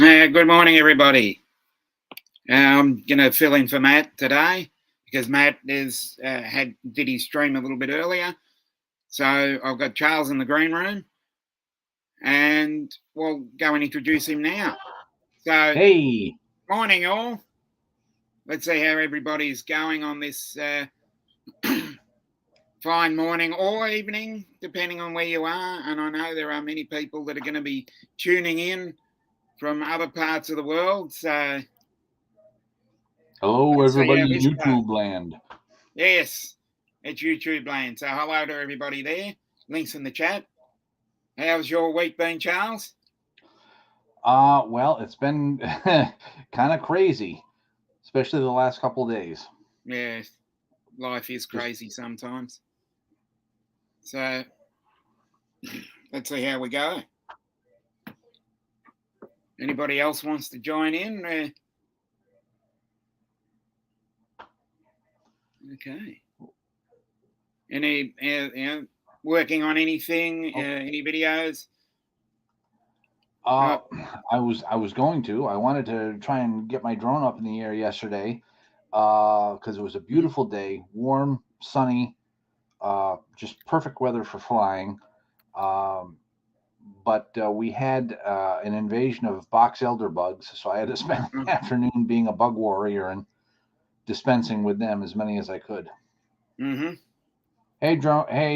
Good morning, everybody. I'm going to fill in for Matt today because Matt did his stream a little bit earlier. So I've got Charles in the green room, and we'll go and introduce him now. So, Hey, morning, all. Let's see how everybody's going on this fine morning or evening, depending on where you are. And I know there are many people that are going to be tuning in from other parts of the world. So, hello, let's see everybody how in this goes. YouTube land. Yes, it's YouTube land. So hello to everybody there. Links in the chat. How's your week been, Charles? Well, it's been kind of crazy, especially the last couple of days. Yeah, life is crazy sometimes. So let's see how we go. Anybody else wants to join in? Okay. Any working on anything? Any videos? I was going to. I wanted to try and get my drone up in the air yesterday, because it was a beautiful day, warm, sunny, just perfect weather for flying. But we had an invasion of box elder bugs, so I had to spend the afternoon being a bug warrior and dispensing with them as many as I could. Mm-hmm. Hey,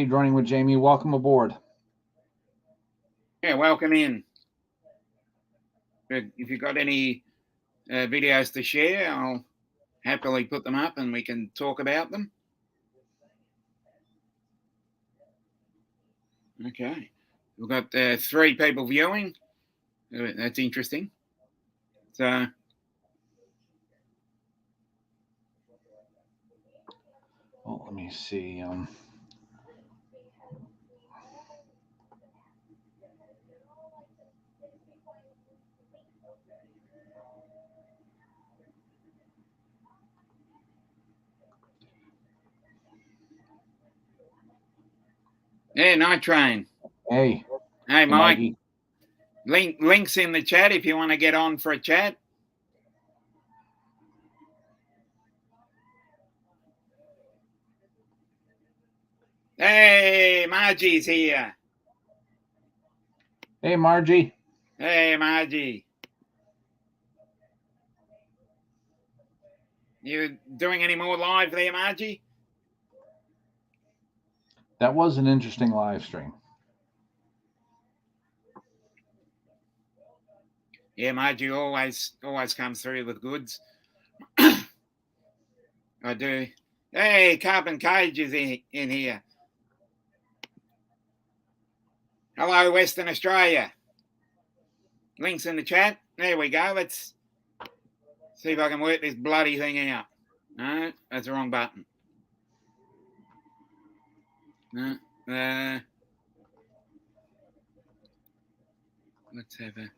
droning with Jamie. Welcome aboard. Yeah, welcome in. If you've got any videos to share, I'll happily put them up and we can talk about them. Okay. We've got 3 people viewing. That's interesting. So, well, let me see. yeah, Night Train. Hey. Hey, Mike. Mikey. Links in the chat if you want to get on for a chat. Hey, Margie's here. Hey, Margie. Hey, Margie. You doing any more live there, Margie? That was an interesting live stream. Yeah, Margie always comes through with goods. I do. Hey, Carbon Cage is in here. Hello, Western Australia. Links in the chat. There we go. Let's see if I can work this bloody thing out. No, that's the wrong button. No, let's have a.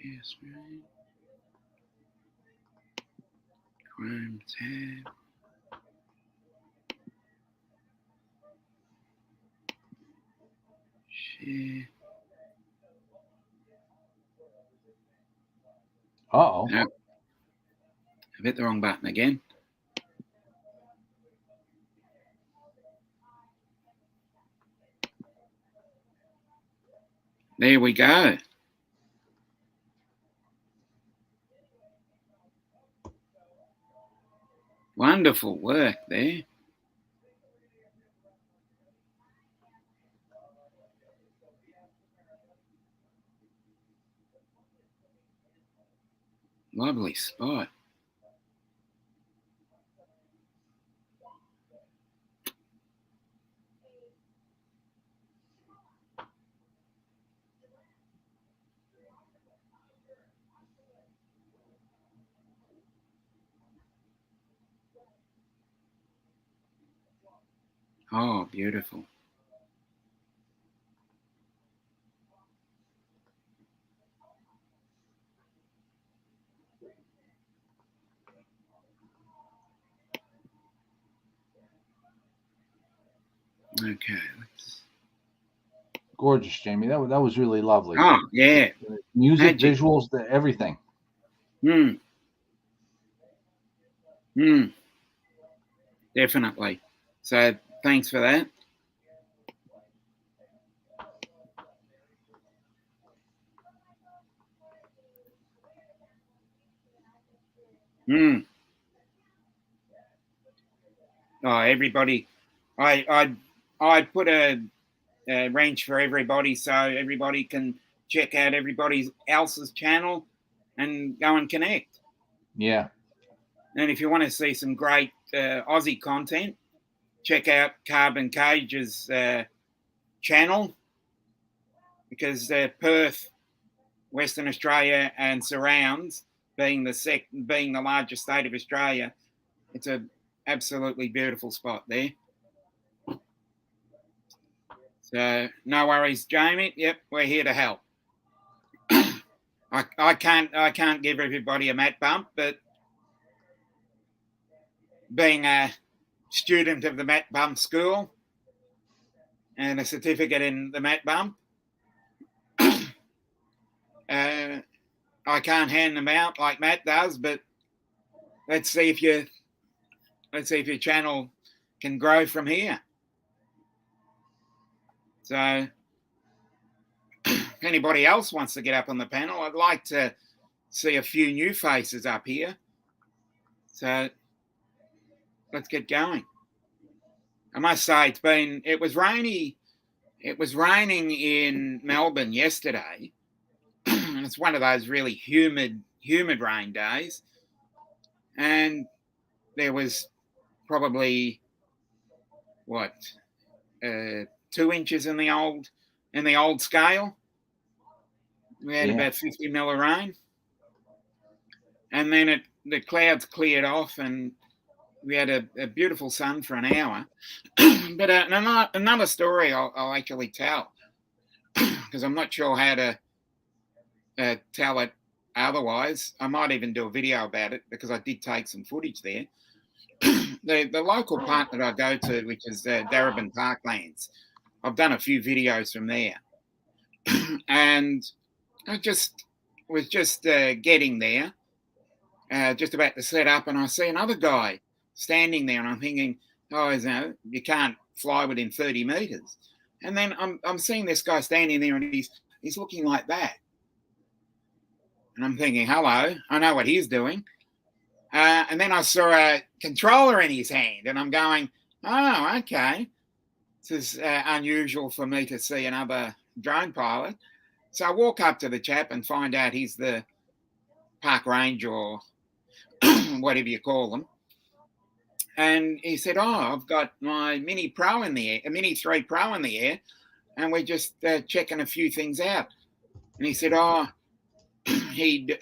Share screen. Chrome tab. Share. Uh-oh. No, I've hit the wrong button again. There we go. Wonderful work there. Lovely spot. Oh, beautiful. Okay. Gorgeous, Jamie. That was really lovely. Oh, yeah. Music, Magic. visuals, everything. Definitely. So thanks for that. Oh, everybody. I put a range for everybody so everybody can check out everybody else's channel and go and connect. Yeah. And if you want to see some great Aussie content, check out Carbon Cage's channel, because Perth, Western Australia, and surrounds, being the largest state of Australia, it's a absolutely beautiful spot there. So no worries, Jamie. Yep, we're here to help. I can't give everybody a mat bump, but being a student of the mat bump school and a certificate in the mat bump, I can't hand them out like Matt does. But let's see if your channel can grow from here. So if anybody else wants to get up on the panel, I'd like to see a few new faces up here. So let's get going. I must say it was raining in Melbourne yesterday. And it's one of those really humid rain days. And there was probably 2 inches in the old scale. We had about 50 mil of rain, and then the clouds cleared off, and we had a beautiful sun for an hour. But another story I'll actually tell, because I'm not sure how to tell it otherwise. I might even do a video about it, because I did take some footage there. The local park that I go to, which is Darebin Parklands, I've done a few videos from there. And I was just getting there, just about to set up, and I see another guy standing there, and I'm thinking, oh, you can't fly within 30 meters. And then I'm seeing this guy standing there, and he's looking like that. And I'm thinking, hello, I know what he's doing. And then I saw a controller in his hand, and I'm going, oh, okay. This is unusual for me to see another drone pilot. So I walk up to the chap and find out he's the park ranger, or whatever you call them. And he said, oh, I've got my Mini 3 Pro in the air, and we're just checking a few things out. And he said, oh, he'd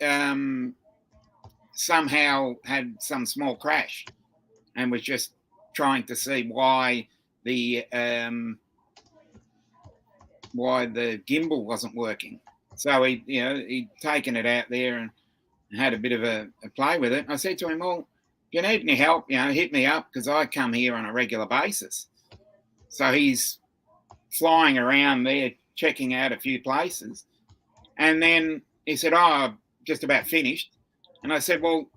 somehow had some small crash and was just trying to see why the gimbal wasn't working. So he'd taken it out there and had a bit of a play with it. I said to him, well, if you need any help, hit me up, because I come here on a regular basis. So he's flying around there checking out a few places. And then he said, oh, I've just about finished. And I said, well,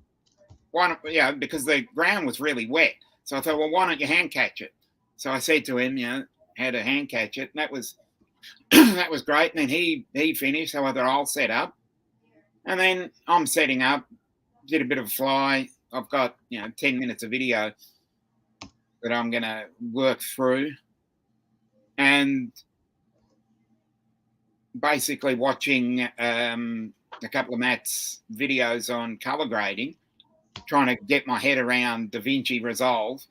why not, because the ground was really wet. So I thought, well, why don't you hand catch it? So I said to him, how to hand catch it. And that was that was great. And then he finished. So I thought, I'll set up. And then I'm setting up, did a bit of a fly. I've got, 10 minutes of video that I'm going to work through. And basically watching a couple of Matt's videos on color grading, trying to get my head around DaVinci Resolve,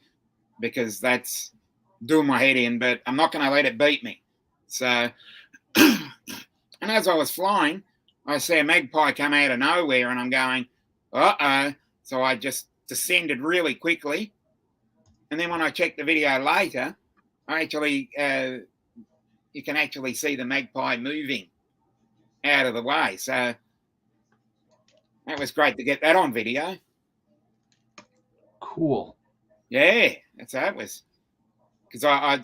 because that's doing my head in, but I'm not going to let it beat me. So, and as I was flying, I see a magpie come out of nowhere, and I'm going, uh-oh. So I just descended really quickly. And then when I checked the video later, I actually, you can actually see the magpie moving out of the way. So that was great to get that on video. Cool. Yeah, that's how it was. Because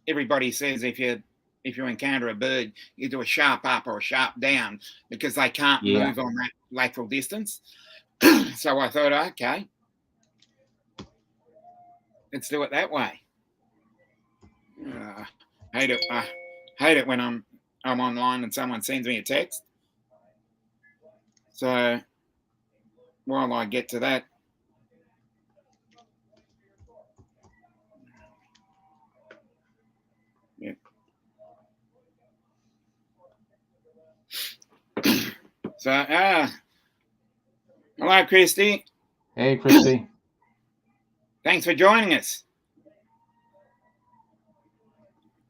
everybody says if you encounter a bird, you do a sharp up or a sharp down because they can't move on that lateral distance. So I thought, okay, let's do it that way. I hate it when I'm online and someone sends me a text. So while I get to that, yeah. So hello, Christy. Hey, Christy. Thanks for joining us.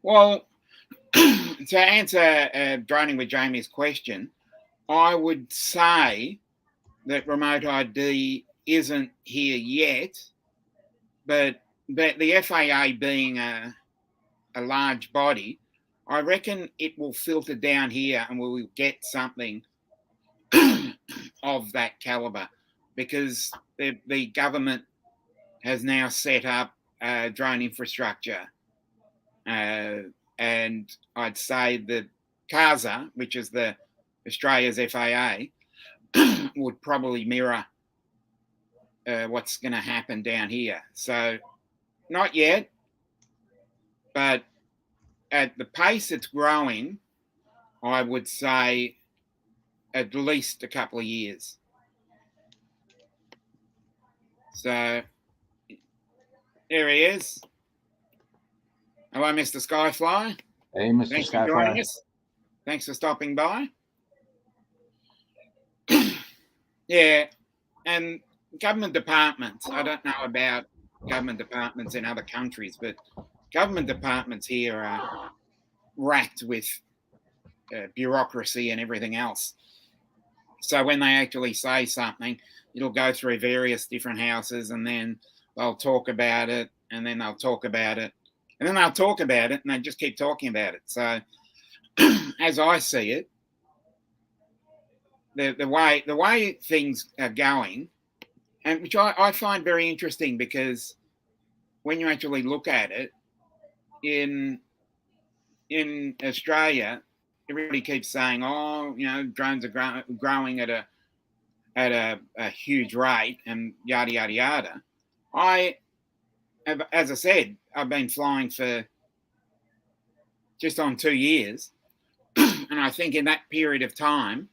Well, to answer Droning with Jamie's question, I would say that remote ID isn't here yet, but the FAA being a large body, I reckon it will filter down here and we will get something of that caliber, because the government has now set up drone infrastructure. And I'd say that CASA, which is the Australia's FAA, would probably mirror what's going to happen down here. So not yet, but at the pace it's growing, I would say at least a couple of years. So there he is. Hello, Mr. Skyfly. Hey, Mr. Thanks Skyfly. for joining us. Thanks for stopping by. Yeah, and government departments, I don't know about government departments in other countries, but government departments here are racked with bureaucracy and everything else. So when they actually say something, it'll go through various different houses, and then they'll talk about it, and then they'll talk about it, and then they'll talk about it, and they just keep talking about it. So as I see it, the way things are going, and which I find very interesting, because when you actually look at it, in Australia, everybody keeps saying, "Oh, drones are growing at a huge rate," and yada yada yada. As I said, I've been flying for just on 2 years, and I think in that period of time,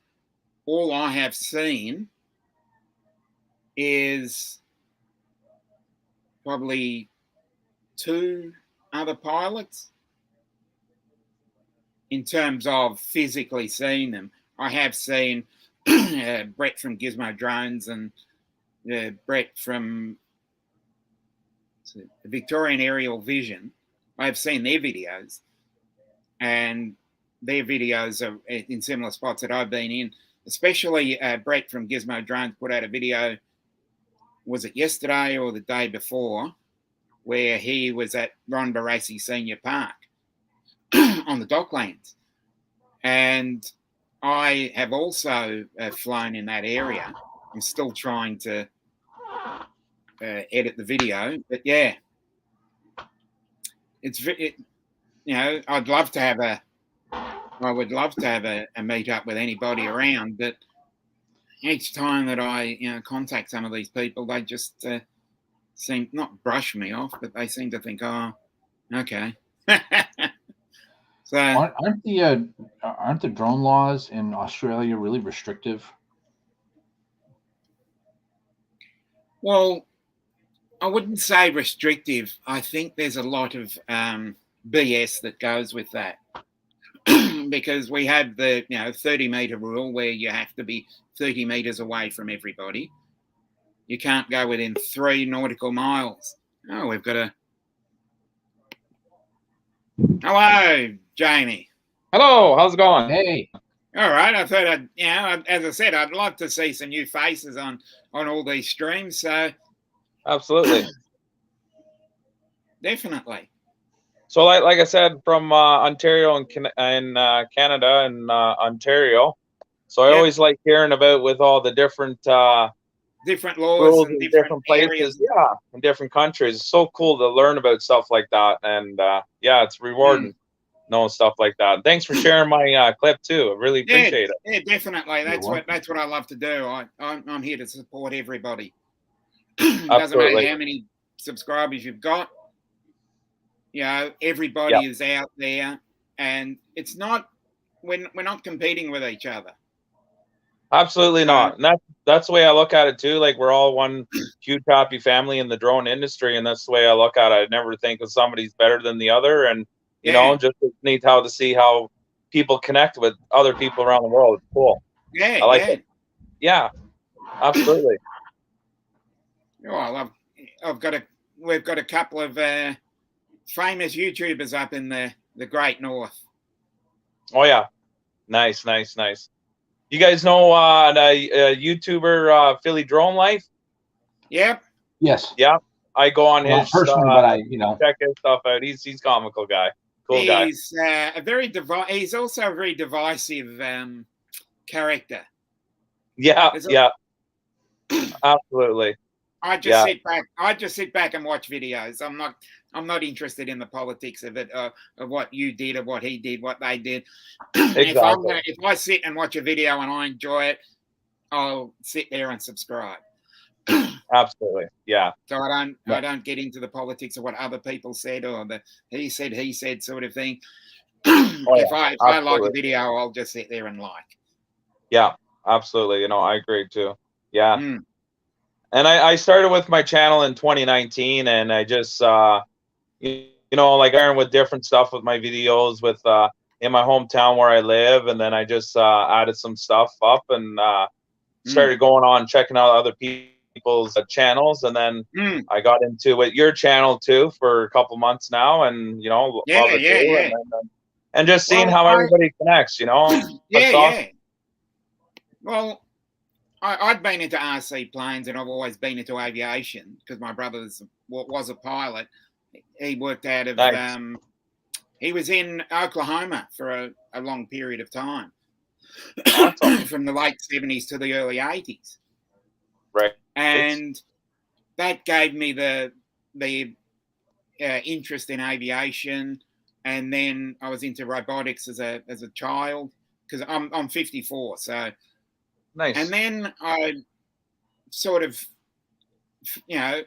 all I have seen is probably 2 other pilots. In terms of physically seeing them, I have seen Brett from Gizmo Drones and Brett from the Victorian Aerial Vision. I have seen their videos, and their videos are in similar spots that I've been in. Especially Brett from Gizmo Drones put out a video, was it yesterday or the day before, where he was at Ron Barassi Senior Park on the Docklands. And I have also flown in that area. I'm still trying to edit the video, but yeah, I'd love to have I would love to have a meet up with anybody around, but each time that I contact some of these people, they just seem, not brush me off, but they seem to think, oh, okay. So aren't the drone laws in Australia really restrictive? Well, I wouldn't say restrictive. I think there's a lot of BS that goes with that. Because we have the 30-meter rule, where you have to be 30 meters away from everybody. You can't go within 3 nautical miles. Oh, we've got a... Hello, Jamie. Hello, how's it going? Hey. All right, I thought as I said, I'd love to see some new faces on all these streams. So absolutely, definitely. So, like I said, from Ontario and Canada and Ontario. So I always like hearing about with all the different different laws rules and in different different places. areas. Yeah, in different countries. It's so cool to learn about stuff like that, and yeah, it's rewarding knowing stuff like that. Thanks for sharing my clip too. I really Yeah, appreciate it. yeah, definitely. You're welcome. That's what I love to do. I'm here to support everybody. Doesn't matter Absolutely. how many subscribers you've got. You know, everybody Yep. is out there, and it's not we're not competing with each other. Absolutely not. And that's the way I look at it too. Like we're all one huge happy family in the drone industry, and that's the way I look at it. I never think of somebody's better than the other, and you Yeah. know, just it's neat how to see how people connect with other people around the world. It's cool. Yeah, I like yeah. it. Yeah, absolutely. Well, we've got a couple of famous YouTubers up in the Great North. Oh yeah, nice. You guys know the YouTuber Philly Drone Life? Yep. Yes. Yeah, I go on Well, his personally, but I, check his stuff out. He's comical guy, cool guy. He's he's also a very divisive character. Yeah, absolutely. I just sit back and watch videos. I'm not interested in the politics of it, of what you did, of what he did, what they did. Exactly. If I sit and watch a video and I enjoy it, I'll sit there and subscribe. Absolutely, yeah. So I don't get into the politics of what other people said or the he said sort of thing. If I like a video, I'll just sit there and like. Yeah, absolutely. You know, I agree too. Yeah. And I started with my channel in 2019, and I just you know, like iron with different stuff with my videos with in my hometown where I live, and then I just added some stuff up and started going on checking out other people's channels, and then I got into your channel too for a couple months now, and you know, love it too. And just seeing how everybody connects, you know. Yeah. Well, I'd been into RC planes, and I've always been into aviation because my brother was a pilot. He worked out of he was in Oklahoma for a long period of time. Awesome. From the late 70s to the early 80s. Right. And that gave me the interest in aviation, and then I was into robotics as a child because I'm 54, so nice. And then I sort of, you know,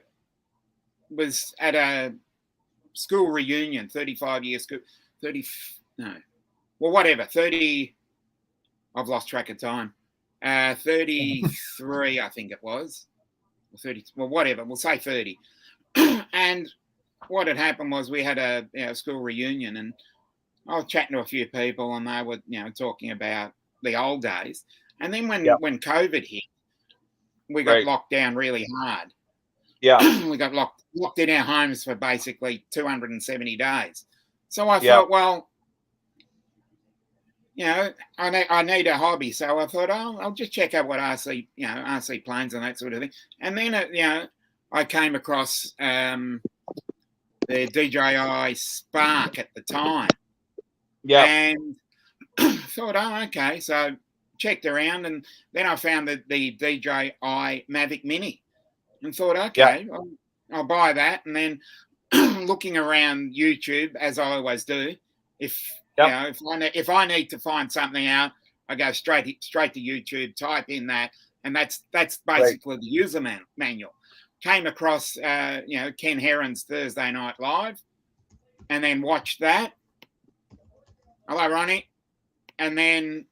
was at a school reunion, 35-year school, 30, no, well, whatever, 30, I've lost track of time, 33, I think it was, 30, well, whatever, we'll say 30. And what had happened was we had a school reunion, and I was chatting to a few people, and they were, you know, talking about the old days. And then when COVID hit, we got locked down really hard. Yeah. We got locked in our homes for basically 270 days. So I thought, well, you know, I need a hobby. So I thought, I'll just check out what RC planes and that sort of thing. And then, you know, I came across the DJI Spark at the time. Yeah. And thought, okay. So checked around, and then I found the DJI Mavic Mini and thought, okay, I'll buy that. And then looking around YouTube, as I always do, if you know, if I need to find something out, I go straight to YouTube, type in that, and that's basically the user manual. Came across you know, Ken Heron's Thursday Night Live, and then watched that. Hello, Ronnie. And then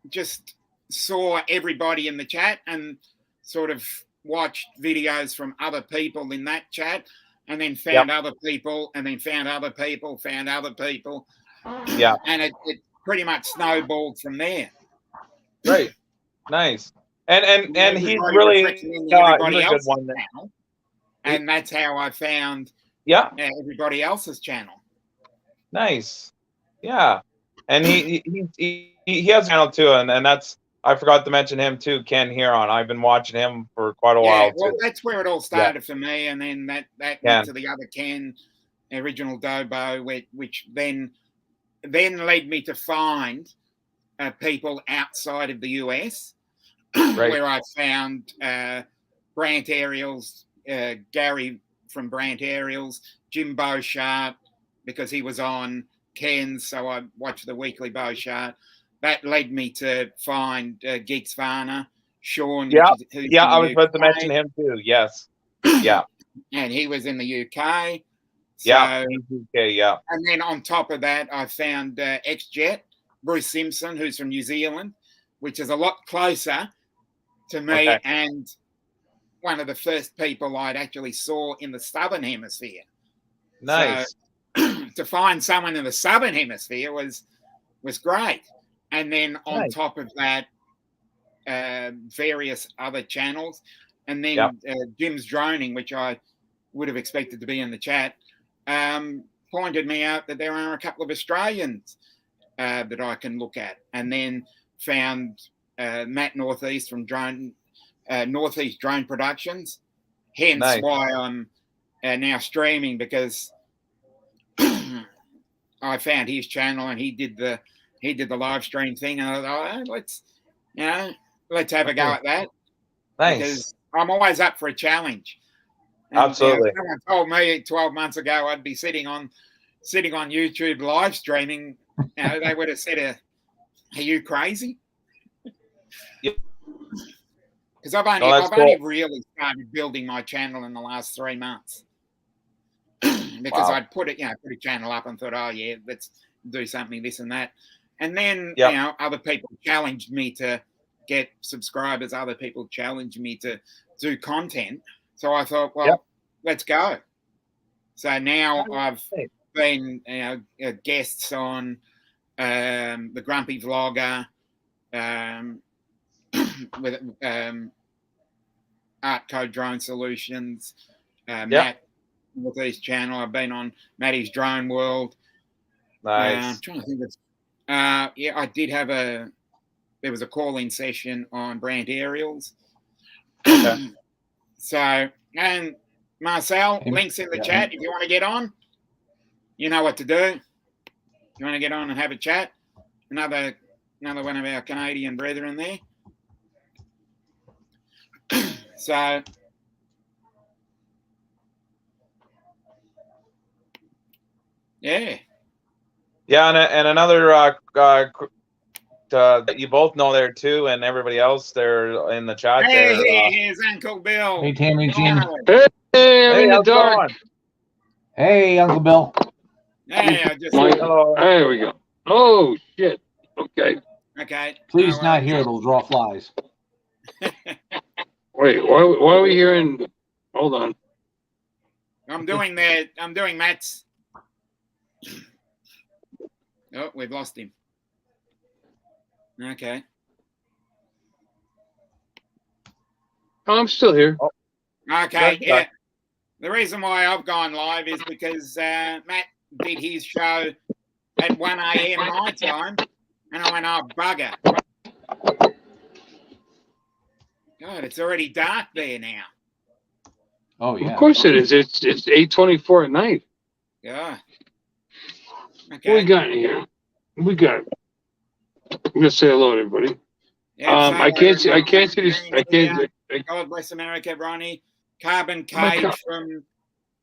just saw everybody in the chat and sort of watched videos from other people in that chat, and then found other people, and then found other people, found other people. Yeah. And it pretty much snowballed from there. Right. Nice. And he's really a good one. Channel, and that's how I found everybody else's channel. Nice. Yeah. And he has a channel too, and that's, I forgot to mention him too, Ken Heron. I've been watching him for quite a while too. Well, that's where it all started for me, and then that went to the other Ken, original Dobo, which then led me to find people outside of the US where I found Brant Aerials, Gary from Brant Aerials, Jim Beauchart, because he was on Ken's, so I watched the weekly Beauchart. That led me to find Geeks Varner, Sean. Yeah, who's I was about to mention him too. Yes. Yeah. And he was in the UK. So, yeah, UK, yeah. And then on top of that, I found XJet, Bruce Simpson, who's from New Zealand, which is a lot closer to me and one of the first people I'd actually saw in the Southern Hemisphere. Nice. So, to find someone in the Southern Hemisphere was great. And then on top of that, various other channels. And then Jim's Droning, which I would have expected to be in the chat, pointed me out that there are a couple of Australians that I can look at. And then found Matt Northeast from Northeast Drone Productions. Hence why I'm now streaming, because I found his channel and he did the live stream thing, and I thought, oh, let's have a go at that. Nice. Because I'm always up for a challenge. And, absolutely. If someone told me 12 months ago I'd be sitting on YouTube live streaming, they would have said, "Are you crazy?" Because I've only really started building my channel in the last 3 months. Because I'd put a channel up and thought, oh yeah, let's do something, this and that. And then other people challenged me to get subscribers, other people challenged me to do content. So I thought, well, let's go. So now I've been guests on the Grumpy Vlogger, with Art Code Drone Solutions, Matt Northeast channel. I've been on Matty's Drone World. Nice. I'm trying to think of. I did have there was a call-in session on Brant Aerials. So, and Marcel, links in the chat if you want to get on. You know what to do. You want to get on and have a chat. Another one of our Canadian brethren there. So, yeah, and another that you both know there too, and everybody else there in the chat. Here's Uncle Bill. Hey, Tammy Jean. Hey, in the dark. Hey, Uncle Bill. Hey, hello. There we go. Oh shit. Okay. Please not here. It'll draw flies. Wait, why are we hearing? Hold on. I'm doing Matt's. Oh, we've lost him. Okay. Oh, I'm still here. Okay, yeah. The reason why I've gone live is because Matt did his show at 1 a.m. my time, and I went, oh, bugger. God, it's already dark there now. Oh, yeah. Of course it is. It's 8:24 at night. Yeah. Okay. What we got in here? We got. I'm gonna say hello to everybody. Yeah, I can't see this. I can't. God bless America, Ronnie. Carbon Cage from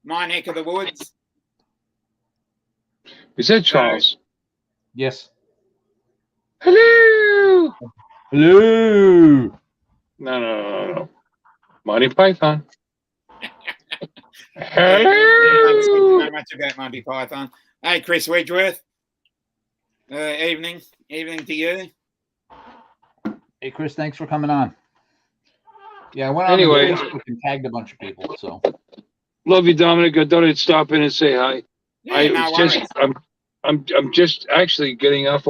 my neck of the woods. Is that Charles? Yes. Hello. Hello. No. Monty Python. Hello. Not much about Monty Python. Hey, Chris Wedgeworth. Evening to you. Hey, Chris, thanks for coming on. Yeah, I went on anyway, Facebook and tagged a bunch of people. So, love you, Dominic. I thought I'd stop in and say hi. Yeah, I'm just actually getting off.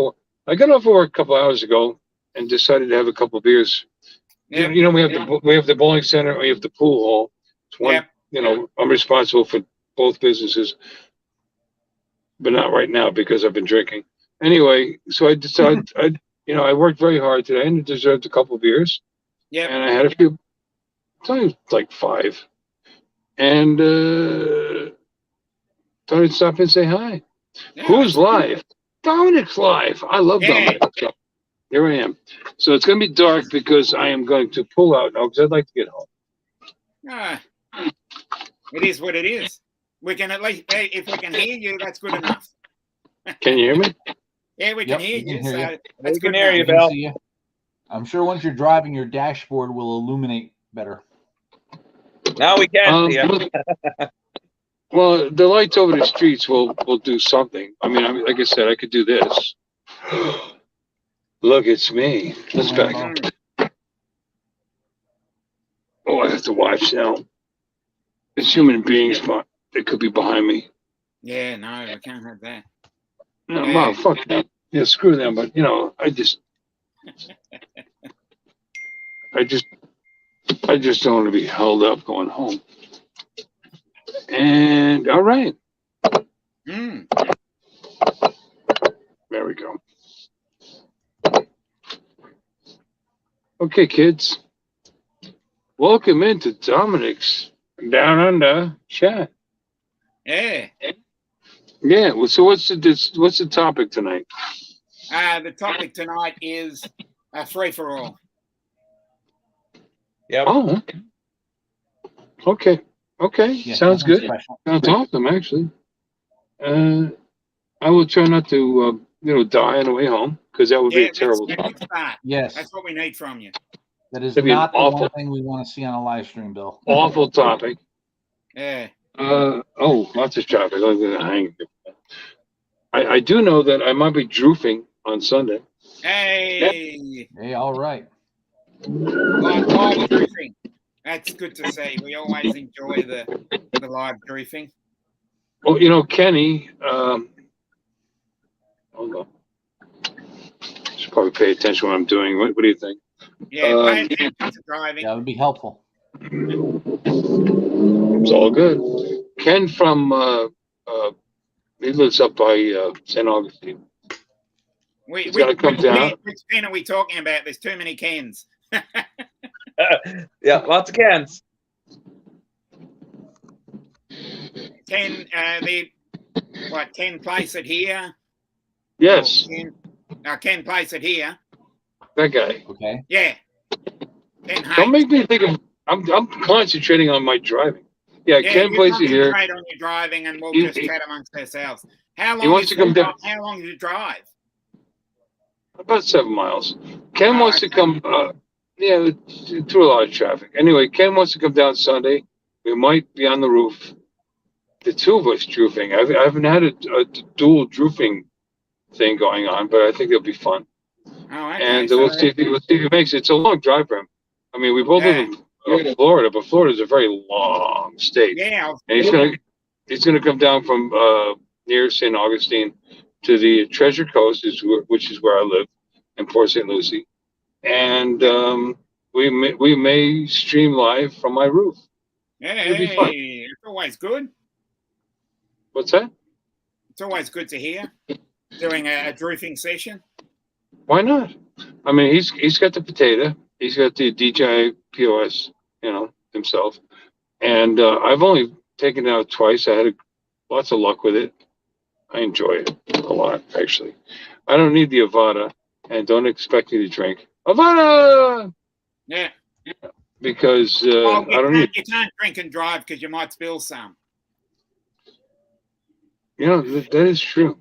I got off work a couple hours ago and decided to have a couple beers. Yeah. You know, we have the bowling center, we have the pool hall. It's one. Yeah. You know, I'm responsible for both businesses, but not right now because I've been drinking. Anyway, so I decided I worked very hard today and deserved a couple beers. Yeah. And I had a few. It's only like 5. And thought I'd stop and say hi. Yeah. Who's live? Dominic's live. I love Dominic. Here I am. So it's going to be dark because I am going to pull out now because I'd like to get home. Ah, it is what it is. We can at least, if we can hear you, that's good enough. Can you hear me? Yeah, we can Yep, hear we can you. hear So you. that's We can good hear you, enough. I Bill. can see you. I'm sure once you're driving, your dashboard will illuminate better. Now we can see you. Well, the lights over the streets will do something. I mean, like I said, I could do this. Look, it's me. Let's back up. Oh, I have to watch now. There's human beings, but they could be behind me. Yeah, no, we can't have that. No, Yeah. Mom, fuck them. Yeah, screw them. But I just don't want to be held up going home. And all right, Mm. there we go. Okay, kids, welcome into Dominic's Down Under chat. Yeah. Yeah. Well, so what's the topic tonight? The topic tonight is a free for all. Yep. Oh, okay. Okay. Yeah, Sounds nothing good. special. Sounds awesome, actually. I will try not to, die on the way home because that would be a terrible that's a time. good start. Yes, That's what we need from you. that is That'd be an not the awful- one thing we want to see on a live stream, Bill. Awful topic. Yeah. Lots of traffic. I'm gonna hang. I do know that I might be droofing on Sunday. Hey. Hey, all right. Live briefing. That's good to see. We always enjoy the live briefing. Well, Kenny, hold on. Should probably pay attention to what I'm doing. What do you think? Yeah, pay attention to driving. That would be helpful. It's all good. Ken from he lives up by St. Augustine. He's gotta come down. Which Ken are we talking about? There's too many Kens. Yeah, lots of cans. Ken, Ken place it here? Yes, Ken place it here. that guy. Okay. Yeah. Ken Hayes. Don't make me think of. I'm concentrating on my driving. Yeah, Ken you plays it here. concentrate on your driving, and we'll He- just chat amongst ourselves. How long? He wants to come down. How long did you drive? About 7 miles. Ken Oh, wants to come. Through a lot of traffic. Anyway, Ken wants to come down Sunday. We might be on the roof. The two of us droofing. I haven't had a dual droofing thing going on, but I think it'll be fun. Oh, okay. And we'll see if he makes it. It's a long drive for him. I mean, we both live in Florida, but Florida's a very long state. Yeah. And he's gonna come down from near St. Augustine to the Treasure Coast, which is where I live, in Port St. Lucie, and we may stream live from my roof. It'll be fun. It's always good. What's that? It's always good to hear. Doing a droofing session. Why not? I mean, he's got the potato. He's got the DJI POS, himself, and I've only taken it out twice. I had lots of luck with it. I enjoy it a lot, actually. I don't need the Avada, and don't expect me to drink Avada. Yeah. Because I don't need. You can't drink and drive because you might spill some. That is true.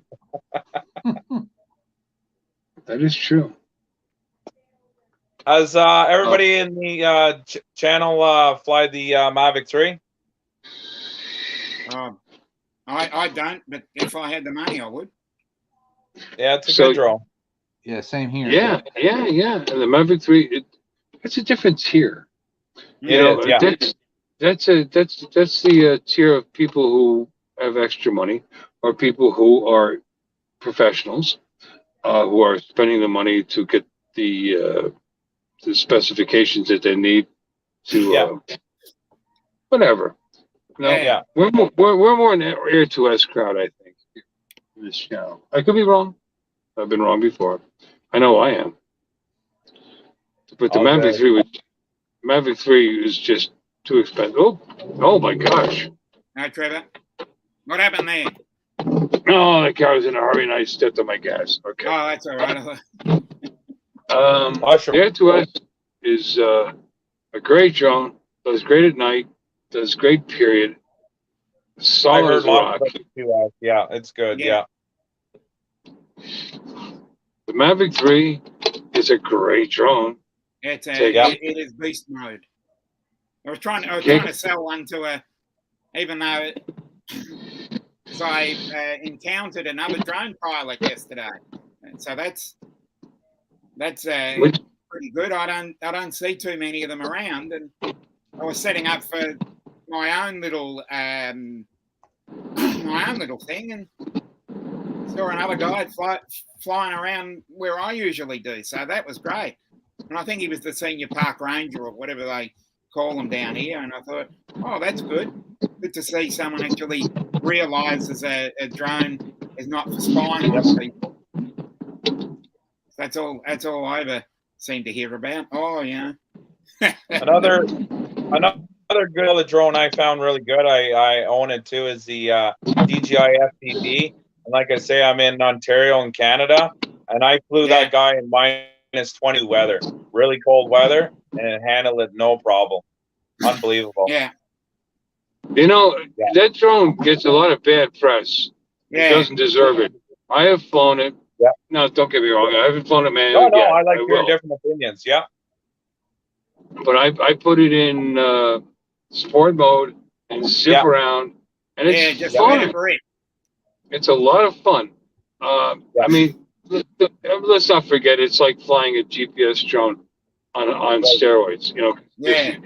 That is true. Has everybody in the channel fly the Mavic 3? I don't, but if I had the money, I would. Yeah, it's a good draw. Yeah, same here. Yeah. And the Mavic 3, it's a different tier. That's the tier of people who have extra money, or people who are professionals, who are spending the money to get the specifications that they need to whatever. No, Yeah. we're more an Air 2S crowd, I think. In this channel, I could be wrong. I've been wrong before. I know I am. But the Mavic 3 is just too expensive. Oh my gosh! No, Trevor. What happened there? Oh, that car was in a hurry and I stepped on my gas. Okay. Oh, that's all right. Usher. The Air-2S is a great drone. Does great at night. Does great. Period. I Solid heard as a lots rock. of it. Yeah, it's good. Yeah. The Mavic 3 is a great drone. It's Yeah. it is beast mode. I was trying Yeah. to sell one to a, even though, so I encountered another drone pilot yesterday, so that's Which- pretty good. I don't see too many of them around, and I was setting up for my own little thing, and saw another guy flying around where I usually do. So that was great. And I think he was the senior park ranger or whatever they call them down here. And I thought, oh, that's good. Good to see someone actually realises a drone is not for spying on people. That's all I ever seem to hear about. Oh, yeah. Another good drone I found really good. I own it too. Is the DJI FPV. And like I say, I'm in Ontario in Canada, and I flew that guy in -20 weather, really cold weather, and handled it no problem. Unbelievable. Yeah. That drone gets a lot of bad press. Yeah. It doesn't deserve it. I have flown it. Yeah. No, don't get me wrong. I haven't flown it manually. No, yet. I like your will. different opinions. Yeah. But I put it in sport mode and zip around, and it's just fun. let it rip. It's a lot of fun. I mean, let's not forget, it's like flying a GPS drone on steroids. Yeah.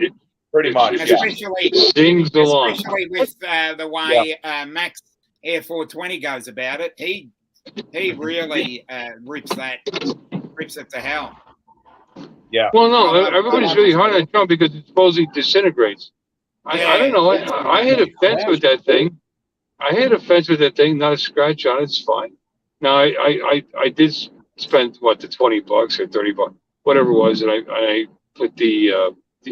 Pretty much. Especially, it sings along. especially with the way Max Air 420 goes about it. He really rips it to hell. Yeah. Well, no, everybody's really hard on that drone because it supposedly disintegrates. I don't know. I had a fence with that thing. Not a scratch on it. It's fine. Now I did spend the $20 or $30, whatever it was, and I put the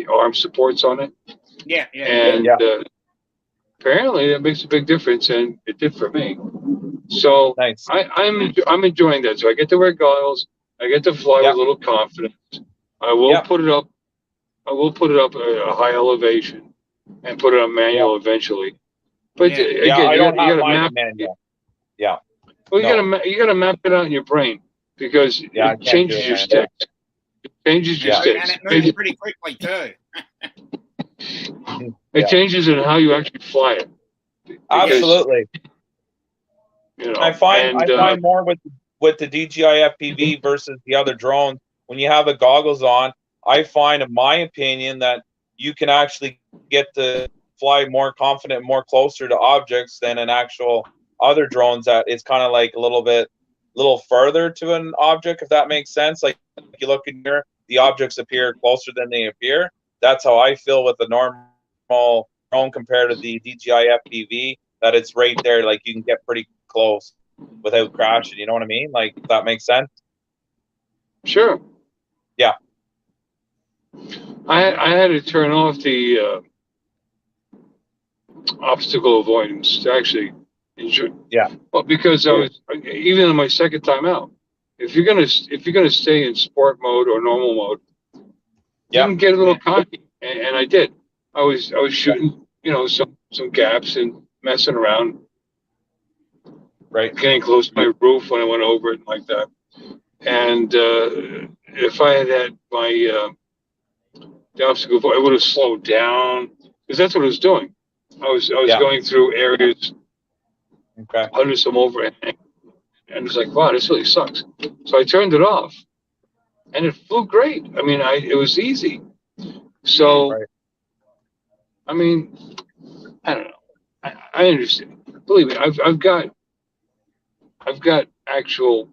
arm supports on it. Yeah. And apparently that makes a big difference, and it did for me. So nice. I'm enjoying that. So I get to wear goggles. I get to fly with a little confidence. I will put it up. I will put it up at a high elevation and put it on manual eventually. But again, you got to map. Yeah. Well, you got to map it out in your brain because it changes your sticks. It changes your sticks. And it moves pretty quickly too. It changes in how you actually fly it. Because, absolutely. I find more with the DJI FPV versus the other drones. When you have the goggles on, I find, in my opinion, that you can actually get to fly more confident, more closer to objects than an actual other drones that it's kind of like a little further to an object, if that makes sense. Like you look in here, the objects appear closer than they appear. That's how I feel with the normal drone compared to the DJI FPV, that it's right there. Like you can get pretty close without crashing. You know what I mean? Like, if that makes sense. Sure. Yeah. I had to turn off the obstacle avoidance to actually enjoy. Yeah. Well, because I was, even on my second time out, if you're gonna stay in sport mode or normal mode, you can get a little cocky, and I did. I was shooting, some gaps and messing around, right, getting close to my roof when I went over it like that. And if I had my the obstacle, I would have slowed down because that's what I was doing. I was going through areas under some overhang, and it's like, wow, this really sucks. So I turned it off, and it flew great. I mean, it was easy. So, I mean, I don't know. I understand. Believe me, I've got actual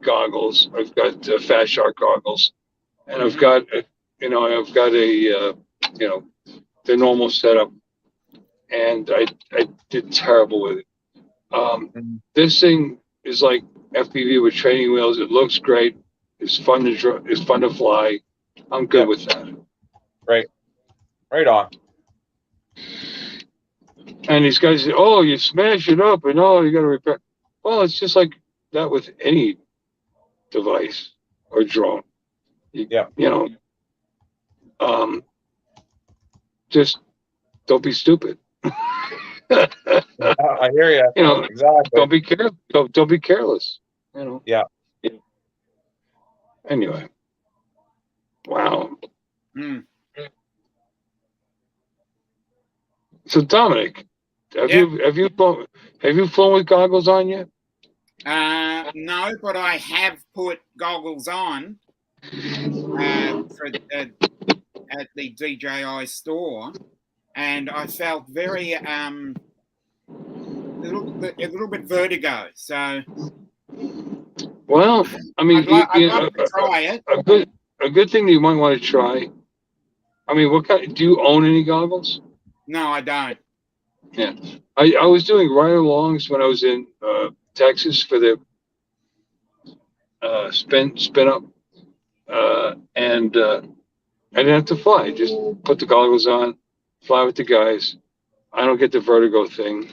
goggles. I've got Fast Shark goggles, and I've got the normal setup, and I did terrible with it. This thing is like FPV with training wheels. It looks great. It's fun to fly. I'm good with that. Right on. And these guys say, "Oh, you smash it up, and you got to repair." Well, it's just like that with any device. or drone. Yeah. Just don't be stupid. I hear you. Exactly. Don't be careless. Don't be careless. Yeah. Anyway. Wow. Mm. So Dominic, have you flown with goggles on yet? No, but I have put goggles on at the DJI store, and I felt very a little bit vertigo. So, well, I mean, I'd love to try it. A good thing that you might want to try. I mean, do you own any goggles? No, I don't. Yeah, I was doing ride-alongs when I was in Texas for the spin up, and I didn't have to fly. Just put the goggles on, fly with the guys. I don't get the vertigo thing,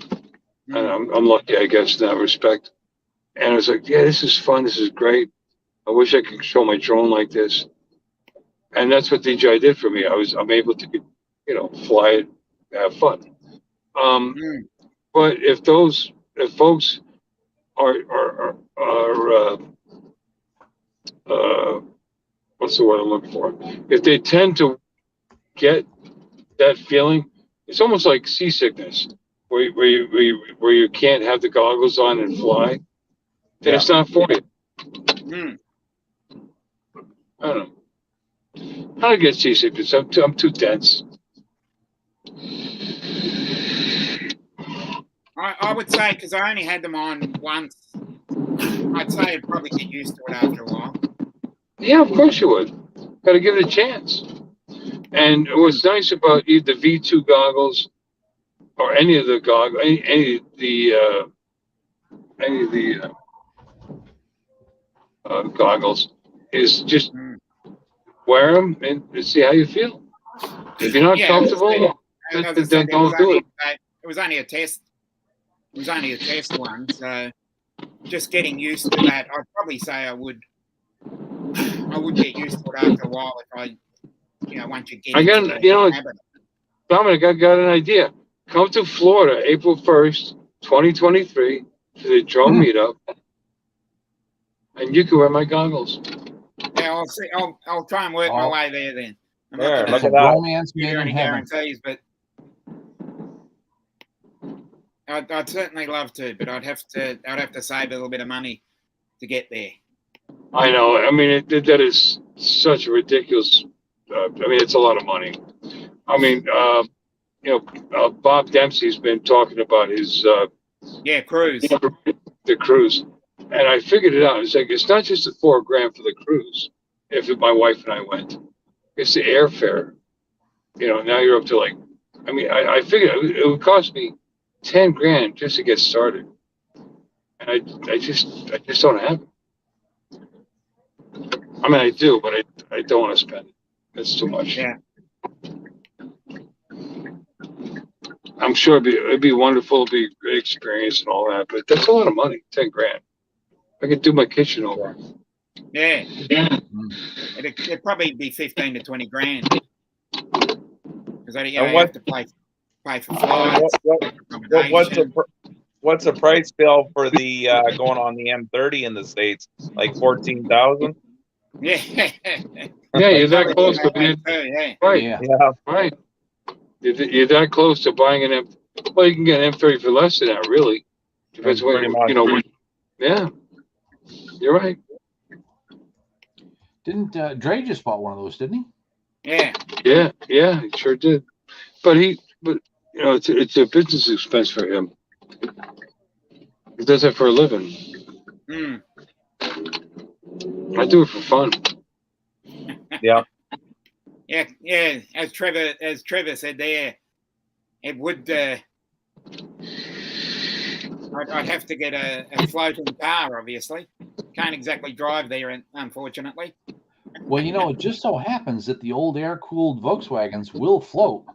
and I'm lucky, I guess, in that respect. And I was like, yeah, this is fun. This is great. I wish I could control my drone like this. And that's what DJI did for me. I'm able to, fly it, have fun. But if folks are what's the word I'm looking for? If they tend to get that feeling, it's almost like seasickness, where you can't have the goggles on and fly. Then it's not for you. I don't know. How do I get seasickness? I'm too dense. I would say, because I only had them on once, I'd say I'd probably get used to it after a while. Yeah, of course you would. Got to give it a chance. And what's nice about either the V2 goggles or any of the goggles, any of the goggles, is just wear them and see how you feel. If you're not comfortable, then don't do it. It was only a test. It was only a test one, so just getting used to that. I'd probably say I would get used to it after a while if I, once you get into the habit. Dominic, I got an idea. Come to Florida, April 1st, 2023, to the drone meetup, and you can wear my goggles. Yeah, I'll see. I'll try and work my way there then. I'm There, not look going at to that. give you any guarantees, but I'd certainly love to. But I'd have to save a little bit of money to get there. I know. I mean, that is such a ridiculous. I mean, it's a lot of money. I mean, Bob Dempsey's been talking about his cruise. The cruise, and I figured it out. It's like it's not just the $4,000 for the cruise. If my wife and I went, it's the airfare. Now you're up to like. I mean, I figured it would cost me $10,000 just to get started, and I just don't have it. I mean, I do, but I don't want to spend it. It's too much. Yeah. I'm sure it'd be wonderful, it'd be a great experience and all that, but that's a lot of money, $10,000. I could do my kitchen over. Yeah. It'd probably be 15 to 20 grand. Because you have to pay for flights. What's the price bill for the going on the M30 in the States? Like 14,000? Yeah. Yeah, you're that close to being right. Yeah. Right. You're that close to buying an M. Well, you can get an M30 for less than that, really. Depends what Yeah, you're right. Didn't Dre just bought one of those? Didn't he? Yeah. Yeah, he sure did. But it's a business expense for him. He does it for a living. I do it for fun. Yeah. Yeah. As Trevor said there, it would. I'd have to get a floating car, obviously. Can't exactly drive there, unfortunately. Well, it just so happens that the old air-cooled Volkswagens will float.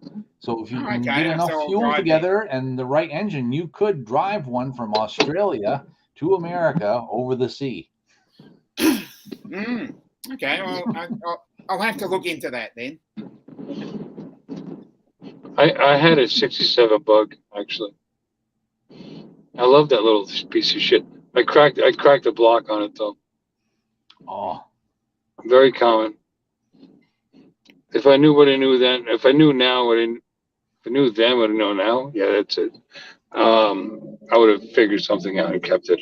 So if you can get enough fuel together and the right engine, you could drive one from Australia to America over the sea. Okay, well, I'll have to look into that then. I had a 67 bug, actually. I love that little piece of shit. I cracked the block on it, though. Oh, Very common. If I knew what I knew then, if I knew now what if I knew then what I know now, yeah, that's it. I would have figured something out and kept it.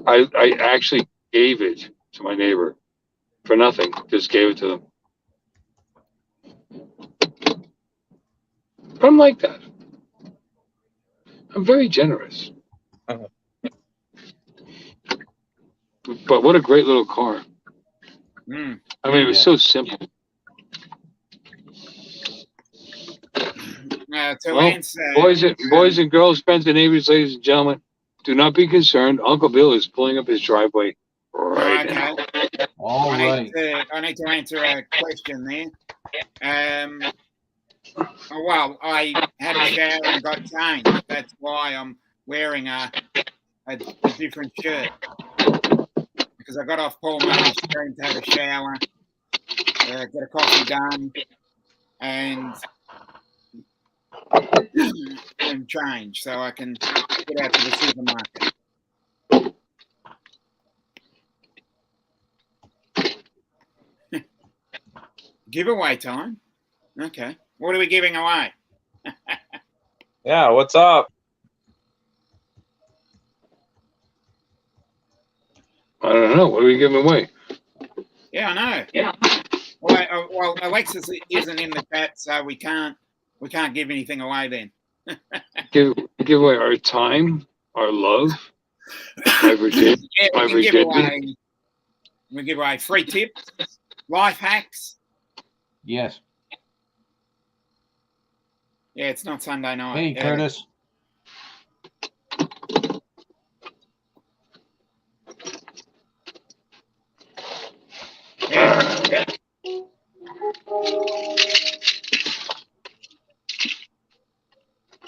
I actually gave it to my neighbor for nothing. Just gave it to them. But I'm like that. I'm very generous. Uh-huh. But what a great little car. Mm. I mean, it was Yeah. so simple. To Well, answer, boys and girls, friends and neighbors, ladies and gentlemen, do not be concerned. Uncle Bill is pulling up his driveway right okay. now. all right. I need to answer a question there. Well, I had a shower and got changed. That's why I'm wearing a different shirt. Because I got off Paul Murray's stream to have a shower, get a coffee done, and change so I can get out to the supermarket. Giveaway time? Okay. What are we giving away? Yeah, what's up? I don't know. What are we giving away? Yeah, I know. Yeah. Well, Alexis isn't in the chat, so we can't give anything away then. Give away our time, our love, my virginity. Yeah, My virginity. we give away free tips, life hacks. Yes. Yeah, it's not Sunday night. Hey, Yeah. Curtis. Yeah.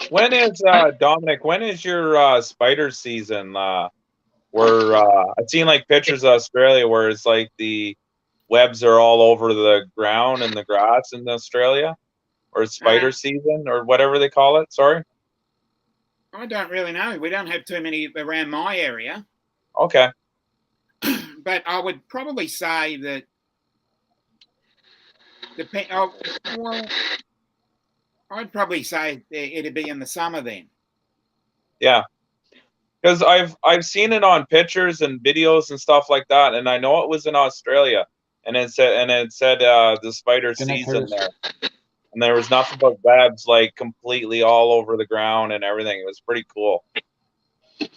When is Dominic? When is your spider season? Where I've seen like pictures of Australia where it's like the webs are all over the ground and the grass in Australia, or spider season, or whatever they call it. Sorry. I don't really know. We don't have too many around my area. Okay. But I would probably say that well, I'd probably say it'd be in the summer then. Yeah. Because I've seen it on pictures and videos and stuff like that, and I know it was in Australia, and it said the spider season there, and there was nothing but webs like completely all over the ground and everything. It was pretty cool.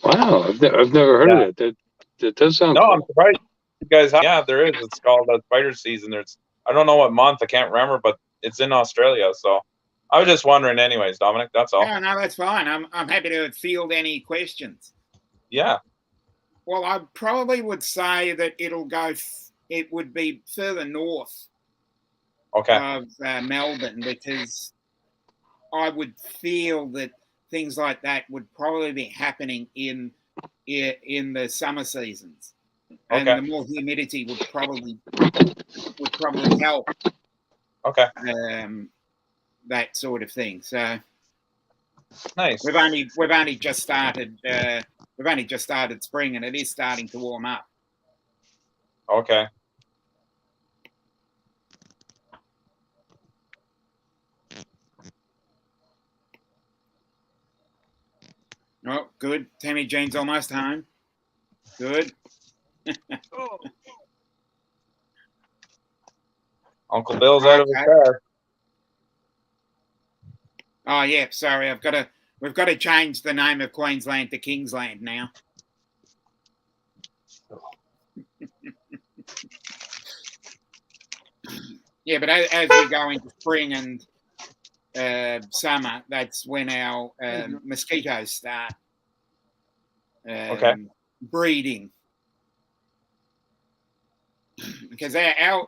Wow, I've never heard of it. That does sound. No, cool. I'm surprised you guys. Yeah, there is. It's called spider season. There's I don't know what month. I can't remember, but it's in Australia. So I was just wondering, anyways, Dominic. That's all. Yeah, no, that's fine. I'm happy to field any questions. Yeah. Well, I probably would say that it would be further north of Melbourne, because I would feel that things like that would probably be happening in the summer seasons, and the more humidity would probably help. Okay. That sort of thing. So nice. We've only just started. We've only just started spring, and it is starting to warm up. Okay. Oh, good. Tammy Jean's almost home. Good. Uncle Bill's out of his car. Oh yeah, sorry. We've got to change the name of Queensland to Kingsland now. Yeah, but as we go into spring and summer, that's when our mosquitoes start breeding. Because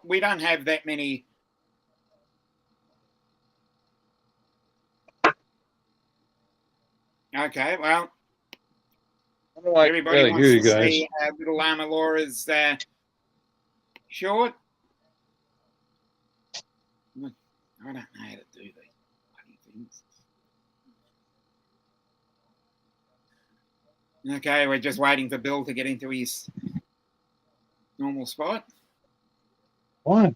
we don't have that many. Okay, well, I don't like Everybody really wants hear you to guys. see little Lama Laura's short. I don't know how to do these bloody things. Okay, we're just waiting for Bill to get into his normal spot. What?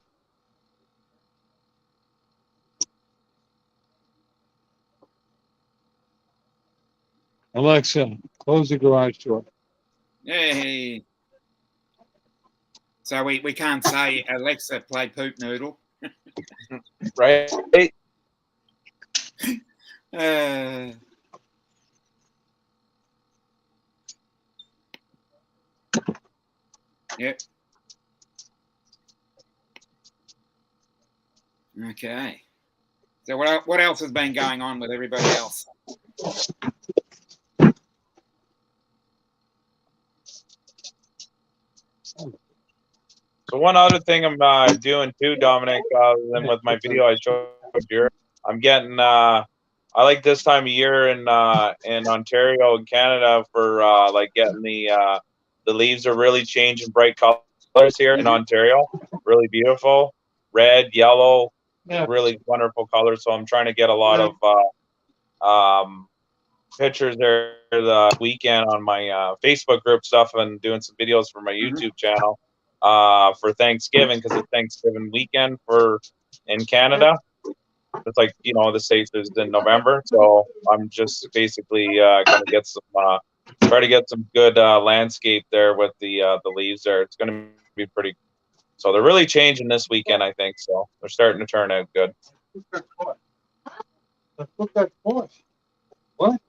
Alexa, close the garage door. Hey. So we can't say Alexa play poop noodle. Right? Uh, yep. Okay. So what else has been going on with everybody else? So one other thing I'm doing too, Dominic, other than with my video I showed you, I'm getting I like this time of year in Ontario and Canada for like getting the leaves are really changing bright colors here in Ontario. Really beautiful. Red, yellow, really wonderful colors. So I'm trying to get a lot of pictures there the weekend on my Facebook group stuff and doing some videos for my YouTube channel for Thanksgiving because it's Thanksgiving weekend in Canada. It's like, you know, the States is in November. So I'm just basically gonna get some try to get some good landscape there with the leaves there. It's gonna be pretty. So they're really changing this weekend, I think. So they're starting to turn out good. Let's put that forth. What?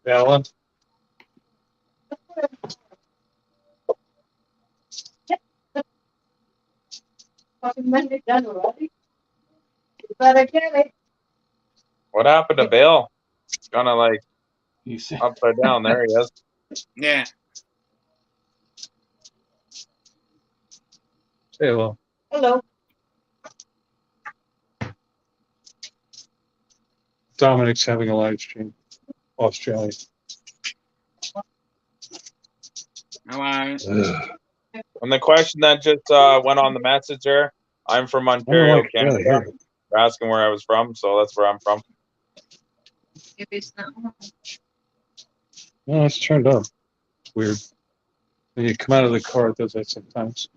Alan? What happened to Bill? Kind of like He's upside down. There he is. Yeah. Say hello. Hello. Dominic's having a live stream. Australia. Hello. And the question that just went on the message there, I'm from I don't Ontario, like Canada. really hear it. You're asking where I was from, so that's where I'm from. If it's not on. No, it's turned up. Weird. When you come out of the car, it does that sometimes.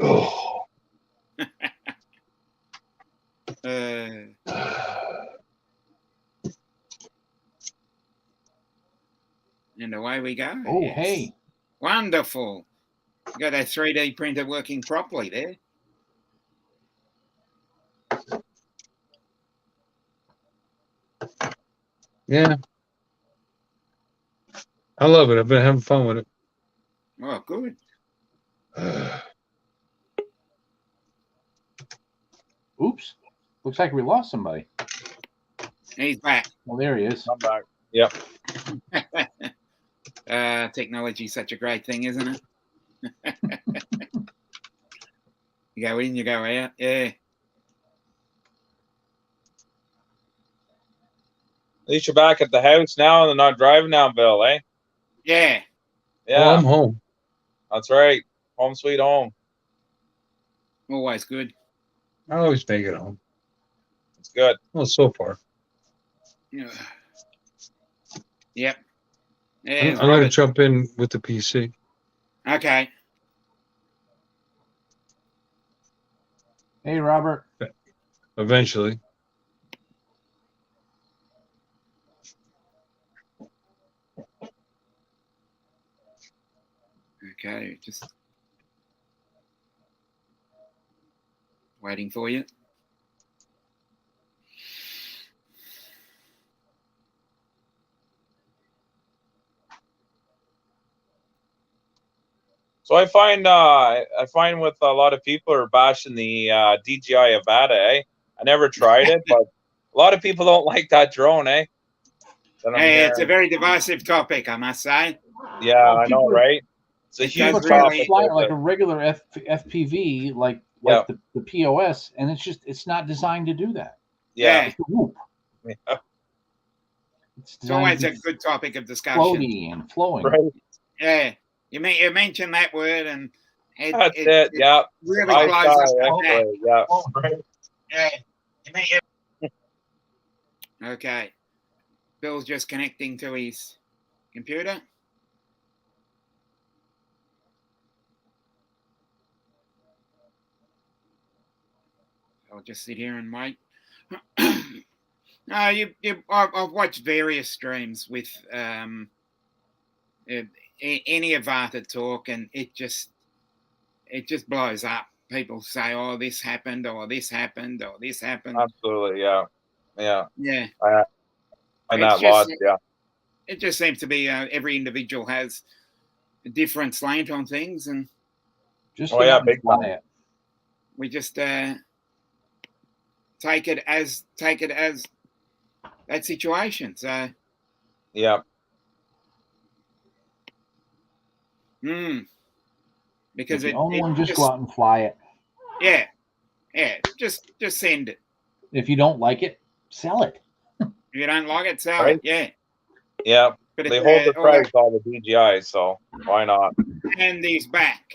Oh. And away we go. Oh, Yes. hey. Wonderful. You got that 3D printer working properly there. Yeah. I love it. I've been having fun with it. Oh, good. Oops. Looks like we lost somebody. He's back. Well, there he is. I'm back. Yep. Technology's such a great thing, isn't it? You go in, you go out. Yeah. At least you're back at the house now and not driving down, Bill, eh? Yeah. Yeah, Oh, I'm home. that's right. Home sweet home. Always good. I always make it home. It's good. Well, so far. Yep. I'm Yeah, going to jump in with the PC. okay. Hey, Robert. Eventually. Okay, just waiting for you. So I find with a lot of people are bashing the DJI Avata. I never tried it, but a lot of people don't like that drone. That I'm Hey, it's a hearing. very divisive topic, I must say. Yeah, Well, I know, people are- right? It's a It huge does People are trying really- to topic. fly it like a regular FPV, like Yeah. the POS, and it's not designed to do that. Yeah. It's a whoop. Yeah. It's It's designed always to a be good topic of discussion. floaty and flowing. Right. Yeah, you mentioned that word, and That's it. Yeah. really I blows us saw back. it. Yeah. Yeah. Okay. Bill's just connecting to his computer. I'll just sit here and wait. No, I've watched various streams with any Avata talk, and it just blows up. People say, "Oh, this happened," or "This happened," or "This happened." Absolutely. Yeah. Yeah. Yeah, I find It's that lot. just- Yeah. it just seems to be every individual has a different slant on things, and Just Oh, get yeah, out and big fly time. it. we just take it as that situation. So, Yeah. because If you it own one, just go out and fly it. yeah, just send it. If you don't like it, sell it. If you don't like it, sell Right. it. Yeah, Yeah. but They it's, hold the all price, all the DJI, so why not? and these back.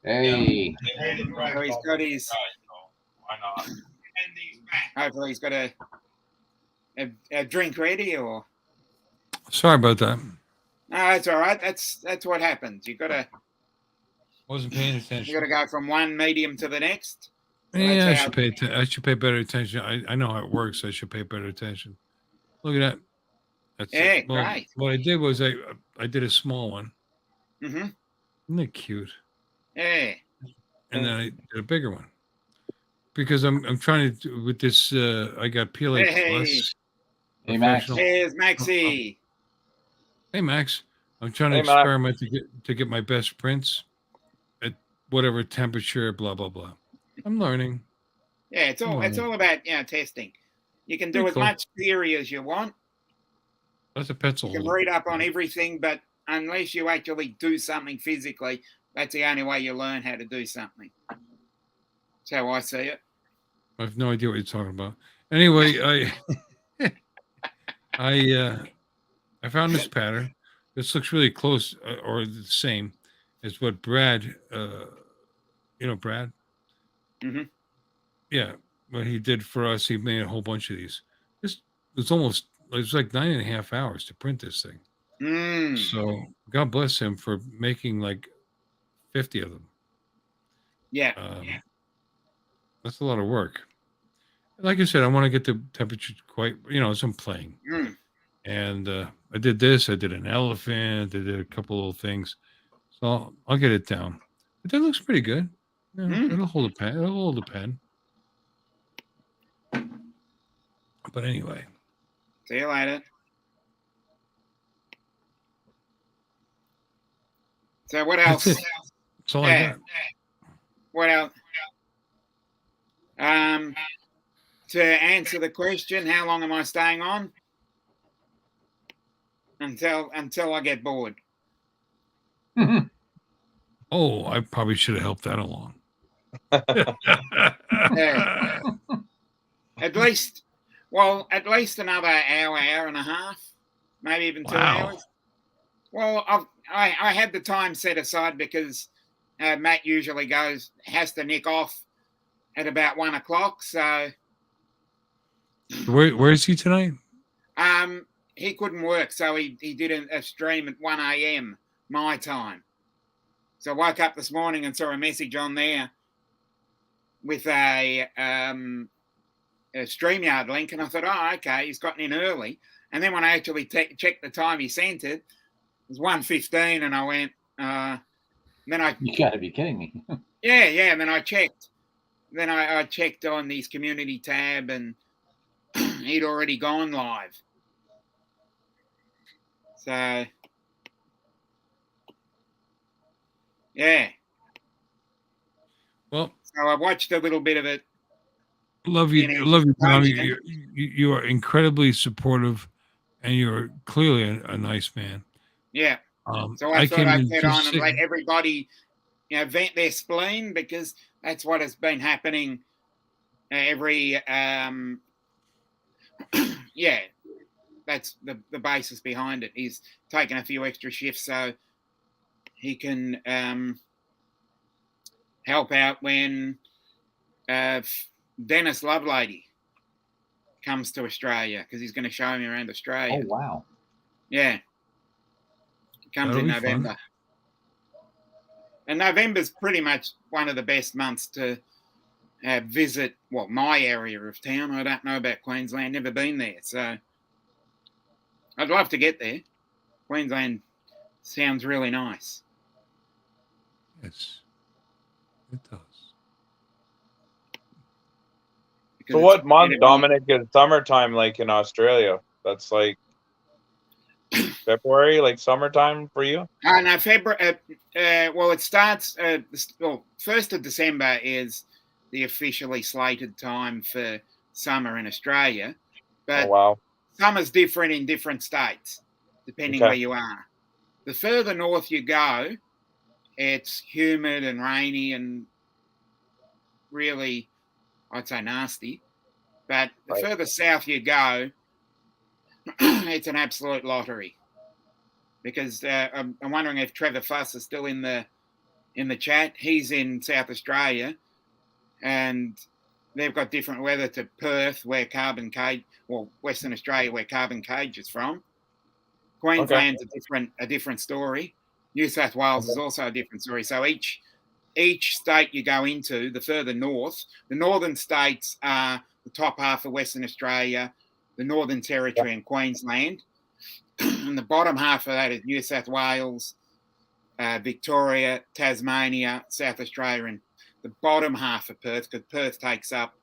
Hey, So he's got his. Why not? Hopefully, he's got a drink ready, or Sorry about that. no, that's all right. That's what happens. You Wasn't paying attention. gotta go from one medium to the next. So Yeah, I that's how- should pay. I should pay better attention. I know how it works. I should pay better attention. Look at that. That's Yeah, it. Well, great. what I did was I did a small one. Mhm. Isn't it cute? Yeah. And then I did a bigger one because I'm trying to do, with this. I got PLA Hey. Plus. Hey, Max. Professional. Here's Maxie. Hey Max, I'm trying to Hey, Max. experiment to get my best prints at whatever temperature. Blah blah blah. I'm learning. Yeah, it's all about testing. You can do Pretty as cool. much theory as you want. That's a pencil. You can read up on everything, but unless you actually do something physically, that's the only way you learn how to do something. That's how I see it. I have no idea what you're talking about. Anyway, I found this pattern. This looks really close or the same as what Brad, Brad. Mhm. Yeah, what he did for us. He made a whole bunch of these. This was like 9.5 hours to print this thing. Mm. So God bless him for making like 50 of them. Yeah. That's a lot of work. Like I said, I want to get the temperature quite, as I'm playing. Mm. And I did this. I did an elephant. I did a couple little things. So I'll get it down. But that looks pretty good. It'll hold a pen. It'll hold a pen. But anyway. See you later. So what else? That's it. That's all I Yeah. got. What else? To answer the question, how long am I staying on? Until I get bored. Oh, I probably should have helped that along. Yeah. At least another hour and a half, maybe even 2 Wow. hours. Well, I had the time set aside because Matt usually has to nick off at about 1 o'clock. So Where is he tonight? he couldn't work, so he did a stream at 1 a.m. my time. So I woke up this morning and saw a message on there with a StreamYard link, and I thought, oh, okay, he's gotten in early. And then when I actually checked the time he sent it, it was 1:15, and I went, then I... You got to be kidding me. Yeah, and then I checked. Then I checked on his community tab, and he'd already gone live. So, Yeah. Well, So I watched a little bit of it. love you, You know, love you, Tommy. function. You are incredibly supportive, and you're clearly a nice man. Yeah. So I I thought came I'd in get just on and let everybody, vent their spleen, because that's what has been happening every. Yeah, that's the basis behind it. He's taken a few extra shifts so he can help out when Dennis Lovelady comes to Australia, because he's going to show me around Australia. Oh wow! Yeah, it comes That'll in be November. fun. And November's pretty much one of the best months to visit, well, my area of town. I don't know about Queensland, never been there. So I'd love to get there. Queensland sounds really nice. Yes, it does. So what month, Dominic, is summertime like in Australia? That's like February, like summertime for you? No, February. Well, it starts. 1st of December is the officially slated time for summer in Australia, but Oh wow. summer's different in different states, depending Okay. where you are. The further north you go, it's humid and rainy and really, I'd say, nasty. But the Right. further south you go, it's an absolute lottery. Because I'm wondering if Trevor Fuss is still in the chat. He's in South Australia, and they've got different weather to Perth, where Carbon Cage, well, Western Australia, where Carbon Cage is from. Queensland's a different story. New South Wales is also a different story. So each state you go into, the further north, the northern states are the top half of Western Australia, the Northern Territory and Queensland. And the bottom half of that is New South Wales, Victoria, Tasmania, South Australia, and the bottom half of Perth, because Perth takes up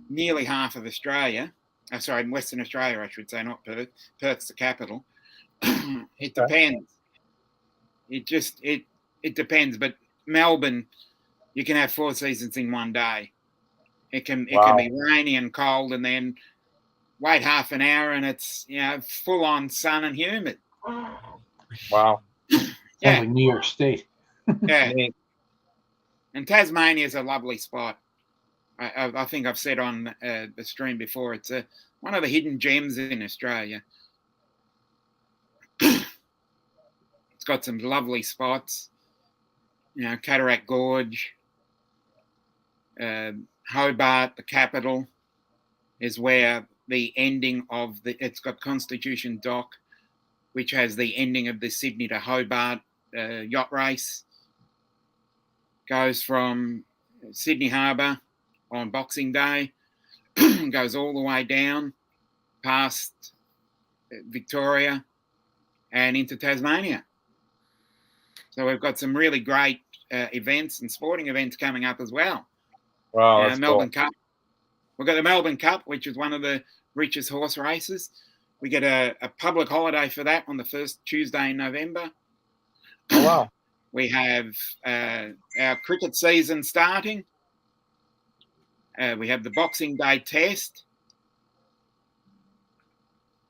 nearly half of Australia. Sorry, Western Australia, I should say, not Perth. Perth's the capital. It depends. It depends. But Melbourne, you can have 4 seasons in one day. It can be rainy and cold, and then wait half an hour and it's full on sun and humid. Wow. Yeah. Like New York State. Yeah. And Tasmania is a lovely spot. I think I've said on the stream before, it's one of the hidden gems in Australia. It's got some lovely spots. Cataract Gorge, Hobart, the capital, is where the ending of it's got Constitution Dock, which has the ending of the Sydney to Hobart yacht race. Goes from Sydney Harbour on Boxing Day, goes all the way down past Victoria and into Tasmania. So we've got some really great events and sporting events coming up as well. Wow, that's Melbourne cool. Cup. We've got the Melbourne Cup, which is one of the richest horse races. We get a public holiday for that on the first Tuesday in November. Oh, wow. We have our cricket season starting. We have the Boxing Day test.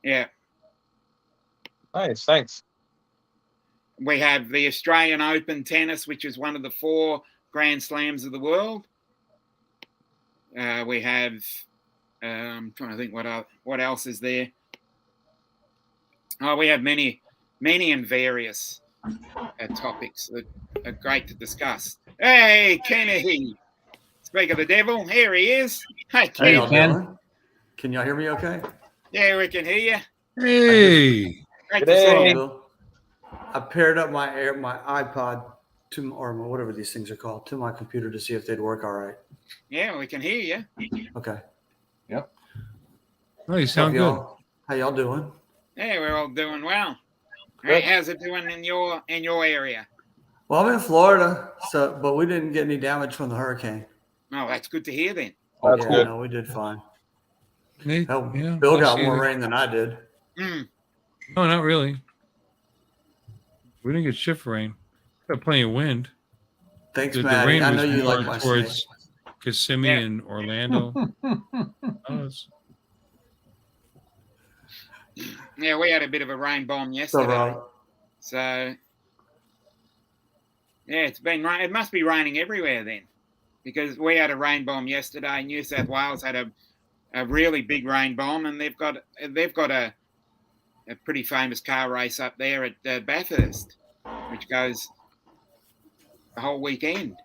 Yeah. Nice, thanks. We have the Australian Open tennis, which is one of the 4 Grand Slams of the world. We have, I'm trying to think what else is there. Oh, we have many and various topics that are great to discuss. Hey, Kennedy. Speak of the devil, here he is. Hey, How Ken. y'all doing? Can y'all hear me okay? Yeah, we can hear you. Hey, Great Good to see day. you. I paired up my iPod to or whatever these things are called to my computer to see if they'd work all right. Yeah, we can hear you. Okay. Yep. oh, you sound good. How y'all doing? Yeah, we're all doing well. Good. How's it doing in your area? Well, I'm in Florida, but we didn't get any damage from the hurricane. Oh, that's good to hear then. That's yeah, good. no, we did fine. Nate, Hell, yeah, Bill I'll got see more you. rain than I did. Mm. No, not really. We didn't get shift rain. Got plenty of wind. Thanks, The Maddie. rain I was know you more like my towards snake. Kissimmee Yeah. and Orlando. Yeah, we had a bit of a rain bomb So, yesterday. Ron, So, yeah, it's been rain. It must be raining everywhere then, because we had a rain bomb yesterday. New South Wales had a really big rain bomb, and they've got a pretty famous car race up there at Bathurst, which goes the whole weekend.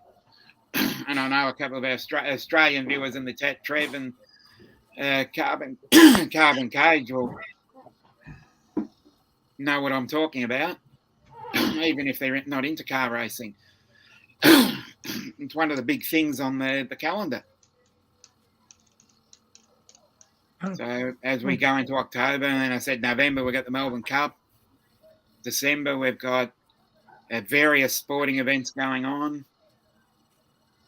And I know a couple of our Australian viewers in the chat, Trev and Carbon Cage, will know what I'm talking about, even if they're not into car racing. It's one of the big things on the calendar. So as we go into October, and then I said November, we've got the Melbourne Cup. December, we've got various sporting events going on.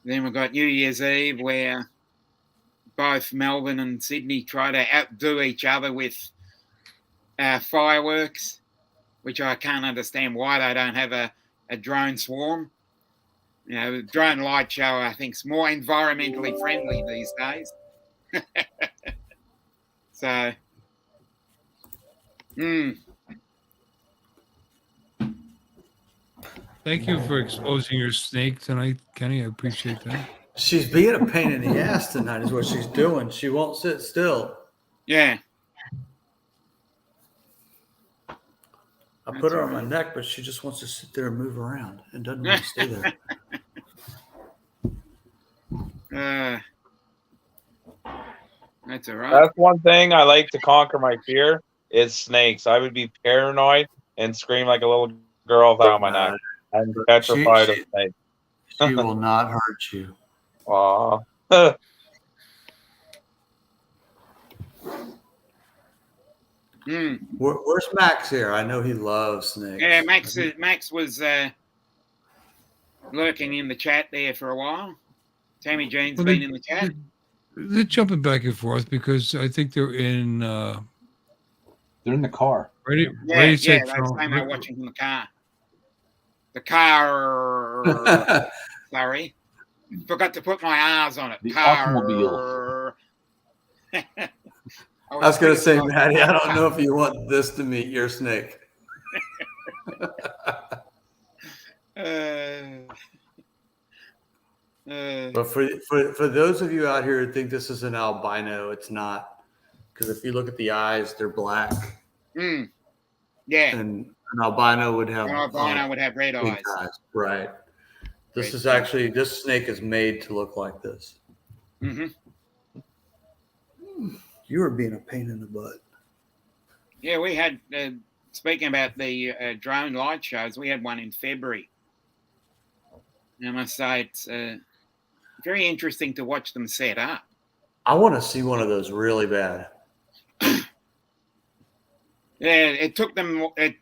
Then we've got New Year's Eve, where both Melbourne and Sydney try to outdo each other with fireworks, which I can't understand why they don't have a drone swarm. You know, the drone light show, I think, is more environmentally friendly these days. So, Thank you for exposing your snake tonight, Kenny. I appreciate that. she's being a pain in the ass tonight, is what she's doing. She won't sit still. yeah. I put her on my neck, but she just wants to sit there and move around and doesn't want to stay there. That's all right. That's one thing I like to conquer my fear is snakes. I would be paranoid and scream like a little girl without my neck. I'm petrified of snakes. She will not hurt you. Aw. Where's Max here? I know he loves snakes. Yeah, Max was lurking in the chat there for a while. Tammy Jean's Well, been in the chat. They're jumping back and forth because I think they're in They're in the car. ready. Yeah, ready yeah, set, that's Trump. saying they're watching from the car. The car. Sorry. Forgot to put my R's on it. The car. automobile. I was going to say, thinking Maddie, I don't know if you want this to meet your snake. But for those of you out here who think this is an albino, it's not. Because if you look at the eyes, they're black. Yeah. And an albino would have An albino would have red pink eyes. Right. This Red is pink. actually, this snake is made to look like this. Mm-hmm. You were being a pain in the butt. Yeah, we had, speaking about the drone light shows, we had one in February. And I must say, it's very interesting to watch them set up. I want to see one of those really bad. Yeah, it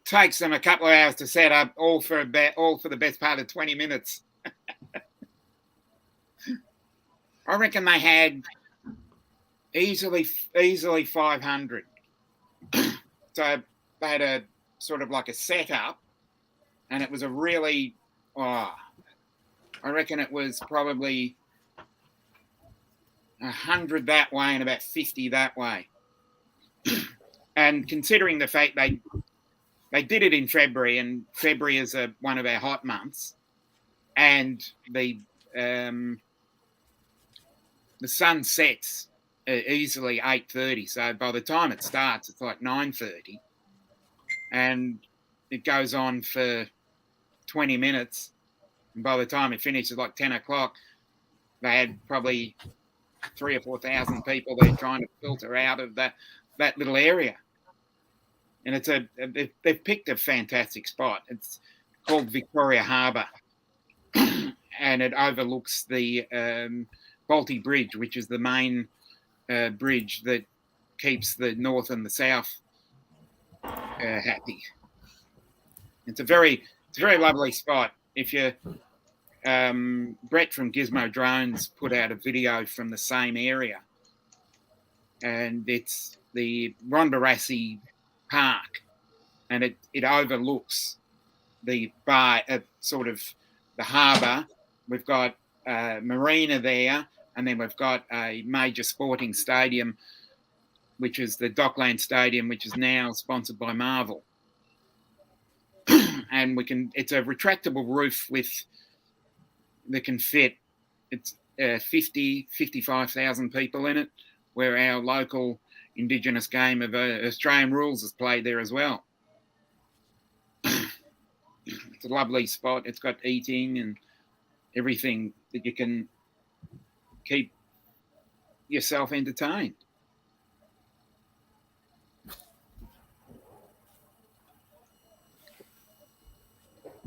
takes them a couple of hours to set up, all for the best part of 20 minutes. I reckon they had easily 500. So they had a sort of like a setup, and it was a really, I reckon it was probably 100 that way and about 50 that way. And considering the fact they did it in February, and February is one of our hot months, and the sun sets easily 8:30. So by the time it starts, it's like 9:30, and it goes on for 20 minutes. And by the time it finishes, like 10 o'clock, they had probably 3,000 or 4,000 people there trying to filter out of that little area. And they've picked a fantastic spot. It's called Victoria Harbour, and it overlooks the Balti Bridge, which is the main bridge that keeps the north and the south happy. It's a very lovely spot. If you Brett from Gizmo Drones put out a video from the same area, and it's the Ronbarassi Park, and it overlooks the bar, sort of the harbour. We've got a marina there, and then we've got a major sporting stadium, which is the Dockland Stadium, which is now sponsored by Marvel. And it's a retractable roof that can fit, it's 55,000 people in it, where our local Indigenous game of Australian Rules is played there as well. It's a lovely spot. It's got eating and everything that you can keep yourself entertained.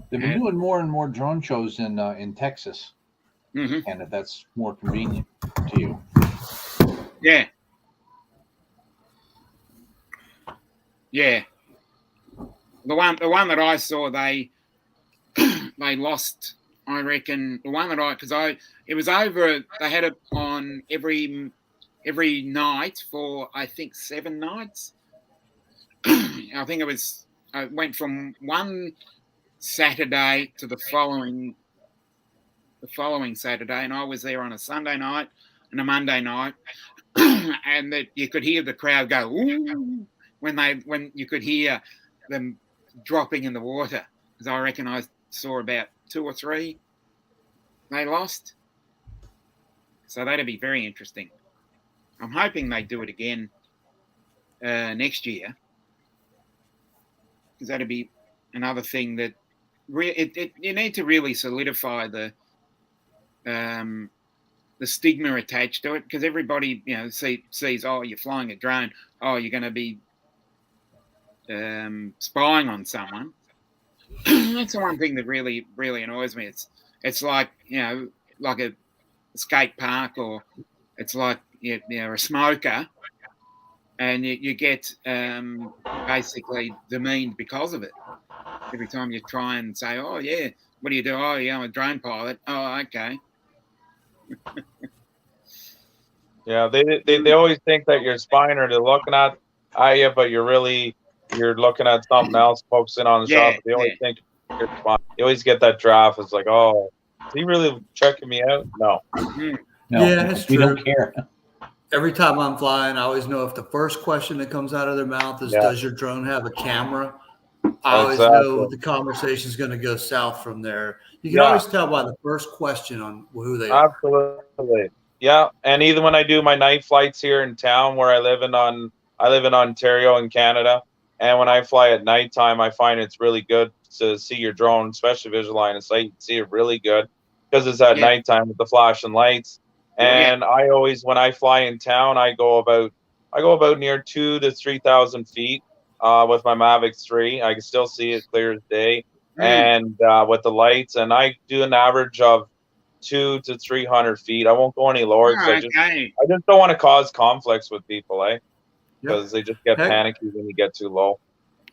They've been doing more and more drone shows in Texas, Mm-hmm. and if that's more convenient to you. Yeah. Yeah. The one that I saw, they lost. I reckon the one that it was over. They had it on every night for I think 7 nights. I think I went from one Saturday to the following Saturday, and I was there on a Sunday night and a Monday night, and that you could hear the crowd go ooh when you could hear them dropping in the water, because I reckon I saw about 2 or 3 they lost. So that'd be very interesting. I'm hoping they do it again next year, because that'd be another thing that you need to really solidify the stigma attached to it, because everybody sees, oh, you're flying a drone, oh, you're going to be spying on someone. That's the one thing that really, really annoys me. It's like, like a skate park, or it's like a smoker, and you get basically demeaned because of it. Every time you try and say, oh yeah, what do you do? Oh yeah, I'm a drone pilot. Oh, okay. Yeah, they always think that you're spying or they're looking at you, but you're looking at something else, focusing on the shot. But they always think you're spying. You always get that draft. It's like, oh, is he really checking me out? No. No, Yeah, that's we true. don't care. Every time I'm flying, I always know if the first question that comes out of their mouth is, does your drone have a camera? I always know the conversation is going to go south from there. You can always tell by the first question on who they are. Absolutely. Yeah. And even when I do my night flights here in town where I live in Ontario in Canada, and when I fly at nighttime, I find it's really good to see your drone, especially visual line of sight. You see it really good because it's at nighttime with the flashing lights. And I always, when I fly in town, I go about near 2,000 to 3,000 feet with my Mavic 3. I can still see it clear as day, and with the lights. And I do an average of 200 to 300 feet. I won't go any lower because I just don't want to cause conflicts with people, because they just get panicky when you get too low.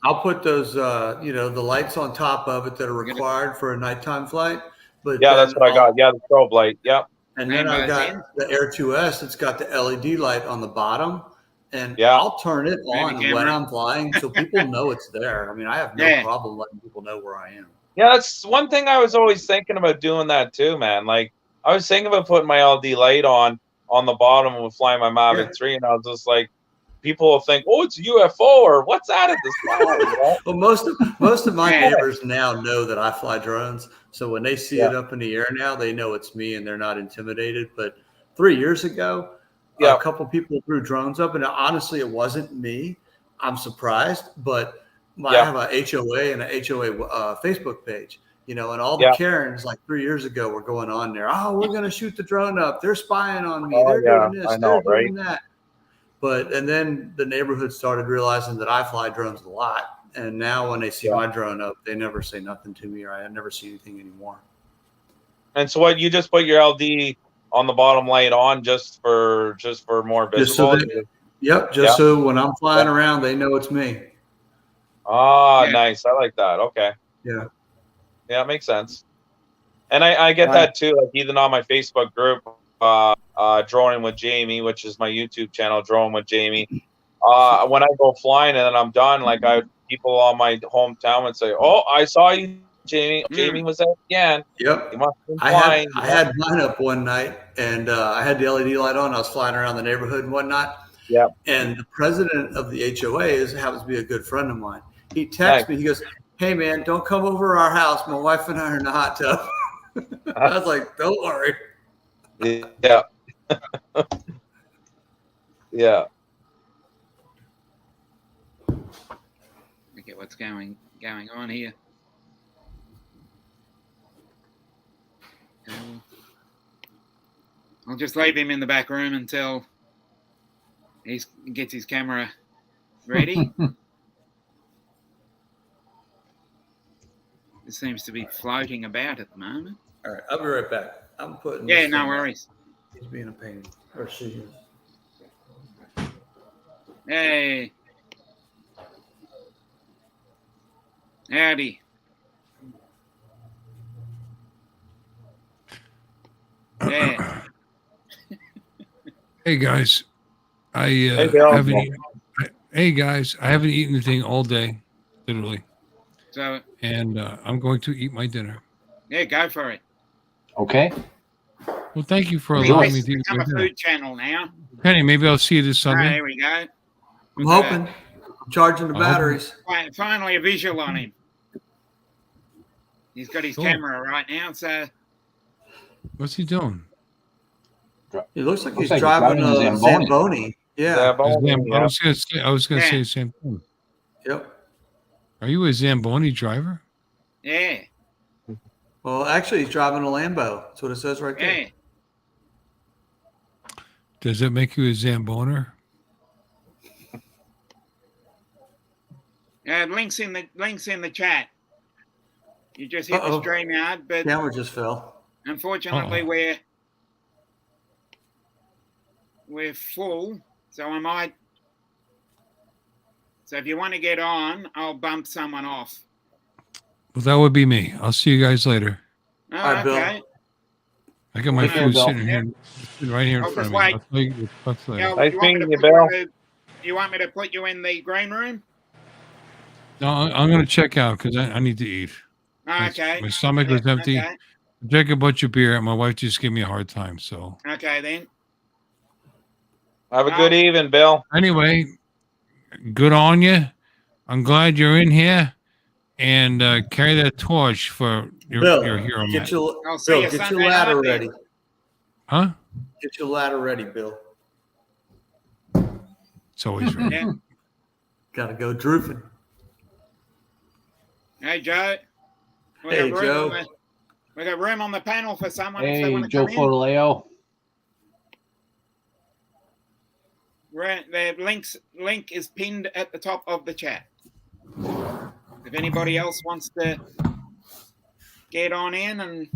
I'll put those, the lights on top of it that are required for a nighttime flight. But that's what I got. Yeah, the strobe light. Yep. And then I got the Air 2S. It's got the LED light on the bottom, and I'll turn it on when I'm flying so people know it's there. I mean, I have no problem letting people know where I am. Yeah, that's one thing I was always thinking about doing that too, man. Like, I was thinking about putting my LED light on the bottom and flying my Mavic 3, and I was just like, people will think, oh, it's a UFO or what's that at the sky? Well, most of my neighbors now know that I fly drones. So when they see it up in the air now, they know it's me and they're not intimidated. But 3 years ago, a couple people threw drones up, and honestly, it wasn't me. I'm surprised, but I have a HOA and a HOA Facebook page, and all the Karens like 3 years ago were going on there. Oh, we're going to shoot the drone up. They're spying on me. They're doing this. I know, they're doing that. And then the neighborhood started realizing that I fly drones a lot. And now when they see my drone up, they never say nothing to me, or I never see anything anymore. And so what, you just put your LD on the bottom light on just for more visible? So when I'm flying around, they know it's me. Nice. I like that. Okay. Yeah, it makes sense. And I get that too, like even on my Facebook group, Droning with Jamie, which is my YouTube channel, Droning with Jamie. When I go flying and then I'm done, like people on my hometown would say, "Oh, I saw you Jamie was out again. Yep. He must have been I flying. had mine up one night, and I had the LED light on. I was flying around the neighborhood and whatnot. Yeah. And the president of the HOA happens to be a good friend of mine. He texts me. He goes, "Hey man, don't come over to our house. My wife and I are in the hot tub." I was like, "Don't worry." Yeah. Yeah. Look at what's going on here. I'll just leave him in the back room until he gets his camera ready. It seems to be floating about at the moment. All right, I'll be right back. I'm putting. Yeah, this no thing up. worries. He's being a pain. Or she is. Hey. Howdy. Yeah. Hey guys, Hey, Bill. haven't. Hey guys, I haven't eaten anything all day, literally, So, and I'm going to eat my dinner. yeah, go for it. Okay. Well, thank you for We allowing me to eat become my a dinner. food channel now. Penny, maybe I'll see you this Oh, Sunday. there we go. I'm hoping. I'm charging the I hope- batteries. Finally, a visual on him. He's got his Cool. camera right now, so What's he doing? It looks like he's like he's driving driving a a Zamboni. Zamboni. Yeah. I was going to say Yeah. the same thing. Yep. Are you a Zamboni driver? yeah, Well, actually, he's driving a Lambo. That's what it says right there. yeah. Does it make you a Zamboner? Links in the chat. You just hit Uh-oh. the StreamYard, but Camera just fell. unfortunately Uh-oh. we're full, so I might. So if you want to get on, I'll bump someone off. Well, that would be me. I'll see you guys later. Oh, All right, Bill. okay. I got my Take care, food Bill. sitting here, sitting right here in I'll front just of me. wait. I'll tell you what's later. Yeah, Nice you want me to meeting you, put Bill. you want me to put you in the green room? No, I'm going to check out because I need to eat. Oh, okay. My stomach was empty. Okay, I drank a bunch of beer, and my wife just gave me a hard time. So okay then. Have a good evening, Bill. anyway, good on you. I'm glad you're in here, and carry that torch for Bill, your hero. get Matt. your, I'll see Bill, you get Sunday your ladder night then. ready. Huh? Get your ladder ready, Bill. It's always right. Yeah. Got to go drooping. Hey Joe. We Hey, got room Joe. on we got room on the panel for someone if they Hey, want to Joe come in. Florleo. The link is pinned at the top of the chat. If anybody else wants to get on in and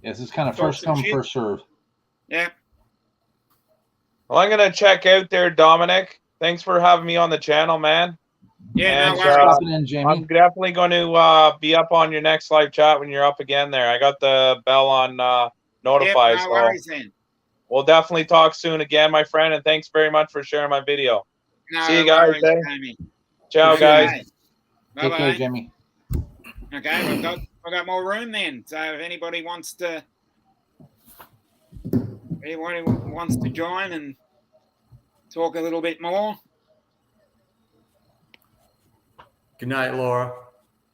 Yes, it's kind of Talk first some come, shit. first serve. yeah, Well, I'm gonna check out there, Dominic. Thanks for having me on the channel, man. yeah, And, no worries. Dropping in, Jamie. I'm definitely going to be up on your next live chat when you're up again there. I got the bell on notify, Yep, no so worries then. we'll definitely talk soon again, my friend. And thanks very much for sharing my video. No See you guys, worries, eh? Jamie. Ciao, Good seeing guys. Bye Take care, bye. Jamie. Okay, we've got more room then. So if anybody wants to join and talk a little bit more. Good night, Laura.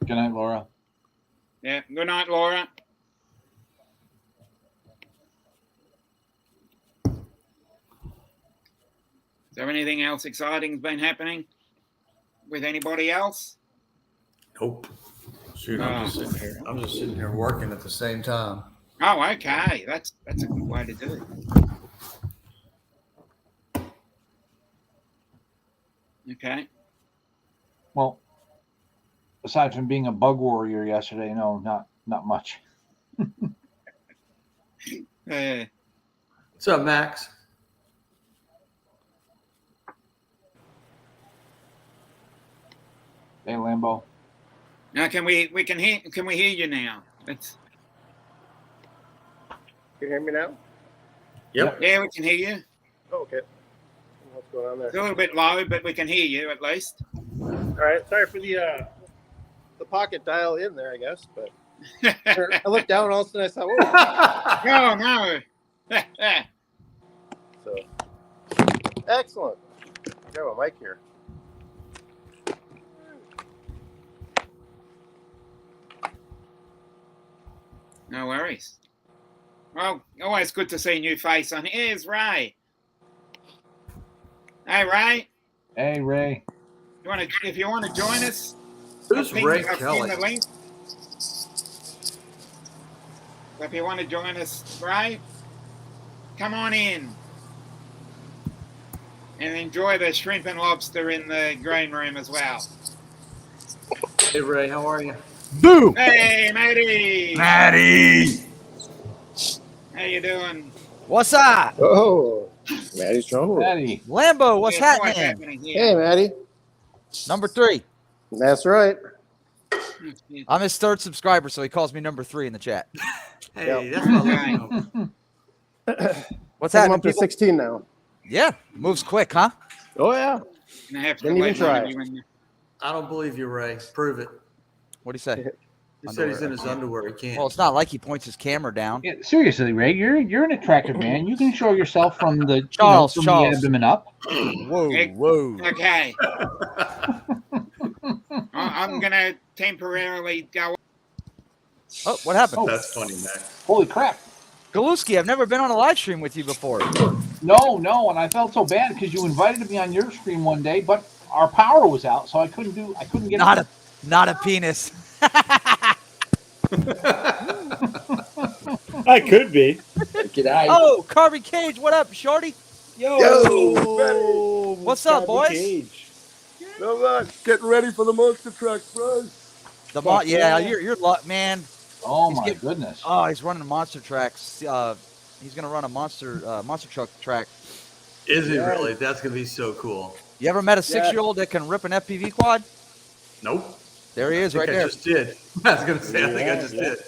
Good night, Laura. Yeah. Good night, Laura. Is there anything else exciting's been happening with anybody else? Nope. Shoot, I'm just sitting here working at the same time. Oh, okay. That's a good way to do it. Okay. Well, aside from being a bug warrior yesterday, no, not much. What's up, Max? Hey, Lambo. Now can we hear you now? It's, Can you hear me now? Yep. yeah, we can hear you. Oh, okay. What's going on there? It's a little bit low, but we can hear you at least. All right. Sorry for the pocket dial in there, I guess. But I looked down, all of a sudden I saw, whoa. No, no. So excellent. Grab a mic here. No worries. Well, always good to see a new face on. Here's Ray. Hey, Ray. Hey, Ray. If you want to join us? Who's Ray I'll Kelly? pin the link. So if you want to join us, Ray, come on in and enjoy the shrimp and lobster in the green room as well. Hey, Ray, how are you? Boo! Hey, Matty. Maddie! How you doing? What's up? Oh, Maddie's trouble. Maddie. Lambo, what's Yeah, what's happening? here? Hey, Maddie. Number 3. That's right. I'm his 3rd subscriber, so he calls me number 3 in the chat. Hey, that's what I like to know. What's I'm happening, up to people? 16 now. Yeah, moves quick, huh? Oh, yeah. Gonna have to Didn't even let one try of it. you in there. I don't believe you, Ray. Prove it. What'd he say? He said he's in his underwear. He can't. Well, it's not like he points his camera down. Yeah, seriously, Ray, you're an attractive man. You can show yourself from the Charles, from Charles. the abdomen up. Whoa, Hey. whoa. Okay. I'm gonna temporarily go. Oh, what happened? That's funny, Max. Holy crap! Galuski, I've never been on a live stream with you before. No, and I felt so bad because you invited me on your stream one day, but our power was out, so I couldn't get Not a penis. I could be. Get out. Oh, Carbon Cage, what up, shorty? Yo, What's up, boys? Cage. No much. Getting ready for the monster truck, bro. Yeah, you're man. Oh He's my getting- goodness! Oh, he's running monster tracks. He's gonna run a monster truck track. Is he really? That's gonna be so cool. You ever met a 6-year-old that can rip an FPV quad? Nope. There he is, I right think I there. just did. I was gonna say. I think I just did.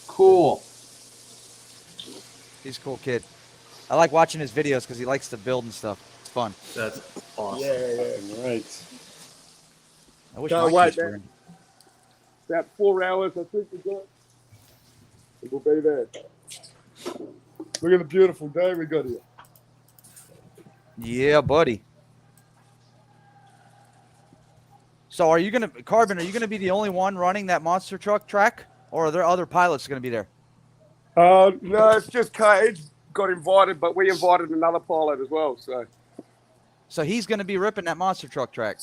Cool. He's a cool kid. I like watching his videos because he likes to build and stuff. It's fun. That's awesome. Yeah, right. I wish Can't my wait, kids were man. in. About 4 hours, I think we got. We'll be there. Look at the beautiful day we got here. Yeah, buddy. So are you gonna be the only one running that monster truck track, or are there other pilots gonna be there? No, it's just Cage got invited, but we invited another pilot as well. So he's gonna be ripping that monster truck track.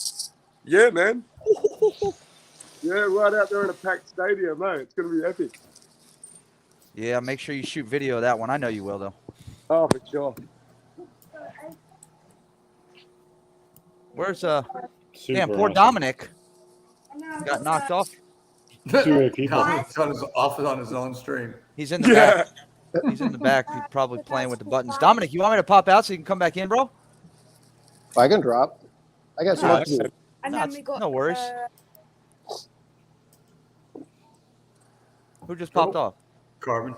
Yeah, man. Yeah, right out there in a packed stadium, mate. It's gonna be epic. Yeah, make sure you shoot video of that one. I know you will, though. Oh, for sure. Where's Super damn poor awesome. Dominic got knocked off. Too many people. He's on his own stream. He's in the back. He's in the back. He's probably playing with the buttons. Dominic, you want me to pop out so you can come back in, bro? I can drop. I got so much to do. No worries. Who just popped off? Carbon.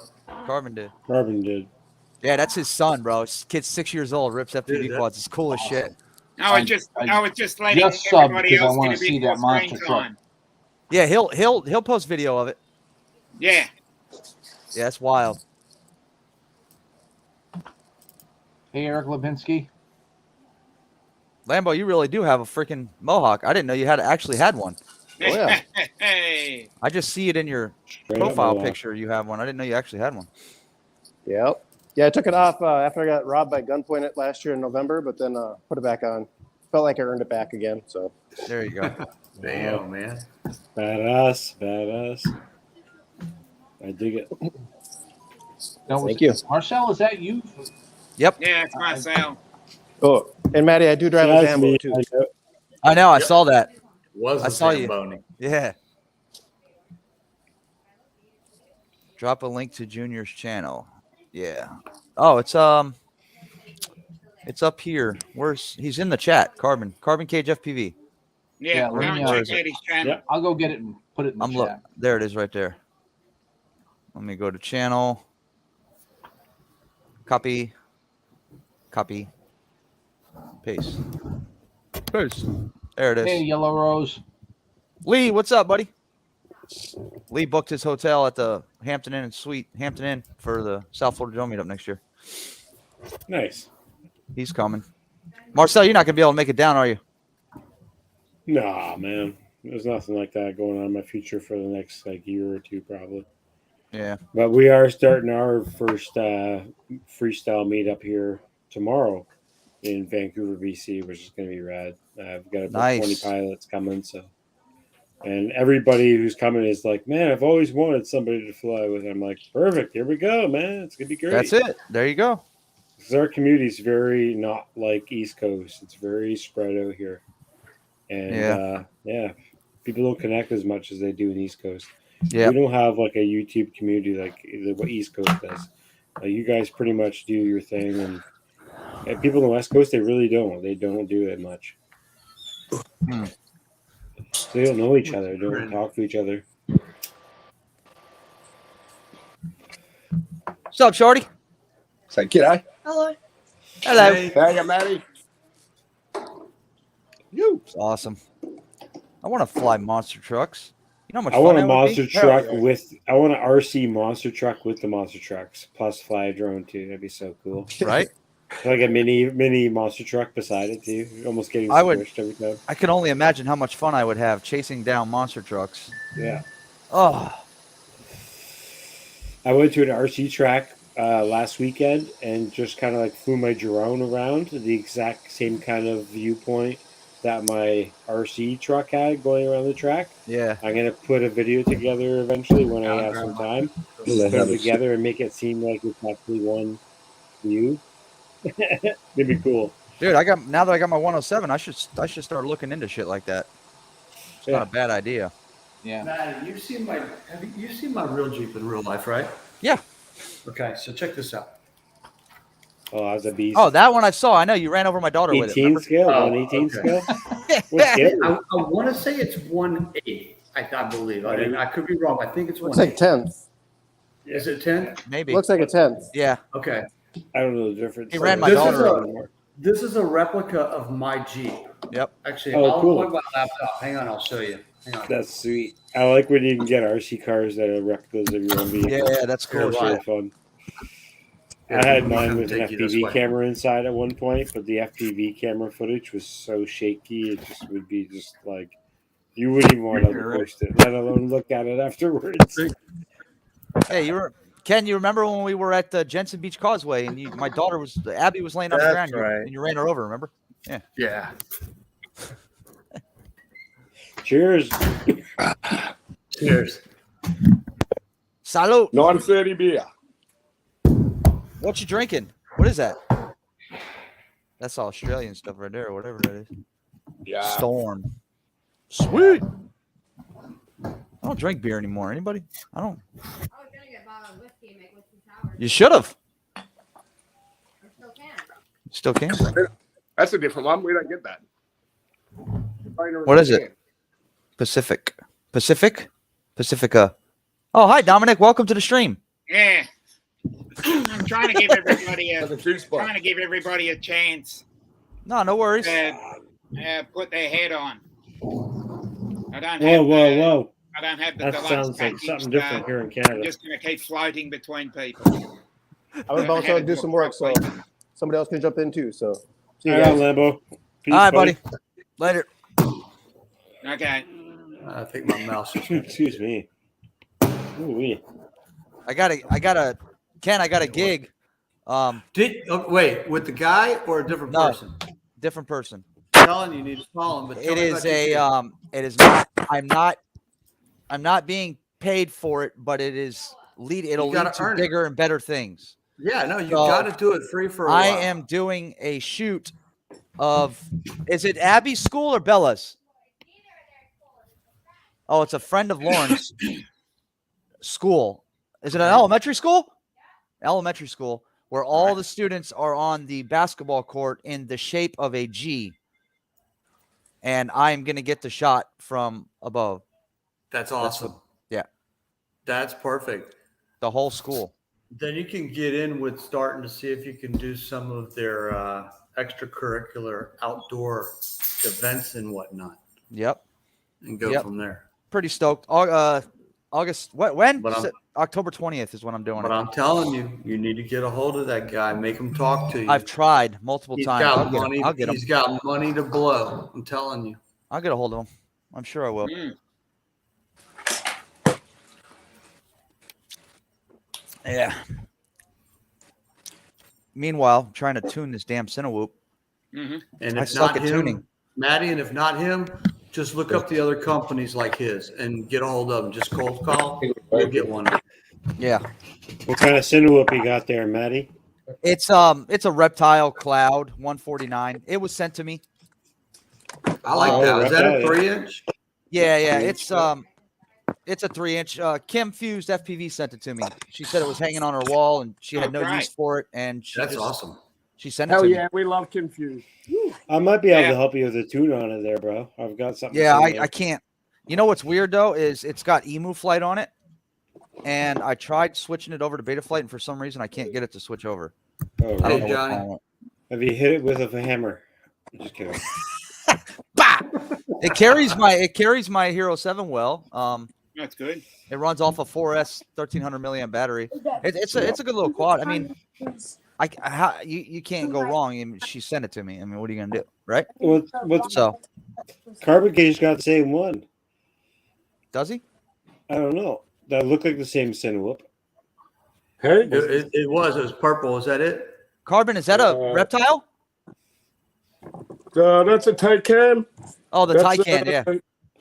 Carvin did. Carbon did. Yeah, that's his son, bro. His kid's 6 years old. Rips FPV Dude, quads. It's cool as shit. I was just letting just subbed everybody because I else wanna get a see bit more that monster screen truck. time. Yeah, he'll post video of it. Yeah. Yeah, that's wild. Hey, Eric Lipinski. Lambo, you really do have a freaking mohawk. I didn't know you actually had one. Oh, yeah. Hey. I just see it in your Straight up profile Mohawk. picture. You have one. I didn't know you actually had one. Yep. Yeah, I took it off after I got robbed by gunpoint it last year in November, but then put it back on. Felt like I earned it back again. So There you go. Damn, man. Badass. I dig it. Thank you. Marcel, is that you? Yeah, it's myself. Oh, and Maddie, I do drive a That's me. Zambo too. I know. I know. I saw that. Was I a saw you. Zamboni. Yeah. Drop a link to Junior's channel. Yeah. Oh, it's up here. He's in the chat? Carbon Cage FPV. Yeah, Yeah, go let and me know. check out his channel. Yeah. I'll go get it and put it in the chat. There it is right there. Let me go to channel. Copy. Paste. There it is. Hey, Yellow Rose. Lee, what's up, buddy? Lee booked his hotel at the Hampton Inn for the South Florida Dome meetup next year. Nice. He's coming. Marcel, you're not gonna be able to make it down, are you? Nah, man. There's nothing like that going on in my future for the next year or two, probably. Yeah. But we are starting our first freestyle meetup here tomorrow in Vancouver, BC, which is going to be rad. I've got about 20 pilots coming, so. And everybody who's coming is like, man, I've always wanted somebody to fly with. I'm like, perfect. Here we go, man. It's going to be great. That's it. There you go. Because our community is very not like East Coast. It's very spread out here. And people don't connect as much as they do in East Coast. Yeah. We don't have like a YouTube community like what East Coast does. You guys pretty much do your thing, and people on the West Coast, they really don't. They don't do it much. They don't know each other. They don't talk to each other. What's up, Shorty? Say, g'day. Hello. Hello. Hey. How you, Matty? You. It's awesome. I want to fly monster trucks. You know how much I fun want a that would monster be? truck I want an RC monster truck with the monster trucks, plus fly a drone too. That'd be so cool. Right? Like a mini monster truck beside it too. Almost getting squished every time. I can only imagine how much fun I would have chasing down monster trucks. Yeah. Oh. I went to an RC track last weekend and just kind of flew my drone around the exact same kind of viewpoint that my RC truck had going around the track. Yeah. I'm going to put a video together eventually when I have some time. Put them together and make it seem like it's actually one view. It'd be cool. Dude, now that I got my 107, I should start looking into shit like that. It's not a bad idea. Yeah. Matt, you've seen my real Jeep in real life, right? Yeah. Okay, so check this out. Oh, I was a beast. Oh, that one I saw. I know you ran over my daughter with it. 18 Remember? scale, Oh, 118 okay. scale. What scale? I want to say it's 1/8. I believe. I could be wrong. I think it's 1/8. Looks like 10th. Is it 10? Maybe. Looks like a 10th. Yeah. Okay. I don't know the difference. He ran my This daughter. is This is a replica of my Jeep. Yep. Actually, Oh, I'll cool. put my laptop. Hang on, I'll show you. Hang on. That's sweet. I like when you can get RC cars that are replicas of your own vehicle. Yeah, that's cool. It's really fun. I had mine with an FPV camera inside at one point, but the FPV camera footage was so shaky, it just would be just like you wouldn't even want to post it, let alone look at it afterwards. Hey, Ken, you remember when we were at the Jensen Beach Causeway and my daughter Abby was laying on the That's ground right. and you ran her over, remember? Yeah. Yeah. Cheers. Cheers. Salud. 930 beer. What you drinking? What is that? That's Australian stuff right there, or whatever that is. Yeah. Storm. Sweet. I don't drink beer anymore. Anybody? I don't. I was gonna get bottled whiskey and make whiskey sour. You should have. I still can. Still can. That's a different one. We don't get that. What is it? Pacifica. Oh, hi, Dominic. Welcome to the stream. Yeah. I'm trying to give everybody a chance. No worries. Put their head on. I don't Whoa. I don't have the That deluxe sounds like package, something different here in Canada. I'm just going to keep floating between people. I was about to do some work, so somebody else can jump in too. So, see you All right, guys. Lambo. Peace, All right, buddy. Later. Okay. I think my mouse is. Excuse me. Ooh-wee. I got a gig. Wait, with the guy or a different person? Different person. Telling you need to follow him, but tell It me is about your it is not I'm not being paid for it, but it'll lead gotta to earn it. bigger and better things. Yeah, no, you So, got to do it free for a I while. am doing a shoot of, is it Abby's school or Bella's? Oh, it's a friend of Lauren's school. Is it an elementary school? Elementary school, where all the students are on the basketball court in the shape of a G. And I'm going to get the shot from above. That's awesome. Yeah. That's perfect. The whole school. Then you can get in with starting to see if you can do some of their extracurricular outdoor events and whatnot. Yep. and go from there. Pretty stoked. August, when? But I'm- October 20th is when I'm doing But it. I'm telling you, you need to get a hold of that guy. Make him talk to you. I've tried multiple He's times. got money. I'll get him. He's got money to blow. I'm telling you. I'll get a hold of him. I'm sure I will. Yeah. Meanwhile, I'm trying to tune this damn Cinewhoop. And I if suck not at him, tuning. Maddie, and if not him, just look up the other companies like his and get a hold of them. Just cold call. You'll get one. Yeah. What kind of Cinewhoop you got there, Maddie? It's a Reptile Cloud 149. It was sent to me. I like that. Is that a 3-inch? Yeah. It's a 3-inch. Kim Fused FPV sent it to me. She said it was hanging on her wall and she had no use for it. And That's awesome. She sent it Hell to yeah, me. we love Confused. I might be able to help you with a tune on it there, bro. I've got something. Yeah, similar. I can't. You know what's weird though is it's got Emu Flight on it, and I tried switching it over to Beta Flight, and for some reason I can't get it to switch over. Oh, I don't really? know what's wrong with it. Have you hit it with a hammer? I'm just kidding. It carries my Hero 7 well. That's good. It runs off a 4S 1300 milliamp battery. It's a good little quad. I mean, you can't go wrong. I mean, she sent it to me. I mean, what are you gonna do, right? What? So Carbon Cage got the same one. Does he? I don't know. That looked like the same Cinewhoop. Hey, It was purple. Is that it? Carbon, is that a reptile? that's a Taycan. Oh, the Taycan, yeah.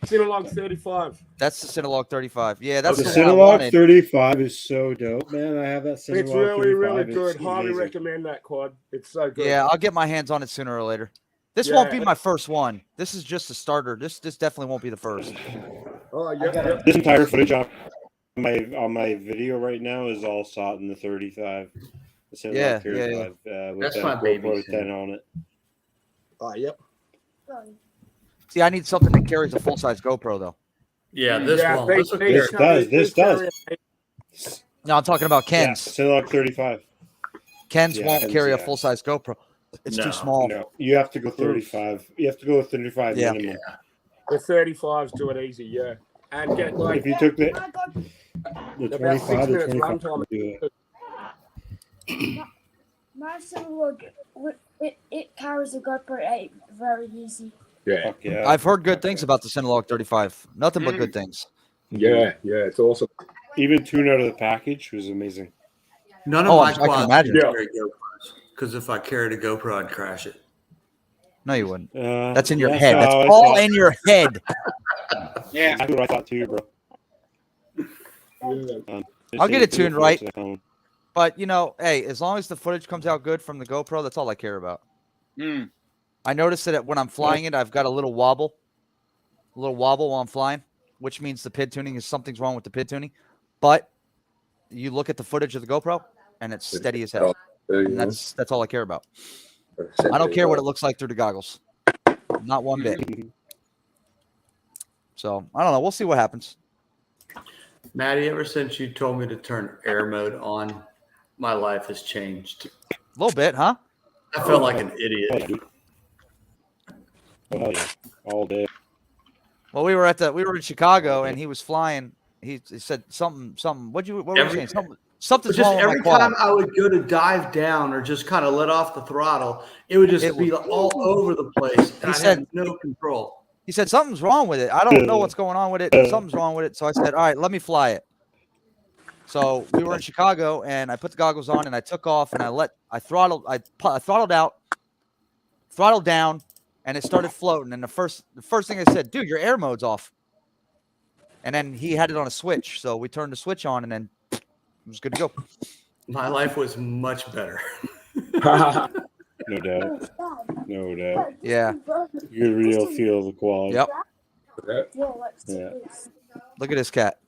Cinelog 35. That's the Cinelog 35. Yeah, that's the the one I Cinelog wanted. 35 is so dope, man. I have that Cinelog It's really, 35. really It's good. Highly amazing. recommend that quad. It's so good. Yeah, I'll get my hands on it sooner or later. This Yeah. won't be my first one. This is just a starter. This definitely won't be the first. Oh, yeah. This entire footage on my video right now is all shot in the 35. The Cinelog Yeah, 35 with That's that my baby, GoPro Sim. 10 on it. Oh, yep. See, I need something that carries a full-size GoPro, though. Yeah, this one. This does. No, I'm talking about Yeah, Ken's. Cinelog 35. Ken's Yeah, won't Ken's, carry a yeah. full-size GoPro. It's No, too small. No, you have to go 35. You have to go with 35 Yeah. minimum. The 35s do it easy, yeah. And get like If you took the about 25, 6 the minutes 25 runtime. would do it. My Cinelog, it carries a GoPro 8 very easy. Yeah. Fuck yeah. I've heard good things about the Cinelog 35. Nothing but good things. Yeah, it's awesome. Even tune out of the package was amazing. None of Oh, my I can quads imagine. carry GoPros because if I carried a GoPro, I'd crash it. No, you wouldn't. Uh, That's in your that's head. how That's I all thought. in your head. Yeah. Exactly what I thought too, bro. I'll get it tuned right. at home. But, you know, hey, as long as the footage comes out good from the GoPro, that's all I care about. Mm. I noticed that when I'm flying it, I've got a little wobble while I'm flying, which means the PID tuning is something's wrong with the PID tuning. But you look at the footage of the GoPro, and it's steady as hell. And that's all I care about. I don't care what it looks like through the goggles. Not one bit. So, I don't know. We'll see what happens. Maddie, ever since you told me to turn air mode on, my life has changed. A little bit, huh? I felt like an idiot. Oh, yeah. All day. Well, we were in Chicago, and he was flying. He said something. What were you saying? Something's Just wrong with every my quad. time I would go to dive down or just kind of let off the throttle, it would just be all over the place. And I had no control. He said something's wrong with it. I don't know what's going on with it. Something's wrong with it. So I said, all right, let me fly it. So we were in Chicago, and I put the goggles on, and I took off, and I throttled out, throttled down, and it started floating. And the first thing I said, dude, your air mode's off. And then he had it on a switch, so we turned the switch on, and then it was good to go. My life was much better. No doubt. No doubt. Yeah. You real feel the quality. Yep. Yeah. Look at this cat.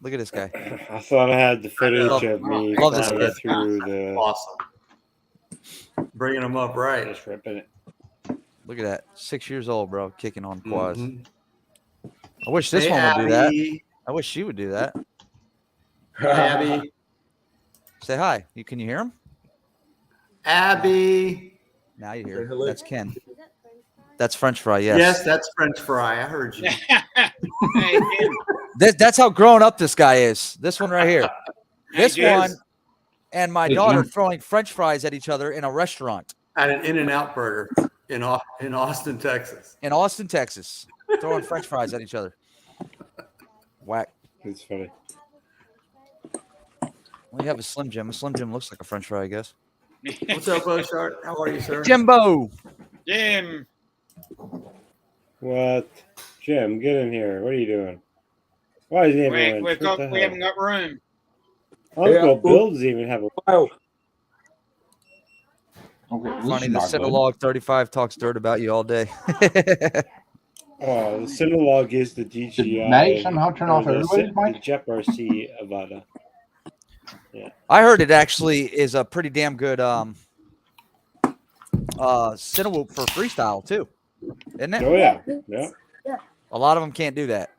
Look at this guy. I thought I had the footage of me Love this flying kid. through the. Awesome. Bringing them up right. Just ripping it. Look at that. 6 years old, bro, kicking on quads. Mhm. I wish this Hey, one would do that. Abby. I wish she would do that. Abby. Say hi. Can you hear him? Abby. Now you hear him. That's Ken. That's French fry. Yes. Yes, that's French fry. I heard you. Hey, Jim. That's how grown up this guy is. This one right here. Hey, This Jim. one and my Hey, daughter Jim. throwing French fries at each other in a restaurant At an In-N-Out Burger in Austin, Texas. in Austin, Texas, throwing French fries at each other. Whack. It's funny. We have a Slim Jim. A Slim Jim looks like a French fry, I guess. What's up, Oshart? How are you, sir? Jimbo. Jim. What? Jim, get in here. What are you doing? Why is he We everyone? haven't got room. Uncle Bill doesn't even have a. Okay, Funny, the not good. Cinnalog 35 talks dirt about you all day. Oh, the Cinnalog is the DGI. Maddie somehow turn off or the everybody's mic? the Jep RC Avada. Yeah. I heard it actually is a pretty damn good Cinnawhoop for freestyle too, isn't it? Oh yeah, yeah. A lot of them can't do that.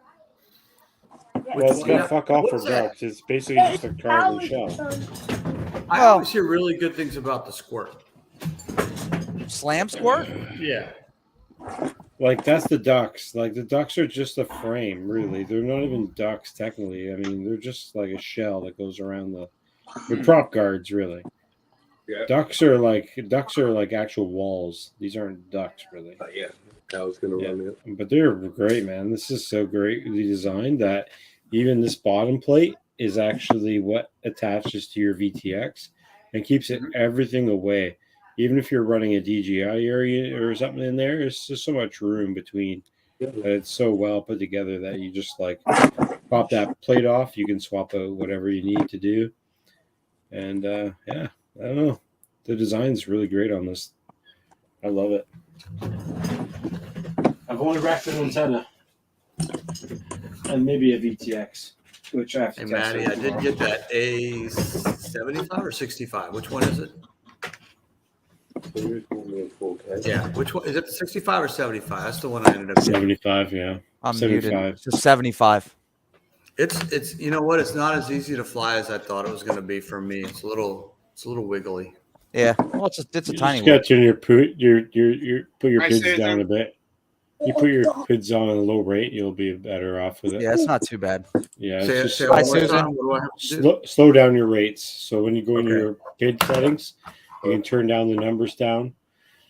Well, it's got fuck off for ducks. It's basically just a carbon shell. I always hear really good things about the Squirt. Slam Squirt? Yeah. Like that's the ducks. Like the ducks are just a frame, really. They're not even ducks technically. I mean, they're just like a shell that goes around they're prop guards, really. Yeah. Ducks are like actual walls. These aren't ducks, really. Yeah. I was gonna run it. But they're great, man. This is so greatly designed that even this bottom plate is actually what attaches to your VTX and keeps it everything away. Even if you're running a DJI area or something in there, there's just so much room between. It's so well put together that you just like pop that plate off. You can swap out whatever you need to do. And yeah, I don't know. The design's really great on this. I love it. I've only racked an antenna and maybe a VTX, which I have to Hey, test. Maddie, I did get that A75 or 65. Which one is it? Yeah. Which one is it? The 65 or 75? That's the one I ended up getting. 75, yeah. I'm 75. muted. It's a 75. It's you know what? It's not as easy to fly as I thought it was going to be for me. It's a little wiggly. Yeah. Well, it's a You tiny just got one. your put your I PIDs see down them. a bit. You put your PIDs on a low rate, you'll be better off with it. Yeah, it's not too bad. Yeah, Say, it's just say it one more Susan. time. What do I have to do? slow down your rates. So when you go into Okay. your PID settings, you can turn down the numbers down,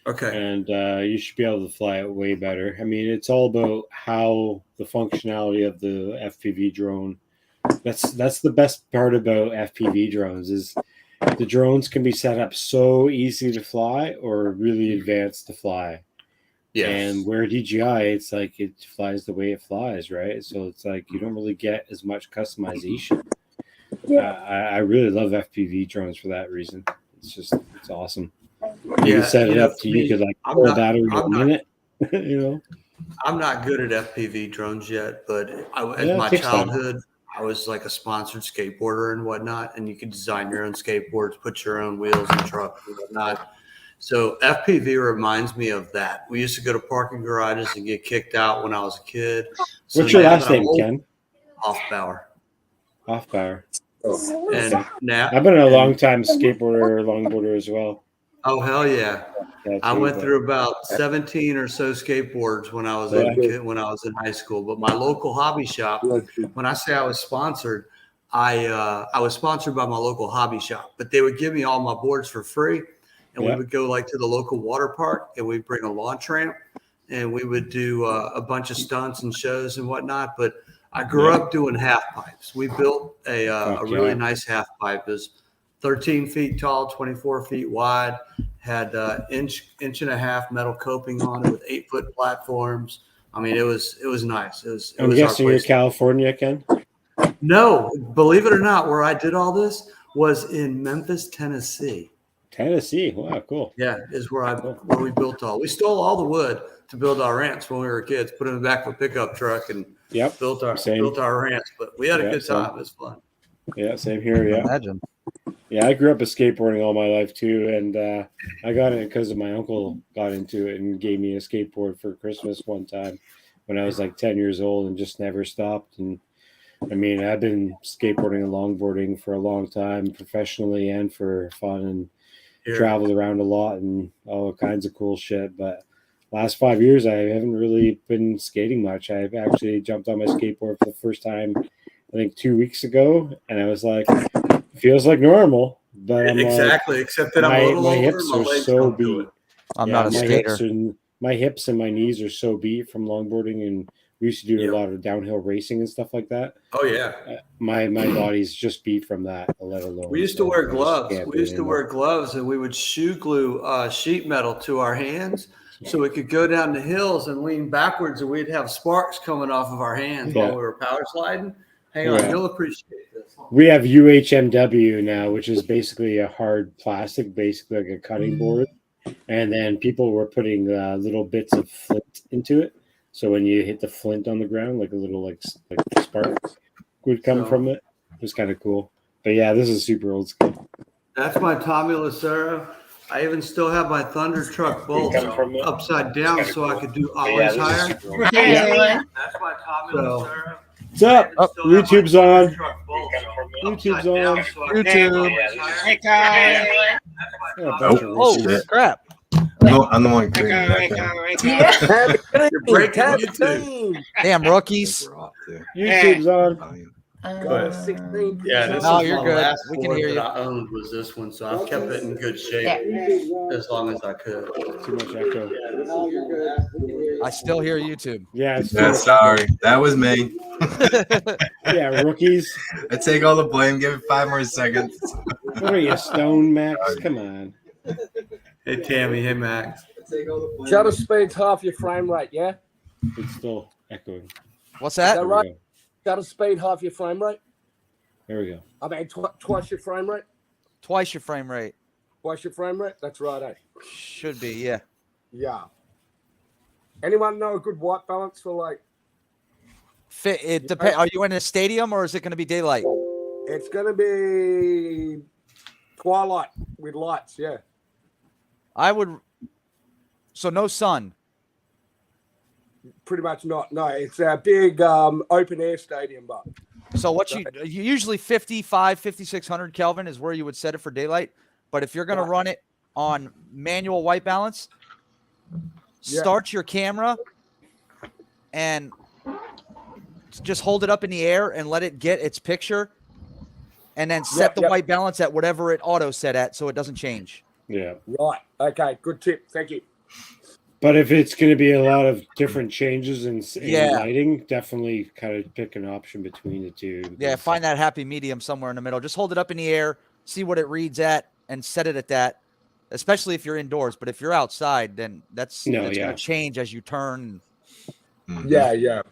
Okay. and you should be able to fly it way better. I mean, it's all about how the functionality of the FPV drone. That's the best part about FPV drones is the drones can be set up so easy to fly or really advanced to fly. Yes. And where DJI, it's like it flies the way it flies, right? So it's like you don't really get as much customization. I really love FPV drones for that reason. It's awesome. You can set it up to you could like I'm pull not- that in a I'm not- minute, you know. I'm not good at FPV drones yet, but in Yeah, my it takes time. childhood, I was like a sponsored skateboarder and whatnot, and you could design your own skateboards, put your own wheels and truck and whatnot. So FPV reminds me of that. We used to go to parking garages and get kicked out when I was a kid. So What's your now last that I'm name, old- Ken? Hoffbauer. Hoffbauer. And now I've been a long time skateboarder, longboarder as well. Oh hell yeah! That I too, went but- through about 17 or so skateboards when I was when I was in high school. But my local hobby shop, when I say I was sponsored, I was sponsored by my local hobby shop. But they would give me all my boards for free, and we Yeah. would go like to the local water park, and we'd bring a launch ramp, and we would do a bunch of stunts and shows and whatnot. But I grew up doing half pipes. We built a really yeah. nice half pipe. It was 13 feet tall, 24 feet wide, had inch and a half metal coping on it with 8-foot platforms. I mean, it was nice. It was I'm our guessing you're place. California, Ken. No, believe it or not, where I did all this was in Memphis, Tennessee. Tennessee. Wow, cool. Yeah, is where we built all. We stole all the wood to build our ramps when we were kids. Put it in the back of a pickup truck and built our ramps. But we had a good time. It was fun. Yeah, same here. Yeah. Imagine. Yeah, I grew up with skateboarding all my life too, and I got it because of my uncle got into it and gave me a skateboard for Christmas one time when I was like 10 years old and just never stopped. And I mean, I've been skateboarding and longboarding for a long time, professionally and for fun, and traveled around a lot and all kinds of cool shit. But last 5 years, I haven't really been skating much. I've actually jumped on my skateboard for the first time, I think 2 weeks ago, and I was like, feels like normal. But I'm exactly, like, except that I'm a little my older, hips my are legs so don't do beat. it. I'm not a skater. My hips and my knees are so beat from longboarding, and we used to do a lot of downhill racing and stuff like that. Oh yeah, my body's just beat from that. Let alone we used to wear gloves. We used to wear gloves, and we would shoe glue sheet metal to our hands, so we could go down the hills and lean backwards, and we'd have sparks coming off of our hands while we were power sliding. Hang on, you'll appreciate this. We have UHMW now, which is basically a hard plastic, basically like a cutting board. And then people were putting little bits of flint into it. So when you hit the flint on the ground, like a little like spark would come from it. It was kind of cool. But yeah, this is super old school. That's my Tommy Lucero. I even still have my Thunder Truck bolts upside down so I could do always higher. Yeah. That's my Tommy Lucero. What's up? YouTube's on. YouTube's on. YouTube. Oh, crap. No, I'm the one. You're breaking YouTube. Damn rookies. YouTube's on. Yeah, this No, is you're my good. last We can board hear that you. I owned was this one, so I've kept it in good shape as long as I could. Too much echo. I still hear YouTube. Yeah, it's Yeah, sorry. That was me. Yeah, rookies. I take all the blame. Give it 5 more seconds. What are you, Stone Max? Come on. Hey, Tammy. Hey, Max. Shutter speed's half your frame rate, yeah? It's still echoing. What's Is that? that right? Shutter speed half your frame rate? There we go. I mean, twice your frame rate? Twice your frame rate. Twice your frame rate? That's right, eh? Should be, yeah. Yeah. Anyone know a good white balance for like? It depends. Are you in a stadium or is it going to be daylight? It's going to be twilight with lights, yeah. I would. So no sun. Pretty much not. No, it's a big open air stadium, but. So what you usually 5600 Kelvin is where you would set it for daylight. But if you're going to run it on manual white balance, start your camera and just hold it up in the air and let it get its picture and then set the white balance at whatever it auto set at so it doesn't change. Yeah. Right. Okay. Good tip. Thank you. But if it's going to be a lot of different changes in Yeah. lighting, definitely kind of pick an option between the two. Yeah, find that happy medium somewhere in the middle. Just hold it up in the air, see what it reads at, and set it at that, especially if you're indoors. But if you're outside, then that's going to change as you turn. Yeah, yeah.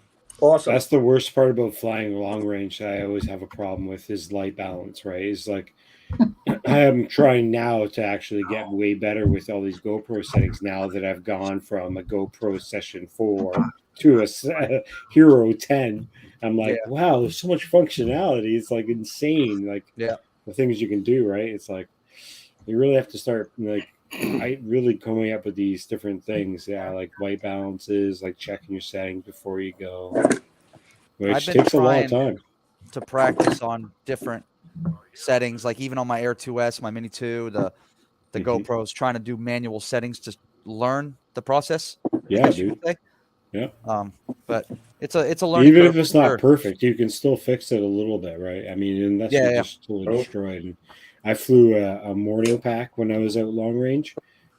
Awesome. That's the worst part about flying long range that I always have a problem with is light balance, right? It's like I am trying now to actually get way better with all these GoPro settings now that I've gone from a GoPro Session 4 to a Hero 10. I'm like, wow, there's so much functionality. It's like insane. Like the things you can do, right? It's like you really have to start like I really coming up with these different things. Yeah, like white balances, like checking your settings before you go, which takes a lot of time to practice on different settings, like even on my Air 2S, my Mini 2, the GoPros, trying to do manual settings to learn the process. Yeah, dude. Yeah. But it's a learning even curve if it's for not sure. perfect, you can still fix it a little bit, right? I mean, unless Yeah, you're yeah. just totally destroyed. And I flew a Mornio pack when I was out long range.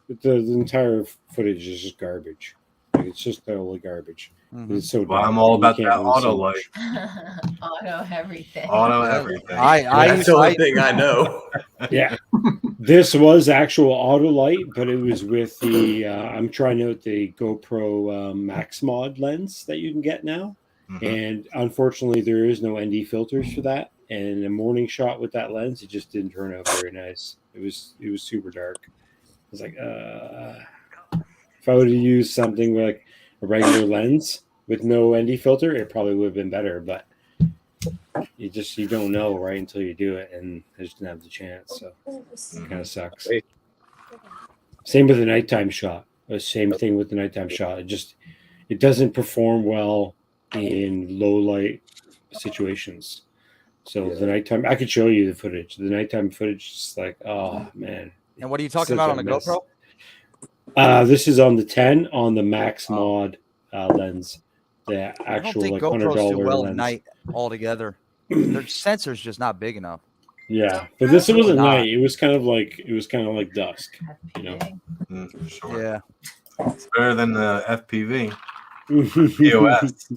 The entire footage is just garbage. Like, it's just totally garbage. It's so Well, dark, I'm all you about can't that really see auto much. light. Auto everything. Auto everything. That's the only thing I know. Yeah, this was actual auto light, but it was with the I'm trying out the GoPro Max Mod lens that you can get now, and unfortunately there is no ND filters for that. And a morning shot with that lens, it just didn't turn out very nice. It was super dark. I was like, if I would have used something like a regular lens with no ND filter, it probably would have been better. But you don't know right until you do it, and I just didn't have the chance. So it kind of sucks. Same with the nighttime shot. The same thing with the nighttime shot. It doesn't perform well in low light situations. So the nighttime, I could show you the footage. The nighttime footage is like, oh man. And what are you talking Such about a on the mess. GoPro? This is on the 10 on the max mod lens. The I don't actual think like $100 GoPros do well at lens. night altogether. Their sensor's just not big enough. Yeah, but this wasn't Not. night. It was kind of like dusk. You know. For sure. Yeah. It's better than the FPV. POS.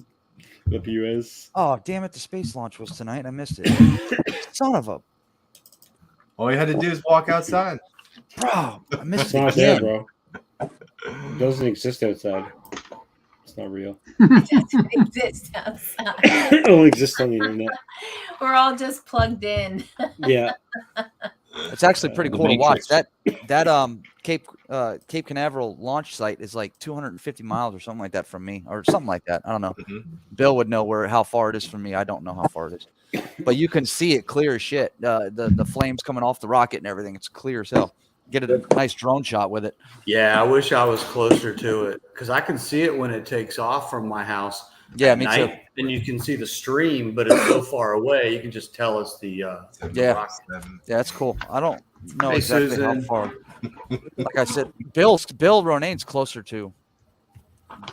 The POS. Oh, damn it. The space launch was tonight. I missed it. Son of a. All you had to do is walk outside. Bro, I missed It's it not there, again. bro. It doesn't exist outside. It's not real. Doesn't exist outside. It only exists on the internet. We're all just plugged in. Yeah. It's actually pretty The cool to watch. Matrix. That Cape Canaveral launch site is like 250 miles or something like that from me, or something like that. I don't know. Bill would know how far it is from me. I don't know how far it is, but you can see it clear as shit. The flames coming off the rocket and everything. It's clear as hell. Get a nice drone shot with it. Yeah, I wish I was closer to it because I can see it when it takes off from my house. Yeah, at me night, too. And you can see the stream, but it's so far away. You can just tell it's the Yeah, rocket. yeah, that's cool. I don't know Hey, exactly how Susan. far. Like I said, Bill Ronane's closer to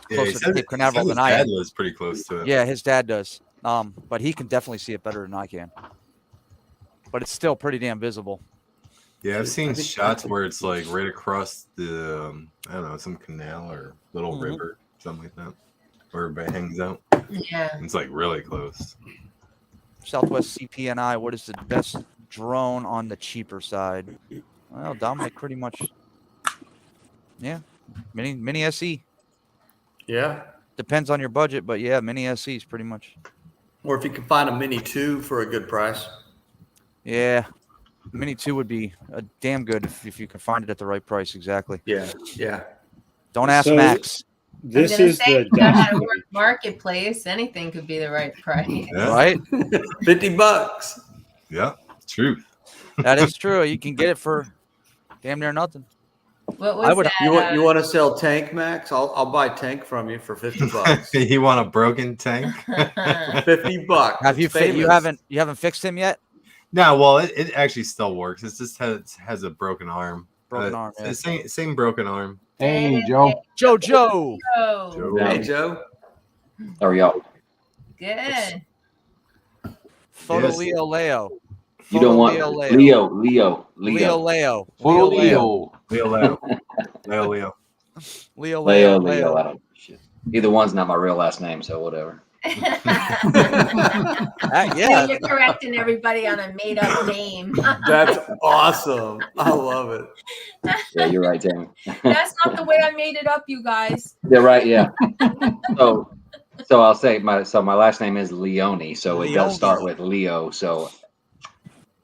Cape Canaveral than I Dad am. lives pretty close to it. Yeah, his dad does. But he can definitely see it better than I can. But it's still pretty damn visible. Yeah, I've seen shots where it's like right across the I don't know, some canal or little Mhm. river, something like that, where everybody hangs out. Yeah. It's like really close. Southwest CPNI, what is the best drone on the cheaper side? Well, Dominic pretty much. Yeah. Mini SE. Yeah. Depends on your budget, but yeah, Mini SE is pretty much. Or if you can find a Mini 2 for a good price. Yeah. Mini 2 would be damn good if you can find it at the right price. Exactly. Yeah. Yeah. Don't ask So, Max. This I was gonna is say, the if you know how to dashboard. work marketplace, anything could be the right price. Right? $50. Yeah, truth. That is true. You can get it for damn near nothing. What was I would- that? You want to sell Tank, Max? I'll buy Tank from you for $50. You want a broken tank? $50. Have you It's you famous. haven't fixed him yet? No, well, it actually still works. It just has a broken arm. Broken arm, it's yeah. the same broken arm. Hey, Joe. Joe. Oh, Hey, Joe. How are y'all? good. Photo Yes. Leo Leo. You don't want Leo Leo. Leo Photo Leo. Leo. Leo. I don't. Shit. Either one's not my real last name, so whatever. Yeah. You're correcting everybody on a made up name. That's awesome. I love it. Yeah, you're right, Tammy. That's not the way I made it up, you guys. Yeah, right. Yeah. So I'll say my last name is Leone, so it does start with Leo. So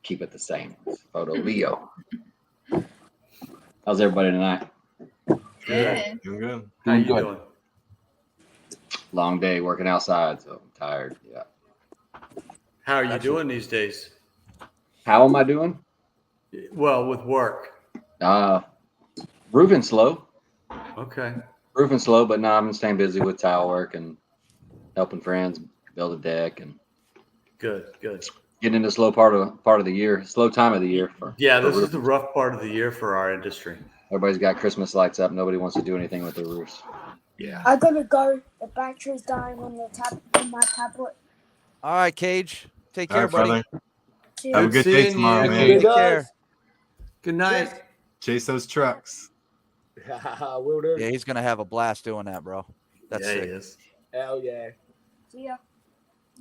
keep it the same. Photo Leo. How's everybody tonight? Good. Doing good. How you Good. doing? Long day working outside, so I'm tired. Yeah. How are you doing these days? How am I doing? Well, with work. Roofing slow. Okay. Roofing slow, but no, I'm staying busy with tile work and helping friends build a deck and Good. Good. getting into slow part of the year, slow time of the year. Yeah, for this is roofing. the rough part of the year for our industry. Everybody's got Christmas lights up. Nobody wants to do anything with their roofs. Yeah. I gotta go. The battery's dying on my tablet. All right, Cage. Take All care, right, buddy. brother. See Have a ya. good day seeing tomorrow, you. man. Take care. Good night. Chase those trucks. Will do. Yeah, he's gonna have a blast doing that, bro. That's Yeah, he sick. is. Hell yeah. See ya.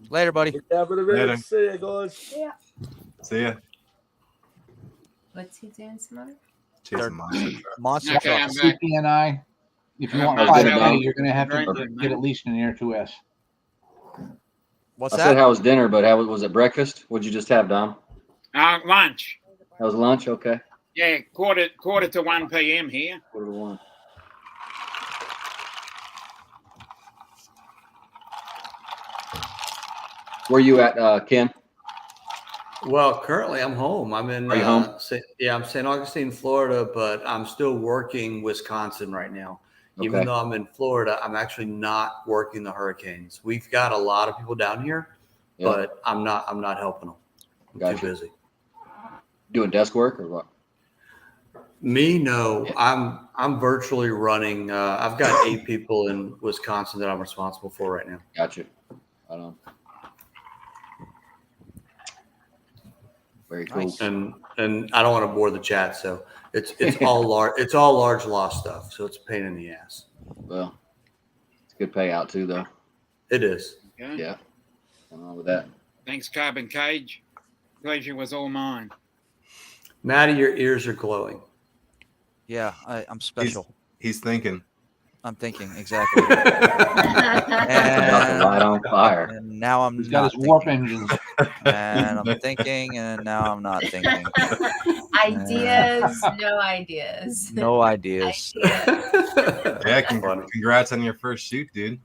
Later, buddy. Later. See ya, guys. See ya. See ya. What's he doing, Simone? Chasing monster trucks. Monster Okay, trucks. I'm back. CPNI. If you want I was gonna 5K, go. you're going to have to Right. get at least an Air 2S. What's I said, that? how was dinner? But how was it breakfast? What'd you just have, Dom? Lunch. That was lunch. Okay. Yeah, quarter to 1 p.m. here. 1:45. Where you at, Ken? Well, currently I'm home. I'm in. Are you home? I'm St. Augustine, Florida, but I'm still working Wisconsin right now. Even Okay. though I'm in Florida, I'm actually not working the hurricanes. We've got a lot of people down here, Yeah. but I'm not helping them. I'm Gotcha. too busy. Doing desk work or what? Me, no. I'm virtually running. I've got 8 people in Wisconsin that I'm responsible for right now. Gotcha. I don't. Very cool. Nice. And I don't want to bore the chat, so it's all large. It's all large law stuff, so it's a pain in the ass. Well, it's a good payout too, though. It is. Okay. Yeah. Nothing wrong with that. Thanks, Carbon Cage. Pleasure was all mine. Maddie, your ears are glowing. Yeah, I'm special. He's thinking. I'm thinking exactly. And light on fire. And now I'm He's got not his warp thinking. engines. And I'm thinking, and now I'm not thinking. Ideas, no ideas. No ideas. Yeah, congrats on your first shoot, dude.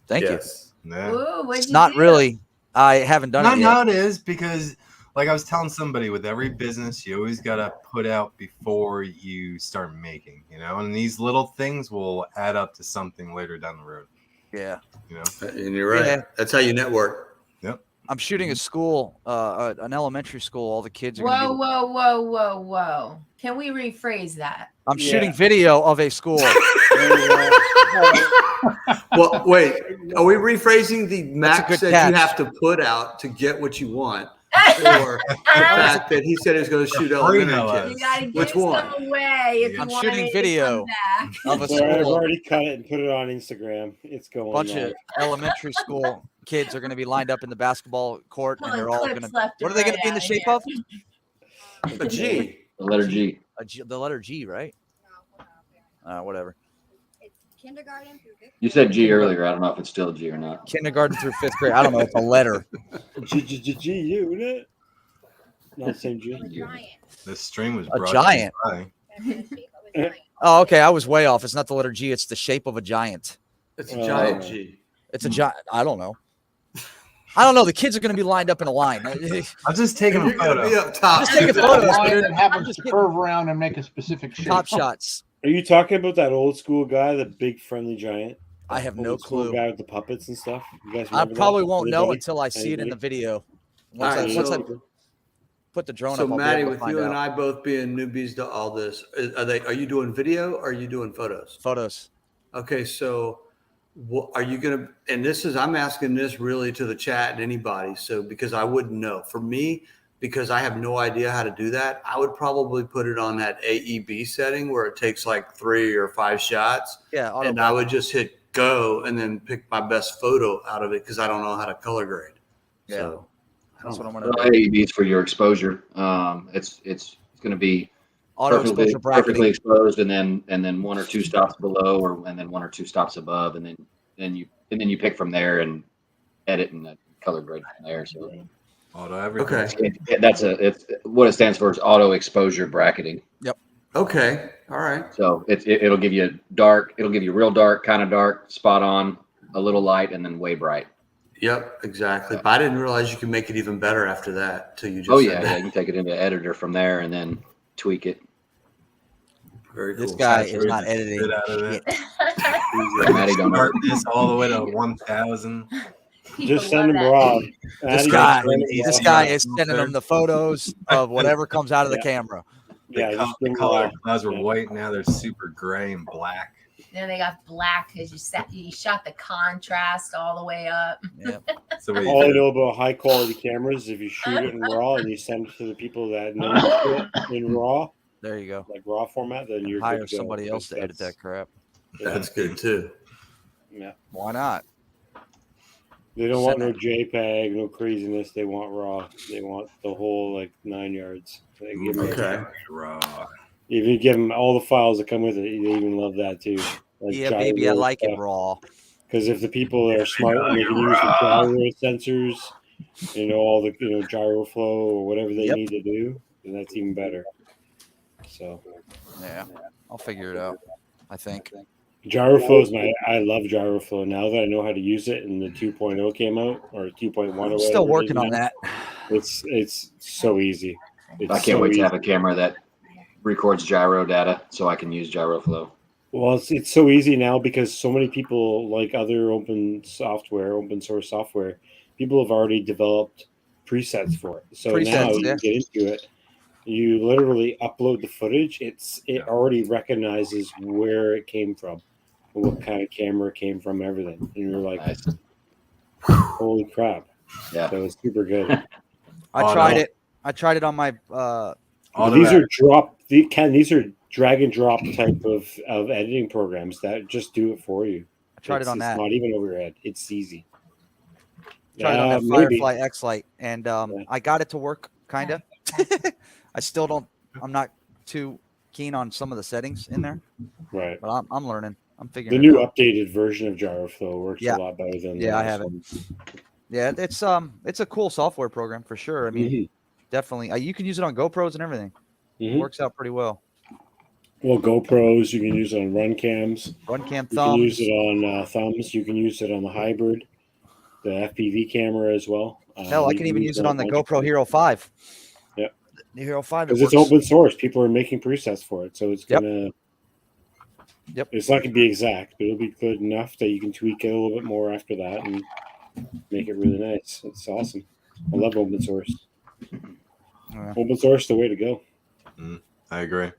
Thank Yes. Yeah. Ooh, what'd It's you not do? really. I haven't done it yet. No, it is because, like I was telling somebody, with every business, you always got to put out before you start making, you know, and these little things will add up to something later down the road. Yeah. You know, And you're right. Yeah. That's how you network. Yep. I'm shooting a school, an elementary school. All the kids are Whoa, going to be. whoa. Can we rephrase that? I'm shooting video of a school. Well, wait. Are we rephrasing the max good that catch. you have to put out to get what you want, or the fact that he said he was going to shoot elementary You kids? gotta give Which one? some away if I'm you want shooting it video to come back. of a So I've school. already cut it and put it on Instagram. It's going Bunch live. of elementary school kids are going to be lined up in the basketball court, and Pulling they're all clips going to. left What are and they going to right be in the out shape here. of? A G. The letter G. The letter G, right? Whatever. It's kindergarten through fifth You said G earlier. I don't know if it's still G or not. Kindergarten through 5th grade. I don't know. It's a letter. G-U, isn't it? Not the same G. this stream was A brought giant. to you by- Oh, okay. I was way off. It's not the letter G. It's the shape of a giant. It's a giant G. It's a giant. I don't know. I don't know. The kids are going to be lined up in a line. I'm just taking a You're going to be photo. up top. Just take a photo. Line and have them curve around and make a specific shape. Top shots. Are you talking about that old school guy, the big friendly giant? I have no Old school clue. guy with the puppets and stuff. You guys I remember probably that? won't know Anybody? until I see it in the Anybody? video. All right, Once I so- put the drone So up, I'll be Maddie, able to with find you out. and I both being newbies to all this, are you doing video or are you doing photos? Photos. Okay, so what are you gonna? And this is I'm asking this really to the chat and anybody. So because I wouldn't know. For me, because I have no idea how to do that, I would probably put it on that AEB setting where it takes like 3 or 5 shots. Yeah. And I would just hit go and then pick my best photo out of it because I don't know how to color grade. Yeah. So That's what I'm going Well, to do. AEB is for your exposure. It's going to be Auto perfectly, exposure bracketing. perfectly exposed, and then 1 or 2 stops below, and then 1 or 2 stops above, and then you pick from there and edit and color grade from there. So Auto everything. Okay. it's what it stands for is auto exposure bracketing. Yep. Okay. All right. So it'll give you dark, it'll give you real dark, kind of dark, spot on, a little light, and then way bright. Yep, exactly. But I didn't realize you could make it even better after that till you just Oh said yeah, that. you can take it into editor from there and then tweak it. Very cool. This guy is Saturate not the editing. shit out of it. Maddie don't know. Start this all the way to 1,000. Just send him raw. This guy is sending them the photos of whatever comes out of the camera. Yeah, The just bring color raw. clouds were white. Now they're super gray and black. Then they got black because you shot the contrast all the way up. Yeah. So what All I you know about high quality cameras, if you shoot it in RAW and you send it to the people that know it in RAW, There you go. like RAW format, then you're Hire good to go. somebody else to edit That's- that crap. That's good too. Yeah. Why not? They don't want no JPEG, no craziness. They want RAW. They want the whole like 9 yards. They give 'em- Okay. raw. If you give them all the files that come with it, they even love that too. Like Yeah, baby, I like it raw. Because if the people are smart and they can use the gyro sensors, all the gyro flow or whatever they Yep. need to do, then that's even better. So Yeah, I'll figure it out. I think. gyro flow is I love gyro flow now that I know how to use it and the 2.0 came out or 2.1 or I'm still whatever it is working on now. that. It's so easy. It's I can't so wait to easy. have a camera that records gyro data so I can use gyro flow. Well, it's so easy now because so many people like other open source software, people have already developed presets for it. So now Presets, you yeah. can get into it You literally upload the footage. It already recognizes where it came from, and what kind of camera it came from, everything. And you're like, holy crap! Yeah, that was super good. I tried it. I tried it on my. These are these are drag and drop type of editing programs that just do it for you. I tried it on that. It's not even over your head. It's easy. Tried it on that Firefly X Lite, and I got it to work, kind of. I still don't. I'm not too keen on some of the settings in there. Right. But I'm learning. I'm The figuring. new it out. updated version of Gyroflow works Yeah. a lot better than Yeah, the I last have it. one. Yeah, it's a cool software program for sure. I mean, definitely. You can use it on GoPros and everything. It works out pretty well. Well, GoPros, you can use it on run cams. Run cam You can use thumbs. it on thumbs. You can use it on the hybrid, the FPV camera as well. Hell, I you can even use it on the a bunch of GoPro things. Hero 5. Yeah. The Hero 5. Because it's open source. People are making presets for it. So it's gonna it's not gonna be exact, but it'll be good enough that you can tweak it a little bit more after that and make it really nice. It's awesome. I love open source. Open source is the way to go. I agree.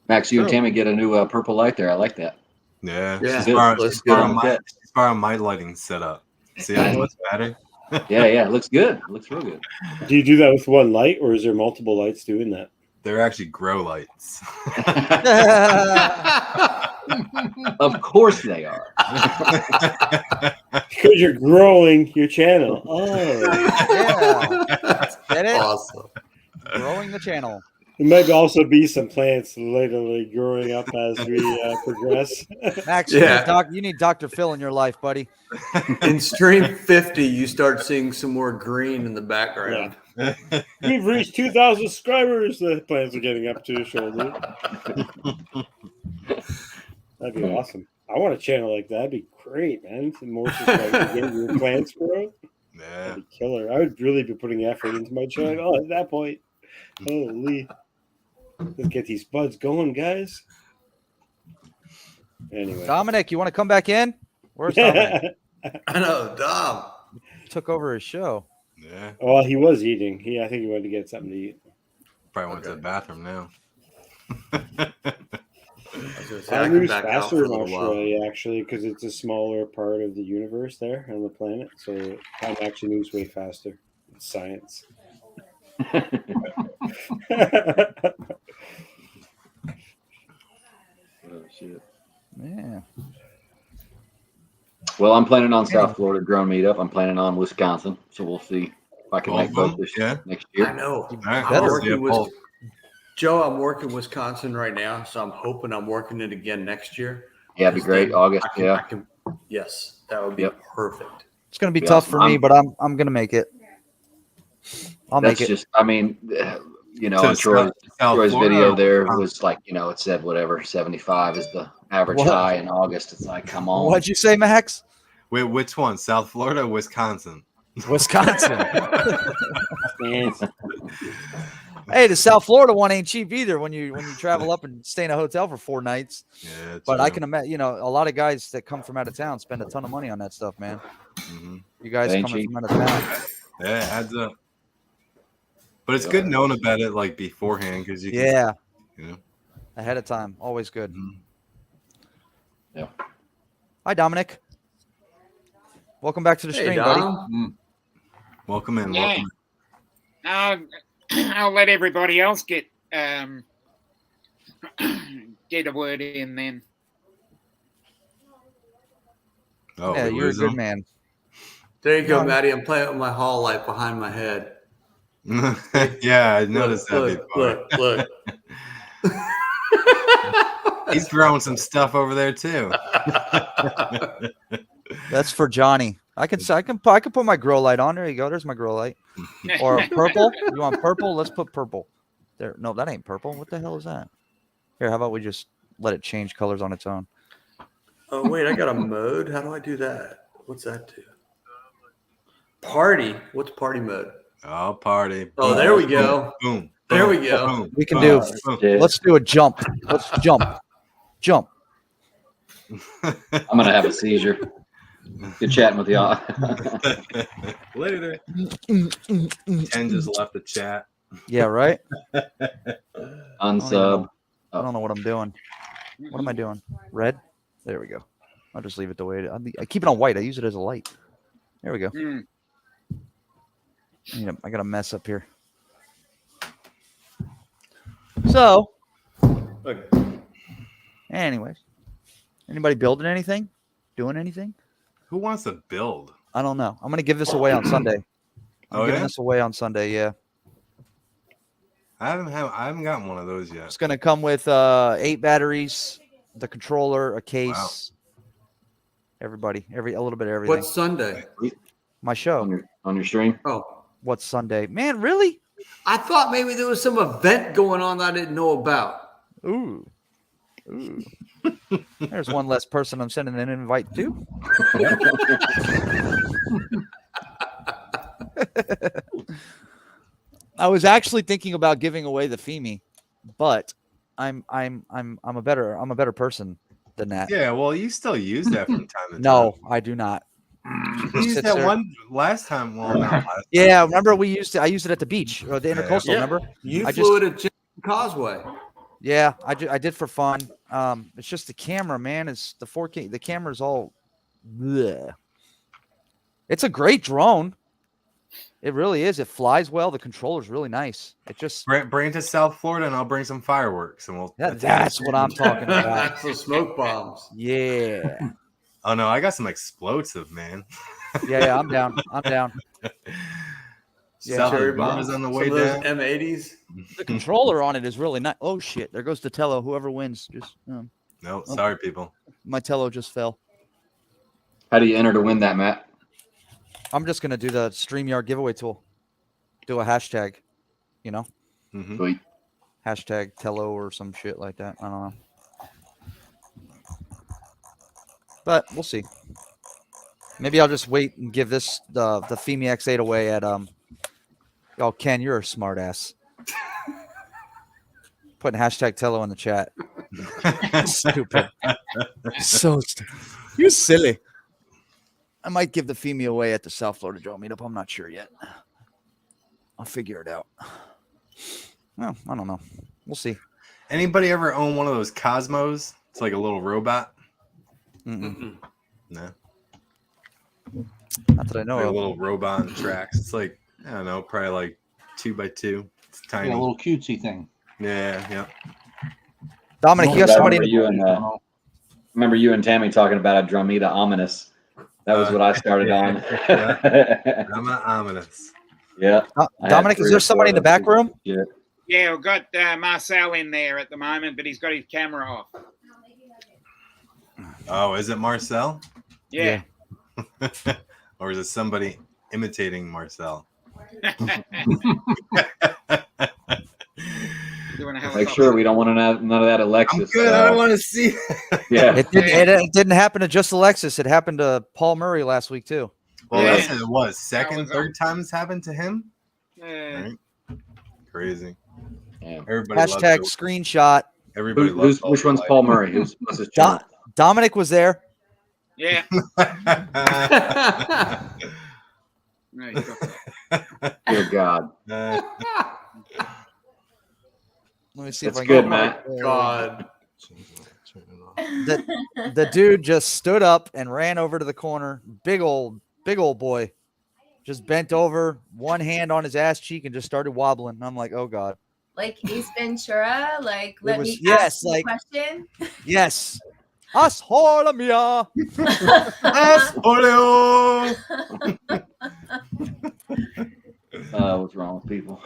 Max, you and Tammy get a new purple light there. I like that. Yeah, Yeah, she's borrowing looks good. my lighting setup. See how much better? Yeah, it looks good. It looks real good. Do you do that with one light, or is there multiple lights doing that? They're actually grow lights. Of course they are. Because you're growing your channel. Oh, yeah. Get it? Awesome. Growing the channel. There might also be some plants literally growing up as we progress. Max, Yeah. you need Dr. Phil in your life, buddy. In stream 50, you start seeing some more green in the background. We've reached 2,000 subscribers. The plants are getting up to the shoulder. That'd be awesome. I want a channel like that. That'd be great, man. Some more subscribers to get your plants grow. Yeah. That'd be killer. I would really be putting effort into my channel at that point. Holy. Let's get these buds going, guys. Anyway. Dominic, you want to come back in? Where's Dominic? I know, Dom. Took over his show. Yeah. Well, he was eating. I think he wanted to get something to eat. Probably went to the bathroom now. I moves faster in Australia, actually, because it's a smaller part of the universe there on the planet. So time actually moves way faster. It's science. Oh, shit. Yeah. Well, I'm planning on South Florida drone meetup. I'm planning on Wisconsin, so we'll see if I can make both this next year. I know. right. I'm working with Joe. I'm working Wisconsin right now, so I'm hoping I'm working it again next year. Yeah, it'd be great. August, Yes, that would be perfect. It's going to be tough for me, but I'm going to make it. I'll That's make it. just, I mean, you know, To on Troy's Florida video or there Wisconsin? was like, you know, it said whatever 75 is the average What? high in August. It's like, come on. What'd you say, Max? Wait, which one? South Florida or Wisconsin? Wisconsin. Hey, the South Florida one ain't cheap either when you travel up and stay in a hotel for 4 nights. Yeah, But I true. can imagine, you know, a lot of guys that come from out of town spend a ton of money on that stuff, man. You guys Ain't coming cheap. from out of town. Yeah, it adds up. But it's good knowing about it like beforehand because you can, Yeah. you know. Ahead of time. Always good. Yeah. Hi, Dominic. Welcome back to the stream, buddy. Welcome in. Yeah. Welcome. I'll let everybody else get a word in then. Oh, Yeah, you're a good man. There you go, Maddie. I'm playing with my hall light behind my head. Yeah, I noticed that Look, before. look. He's growing some stuff over there too. That's for Johnny. I can put my grow light on. There you go. There's my grow light. Or purple. You want purple? Let's put purple. There. No, that ain't purple. What the hell is that? Here, how about we just let it change colors on its own? Oh, wait, I got a mode. How do I do that? What's that do? Party. What's party mode? Oh, party. Oh, there we go. Boom. There we go. Boom. We can boom, do. boom. Let's do a jump. Let's jump. Jump. I'm going to have a seizure. Good chatting with y'all. Later. Ken just left the chat. Yeah, right. Unsub. I don't know what I'm doing. What am I doing? Red. There we go. I'll just leave it the way it is. I keep it on white. I use it as a light. There we go. I got a mess up here. So, anyways, anybody building anything? Doing anything? Who wants to build? I don't know. I'm going to give this away on Sunday. I'm Oh, giving yeah? this away on Sunday. Yeah. I haven't gotten one of those yet. It's going to come with 8 batteries, the controller, a case. Everybody, a little bit of everything. What's Sunday? My show. On your stream? Oh. What's Sunday? Man, really? I thought maybe there was some event going on that I didn't know about. Ooh. There's one less person I'm sending an invite to. I was actually thinking about giving away the Femi, but I'm a better person than that. Yeah, well, you still use that from time to time. No, I do not. You used that one last time. Well, not last time. Yeah, remember I used it at the beach or the Intercoastal. Yeah. Remember? You I flew it at Jackson Causeway. Yeah, I did for fun. It's just the camera, man. It's the 4K. The camera's all. Bleh. It's a great drone. It really is. It flies well. The controller's really nice. It just Bring it to South Florida, and I'll bring some fireworks, and we'll. that's what I'm talking about. Some smoke bombs. Yeah. Oh no, I got some explosive, man. Yeah, I'm down. I'm down. South Cherry Florida's bombs. on the Some way of those down. M80s. The controller on it is really nice. Oh shit! There goes the Tello. Whoever wins, just No, sorry, people. My Tello just fell. How do you enter to win that, Matt? I'm just gonna do the StreamYard giveaway tool. Do a hashtag, Sweet. hashtag Tello or some shit like that. I don't know, but we'll see. Maybe I'll just wait and give this the Femi X8 away at Oh, Ken, you're a smart ass. Putting hashtag Tello in the chat. Stupid. So stupid. You're silly. I might give the Femi away at the South Florida Drone Meetup. I'm not sure yet. I'll figure it out. Well, I don't know. We'll see. Anybody ever own one of those Cosmos? It's like a little robot. Mm-mm. No. Not that I know Like a of. little robot on tracks. It's like, I don't know, probably like 2x2. It's tiny. Yeah, a little cutesy thing. Yeah. Dominic, you got somebody. Remember you and Tammy talking about a Dromeda Ominous. That was what I started on. I'm an ominous. Yeah. Dominic, is there somebody in the back room? Yeah. Yeah, we've got Marcel in there at the moment, but he's got his camera off. Oh, is it Marcel? Yeah. Or is it somebody imitating Marcel? Make sure we don't want none of that Alexis. I'm good. I don't want to see. Yeah. It didn't happen to just Alexis. It happened to Paul Murray last week too. Well, that's what it was. Third time it's happened to him. Yeah. Right? Crazy. Yeah. Everybody Hashtag loves screenshot. Everybody loves Which one's Paul Murray? Who's his channel? Dominic was there. Yeah. Dear God. Let me see That's if I good, can. Matt. God. The dude just stood up and ran over to the corner. Big old boy. Just bent over, one hand on his ass cheek, and just started wobbling. And I'm like, oh God. Like Ace Ventura, like let was- me yes, ask you a like- question. Yes. Us hola mia. What's wrong with people?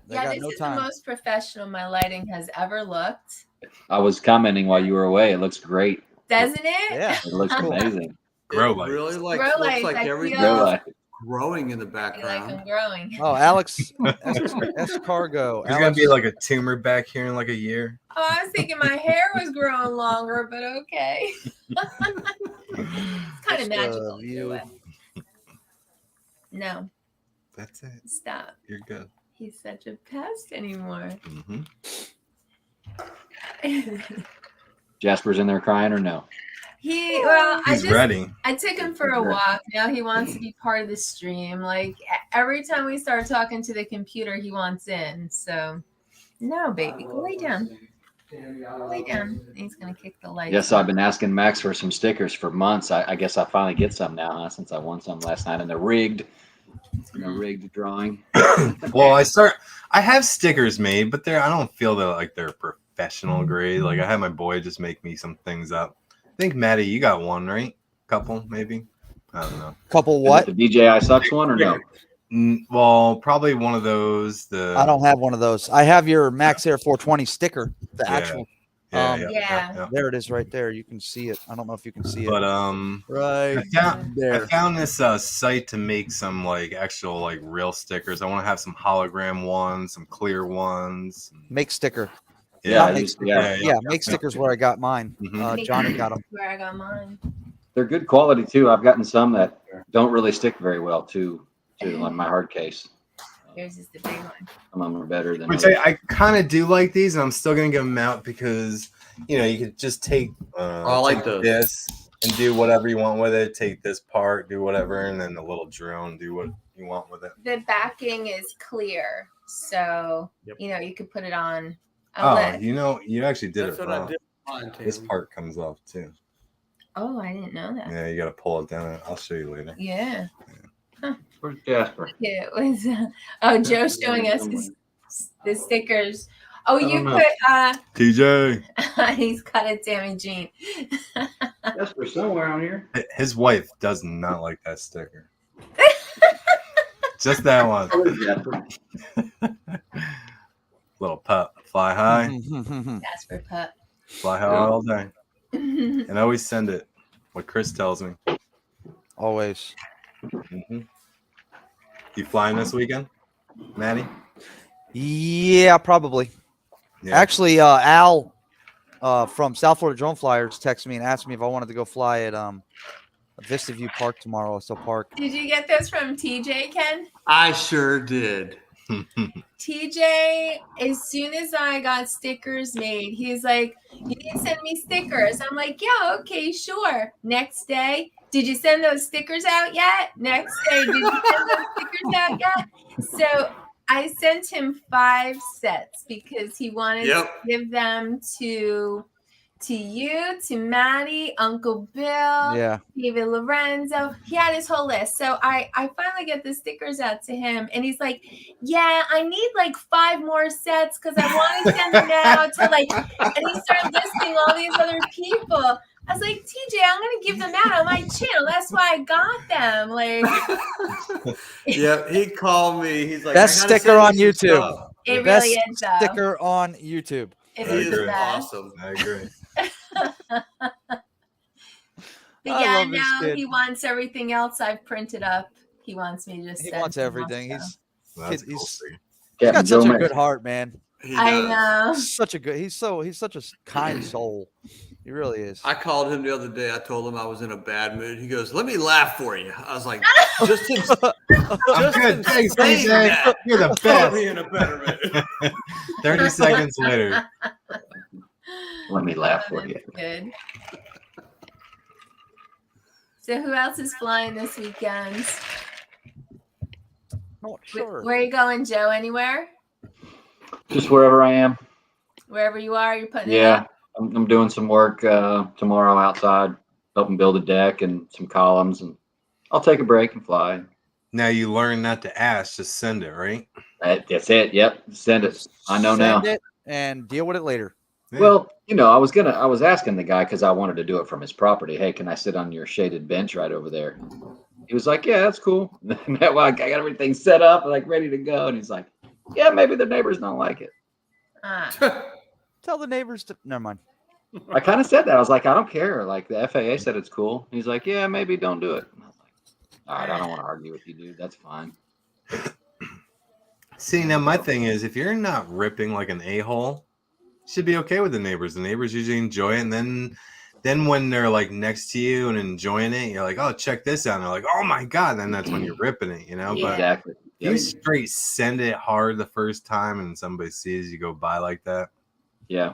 They Yeah, got this no is time. the most professional my lighting has ever looked. I was commenting while you were away. It looks great. Doesn't it? Yeah. It looks amazing. Grow It lights. really Grow looks lights, like I everything feel- Grow light. growing in the I feel like background. I'm growing. Oh, Alex Escargo. There's gonna be like a tumor back here in like a year. Oh, I was thinking my hair was growing longer, but okay. It's kind of magical to do it. No, That's it. stop. You're good. He's such a pest anymore. Mm-hmm. Jasper's in there crying or no? I He's ready. I took him for a walk. Now he wants to be part of the stream. Like every time we start talking to the computer, he wants in. So, no, baby, go lay down. Go lay down. He's gonna kick the lights. Yes, I've been asking Max for some stickers for months. I guess I finally get some now, huh? Since I won some last night in the rigged drawing. Well, I have stickers made, but I don't feel that like they're professional grade. Like I had my boy just make me some things up. I think Maddie, you got one, right? Couple, maybe. I don't know. Couple what? The DJI Sucks one or no? Well, probably one of those. I don't have one of those. I have your Max Air 420 sticker, the actual. Yeah. There it is, right there. You can see it. I don't know if you can see it. But right I found this site to make some like actual like real stickers. I want to have some hologram ones, some clear ones. Make sticker. Yeah, Make sticker. Yeah, make stickers where I got mine. Johnny got them. Where I got mine. They're good quality too. I've gotten some that don't really stick very well to on my hard case. Yours is the big one. Some of them are better than Which others. I kind of do like these, and I'm still gonna give them out because you could just take I like take those. this and do whatever you want with it. Take this part, do whatever, and then the little drone, do what you want with it. The backing is clear, so you could put it on a Oh, lid. you actually did That's it what I wrong. did with mine, This Tammy. part comes off too. Oh, I didn't know that. Yeah, you got to pull it down. I'll show you later. Yeah. Where's Jasper? It was. Joe's showing us the stickers. Oh, you don't know. put. TJ. He's cut it, Tammy Jean. Jasper somewhere on here. His wife does not like that sticker. Just that one. Little pup. Fly high. Jasper pup. Fly high all day. And always send it. What Chris tells me. Always. You flying this weekend, Maddie? Yeah, probably. Yeah. Actually, Al from South Florida Drone Flyers texted me and asked me if I wanted to go fly at Vista View Park tomorrow. So Park. Did you get this from TJ, Ken? I sure did. TJ, as soon as I got stickers made, he's like, "You need to send me stickers." I'm like, "Yeah, okay, sure." Next day, did you send those stickers out yet? Next day, did you send those stickers out yet? So I sent him 5 sets because he wanted to give them to you, to Maddie, Uncle Bill, David Lorenzo. He had his whole list. So I finally get the stickers out to him, and he's like, "Yeah, I need like 5 more sets because I want to send them out to like," and he started listing all these other people. I was like, TJ, I'm gonna give them out on my channel. That's why I got them. Like, Yeah, he called me. He's like, Best "I gotta sticker send on you some YouTube. stuff." It Best really is, though. sticker on YouTube. It He is is the best. awesome. I agree. But I yeah, love this now kid. he wants everything else I've printed up. He wants me to just He send wants him everything. also. That's He's cool. he's got Captain such Joe a Max. good heart, man. He I does. know. Such a good. He's such a kind soul. He really is. I called him the other day. I told him I was in a bad mood. He goes, "Let me laugh for you." I was like, "Just in, I'm good. Thanks, saying TJ. that, You're the put best. me in a better mood." 30 seconds later. Let me laugh for you. Good. So who else is flying this weekend? Not sure. Where are you going, Joe? Anywhere? Just wherever I am. Wherever you are, you're putting it Yeah, up? I'm doing some work tomorrow outside, helping build a deck and some columns, and I'll take a break and fly. Now you learn not to ask, just send it, right? That's it. Yep, send it. I know now. Send it and deal with it later. Well, I was asking the guy because I wanted to do it from his property. Hey, can I sit on your shaded bench right over there? He was like, "Yeah, that's cool." Well, I got everything set up, like ready to go, and he's like, "Yeah, maybe the neighbors don't like it." Tell the neighbors to. Never mind. I kind of said that. I was like, "I don't care." Like the FAA said it's cool. He's like, "Yeah, maybe don't do it." I was like, "All right, I don't want to argue with you, dude. That's fine." See, now my thing is, if you're not ripping like an a-hole, you should be okay with the neighbors. The neighbors usually enjoy it, and then when they're like next to you and enjoying it, you're like, "Oh, check this out." And they're like, "Oh my god!" And then that's when you're ripping it, But Exactly. you straight send it hard the first time, and somebody sees you go by like that. Yeah.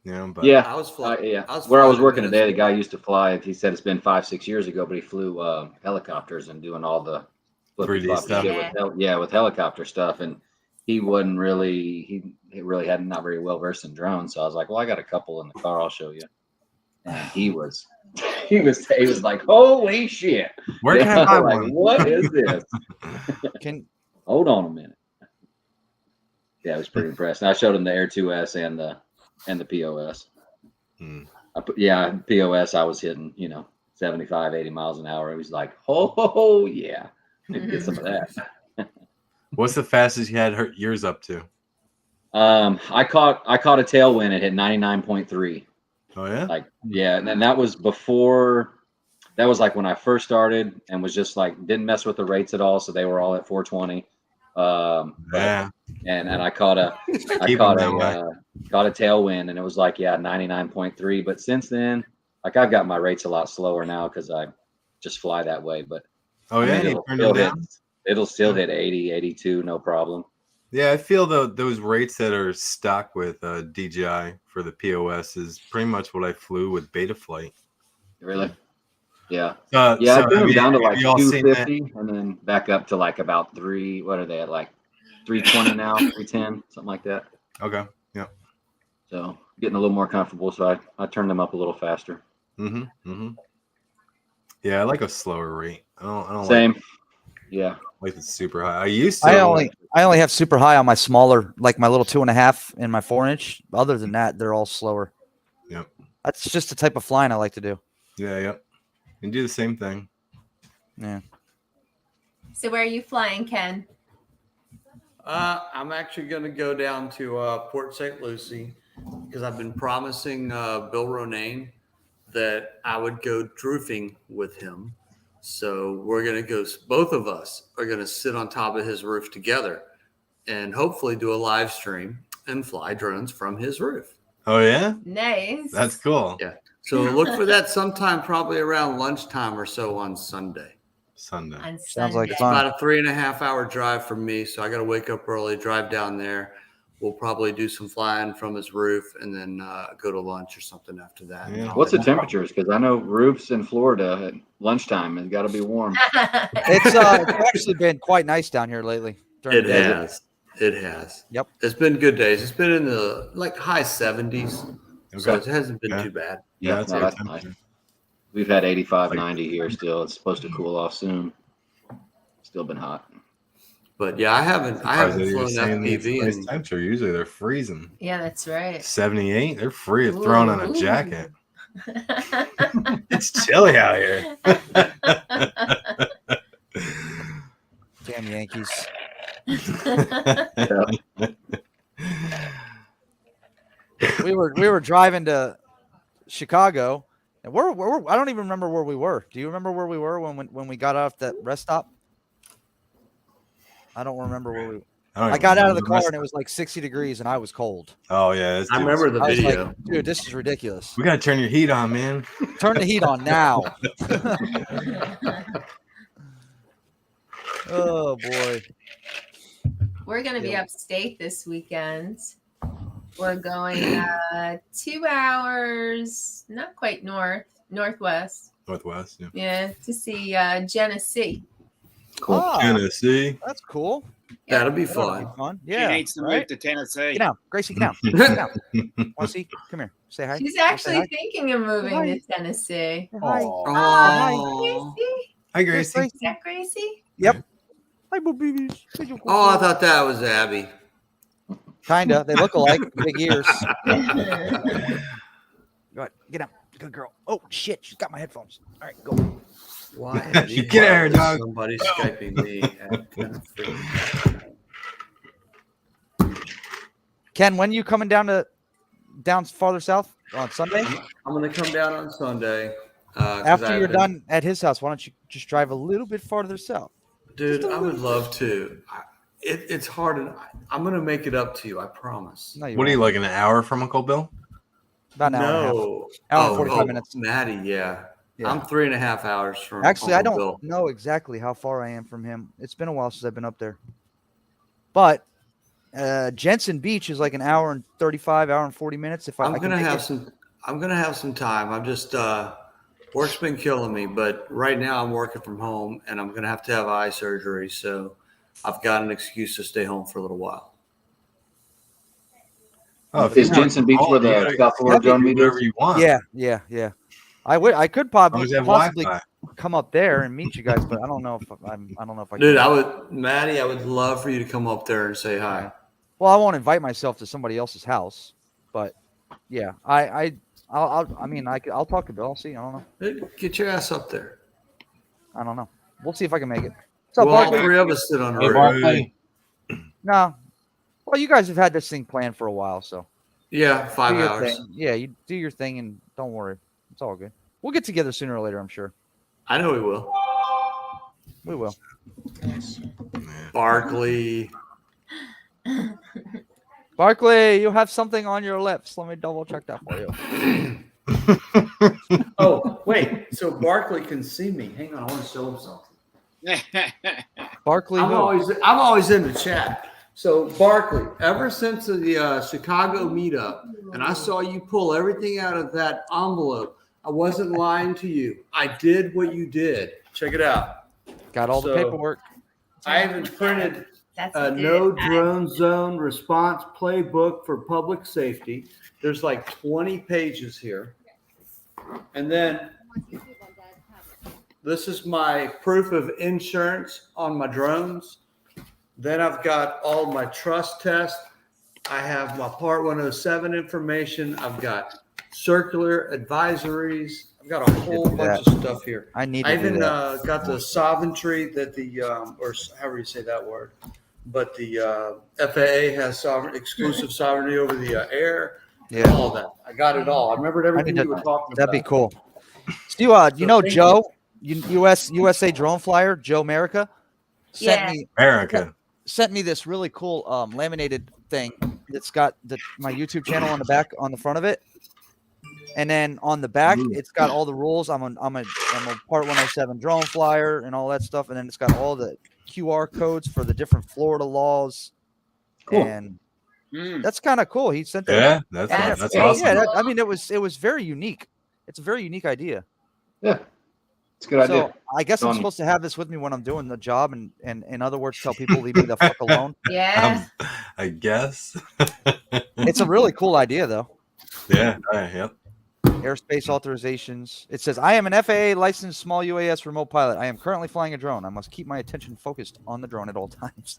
But Yeah. I was flying. Yeah. I was Where I was flying working in today, the guy used to fly. He said it's been 5-6 years ago, but he flew helicopters and doing all the flippy 3D floppy stuff. shit with helicopter stuff, and he really had not very well versed in drones. So I was like, well, I got a couple in the car. I'll show you. And he was like, holy shit! Where can I buy like, one? What is this? Hold on a minute. Yeah, I was pretty impressed. And I showed him the Air 2S and the POS. POS. I was hitting 75, 80 miles an hour. It was like, oh yeah, maybe get some of that. What's the fastest you had yours up to? I caught a tailwind. It hit 99.3. Oh yeah. And that was before. That was like when I first started and was just like didn't mess with the rates at all. So they were all at 420. And I caught a tailwind, and it was like 99.3. But since then, like I've got my rates a lot slower now because I just fly that way. But it'll still hit 80, 82, no problem. Yeah, I feel those rates that are stock with DJI for the POS is pretty much what I flew with Betaflight. Really? Yeah. So, I put them down to have like you all seen 250 and then back up to like about 3. What are they at? Like 320 now, 310, something like that. Okay. Yeah. So getting a little more comfortable. So I turned them up a little faster. Yeah, I like a slower rate. I don't Same. Like it's super high. I used to. I only have super high on my smaller, like my little 2.5 and my 4-inch. Other than that, they're all slower. Yep. That's just the type of flying I like to do. Yeah. Yep. And do the same thing. Yeah. So where are you flying, Ken? I'm actually going to go down to Port St. Lucie because I've been promising Bill Ronayne that I would go droofing with him. So we're going to go, both of us are going to sit on top of his roof together and hopefully do a live stream and fly drones from his roof. Oh, yeah? Nice. That's cool. Yeah. So look for that sometime probably around lunchtime or so on Sunday. Sunday. Sounds like It's fun. about a 3.5 hour drive from me. So I got to wake up early, drive down there. We'll probably do some flying from his roof and then go to lunch or something after that. Yeah. What's the temperatures? Because I know roofs in Florida at lunchtime has got to be warm. It's actually been quite nice down here lately. It has. It has. Yep. It's been good days. It's been in the high 70s. So it hasn't been too bad. Yeah, that's nice. We've had 85, 90 here still. It's supposed to cool off soon. Still been hot. But yeah, I haven't flown FPV. Temperature usually they're freezing. Yeah, that's right. 78. They're free of throwing on a jacket. It's chilly out here. Damn Yankees. We were driving to Chicago, and we're I don't even remember where we were. Do you remember where we were when we got off that rest stop? I don't remember where we. I got out of the car and it was like 60 degrees and I was cold. Oh yeah, I remember the video. Like, dude, this is ridiculous. We gotta turn your heat on, man. Turn the heat on now. Oh boy. We're going to be upstate this weekend. We're going 2 hours, not quite northwest. Northwest, yeah. Yeah, to see Genesee. Cool. Tennessee. That's cool. Yeah, that'll be fun. Yeah. She needs to move to Tennessee. Get down. Gracie, get down. Get down. Want to see? Come here. Say hi. She's Say actually hi. thinking of moving to Tennessee. Hi. Hi, Oh. Gracie. Hi, Gracie. Is that Gracie? Yep. Hi, babies. Oh, I thought that was Abby. Kinda. They look alike. Big ears. Go ahead. Get down. Good girl. Oh shit. She's got my headphones. All right, go. Why? You get her, dog. Somebody Skyping me at 10:30. Ken, when you coming down farther south on Sunday? I'm gonna come down on Sunday. After you're done at his house, why don't you just drive a little bit farther south? Dude, I would love to. It's hard. And I'm gonna make it up to you. I promise. No, What are you like an hour from Uncle Bill? About an hour and a half. Hour and 45 minutes. Maddie, yeah. Yeah. I'm 3.5 hours from. Actually, Uncle I don't Bill. know exactly how far I am from him. It's been a while since I've been up there. But Jensen Beach is like an hour and 35, hour and 40 minutes. I'm gonna have some time. I'm just Work's been killing me, but right now I'm working from home and I'm going to have eye surgery. So I've got an excuse to stay home for a little while. Oh, if Is you're not Jensen Beach where home, you the gotta South Florida drone meet wherever is? you want. Yeah. I could As long as possibly you have Wi-Fi. come up there and meet you guys, but I don't know if I don't know if I Dude, can. Maddie, I would love for you to come up there and say hi. Well, I won't invite myself to somebody else's house, but yeah, I'll talk to Bill. I'll see. I don't know. Get your ass up there. I don't know. We'll see if I can make it. What's up, Well, all Barkley? three of us sit on the Hey, roof. Barkley. No. Well, you guys have had this thing planned for a while, so Yeah, do 5 your hours. thing. Yeah, you do your thing and don't worry. It's all good. We'll get together sooner or later, I'm sure. I know we will. We will. Barkley. Barkley, you have something on your lips. Let me double check that for you. Oh, wait. So Barkley can see me. Hang on, I want to show him something. Barkley, I'm always in the chat. So Barkley, ever since the Chicago meetup, and I saw you pull everything out of that envelope, I wasn't lying to you. I did what you did. Check it out. Got all the paperwork. I even printed That's a good. no drone zone response playbook for public safety. There's like 20 pages here. And then this is my proof of insurance on my drones. Then I've got all my trust tests. I have my Part 107 information. I've got circular advisories. I've got a whole bunch of stuff here. I need I to do even that. got the sovereignty that the, or however you say that word, but the FAA has exclusive sovereignty over the air. Yeah. All that. I got it all. I remembered everything you were talking That'd about. be cool. So, you know thank Joe, USA drone flyer, Joe America, sent me this really cool laminated thing that's got my YouTube channel on the back, on the front of it, and then on the back it's got all the rules. I'm a Part 107 drone flyer and all that stuff, and then it's got all the QR codes for the different Florida laws. Cool. And that's kind of cool. He sent that. Yeah, that's awesome. Yeah, I mean, it was very unique. It's a very unique idea. Yeah, it's a good idea. So I guess I'm supposed to have this with me when I'm doing the job, and in other words, tell people leave me the fuck alone. Yeah. I guess. It's a really cool idea, though. Yeah. Yep. Airspace authorizations. It says, I am an FAA licensed small UAS remote pilot. I am currently flying a drone. I must keep my attention focused on the drone at all times.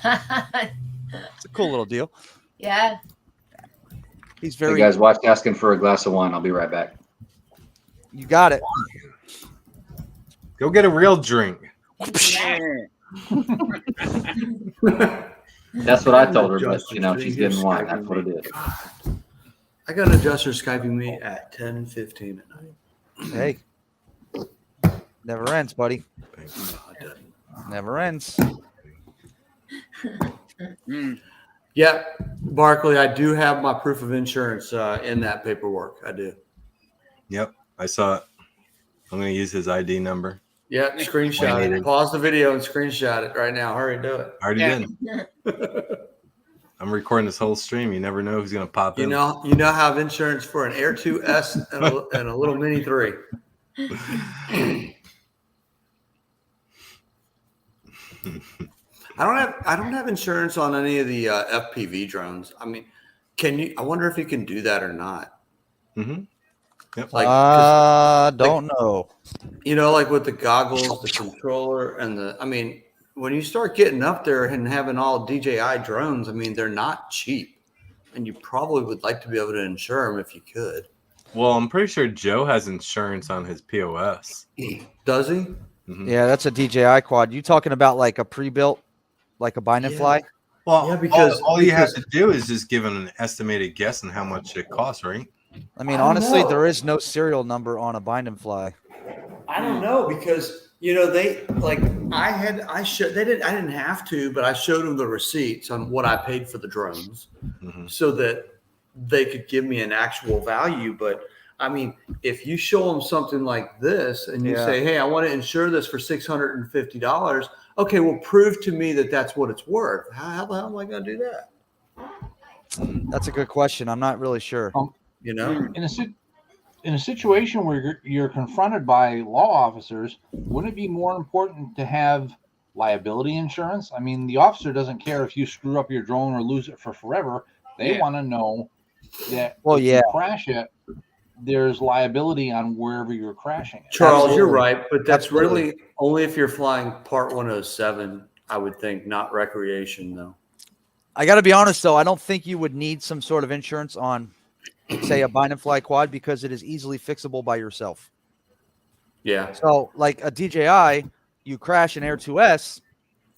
It's a cool little deal. Yeah. He's very. Hey guys, watch asking for a glass of wine. I'll be right back. You got it. Go get a real drink. That's what I told her, but she's getting wine. That's what it is. I got an adjuster Skyping me at 10:15 at night. Hey. Never ends, buddy. Never ends. Yeah, Barkley, I do have my proof of insurance in that paperwork. I do. Yep, I saw it. I'm going to use his ID number. Yeah, screenshot it. Pause the video and screenshot it right now. Hurry, do it. I already did. I'm recording this whole stream. You never know who's going to pop in. You know, I have insurance for an Air 2S and a little Mini 3. I don't have insurance on any of the FPV drones. I mean, can you? I wonder if you can do that or not. Mm-hmm. Yep. Don't know. You know, like with the goggles, the controller, and I mean, when you start getting up there and having all DJI drones, I mean, they're not cheap, and you probably would like to be able to insure them if you could. Well, I'm pretty sure Joe has insurance on his POS. Does he? Mm-hmm. Yeah, that's a DJI quad. You talking about like a pre-built, like a bind and fly? Well, yeah, because all you have to do is just give an estimated guess on how much it costs, right? I mean, honestly, there is no serial number on a bind and fly. I don't know because they like I didn't have to, but I showed them the receipts on what I paid for the drones, so that they could give me an actual value. But I mean, if you show them something like this and you say, "Hey, I want to insure this for $650," okay, well, prove to me that that's what it's worth. How the hell am I going to do that? That's a good question. I'm not really sure. In in a situation where you're confronted by law officers, wouldn't it be more important to have liability insurance? I mean, the officer doesn't care if you screw up your drone or lose it for forever. They want to know that if you crash it, there's liability on wherever you're crashing it. Charles, you're right, but that's really only if you're flying Part 107, I would think, not recreation, though. I got to be honest, though. I don't think you would need some sort of insurance on, say, a bind and fly quad because it is easily fixable by yourself. Yeah. So, like a DJI, you crash an Air 2S,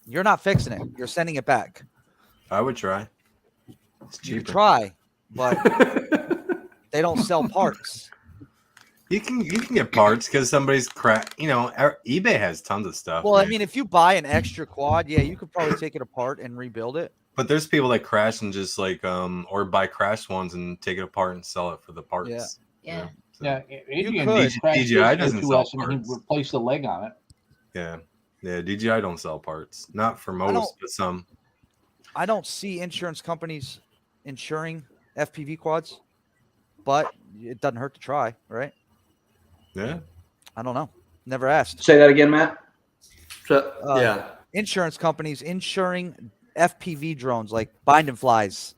you're not fixing it. You're sending it back. I would try. It's cheaper. You could try, but they don't sell parts. You can get parts because somebody's eBay has tons of stuff. Well, I mean, if you buy an extra quad, yeah, you could probably take it apart and rebuild it. But there's people that crash and just or buy crashed ones and take it apart and sell it for the parts. Yeah. Yeah, Adrian DJI doesn't sell and parts. he replaced the leg on it. Yeah, DJI don't sell parts. Not for most, but some. I don't see insurance companies insuring FPV quads, but it doesn't hurt to try, right? Yeah. I don't know. Never asked. Say that again, Matt. Yeah. Insurance companies insuring FPV drones like bind and flies.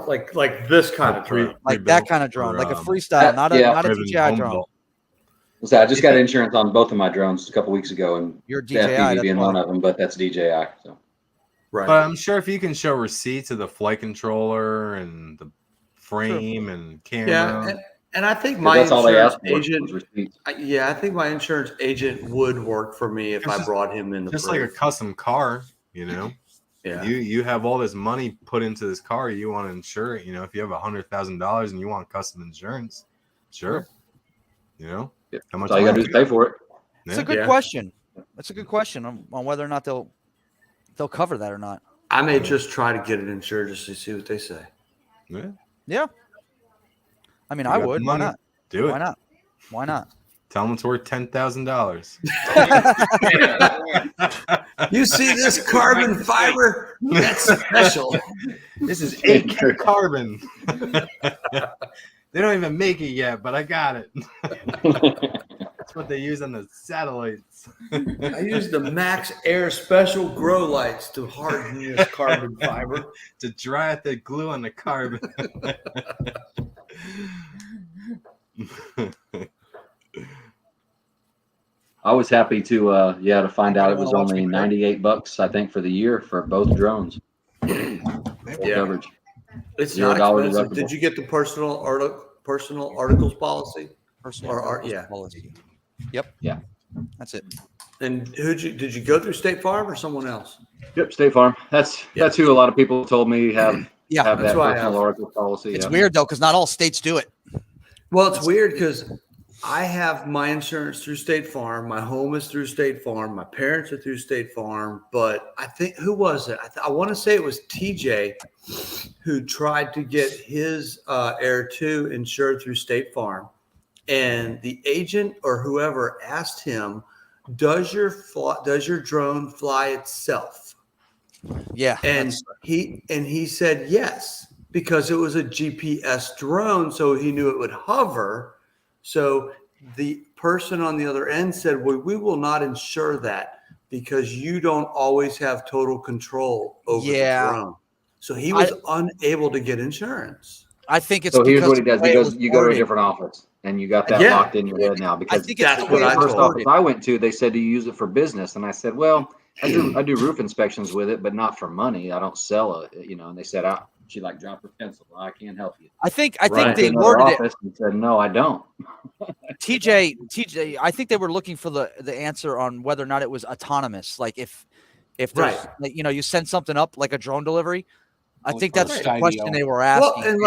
Like this kind of drone. Like that kind of drone, like a freestyle, not a DJI drone. So I just got insurance on both of my drones a couple weeks ago, and your the DJI FPV being one of them, but that's DJI. So. Right. But I'm sure if you can show receipts of the flight controller and the frame and camera. Yeah, and I think my insurance agent. I think my insurance agent would work for me if I brought him in. Just like a custom car, Yeah. You have all this money put into this car, you want to insure it. If you have $100,000 and you want custom insurance, sure. How much? All you gotta do is pay for it. It's a good question. That's a good question on whether or not they'll cover that or not. I may just try to get it insured just to see what they say. Yeah. Yeah. I mean, I would. Why not? Do it. Why not? Why not? Tell them it's worth $10,000. You see this carbon fiber? That's special. This is 8K carbon. They don't even make it yet, but I got it. That's what they use on the satellites. I use the Max Air Special Grow Lights to harden this carbon fiber. To dry out the glue on the carbon. I was happy to find out it was only $98, I think, for the year for both drones. Coverage. It's $0 not expensive. deductible. Did you get the personal articles policy? Personal policy. Yep. Yeah. That's it. And did you go through State Farm or someone else? Yep, State Farm. That's who a lot of people told me have that that's why I personal have. article policy. It's weird though, because not all states do it. Well, it's weird because I have my insurance through State Farm. My home is through State Farm. My parents are through State Farm. But I think, who was it? I want to say it was TJ who tried to get his Air 2 insured through State Farm. And the agent or whoever asked him, does your drone fly itself? Yeah. And he said yes, because it was a GPS drone, so he knew it would hover. So the person on the other end said, well, we will not insure that because you don't always have total control over the drone. So he was unable to get insurance. I think it's so here's what he does. You go to a different office and you got that locked in your head now, because that's what I first told office I went to, they said, do you use it for business? And I said, well, I do roof inspections with it, but not for money. I don't sell it, and they said, she dropped her pencil. I can't help you. I think they worded it and said, no, I don't. TJ, I think they were looking for the answer on whether or not it was autonomous. Like if there's you send something up like a drone delivery. I think that's the question they were asking.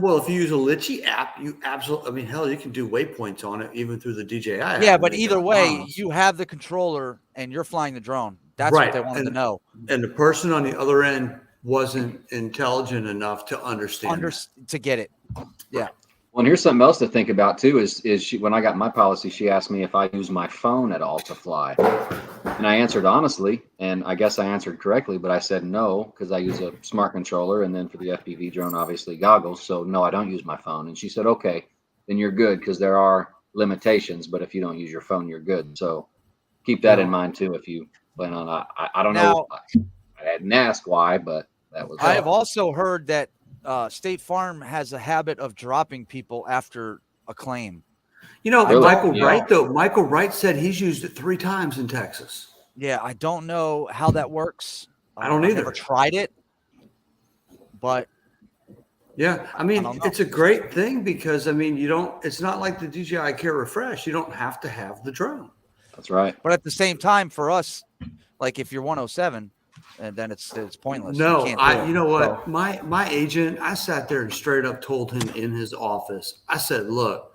Well, if you use a Litchi app, you absolutely. I mean, hell, you can do waypoints on it even through the DJI app. Yeah, but either way, you have the controller and you're flying the drone. That's what they wanted to know. And the person on the other end wasn't intelligent enough to understand to get it. Yeah. Well, and here's something else to think about too. Is she, when I got my policy, she asked me if I use my phone at all to fly, and I answered honestly, and I guess I answered correctly, but I said no because I use a smart controller, and then for the FPV drone, obviously goggles. So no, I don't use my phone. And she said, okay, then you're good because there are limitations. But if you don't use your phone, you're good. So keep that in mind too. If you plan on, I don't know. I didn't ask why, but that was. I have also heard that State Farm has a habit of dropping people after a claim. You know, Really? Michael Yeah. Wright, though. Michael Wright said he's used it 3 times in Texas. Yeah, I don't know how that works. I don't I've either. never tried it, but Yeah, I mean, don't know. it's a great thing because I mean, you don't. It's not like the DJI Care Refresh. You don't have to have the drone. That's right. But at the same time, for us, like if you're 107, and then it's pointless. No, can't do it. you know what? So- My agent, I sat there and straight up told him in his office. I said, "Look,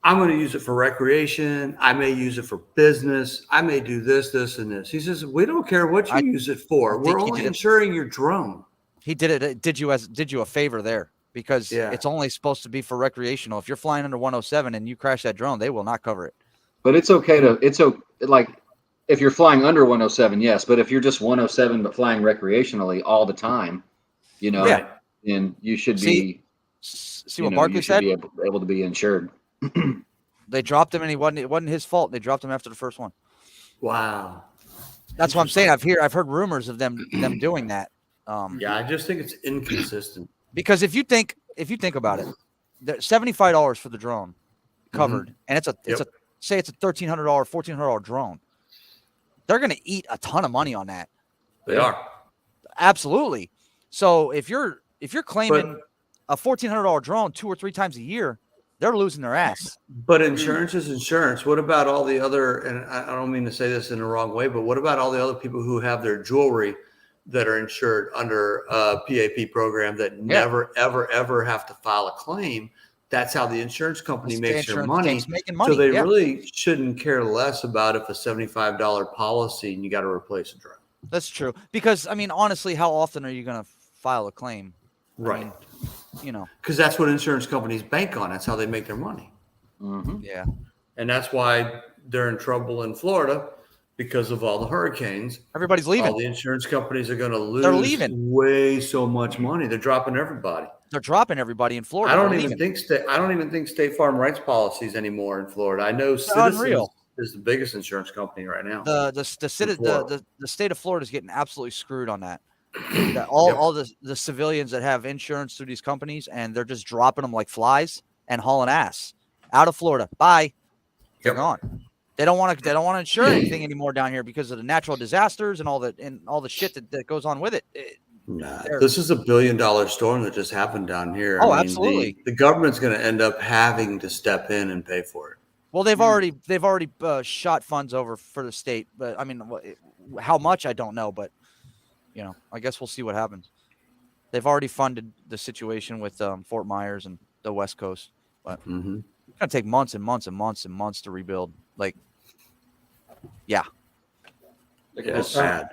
I'm going to use it for recreation. I may use it for business. I may do this, this, and this." He says, "We don't care what you use it for. think We're he only did it- insuring your drone." He did it. Did you a favor there because it's only supposed to be for recreational. If you're flying under 107 and you crash that drone, they will not cover it. But it's okay to. Like if you're flying under 107, yes. But if you're just 107 but flying recreationally all the time, you know, then you should be. See what Barkley said? Be able to be insured. They dropped him, and it wasn't his fault. They dropped him after the first one. Wow. That's what I'm saying. I've heard rumors of them doing that. Yeah, I just think it's inconsistent. Because if you think about it, $75 for the drone covered, and it's a say it's a $1,300, $1,400 drone. They're going to eat a ton of money on that. They are. Absolutely. So if you're claiming a $1,400 drone 2 or 3 times a year, they're losing their ass. But insurance is insurance. What about all the other, and I don't mean to say this in the wrong way, but what about all the other people who have their jewelry that are insured under a PAP program that never, ever, ever have to file a claim? That's how the insurance company makes their money. So they really shouldn't care less about if a $75 policy and you got to replace a drone. That's true. Because, I mean, honestly, how often are you going to file a claim? Right. I mean, you know. Because that's what insurance companies bank on. That's how they make their money. Yeah. And that's why they're in trouble in Florida because of all the hurricanes. Everybody's leaving. All the insurance companies are going to lose They're leaving. way so much money. They're dropping everybody. They're dropping everybody in Florida. I don't They're even leaving. think State Farm writes policies anymore in Florida. I know Citizens unreal. is the biggest insurance company right now. The state of Florida is getting absolutely screwed on that. All the civilians that have insurance through these companies, and they're just dropping them like flies and hauling ass out of Florida. Bye. They're gone. They don't want to insure anything anymore down here because of the natural disasters and all the shit that goes on with it. This is $1 billion storm that just happened down here. Oh, I mean, absolutely. The government's going to end up having to step in and pay for it. Well, they've already shot funds over for the state, but I mean, how much I don't know, but you know, I guess we'll see what happens. They've already funded the situation with Fort Myers and the West Coast, but it's gonna take months and months and months and months to rebuild. Like, yeah, It's sad.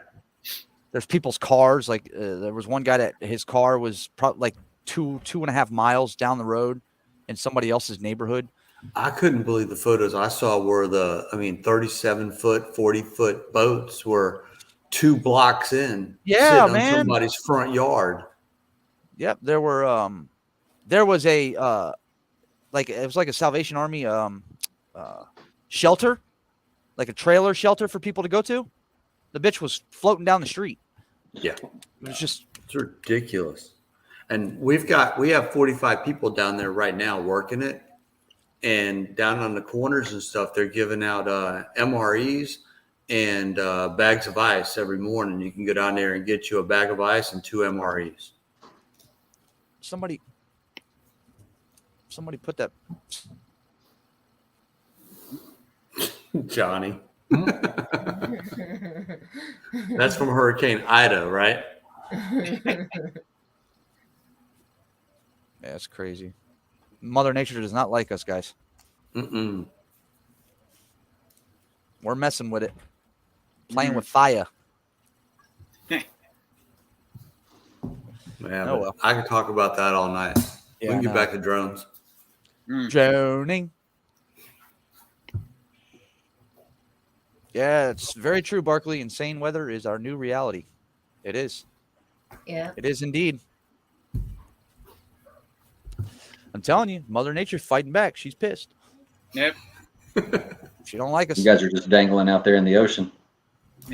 There's people's cars. Like, there was one guy that his car was probably like 2.5 miles down the road in somebody else's neighborhood. I couldn't believe the photos I saw where 37-foot, 40-foot boats were 2 blocks in. Yeah, sitting man. on somebody's front yard. Yep, there was a like it was like a Salvation Army shelter, like a trailer shelter for people to go to. The bitch was floating down the street. Yeah. It was just It's ridiculous. And we have 45 people down there right now working it. And down on the corners and stuff, they're giving out MREs and bags of ice every morning. You can go down there and get you a bag of ice and 2 MREs. somebody put that. Johnny. That's from Hurricane Ida, right? Yeah, that's crazy. Mother Nature does not like us, guys. Mm-mm. We're messing with it, playing with fire. Yeah, Oh, well. I could talk about that all night. Yeah, we can I get know. back to drones. Droning. Yeah, it's very true, Barkley. Insane weather is our new reality. It is. Yeah. It is indeed. I'm telling you, Mother Nature fighting back. She's pissed. Yep. She don't like us. You guys are just dangling out there in the ocean.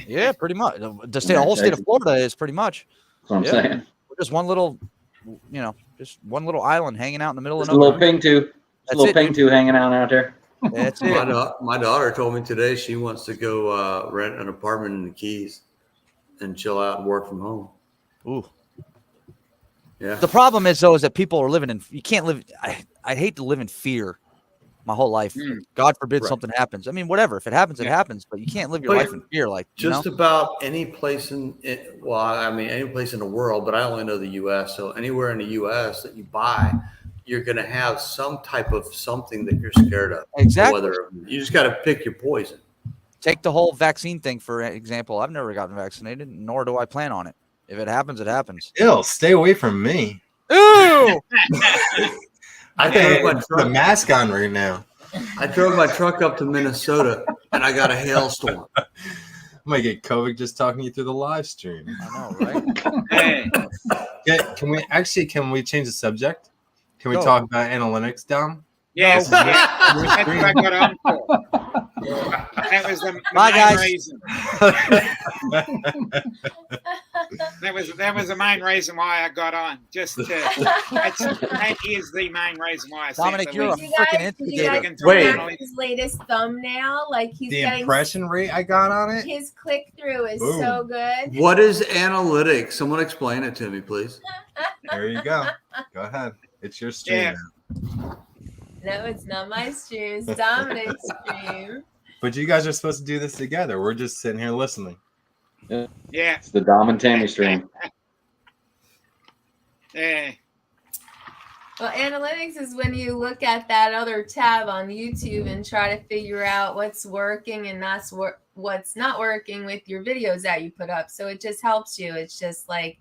Yeah, pretty much. The whole state of Florida is pretty much. That's what I'm saying. We're just one little, just one little island hanging out in the middle Just of a little nowhere. ping too. Just a little ping too hanging out there. That's it. My daughter told me today she wants to go rent an apartment in the Keys and chill out and work from home. Ooh. Yeah. The problem is though, is that people are living in. You can't live. I hate to live in fear. My whole life. God forbid something happens. I mean, whatever. If it happens, it happens. But you can't live your life in fear. Like just about any place any place in the world, but I only know the U.S. So anywhere in the U.S. that you buy, you're going to have some type of something that you're scared of. Exactly. Whether you just got to pick your poison. Take the whole vaccine thing for example. I've never gotten vaccinated, nor do I plan on it. If it happens, it happens. Ew, stay away from me. Ooh! I put a mask on right now. I drove my truck up to Minnesota and I got a hailstorm. I might get COVID just talking you through the live stream. I know, right? Can we change the subject? Can we Go. talk about analytics, Dom? Yes, that's what I got on for. That was the Bye, main guys. reason. That was the main reason why I got on. Just that is the main reason why I said Dominic, the you're a least. Did you guys freaking see Wait. his latest thumbnail? Like he's The getting impression rate I got on it? his click through is Boom. so good. What is analytics? Someone explain it to me, please. There you go. Go ahead. It's your stream Yeah. now. No, it's not my stream. It's Dominic's stream. But you guys are supposed to do this together. We're just sitting here listening. Yeah. It's the Dom and Tammy stream. Yeah. Well, analytics is when you look at that other tab on YouTube and try to figure out what's working and what's not working with your videos that you put up. So it just helps you. It's just like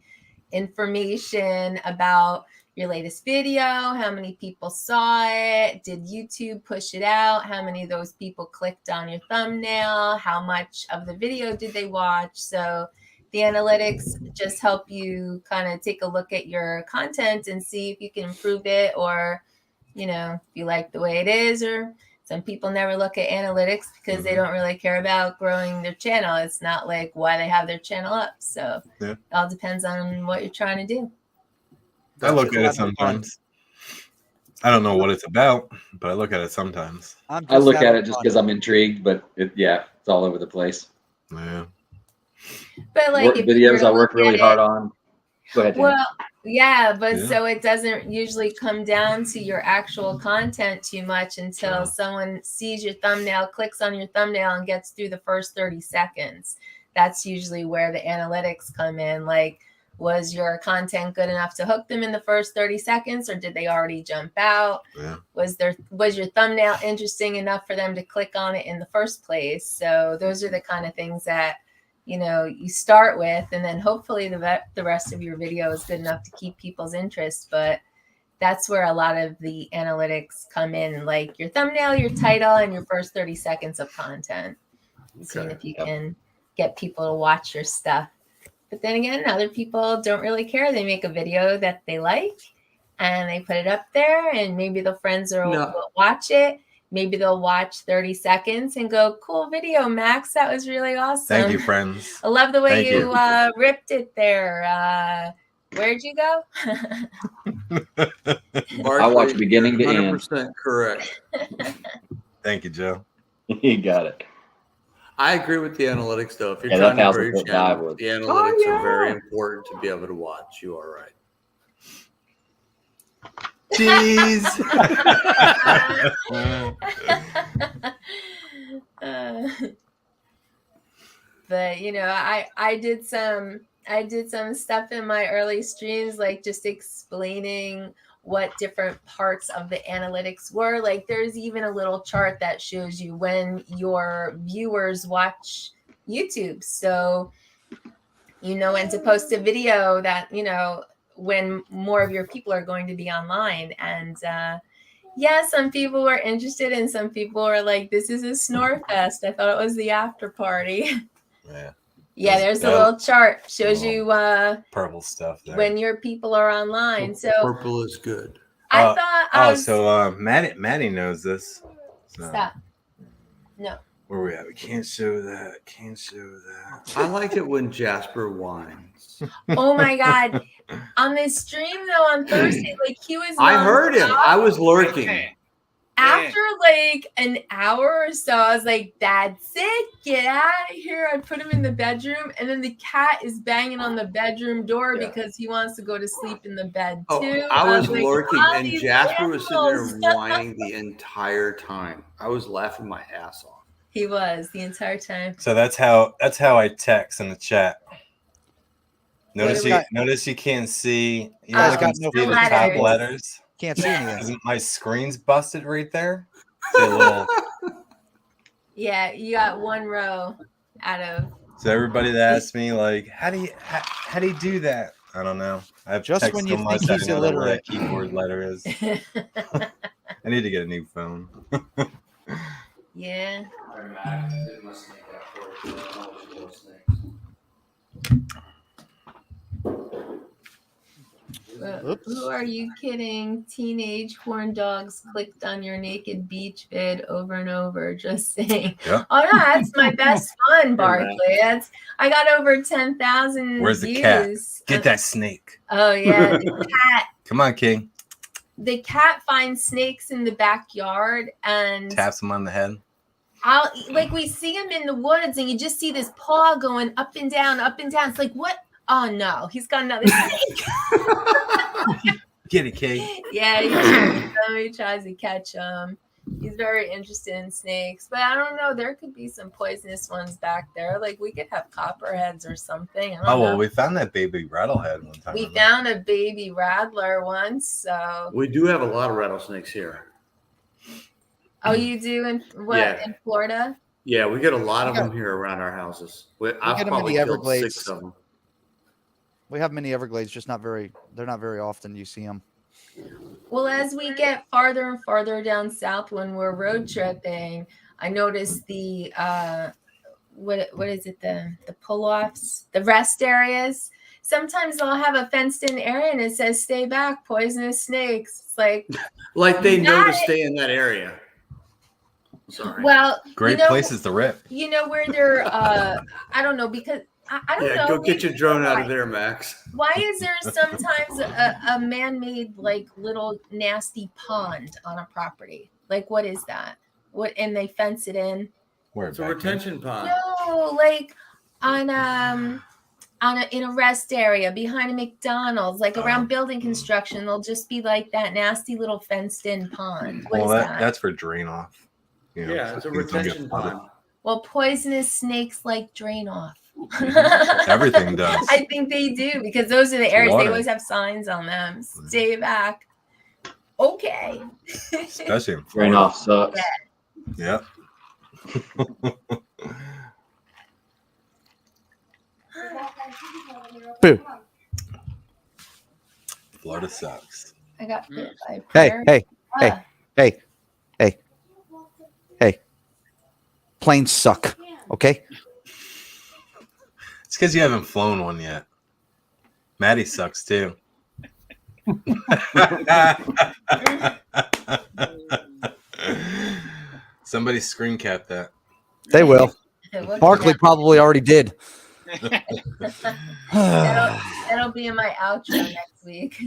information about your latest video, how many people saw it, did YouTube push it out, how many of those people clicked on your thumbnail, how much of the video did they watch. So the analytics just help you kind of take a look at your content and see if you can improve it, or if you like the way it is. Or some people never look at analytics because they don't really care about growing their channel. It's not like why they have their channel up. So it all depends on what you're trying to do. I look at it sometimes. I don't know what it's about, but I look at it sometimes. I look at it just because I'm intrigued, but it's all over the place. Yeah. But like videos I work really hard on. Go ahead, Jamie. Well, yeah, but Yeah. so it doesn't usually come down to your actual content too much until someone sees your thumbnail, clicks on your thumbnail, and gets through the first 30 seconds. That's usually where the analytics come in. Like, was your content good enough to hook them in the first 30 seconds, or did they already jump out? Yeah. Was your thumbnail interesting enough for them to click on it in the first place? So those are the kind of things that you start with, and then hopefully the rest of your video is good enough to keep people's interest. But that's where a lot of the analytics come in, like your thumbnail, your title, and your first 30 seconds of content. Seeing if you can get people to watch your stuff. But then again, other people don't really care. They make a video that they like and they put it up there, and maybe the friends will watch it. Maybe they'll watch 30 seconds and go, "Cool video, Max. That was really awesome. Thank you, friends. I love the way Thank you ripped it there. Where'd you go?" I watch beginning to end. 100% correct. Thank you, Joe. You got it. I agree with the analytics, though. If you're Yeah, trying that to grow your 1,000-foot channel, dive was- the analytics are very important to be able to watch. You are right. Jeez. But I did some stuff in my early streams, like just explaining what different parts of the analytics were. Like there's even a little chart that shows you when your viewers watch YouTube. So when to post a video that, when more of your people are going to be online. And some people were interested, and some people were like, "This is a snore fest. I thought it was the after party." Yeah, there's a little chart, shows you Purple stuff there. when your people are online. So Purple is good. I thought I was. So Maddie knows this. So. Stop. No. Where we at? We can't show that. Can't show that. I like it when Jasper whines. Oh my God. On this stream though on Thursday, like he was. I heard him. I was lurking. After like an hour or so, I was like, "That's it, get out of here." I put him in the bedroom, and then the cat is banging on the bedroom door because he wants to go to sleep in the bed too. I was like, lurking, "Oh, and these Jasper was sitting animals." there whining the entire time. I was laughing my ass off. He was the entire time. So that's how I text in the chat. Notice Wait, notice you can't see. You guys guys got can no see the letters. top letters. Can't see anything. My screen's busted right there. So, a little, Yeah, you got one row out of. so everybody that asks me like, how do you do that? I don't know. I've Just texted when you so much, think I he's don't know where illiterate. that keyboard letter is. I need to get a new phone. Yeah. Who are you kidding? Teenage horn dogs clicked on your naked beach vid over and over. Just saying. Yep. Oh no, that's my best fun, Barkley. I got over 10,000 Where's the views. cat? Get that snake. Oh yeah, the cat. Come on, King. The cat finds snakes in the backyard and Taps him on the head. we see him in the woods and you just see this paw going up and down, up and down. It's like, what? Oh no, he's got another snake. Get it, King. Yeah, he tries to catch them. He's very interested in snakes, but I don't know. There could be some poisonous ones back there. Like we could have copperheads or something. I don't know. We found that baby rattlehead one time. We found a baby rattler once. So. We do have a lot of rattlesnakes here. Oh, you do in in Florida? Yeah, we get a lot of them here around our houses. I've get them in probably the killed Everglades. 6 of them. We have many Everglades, just not very. They're not very often you see them. Well, as we get farther and farther down south when we're road tripping, I noticed the what is it, the pull-offs, the rest areas. Sometimes they'll have a fenced-in area and it says "Stay back, poisonous snakes." It's like they know to stay in that area. Sorry. Well, Great places to rip. You know where they're I don't know, because I don't know. Go get your drone out of there, Max. Why is there sometimes a man-made like little nasty pond on a property? Like, what is that? What, and they fence it in? It's a retention pond. No, like on in a rest area behind a McDonald's, like around building construction, there'll just be like that nasty little fenced-in pond. What is that? That's for drain off. You know, Yeah, it's a retention pond. Well, poisonous snakes like drain off. Everything does. I think they do, because those are the areas water. they always have signs on them. Stay back. Okay. Especially in Drain Florida. off sucks. Yeah. Boo. Florida sucks. I got bit by a Hey, prayer. hey, hey, Ah. hey, hey, hey. Planes suck. Okay. It's because you haven't flown one yet. Maddie sucks too. Somebody screen cap that. They will. We'll Barkley do probably already did. that'll be in my outro next week.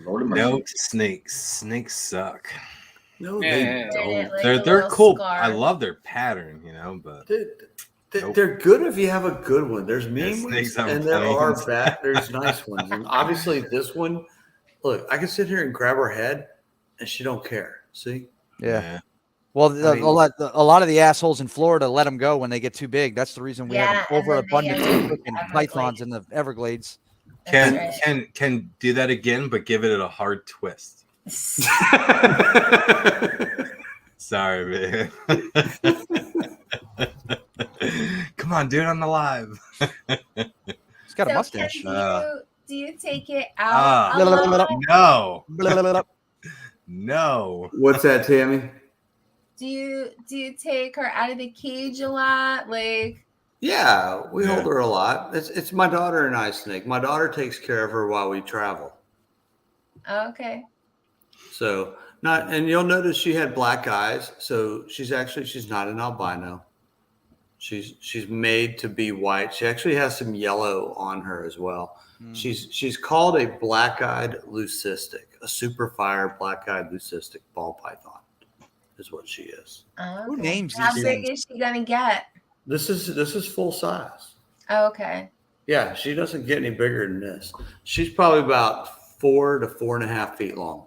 No snakes. Snakes suck. No, Yeah. they don't. Like a They're little cool. scar. I love their pattern, but They're good if you have a good one. There's mean ones snakes have and there are planes. bad. There's nice ones, and obviously this one. Look, I can sit here and grab her head, and she don't care. See? Yeah. Well, I mean- a lot of the assholes in Florida let them go when they get too big. That's the reason we Yeah, have an and then they overabundance end of up freaking in pythons in the Everglades. can do that again, but give it a hard twist. Sorry, man. Come on, dude, I'm alive. He's got a mustache. Do you take it out? No. No. What's that, Tammy? Do you take her out of the cage a lot? Like, Yeah, we hold her a lot. It's my daughter and I, Snake. My daughter takes care of her while we travel. Okay. So and you'll notice she had black eyes. So she's not an albino. She's made to be white. She actually has some yellow on her as well. She's called a black-eyed leucistic, a super fire black-eyed leucistic ball python, is what she is. Who names How these big things? is she gonna get? This is full size. Okay. Yeah, she doesn't get any bigger than this. She's probably about 4 to 4.5 feet long.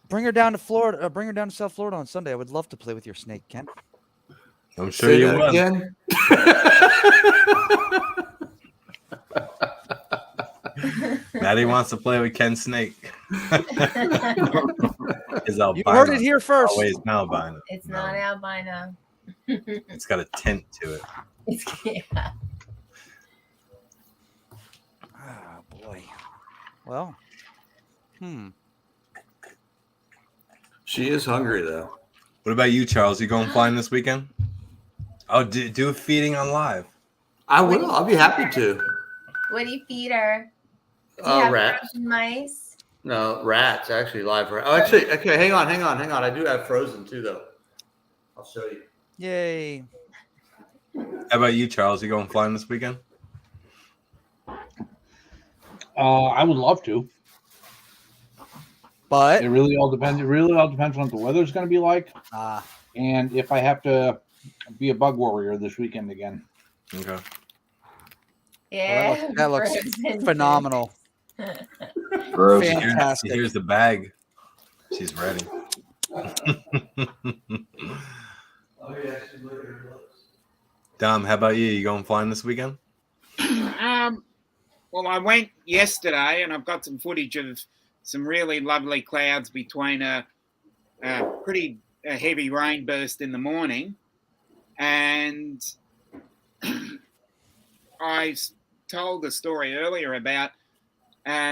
Bring her down to Florida. Bring her down to South Florida on Sunday. I would love to play with your snake, Ken. I'm sure Say you that will. again? Maddie wants to play with Ken Snake. His albino. You heard it here first. Always albino. It's not albino. It's got a tint to it. Yeah. Oh boy. Well. She is hungry though. What about you, Charles? You going flying this weekend? Oh, do a feeding on live. I will. I'll be happy to. What do you feed her? Do you have Rats. frozen mice? No, rats. Actually, live rats. Oh, actually, okay. Hang on. I do have frozen too, though. I'll show you. Yay. How about you, Charles? You going flying this weekend? I would love to, but it really all depends. It really all depends on what the weather's going to be like, and if I have to be a bug warrior this weekend again. Okay. Yeah. Well, that looks frozen. phenomenal. Fantastic. Here's the bag. She's ready. Dom, how about you? You going flying this weekend? Well, I went yesterday, and I've got some footage of some really lovely clouds between a pretty heavy rain burst in the morning, and I told the story earlier about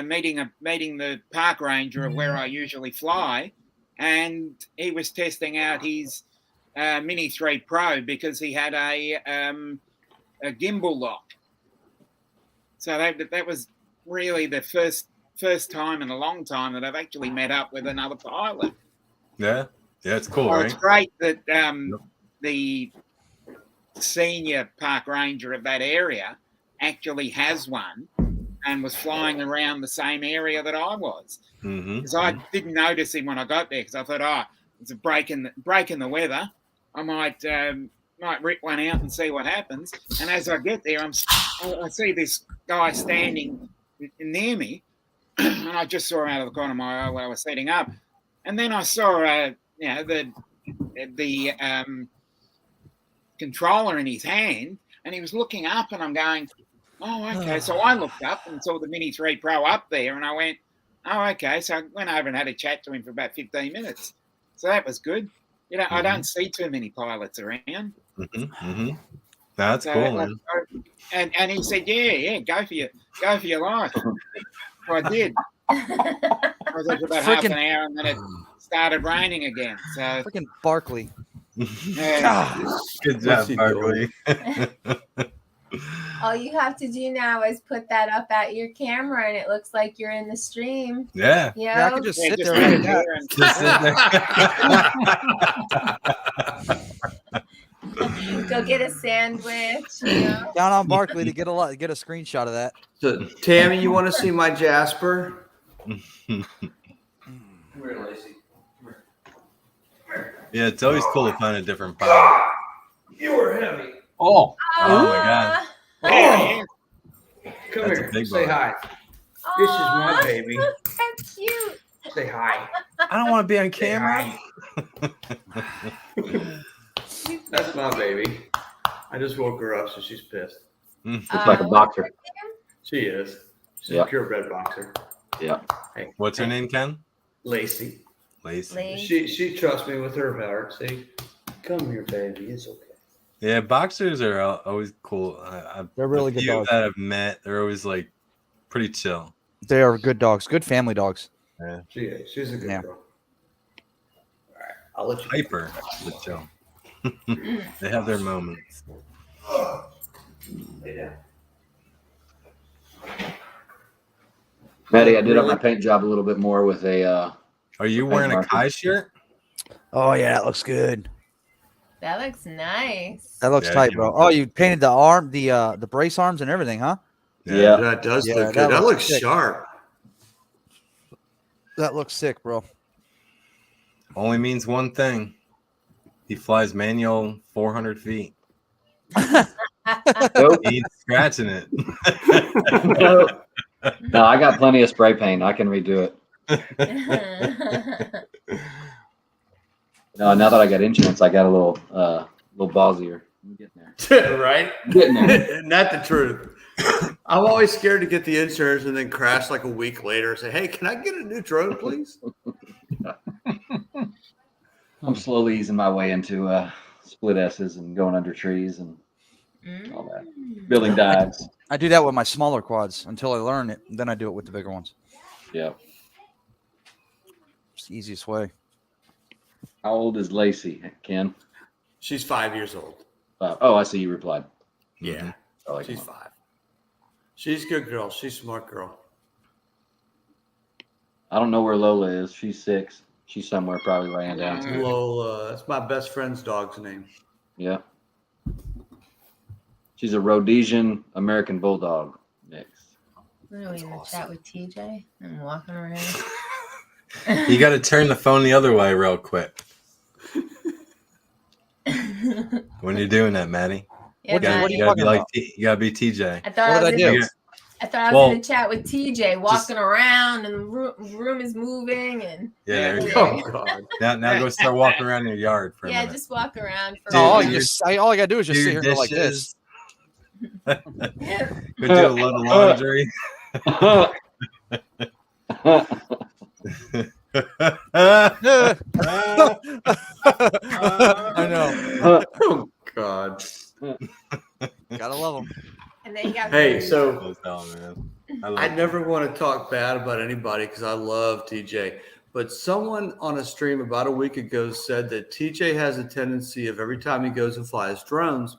meeting the park ranger of where I usually fly, and he was testing out his Mini 3 Pro because he had a gimbal lock. So that was really the first time in a long time that I've actually met up with another pilot. Yeah, it's cool, Well, right? it's great that the senior park ranger of that area actually has one and was flying around the same area that I was. Because I didn't notice him when I got there because I thought, it's a break in the weather. I might rip one out and see what happens. And as I get there, I see this guy standing near me, and I just saw him out of the corner of my eye while I was setting up. And then I saw, the controller in his hand, and he was looking up, and I'm going, oh, okay. So I looked up and saw the Mini 3 Pro up there, and I went, oh, okay. So I went over and had a chat to him for about 15 minutes. So that was good. I don't see too many pilots around. That's cool, man. And he said, yeah, go for your life. So I did. I was there for about half an hour, and then it started raining again. So freaking Barkley. Yeah. Good job, Barkley. All you have to do now is put that up at your camera, and it looks like you're in the stream. Yeah. Yeah, I could just sit there right now. Just sit there. Go get a sandwich. Down on Barkley to get a screenshot of that. So, Tammy, you want to see my Jasper? Come here, Lacey. Yeah, it's always cool to find a different pilot. You were heavy. Oh my God. Oh. Come That's here. a big Say boy. hi. This is my baby. That's cute. Say hi. I don't want to be on camera. That's my baby. I just woke her up, so she's pissed. Looks like a boxer. She is. She's Yep. a purebred boxer. Yeah. Hey, What's her name, Ken? Lacey. Lacey. She trusts me with her heart. See, come here, baby. It's okay. Yeah, boxers are always cool. They're really the good few dogs. that I've met, they're always like pretty chill. They are good dogs, good family dogs. Yeah. She's a good Yeah. girl. All right, I'll let you. Hyper, but chill. They have their moments. Maddie, I did up my paint job a little bit more with a. Are you wearing a Kai shirt? Oh yeah, that looks good. That looks nice. That looks tight, bro. Oh, you painted the arm, the brace arms and everything, huh? Yeah, that does look good. That looks sick. sharp. That looks sick, bro. Only means one thing. He flies manual 400 feet. Nope. He ain't scratching it. No, I got plenty of spray paint. I can redo it. No, now that I got insurance, I got a little ballsier. I'm getting there. Right? I'm getting there. Isn't that the truth? I'm always scared to get the insurance and then crash like a week later and say, hey, can I get a new drone, please? I'm slowly easing my way into split S's and going under trees and all that. Building dives. I do that with my smaller quads until I learn it. Then I do it with the bigger ones. Yeah. It's the easiest way. How old is Lacey, Ken? She's 5 years old. Oh, I see you replied. Yeah. I like She's mom. 5. She's a good girl. She's a smart girl. I don't know where Lola is. She's 6. She's somewhere probably laying down. Lola. That's my best friend's dog's name. Yeah. She's a Rhodesian American Bulldog mix. I'm going to chat with TJ. I'm walking around. You got to turn the phone the other way real quick. When you're doing that, Maddie. Yeah, you gotta be Maddie. like you gotta be TJ. I thought I was Well- going to chat with TJ, walking around, and the room is moving, and Yeah, there you Oh, go. God. Now go start walking around your yard for a yeah, minute. just walk around for. Dude, all your- I gotta do is just do sit your here and go like this. Go do a load of laundry. I know. Oh, God. Gotta love them. And then you got Hey, so Oh, man. I never want to talk bad about anybody because I love TJ. But someone on a stream about a week ago said that TJ has a tendency of every time he goes and flies drones,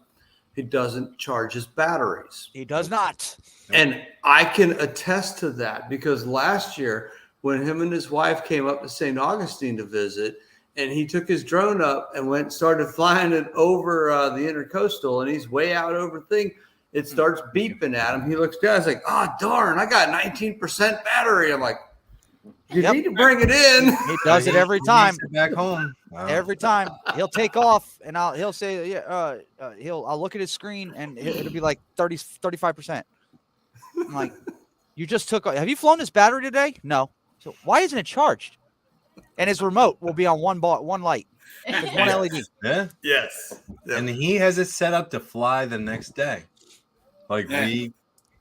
he doesn't charge his batteries. He does not. And I can attest to that because last year when him and his wife came up to St. Augustine to visit, and he took his drone up and started flying it over the intercoastal, and he's way out over thing. It starts beeping at him. He looks down. He's like, "Oh darn! I got 19% battery." I'm like, "You need to bring it in." He does it every time. Back home. Wow. Every time he'll take off and he'll say, yeah, I'll look at his screen and it'll be like 35%. I'm like, you just took, have you flown this battery today? No. So why isn't it charged? And his remote will be on one light. There's one LED. Yeah. Yes. And he has it set up to fly the next day. Like we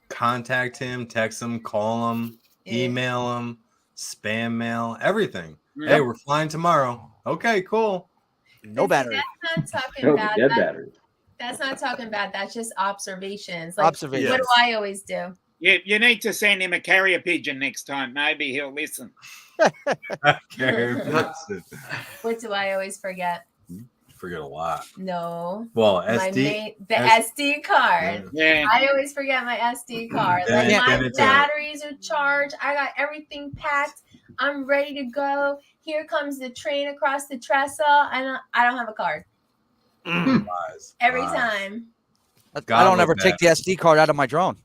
contact him, text him, call him, email him, spam mail, everything. Yep. Hey, we're flying tomorrow. Okay, cool. No battery. That's not talking bad. Dead battery. That's not talking bad. That's just observations. Like, Observations. what do I always do? You need to send him a carrier pigeon next time. Maybe he'll listen. What do I always forget? Forget a lot. No. Well, My SD. the SD card. Yeah. I always forget my SD card. Yeah, Like yeah, my give it to batteries are charged. I got everything packed. I'm ready to go. Here comes the train across the trestle, and I don't have a card. Every time. I don't ever take the SD card out of my drone.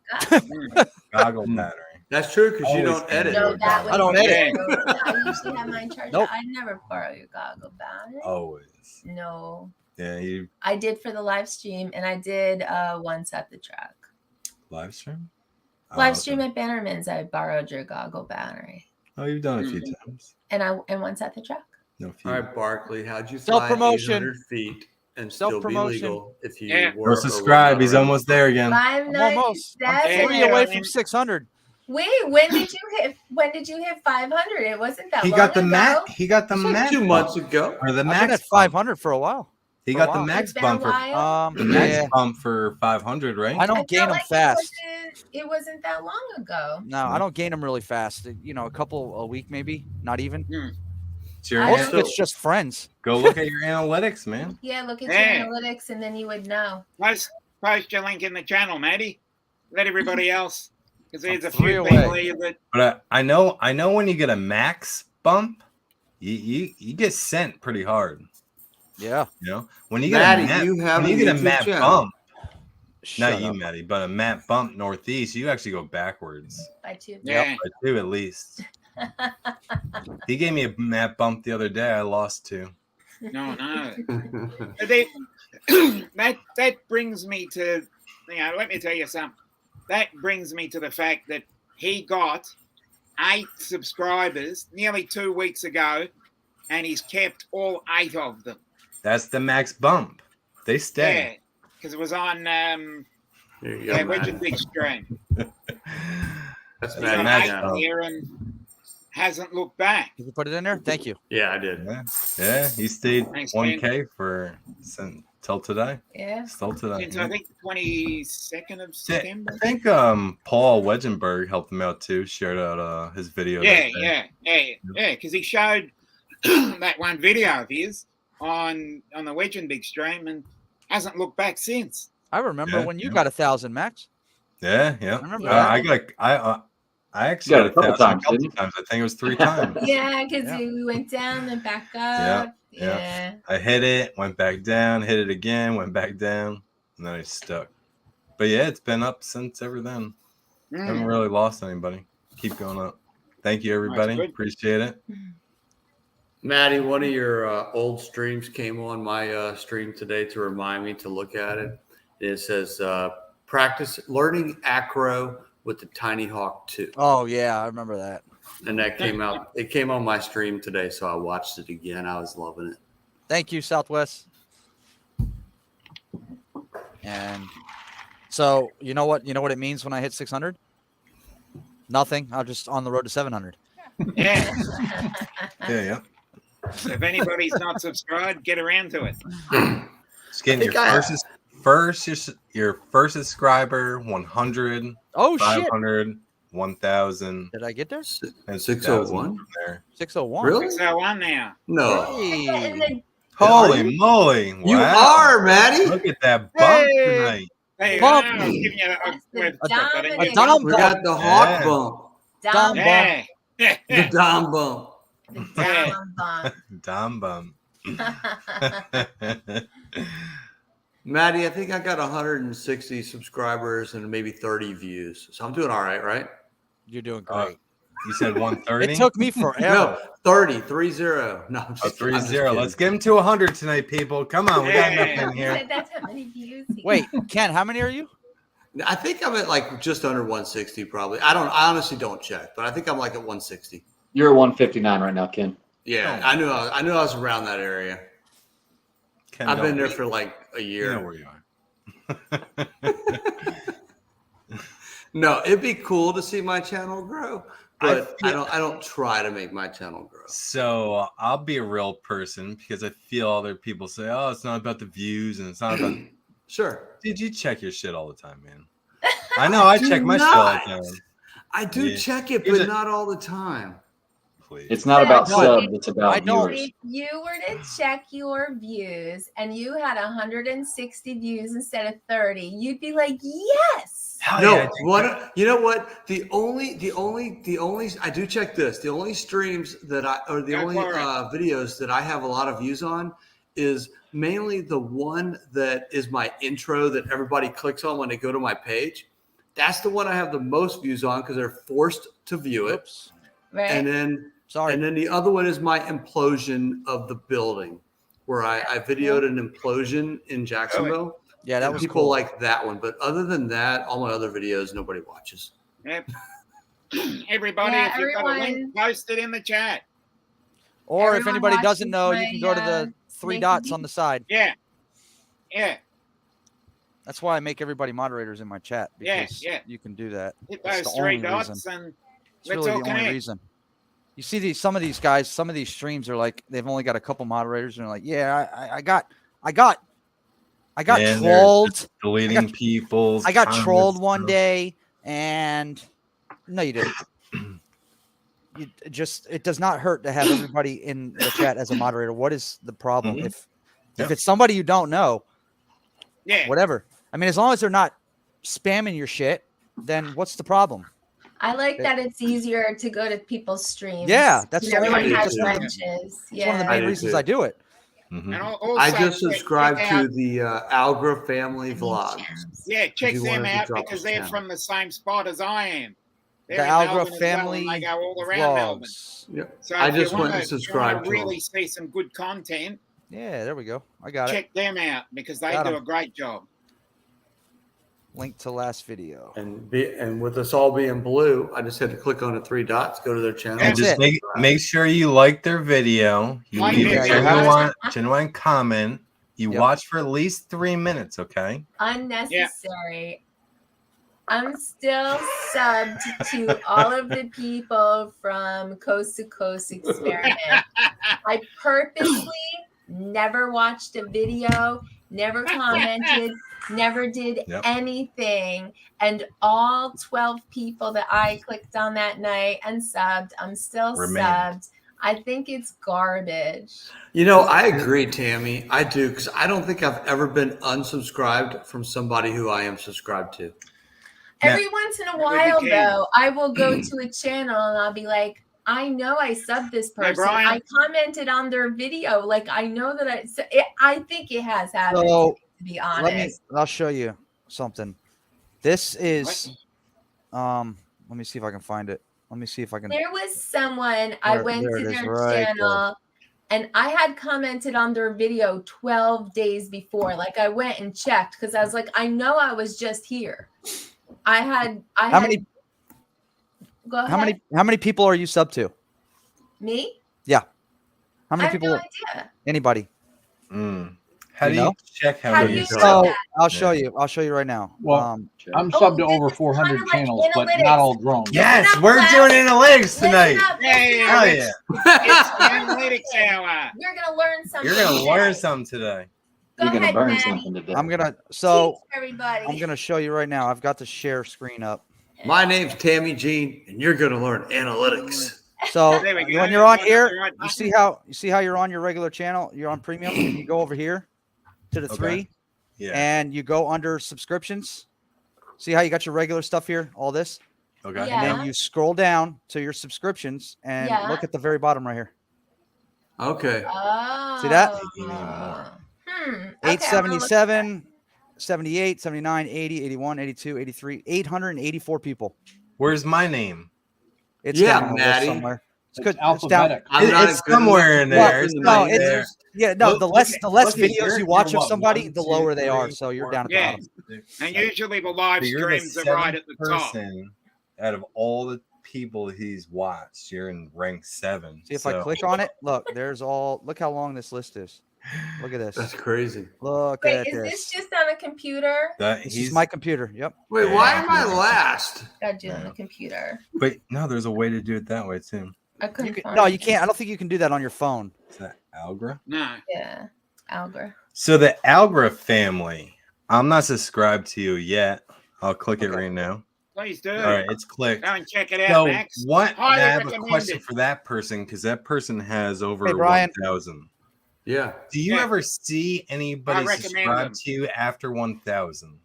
Goggle battery. That's true because you Always don't edit. No, that I don't was edit. true. I usually have mine charged. Nope. I never borrow your goggle battery. Always. No. Yeah, you I did for the live stream, and I did once at the track. live stream? Live stream at Bannerman's, I borrowed your goggle battery, Oh, you've done it a few times. and once at the track. No few. All right, Barkley, how'd you fly Self-promotion. 800 feet and still be Self-promotion. legal if you Yeah. were Go subscribe. He's almost there again. 597. I'm 3 away from 600. Wait, when did you hit? When did you hit 500? It wasn't that He long got the ago. max. He got the It's like max 2 bump. months ago. Or the I've been max at 500 for a while. He for a got the while. max It's been bump a for while. the max Yeah. bump for 500, right? I don't I gain felt them like fast. It wasn't that long ago. No, I don't gain them really fast. You know, a week maybe, not even. It's your Most an- of it's just friends. Go look at your analytics, man. Yeah, look at Hey. your analytics, and then you would know. post your link in the channel, Maddie. Let everybody else, because there's a three few away. people here that. But I know when you get a max bump, you get sent pretty hard. Yeah. You know, when you get Maddie, a Matt, you have when you a get a YouTube Matt channel. bump, Shut not you, up. Maddie, but a Matt bump northeast, you actually go backwards. By two. Yeah. By 2 at least. He gave me a Matt bump the other day. I lost 2. No. But that brings me to, let me tell you something. That brings me to the fact that he got 8 subscribers nearly 2 weeks ago, and he's kept all 8 of them. That's the max bump. They Yeah, stay. because it was on There you go, Wedge Maddie. and Big Stream. That's He's got Maddie's 8 channel. here and hasn't looked back. Did you put it in there? Thank you. Yeah, I did. Yeah, he stayed Thanks, 1K till today. Yeah. Still today. Since I think 22nd of September. I think Paul Wegenberg helped him out too. Shared out his video. Yeah, because he showed that one video of his on the Wedge and Big Stream and hasn't looked back since. I remember Yeah, when you yeah. got 1,000, Max. Yeah. I remember I actually got it a couple times, couple didn't you? times. I think it was 3 times. Yeah, because we went down and back up. Yeah. I hit it, went back down, hit it again, went back down, and then I stuck. But yeah, it's been up since ever then. Haven't really lost anybody. Keep going up. Thank you, everybody. good. Appreciate it. Maddie, one of your old streams came on my stream today to remind me to look at it. It says practice learning acro with the Tiny Hawk 2. Oh yeah, I remember that. And that came out. It came on my stream today, so I watched it again. I was loving it. Thank you, Southwest. And so you know what it means when I hit 600? Nothing. I'm just on the road to 700. Yeah. Yeah. If anybody's not subscribed, get around to it. Just getting your first subscriber, 100, Oh, shit. 500, 1,000. Did I get there? And 601? 2,000 from there. 601. Really? 601 now. No. Hey. Holy moly! You Wow. are, Maddie. Look at that bump tonight. Hey, Bump. I'll give you A Dom We bump. got the Hawk Yeah. bump. Dom Yeah. The Dom bump. Dom bump. Maddie, I think I got 160 subscribers and maybe 30 views. So I'm doing all right, right? You're doing great. You said 130? It took me forever. No, 30. No, I'm just, 3-0. Let's get him to 100 tonight, people. Come on, we got nothing here. That's how many views. Wait, Ken, how many are you? I think I'm at like just under 160 probably. I honestly don't check, but I think I'm like at 160. You're at 159 right now, Ken. Yeah, I knew I was around that area. Ken, I've been don't there we- for like a year. You know where you are. No, it'd be cool to see my channel grow, but I feel- don't try to make my channel grow. So I'll be a real person because I feel other people say, "Oh, it's not about the views and it's not about." Sure. Dude, you check your shit all the time, man. I know. I check my shit all the time. I do Yeah. check it, Here's but a- not all the time. Please. It's not about No, subs, it's about I don't- viewers. If you were to check your views and you had 160 views instead of 30, you'd be like, yes. Hell No, yeah, what you know what? The only I do check this. The only streams that the Go only for it. videos that I have a lot of views on is mainly the one that is my intro that everybody clicks on when they go to my page. That's the one I have the most views on because they're forced to view it. Oops. Right. And then Sorry. And then the other one is my implosion of the building, where I videoed an implosion in Jacksonville. Yeah, that And was people cool. like that one. But other than that, all my other videos nobody watches. Yep. Everybody, Yeah, if you've got a link, everyone- post it in the chat. Or if Everyone anybody doesn't know, watches you can go to my, the 3 Snake dots TV. on the side. Yeah. That's why I make everybody moderators in my chat, Yeah, because yeah. you can do that. Hit That's those the 3 only dots reason. and It's let's really all the only connect. reason. You see some of these guys, some of these streams are like they've only got a couple moderators, and they're like, "Yeah, I got Man, they're trolled. just deleting people's. I got comments trolled one and day, and no, you didn't. It does not hurt to have everybody in the chat as a moderator. What is the problem? Mhm. If Yep. it's somebody you don't know, Yeah. whatever. I mean, as long as they're not spamming your shit, then what's the problem? I like that it's easier to go to people's streams. Yeah, that's You the know, only everyone reason. has It's lunches. one of the Yeah. main reasons I do it. And also, I just check subscribed out- to the Algra Family Vlogs. Yeah, check you them wanted to out drop because us they're down. from the same spot as I am. They're The in Algra Melbourne as well, and Family they go all around Melbourne. Vlogs. Yep. So I if you just went wanna- and if you wanna subscribed to really them. see some good content, Yeah, there we go. I got it. check them out because they Got do 'em. a great job. Link to last video. And with us all being blue, I just had to click on the 3 dots, go to their channel. And just make sure you like their video. You Like leave it. a genuine comment. You watch for at least 3 minutes, okay? Unnecessary. I'm still subbed to all of the people from Coast to Coast Experiment. I purposely never watched a video, never commented, never did anything. And all 12 people that I clicked on that night and subbed, I'm still Remain. subbed. I think it's garbage. You know, I agree, Tammy. I do, because I don't think I've ever been unsubscribed from somebody who I am subscribed to. Every once in a while, though, I will go to a channel and I'll be like, I know I subbed this person. Brian. I commented on their video. Like, I know that I think it has happened, So to be let me. honest. I'll show you something. This is. Let me see if I can find it. Let me see if I can. There was someone, I There- went there to it is, their right channel and I had commented on their video 12 days before. Like, I went and checked because I was like, I know I was just here. I had. How many? Go ahead. How many people are you sub to? Me? Yeah. How I many have people? no idea. Anybody? How do you know? check how How many do you people- So I'll show you. I'll show you right now. Well, I'm subbed to over 400 channels, but not all drones. Yes, we're doing analytics tonight. Hell it's, yeah. it's the analytics hour. You're gonna learn something. You're gonna today. learn something today. Go ahead, Maddie. today. I'm gonna. So Teach everybody. I'm gonna show you right now. I've got the share screen up. My name's Tammy Jean, and you're going to learn analytics. So There we go. when you're on Right here, right you see how you're on your regular channel. You're on premium, and you go over here to the Okay. 3, Yeah. and you go under subscriptions. See how you got your regular stuff here, all this, Okay. and Yeah. then you scroll down to your subscriptions and Yeah. look at the very bottom right here. Okay. Oh. See that? Okay, 877, 78, 79, 80, 81, 82, 83, 884 people. Where's my name? It's Yeah, down on the list Maddie. somewhere. It's It's good. It's alphabetic. down. I'm not It's a good somewhere in there. Well, It's No, not it's there. yeah. No, Look- the less look the less at- videos you're- you watch you're of what, somebody, 1, the 2, lower they are. 3, So you're 4, down at the Yeah. bottom. And usually the live So you're the streams are right at the top. person out of all the people he's watched. You're in rank 7. See if I click on it. Look, there's all. Look how long this list is. Look at this. That's crazy. Look Wait, at is this. this just on a computer? That This he's is my computer. Yep. Wait, why am I last? Gotta do it on the computer. But no, there's a way to do it that way too. I couldn't find No, it. you can't. I don't think you can do that on your phone. Is that Algra? No. Yeah, Algra. So the Algra family. I'm not subscribed to you yet. I'll click it right now. Please do. All right, it's clicked. Go and check it out, So Max. what? Highly I have a recommend question it. for that person because that person has over Hey, Brian. 1,000. Yeah. Do you Yeah. ever see anybody recommend subscribe them. to you after 1,000?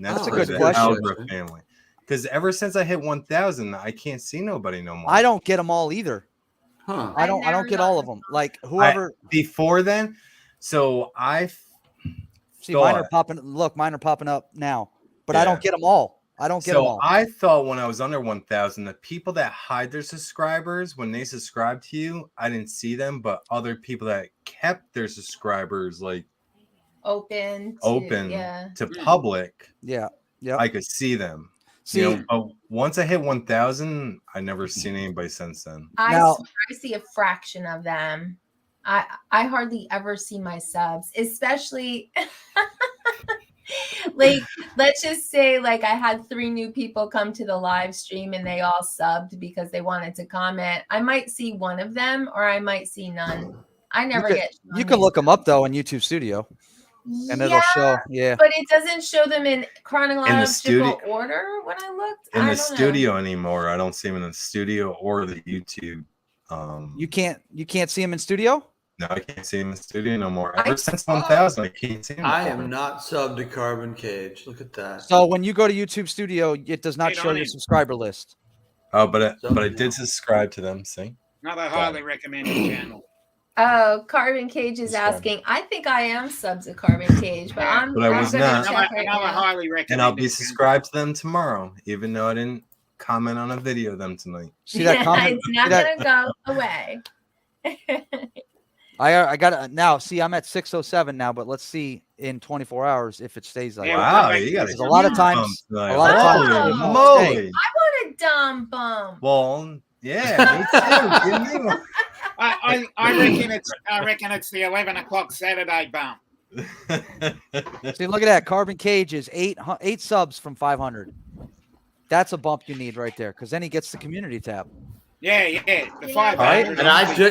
That's Oh, for that's the a good Algra question. family. Because ever since I hit 1,000, I can't see nobody no more. I don't get them all either. Huh. I don't never get all of them. Like whoever. Before then, so I See, mine are thought- popping. Look, mine are popping up now, but I Yeah. don't get them all. I don't get them So all. I thought when I was under 1,000, the people that hide their subscribers when they subscribe to you, I didn't see them, but other people that kept their subscribers like Open. Yeah. to public, Yeah. Yeah. I could see them. See, but once I hit 1,000, I never seen anybody since then. Now- swear I see a fraction of them. I hardly ever see my subs, especially like let's just say like I had 3 new people come to the live stream and they all subbed because they wanted to comment. I might see one of them or I might see none. I never get you can look them up though in YouTube Studio, and it'll show. Yeah. but it doesn't show them in chronological studio- order when I looked. In I the don't know. studio anymore, I don't see them in the studio or the YouTube. You can't see them in studio. No, I can't see him in the studio no more. Ever since 1000, I can't see him. I am not subbed to Carbon Cage. Look at that. So when you go to YouTube Studio, it does not show your subscriber list. Oh, but I did subscribe to them. See, Another highly recommended channel. Oh, Carbon Cage is asking. I think I am subbed to Carbon Cage, but I'm. But I was I'm gonna not. check right Another now. highly recommended. and I'll be subscribed to them tomorrow, even though I didn't comment on a video of them tonight. See that comment? It's not See that- gonna go away. I got it now. See, I'm at 607 now, but let's see in 24 hours if it stays like that. Wow, you got Because a lot of times, a lot of times, Holy it won't moly. stay. I want a dumb bump. Well, yeah, me too. Give me one. I reckon it's the 11 o'clock Saturday bump. See, look at that. Carbon Cage is eight subs from 500. That's a bump you need right there, because then he gets the community tab. Yeah, the 500. Right?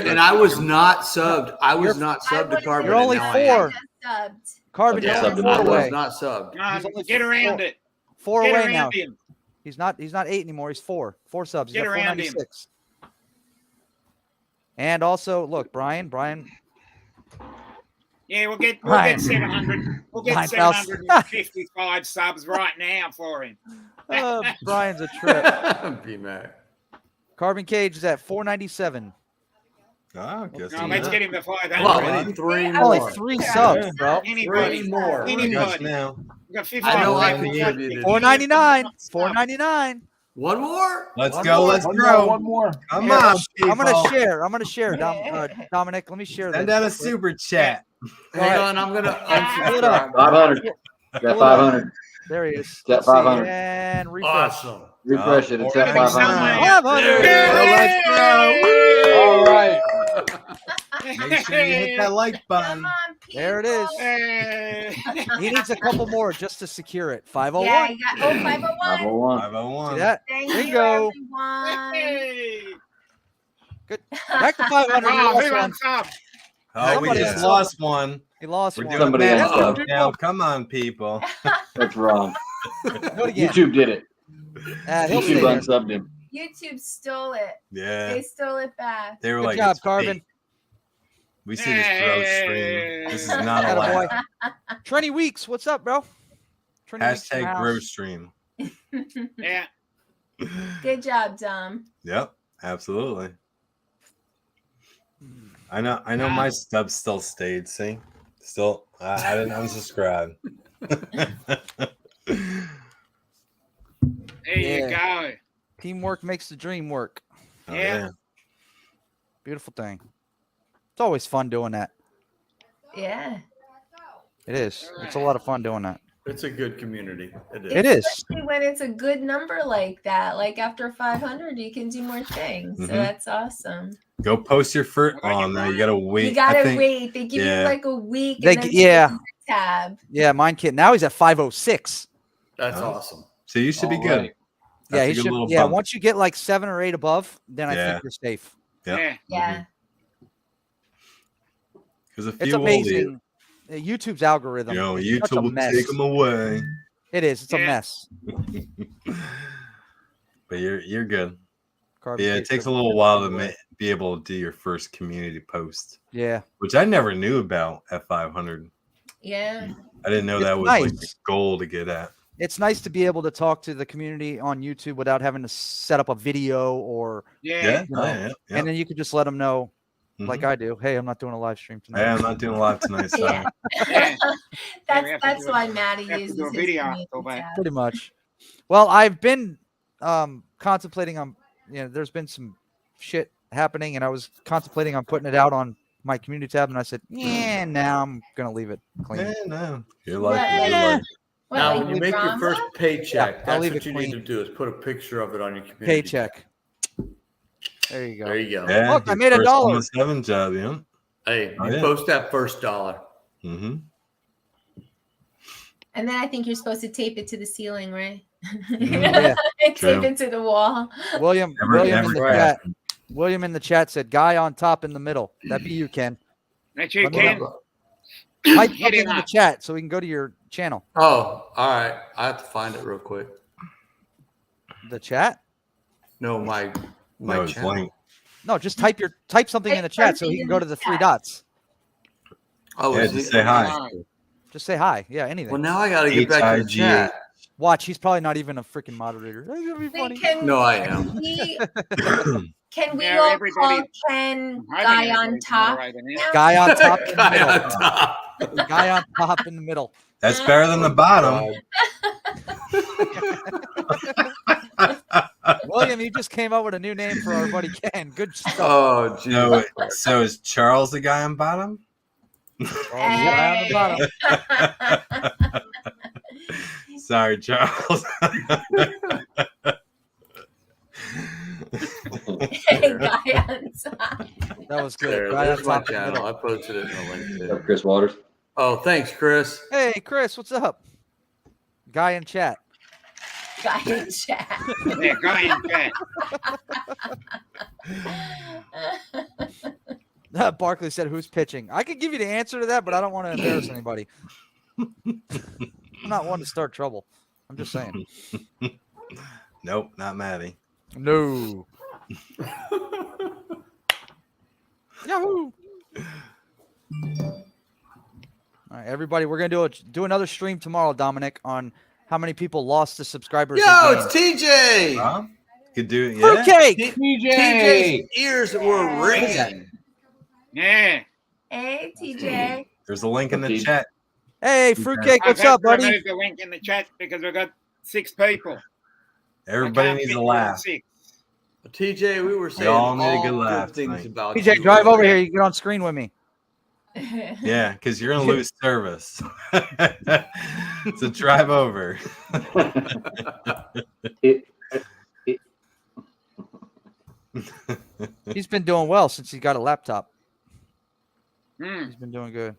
And I was not subbed. I was not subbed to Carbon. You're only and now I am. 4. Carbon Yeah, is only I 4 was away. not subbed. Come He's on, only get around it. 4 Get away around now. him. He's not 8 anymore. He's 4. 4 subs. He's Get got around him. 496. And also, look, Brian. Yeah, we'll get Brian. 700. We'll get 9,000. 755 subs right now for him. Brian's a trip. B-Mac. Carbon Cage is at 497. Oh, guess No, let's get him to 500. Well, we need 3 more. Only 3 subs, bro. Anybody. 3 more. Anybody. Now. We got 50 I know I left. contributed. 499. 499. One more? Let's go. Let's One grow. more, one more. Come Here, on, people. I'm gonna share. Dominic, let me share Send this. out a super chat. Hang on, I'm gonna Pull it up. unsubscribe. 500. Got 500. There he is. Got Let's see, 500. and refresh. Awesome. Refresh it. It's at 500 now. 500. Let's go. All right. Make sure you hit that like button. Come on, people. There it is. Hey. He needs a couple more just to secure it. 501. Yeah, you got 501. 501. 501. See that? Thank Bingo. you, everyone. Hey. Good. Back to 500. He Oh, lost who one. unsubbed? Oh, we Somebody just else. lost one. He lost We're one. doing Somebody bad else stuff subbed. now. Come on, people. That's wrong. Do it again. YouTube did it. He'll stay YouTube there. unsubbed him. YouTube stole it. Yeah. They stole it back. They were Good like, job, it's Carbon. fake. We see this bro stream. This is not a Attaboy. lie. Trenny Weeks, what's up, bro? Trenny Weeks in the Hashtag house. bro stream. Yeah. Good job, Dom. Yep, absolutely. I know my stub still stayed. See, still I didn't unsubscribe. There you go. Teamwork makes the dream work. Oh, Yeah. Beautiful thing. It's always fun doing that. Yeah. It is. It's a lot of fun doing that. It's a good community. It is. It is. Especially when it's a good number like that. Like after 500, you can do more things. So Mhm. that's awesome. Go post your first. Oh no, you gotta wait. You gotta I think- wait. They give yeah. you like a week. They and then g- yeah. you get the tab. Yeah, mine kid. Now he's at 506. That's Oh. awesome. So you should be All good. right. Yeah, That's a he good should. little Yeah, bump. once you get like 7 or 8 above, then I Yeah. think you're safe. Yep. Yeah. Yeah. Because a It's few amazing. YouTube's algorithm. You know, is such a YouTube will mess. take them away. It is. It's a Yeah. mess. But you're good. Carbon Yeah, it Cage takes a doesn't little take while it to away. be able to do your first community post, Yeah. which I never knew about at 500. Yeah. I didn't know It's that was like the nice. goal to get at. It's nice to be able to talk to the community on YouTube without having to set up a video or, Yeah. you know, yeah. and then you could just let them know, like Mhm. I do. Hey, I'm not doing a live stream tonight. Yeah, I'm not doing live tonight. So. Yeah. Yeah. That's why Maddie have to uses do a his video community for that. tab. Pretty much. Well, I've been contemplating on, there's been some shit happening, and I was contemplating on putting it out on my community tab, and I said, yeah, now I'm gonna leave it clean. Yeah, no, you're like, Yeah. What, Now, like when you make your drama? first paycheck, I'll that's leave what it you clean. need to do is put a picture of it on your community. Paycheck. There you go. There you go. yeah, Look, I your made first $1. almost 7 job, yeah. Hey, Oh, you yeah. post that first dollar. Mm-hmm. And then I think you're supposed to tape it to the ceiling, right? Yeah. Tape True. it to the wall. William Never- in never the tried. chat. William in the chat said, "Guy on top in the middle." That'd be you, Ken. That's you, Let me Ken. know. Type Hit something him in the up. chat so we can go to your channel. Oh, all right. I have to find it real quick. The chat? No, my No, it's channel. blank. No, just type something in the chat so he can go to the 3 dots. Oh, Yeah, is just he? say hi. Just say hi. Yeah, anything. Well, now I got to get back to the chat. Watch, he's probably not even a freaking moderator. That's gonna be funny. No, I am. Can we Yeah, all everybody- call Ken I'm Guy hoping on everybody's top? moderator now. Guy on top in the Guy middle. on top. Guy on top in the middle. That's better than the bottom. William, you just came up with a new name for our buddy Ken. Good stuff. Oh, So, geez. so is Charles the guy on bottom? Guy on the bottom. Sorry, Charles. Guy on top. That was good. There, Guy on there's my top in the channel. middle. I posted it in the link What's up, too. Chris Waters? Oh, thanks, Chris. Hey, Chris, what's up? Guy in chat. Guy in chat. Yeah, guy in chat. Barkley said, "Who's pitching?" I could give you the answer to that, but I don't want to embarrass anybody. I'm not one to start trouble. I'm just saying. Nope, not Maddie. No. Yahoo! All right, everybody, we're gonna do another stream tomorrow, Dominic, on how many people lost the subscribers. Yo, they it's gained. TJ. Huh? Could do it. Yeah. Fruitcake. TJ's ears were ringing. Yeah. Hey, TJ. There's a link in the chat. Hey, Fruitcake, what's I've had up, to buddy? remove the link in the chat because we've got 6 people. Everybody I can't needs fit a more than laugh. 6. TJ, we were saying all need a all good good laugh things tonight. about PJ, you. drive over here. You get on screen with me. Yeah, because you're gonna lose service. So drive over. He's been doing well since he got a laptop. Hmm. He's been doing good.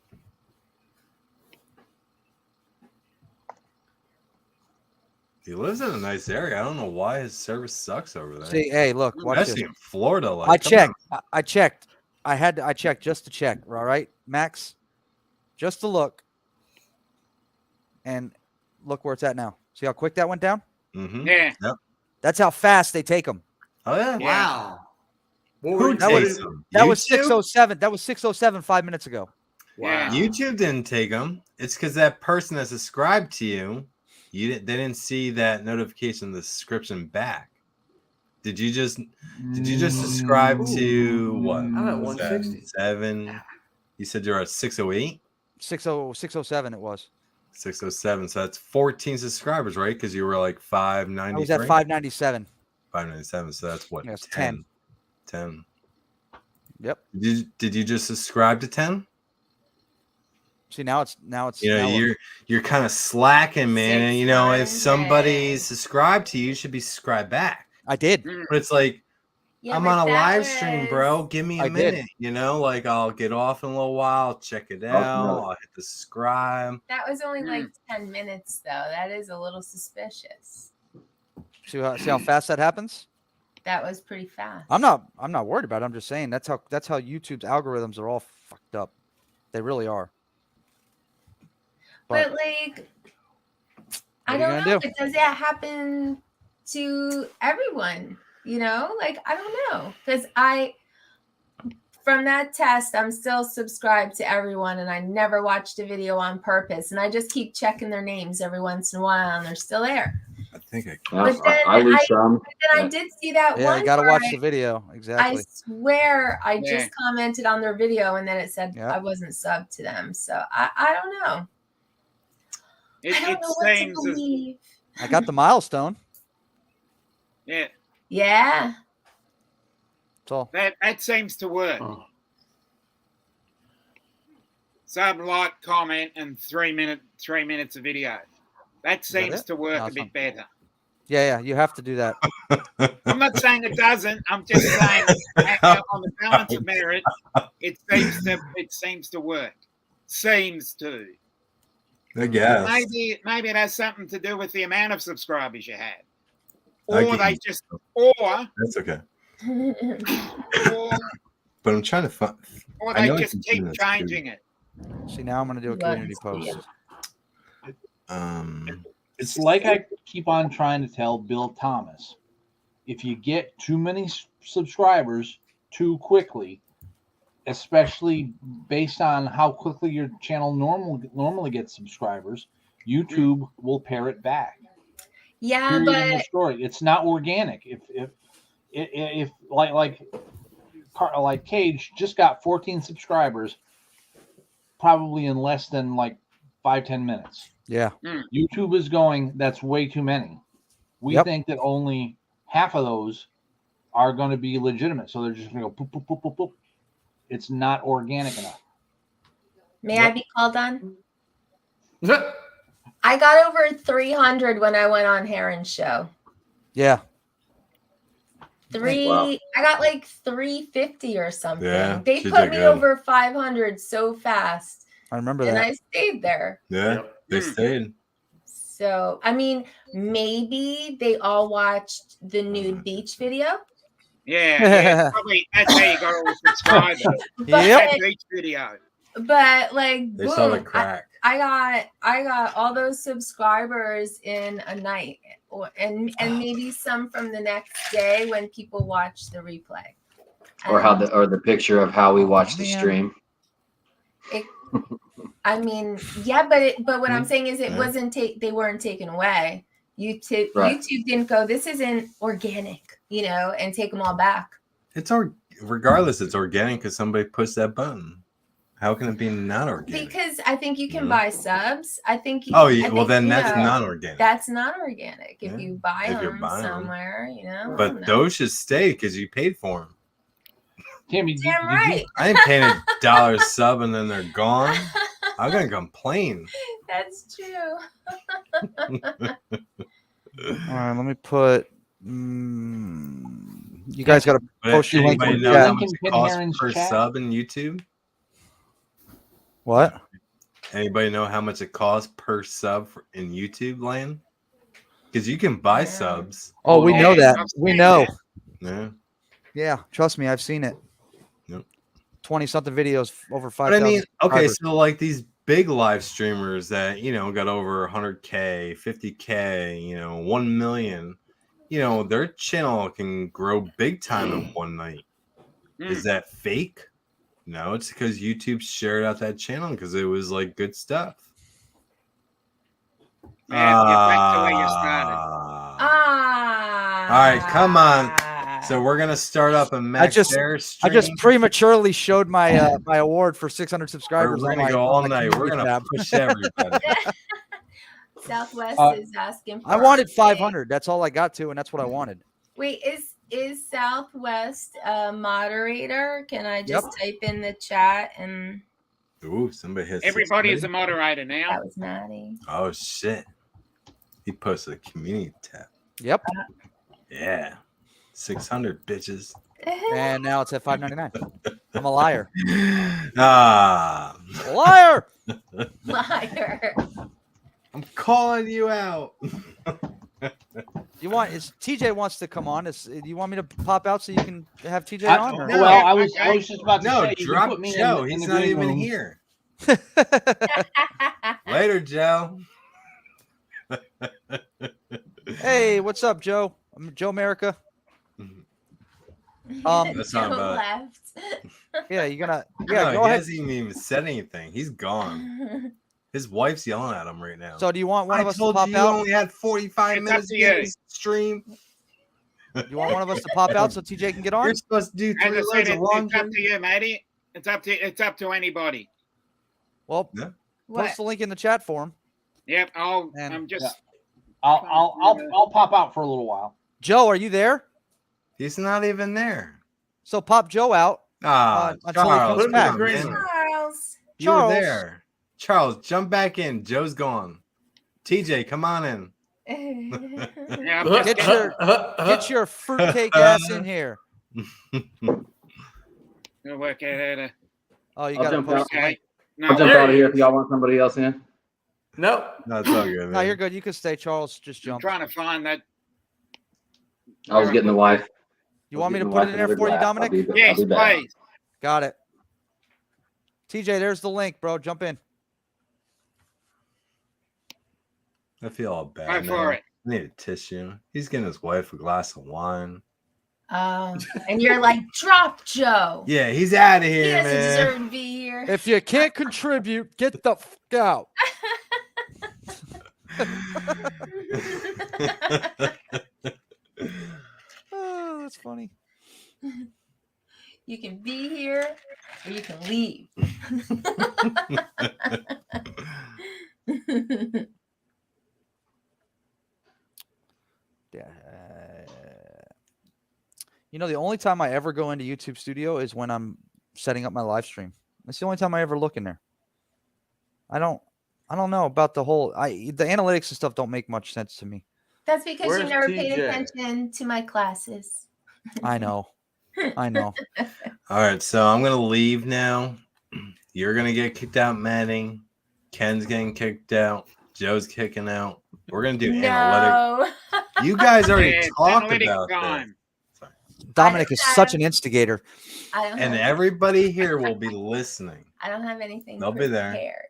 He lives in a nice area. I don't know why his service sucks over there. See, hey, look, watch Especially this. in Florida. Like, I come checked. on. I checked. I checked just to check. All right, Max, just to look, and look where it's at now. See how quick that went down? Mm-hmm. Yeah. Yep. That's how fast they take them. Oh yeah. Wow. Who That takes was them? that was YouTube? 6:07. That was 6:07 5 minutes ago. Yeah. YouTube didn't take them. It's because that person that subscribed to you, they didn't see that notification, the subscription back. Did you just subscribe to what? I'm at 160. 7. You said you're at 608? 6:07 it was. 607. So that's 14 subscribers, right? Because you were like 593. I was at 597. 597. So that's what? Yes, 10. 10. Yep. Did you just subscribe to 10? See now it's You know, now you're kind of slacking, man. And you know, if somebody subscribed to you, you should be subscribed back. I did. But it's like, Yeah, I'm but on a that live stream, bro. Give me a I did. minute. You know, like I'll get off in a little while, check it out. I'll hit the subscribe. That was only like 10 minutes, though. That is a little suspicious. see how fast that happens. That was pretty fast. I'm not worried about it. I'm just saying that's how YouTube's algorithms are all fucked up. They really are. But like, I What are you don't gonna know. do? But does that happen to everyone? You know, like I don't know, because from that test, I'm still subscribed to everyone, and I never watched a video on purpose, and I just keep checking their names every once in a while, and they're still there. I think I But then I lose some. I did see that Yeah, one. you got to where watch I- the video. I Exactly. swear I Yeah. just commented on their video, and then it said Yeah. I wasn't subbed to them. So I don't know. It, I don't it know what to seems as, believe. I got the milestone. yeah, Yeah. That's all. that seems to work. Oh. Sub, like, comment, and 3 minutes of video. That seems it? to work No, a it's bit not. better. Yeah, you have to do that. I'm not saying it doesn't. I'm just saying on the balance of merit, it seems to work. Seems to. I guess. Maybe it has something to do with the amount of subscribers you have, I or get they you. just, or That's okay. But I'm trying to find. or I they know I just can keep do this, changing too. it. See, now I'm going to do a community post. It's like I keep on trying to tell Bill Thomas. If you get too many subscribers too quickly, especially based on how quickly your channel normally gets subscribers, YouTube will pare it back. Yeah, Period, end of but story. It's not organic. If like Cage just got 14 subscribers, probably in less than like 5-10 minutes. Yeah. YouTube is going, that's way too many. We think that only half of those are going to be legitimate. So they're just going to go poop, poop, poop, poop, poop. It's not organic enough. may I be called on? I got over 300 when I went on Heron's show. Yeah. I got like 350 or something. Yeah, They she put did me good. over 500 so fast. I remember And that. I stayed there. Yeah, they stayed. So, I mean, maybe they all watched the nude beach video. Yeah, probably that's how you got all the subscribers. Yep. That beach video. But like, They boom, saw the crack. I got all those subscribers in a night, and maybe some from the next day when people watch the replay. Or the picture of how we watched the stream. I mean, yeah, but what I'm saying is it Yeah. wasn't they weren't taken away. YouTube Right. YouTube didn't go, this isn't organic, and take them all back. It's regardless. It's organic because somebody pushed that button. How can it be not organic? Because I think you can buy subs. I think. Oh, yeah. Well, then that's non-organic. That's not organic if you buy if you're them buying 'em. somewhere, But those should stay because you paid for them. Tammy, Damn right. I ain't paying $1 a sub and then they're gone. I'm gonna complain. That's true. All right, let me put. You guys got to But post your link in anybody the know chat. how much it costs per sub in YouTube? What? Anybody know how much it costs per sub in YouTube land? Because you can buy subs. Oh, we know that. We know. Yeah. Yeah, trust me, I've seen it. Yep. 20-something videos over 5,000. But I mean, okay, subscribers. so like these big live streamers that got over 100K, 50K, 1 million, their channel can grow big time in one night. Is that fake? No, it's because YouTube shared out that channel because it was like good stuff. Yeah, get back to where you started. All right, come on. So we're gonna start up a Max Bear stream. I just prematurely showed my my award for 600 subscribers. We're on gonna my- go all on my night. We're community gonna tab. push everybody. Southwest is asking for I wanted 500. That's all I got to, and that's what I wanted. Wait, is Southwest a moderator? Can I just type in the chat and Ooh, somebody hit. Everybody is a 600. moderator now. that was Maddie. Oh shit! He posted a community tab. Yep. Yeah, 600 bitches. And now it's at 599. I'm a liar. Liar! Liar. I'm calling you out. You want? TJ wants to come on. You want me to pop out so you can have TJ on? Or? Well, I was just about to No, say, you can drop put me Joe. in He's the not green even room. here. Later, Joe. Hey, what's up, Joe? I'm Joe America. That's not Joe about it. left. Yeah, you're gonna. No, Yeah, go he ahead. hasn't even said anything. He's gone. His wife's yelling at him right now. So, do you want one I of us to told pop you you out? only had 45 It's up minutes to to get you. this stream. You want one of us to pop out so TJ can get on? You're supposed to do As 3 I loads said, of it's up laundry. to you, matey. It's up to anybody. Well, Yeah. post the link in the chat for him. Yep, I'm just. Yeah. I'll pop out for a little while. Joe, are you there? He's not even there. So pop Joe out until he Charles, comes back. come in. Charles. You were Charles. there. Charles, jump back in. Joe's gone. TJ, come on in. Yeah, I'm just Get your fruitcake ass in here. gonna work out how to. Oh, you I'll got to jump post out. the link. No, I'll jump out of here if y'all want somebody else in. No. No, it's all good, man. No, you're good. You can stay, Charles. Just I'm jump. trying to find that. I was getting the wife. You want me to put it in there for you, Dominic? Yes, please. Got it. TJ, there's the link, bro. Jump in. I feel all bad. Go for man. it. I need a tissue. He's getting his wife a glass of wine. And you're like, drop Joe. Yeah, he's out of He here, doesn't man. deserve to be here. If you can't contribute, get the fuck out. Oh, that's funny. You can be here or you can leave. Yeah. You know, the only time I ever go into YouTube Studio is when I'm setting up my live stream. That's the only time I ever look in there. I don't know about the whole. The analytics and stuff don't make much sense to me. That's because you Where's never paid TJ? attention to my classes. I know. I know. All right, so I'm gonna leave now. You're gonna get kicked out, Manning. Ken's getting kicked out. Joe's kicking out. We're gonna do analytics. No. You guys already Yeah, talked analytics about this. time. Dominic is such an instigator. I don't And have, everybody here will be listening. I don't have anything They'll be there. prepared.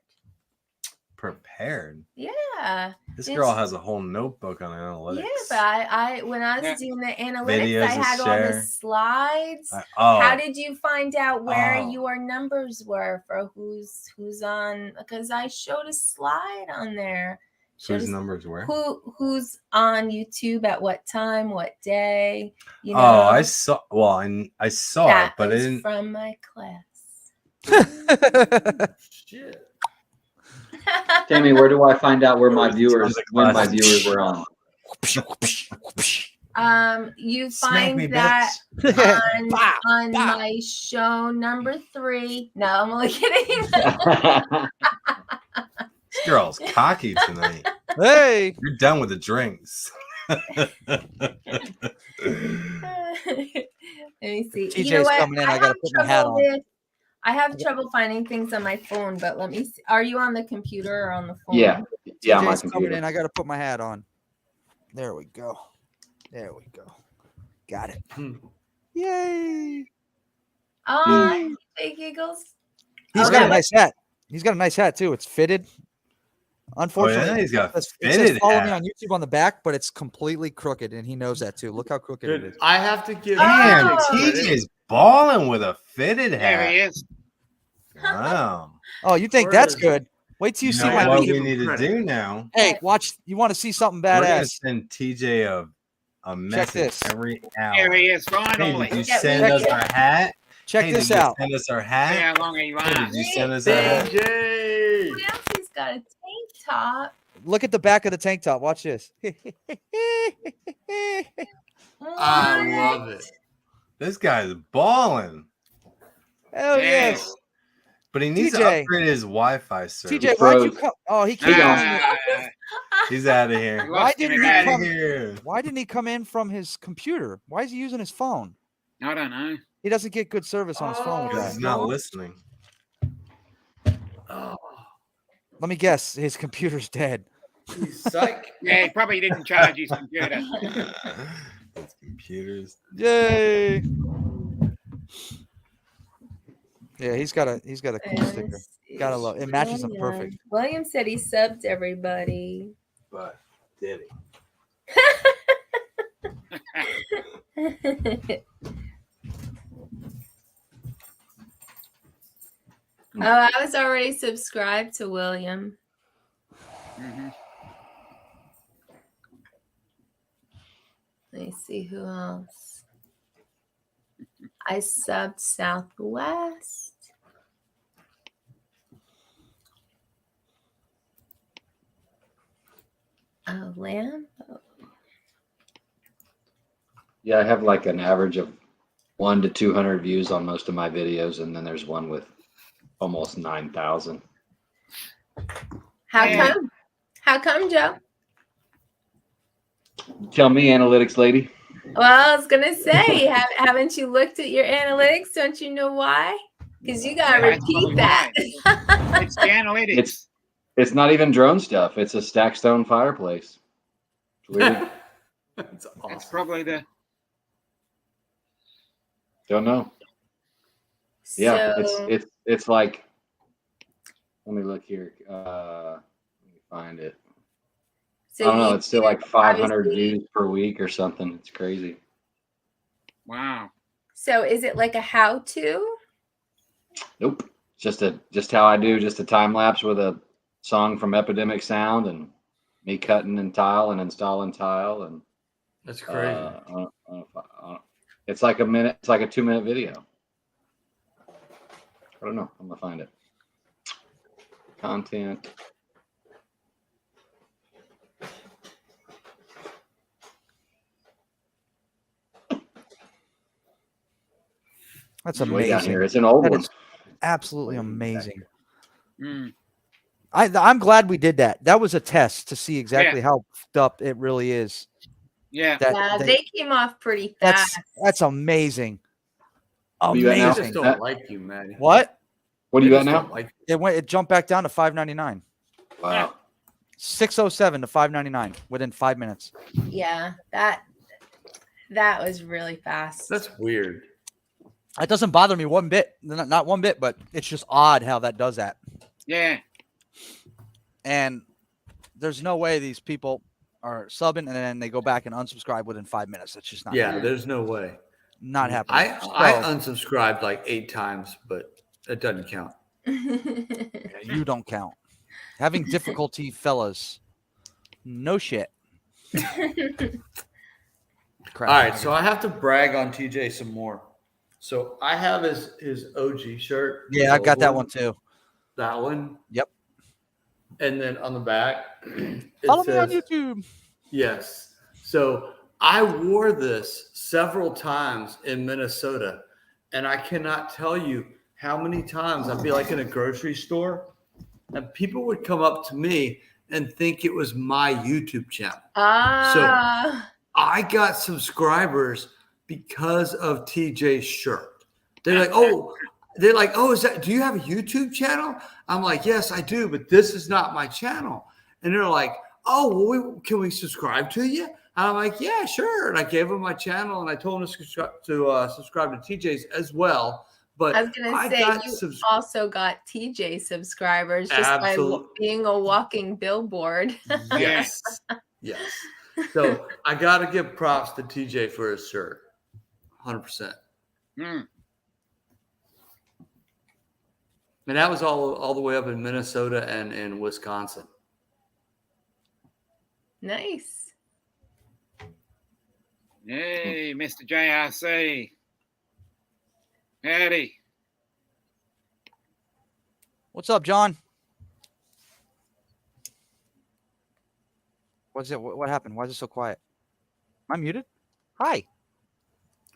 Prepared. Yeah. This It's- girl has a whole notebook on analytics. Yeah, but I when I was doing the analytics, Videos I to had all the share. slides. Oh. How did you find out where Oh. your numbers were for who's on? Because I showed a slide on there. Showed Whose us numbers were? who's on YouTube at what time, what day? You know, Oh, I saw. Well, I saw it, that but I was didn't. from my class. Shit. Tammy, where do I find out where my Sounds viewers like when my classic. viewers were on? You Smack me, find that bitch. on my show number 3. No, I'm only kidding. This girl's cocky tonight. Hey, You're done with the drinks. Let me see. TJ's You know what? coming in. I gotta have put my hat trouble on. with- I have trouble finding things on my phone, but let me see. Are you on the computer or on the phone? Yeah, yeah, on my TJ's coming computer. in. I got to put my hat on. There we go. There we go. Got it. Yay. Oh, big giggles. He's got a nice hat. He's got a nice hat too. It's fitted. Unfortunately, Oh, yeah, he's got a it says fitted follow hat. me on YouTube on the back, but it's completely crooked, and he knows that too. Look how crooked it Dude, is. I have to give Damn, Oh. TJ's balling with a fitted There he hat. is. Wow. Oh, you think Where that's is- good? Wait till you You see know my what video. we need to credit. do now? Hey, watch. You want to see something We're gonna badass? send TJ a message this. every hour. There he is, Hey, finally. did you Yeah, send check us it. our hat? Check Hey, this did you out. send us our See hat? how long he Hey, lasts. did you send us our hat? DJ. What else? He's got a tank top. Look at the back of the tank top. Watch this. I love it. This guy's balling. Hell Yeah. yes. But he needs to TJ. upgrade his Wi-Fi service. TJ, why'd you froze. come? Oh, he came. He's out of here. Why didn't Get he out come? of here. Why didn't he come in from his computer? Why is he using his phone? I don't know. He doesn't get good service on his phone with Because that. he's not listening. Oh, Let me guess. His computer's dead. he's psych. Yeah, he probably didn't charge his computer. Those computers. Yay! Yeah, he's got a cool sticker. Yes, Gotta love it. Matches him William. perfect. William said he subbed everybody. But did he? Oh, I was already subscribed to William. Mhm. Let me see who else. I subbed Southwest. Oh, Lambo. Yeah, I have like an average of 1 to 200 views on most of my videos, and then there's one with almost 9,000. How Yeah. come? How come, Joe? Tell me, analytics lady. Well, I was gonna say, haven't you looked at your analytics? Don't you know why? Because you gotta Yeah, that's probably repeat that. It's the analytics. It's not even drone stuff. It's a stack stone fireplace. It's weird. That's awesome. That's probably the. Don't know. Yeah, So- it's like. Let me look here. Let me find it. So I don't know. you It's still like 500 obviously- views per week or something. It's crazy. Wow. So is it like a how-to? Nope. Just how I do, just a time lapse with a song from Epidemic Sound and me cutting and tile and installing tile, and That's crazy. it's like a minute. It's like a 2-minute video. I don't know. I'm gonna find it. Content. That's It's way down amazing. here. It's an old That one. is absolutely amazing. Mm. I'm glad we did that. That was a test to see exactly how fucked up it really is. Yeah. They came off pretty That's fast. that's amazing. What are you at now? I just don't like you, Maddie. What? What are you They at just now? don't like It jumped back down to $5.99. Wow. 607 to $5.99 within 5 minutes. Yeah, that was really fast. That's weird. That doesn't bother me one bit. Not one bit, but it's just odd how that does that. Yeah. And there's no way these people are subbing and then they go back and unsubscribe within 5 minutes. That's just not happening. There's no way. Not happening. I unsubscribed like 8 times, but it doesn't count. You don't count. Having difficulty, fellas. No shit. Crap. All right, so I have to brag on TJ some more. So I have his OG shirt. Yeah, I got that one too. That one. Yep. And then on the back, it Follow me on says- YouTube. Yes. So I wore this several times in Minnesota, and I cannot tell you how many times I'd be like in a grocery store, and people would come up to me and think it was my YouTube channel. So I got subscribers because of TJ's shirt. They're like, oh, do you have a YouTube channel? I'm like, yes, I do, but this is not my channel. And they're like, oh, well, can we subscribe to you? And I'm like, yeah, sure. And I gave them my channel, and I told them to subscribe to TJ's as well. But I was gonna say you also got TJ subscribers just by being a walking billboard. Yes. Yes. So I got to give props to TJ for his shirt. 100%. Mm. And that was all the way up in Minnesota and in Wisconsin. Nice. Hey, Mr. JRC. Howdy. What's up, John? What's it? What happened? Why is it so quiet? Am I muted? Hi.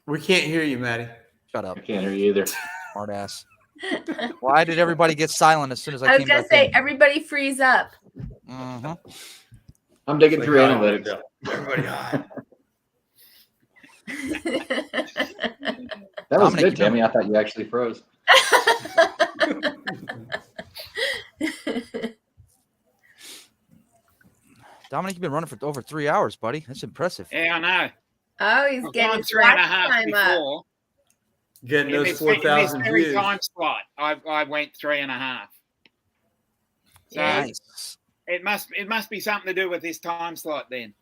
We can't hear you, Maddie. Shut up. I can't hear you either. Smart ass. Why did everybody get silent as soon as I I was came gonna back say in? everybody freeze up. Mhm. I'm digging through analytics. Everybody hot. That was Dominic, good, Tammy. I thought you actually froze. Dominic, you've been running for over 3 hours, buddy. That's impressive. Yeah, I know. Oh, he's I've getting gone his 3.5 watch time up. before. Getting In those this 4,000 very views. time slot, I went 3.5. So Nice. it must be something to do with this time slot then.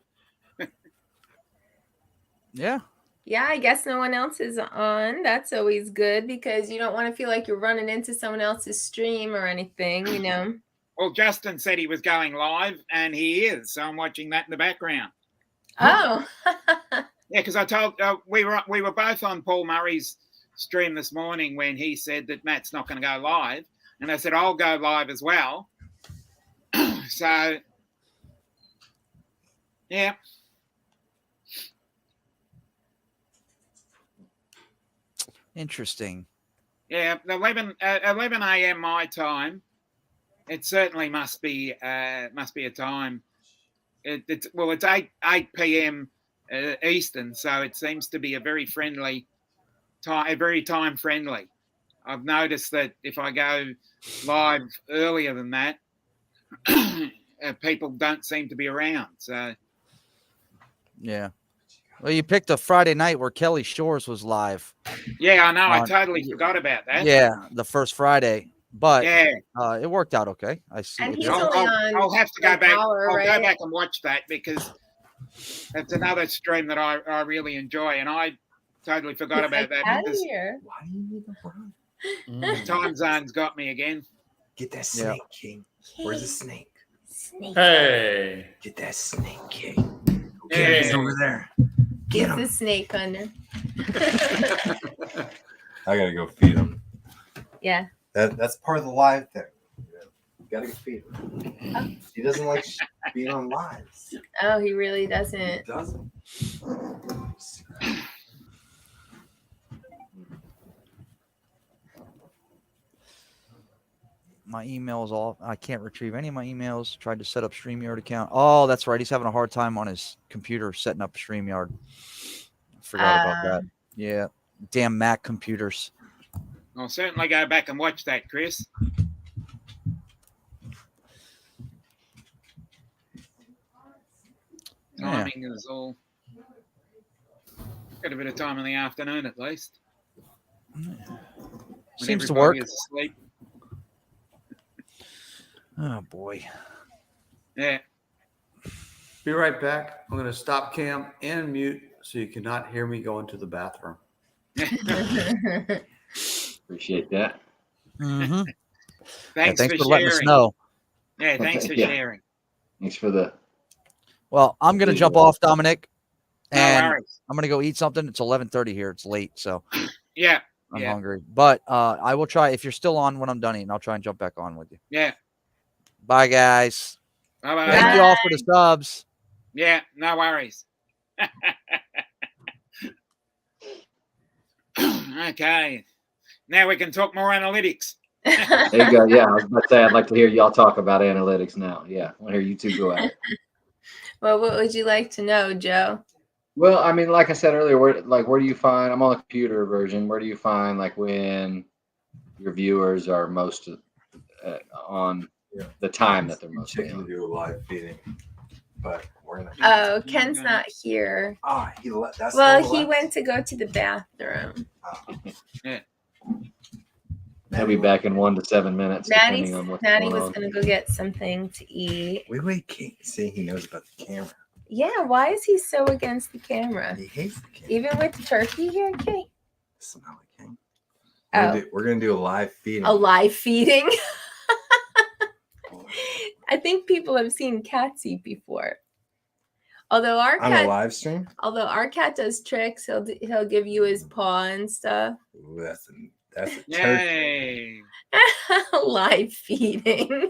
Yeah. Yeah, I guess no one else is on. That's always good because you don't want to feel like you're running into someone else's stream or anything, you know. Well, Justin said he was going live, and he is. So I'm watching that in the background. Oh. Yeah, because I told we were both on Paul Murray's stream this morning when he said that Matt's not going to go live, and I said I'll go live as well. So, yeah. Interesting. Yeah, 11 a.m. my time. It certainly must be a time. It's 8 p.m. Eastern, so it seems to be a very friendly time, very time friendly. I've noticed that if I go live earlier than that, people don't seem to be around. So Yeah. Well, you picked a Friday night where Kelly Shores was live. yeah, I know. I On- totally forgot about that. Yeah, the first Friday. But Yeah. it worked out okay. I see. And it. he's only on I'll have to go an back. hour, I'll go right? back and watch that because it's another stream that I really enjoy. And I Totally forgot about that. Out of This here. Why do you need a run? time zone's got me again. Get that Yeah. snake, King. Where's the snake? Snake. Hey. Get that snake, King. Okay, he's Yeah. over there. He's Get the him. snake hunter. I gotta go feed him. Yeah. That's part of the live thing. You gotta go feed him. He doesn't like being on lives. Oh, he really doesn't. He doesn't. My email is off. I can't retrieve any of my emails. Tried to set up StreamYard account. Oh, that's right. He's having a hard time on his computer setting up StreamYard. Forgot about that. Yeah. Damn Mac computers. I'll certainly go back and watch that, Chris. Yeah. Timing is all. Got a bit of time in the afternoon at least. When Seems to everybody work. is asleep. Oh boy. Yeah. Be right back. I'm going to stop cam and mute so you cannot hear me go into the bathroom. Appreciate that. Mm-hmm. Thanks, thanks for for letting us sharing. know. Yeah, thanks for Yeah. sharing. Thanks for the. Well, I'm gonna jump off, Dominic, No and worries. I'm gonna go eat something. It's 11:30 here. It's late, so Yeah. I'm Yeah. hungry. But I will try. If you're still on when I'm done eating, I'll try and jump back on with you. Yeah. Bye, guys. Bye-bye. Thank you all for the subs. Yeah, no worries. Okay. Now we can talk more analytics. There you go. Yeah, I was about to say I'd like to hear y'all talk about analytics now. Yeah, I want to hear you two go at it. Well, what would you like to know, Joe? Well, I mean, like I said earlier, where do you find? I'm on the computer version. Where do you find like when your viewers are most on the time that they're most Chicken to on? do a live feeding, but we're in. Oh, Ken's not here. Ah, he left. That's Well, the he left. went to go to the bathroom. Yeah. He'll be back in 1 to 7 minutes, depending on what's Maddie going was on. gonna go get something to eat. Wait, King. See, he knows about the camera. Yeah, why is he so against the camera? He hates the camera. Even with the turkey here, Kate? Smell it, King. Oh. We're gonna do a live feeding. A live feeding. I think people have seen cats eat before. Although our On a cat, live stream? although our cat does tricks, he'll give you his paw and stuff. Ooh, that's a turkey. Yay. Live feeding.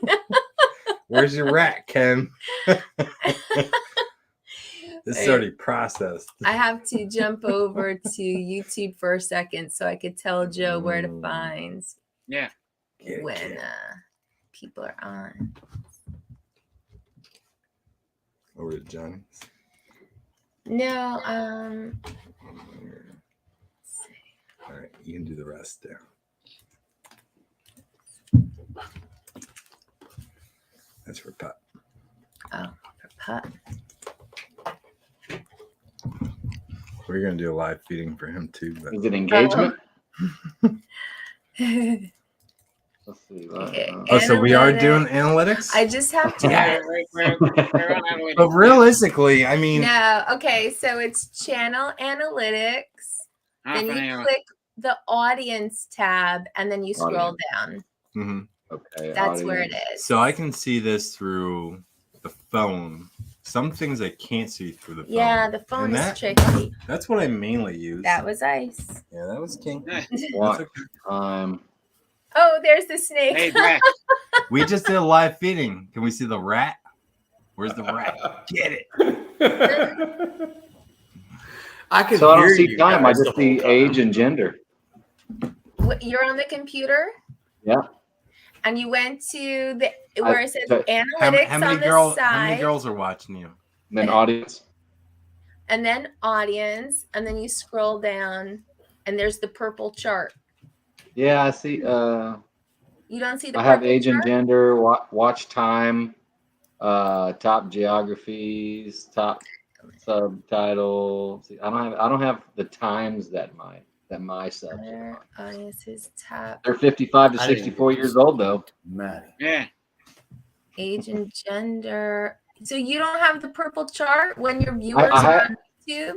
Where's your rat, Ken? This is already processed. I have to jump over to YouTube for a second so I could tell Joe where to find Yeah. when people are on. Over to Johnny. No, All right, you can do the rest there. That's for Pup. oh, for pup. We're gonna do a live feeding for him too. But Is it engagement? Let's see. oh, so we are doing analytics. I just have to. Yeah. We're on analytics. But realistically, I mean, No, okay, so it's channel analytics. Half Then an you hour. click the audience tab and then you scroll down. mhm. Okay. That's where it is. So I can see this through the phone. Some things I can't see through the phone. Yeah, the phone And is that- tricky. That's what I mainly use. That was ice. Yeah, that was King. What? Oh, there's the snake. Hey, Jack. We just did a live feeding. Can we see the rat? Where's the rat? Get it. I can So I hear don't see you time. I guys the just whole see time. age and gender. You're on the computer Yeah. and you went to the where it says so- analytics How many on the girls? side, How many girls are watching you? And then audience. and then audience, and then you scroll down, and there's the purple chart. Yeah, I see. You don't see the I have purple age and chart? gender, watch time, top geographies, top subtitle. See, I don't have the times that my subs are on. Audience is top. They're 55 to I didn't 64 years old though. Maddie. Yeah. Age and gender. So you don't have the purple chart when your viewers I are have- on YouTube?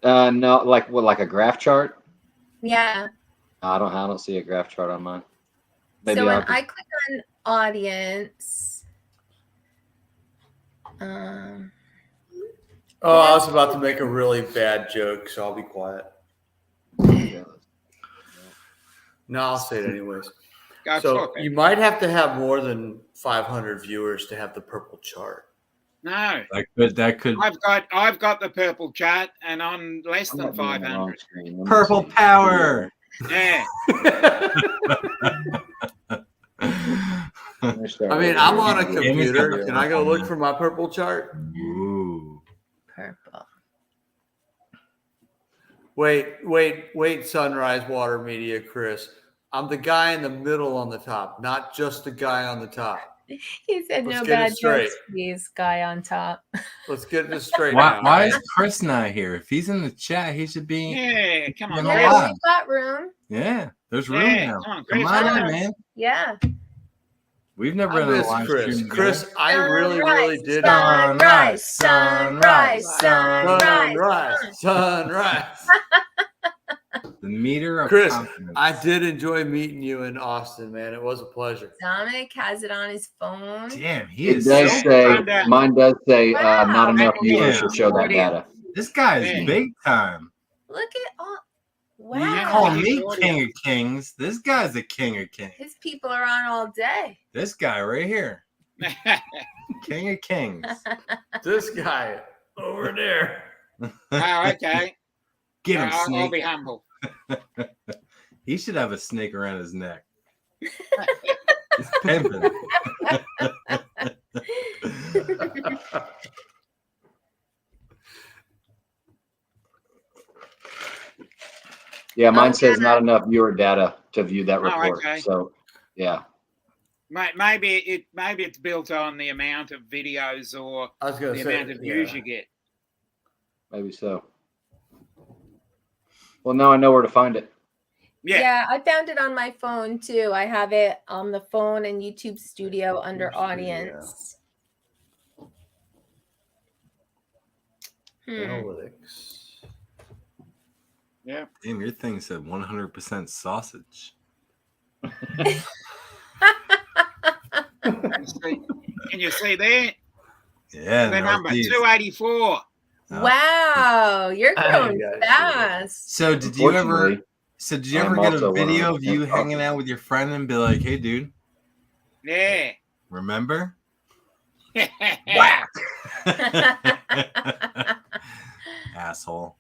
No, like what? Like a graph chart? Yeah. No, I don't see a graph chart on mine. Maybe So when I'll I click on audience, Oh, I was about to make a really bad joke, so I'll be quiet. No, I'll say it anyways. So you might have to have more than 500 viewers to have the purple chart. No. That could. I've got the purple chart, and I'm less than 500. Purple power. Yeah. I mean, I'm on a computer. Can I go look for my purple chart? Ooh. Purple. Wait, Sunrise Water Media, Chris. I'm the guy in the middle on the top, not just the guy on the top. He said Let's no get it bad straight. jokes, please, guy on top. Let's get this straight. Why now. is Chris not here? If he's in the chat, he should be. Yeah, come on. Yeah, Yeah, we've got room. Yeah, there's room Yeah, now. come on, Come Chris, on come in, on. man. Yeah. We've never I done a miss live Chris. stream. Chris, together. I really did. Sunrise, sunrise, sunrise. Sunrise. The meter of Chris, confidence. I did enjoy meeting you in Austin, man. It was a pleasure. Dominic has it on his phone. Damn, he It is. does so say, mine does say not enough Wow. viewers to show that data. This guy is Yeah. big time. Look at all. You Wow. call me king of kings. This guy's a king of kings. His people are on all day. This guy right here, king of kings. This guy over there. Oh, okay. Get him, I'll snake. be humble. He should have a snake around his neck. He's pimping. Yeah, mine says not enough viewer data to view that report. okay. So, yeah. Maybe it's built on the amount of videos or I was gonna the say, amount of views yeah. you get. Maybe so. Well, now I know where to find it. Yeah, I found it on my phone too. I have it on the phone and YouTube Studio under audience. Analytics. Yeah. Damn, your thing said 100% sausage. Can you see there? Yeah, The number Northeast. 284. Wow, you're growing guys, fast. So did you ever? Unfortunately, So did you I'm ever get a also video of 100% you sausage. hanging out with your friend and be like, "Hey, dude, Yeah. remember?" Wow. Asshole.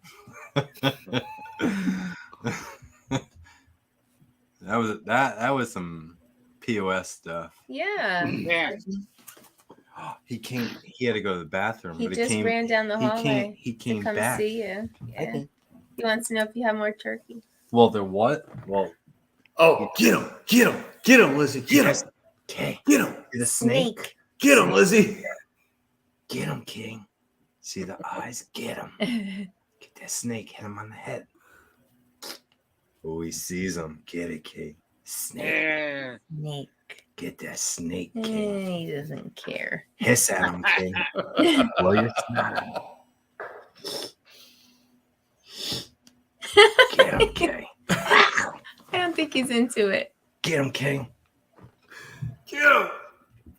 that was some POS stuff. Yeah. Yeah. He came. He had to go to the bathroom. He but just came, ran down the hallway. He came to come back. see you. Yeah. He wants to know if you have more turkey. Well, there what? Well, Oh, get him, Lizzie, get him, okay. get him, The snake. get him, Lizzie. Get him, King. See the eyes? Get him. Get that snake. Hit him on the head. Oh, he sees him. Get it, King. Snake. Yeah. Snake. Get that snake, King. He doesn't care. Hiss at him, King. Blow your snot out. Get him, King. I don't think he's into it. Get him, King. Get him.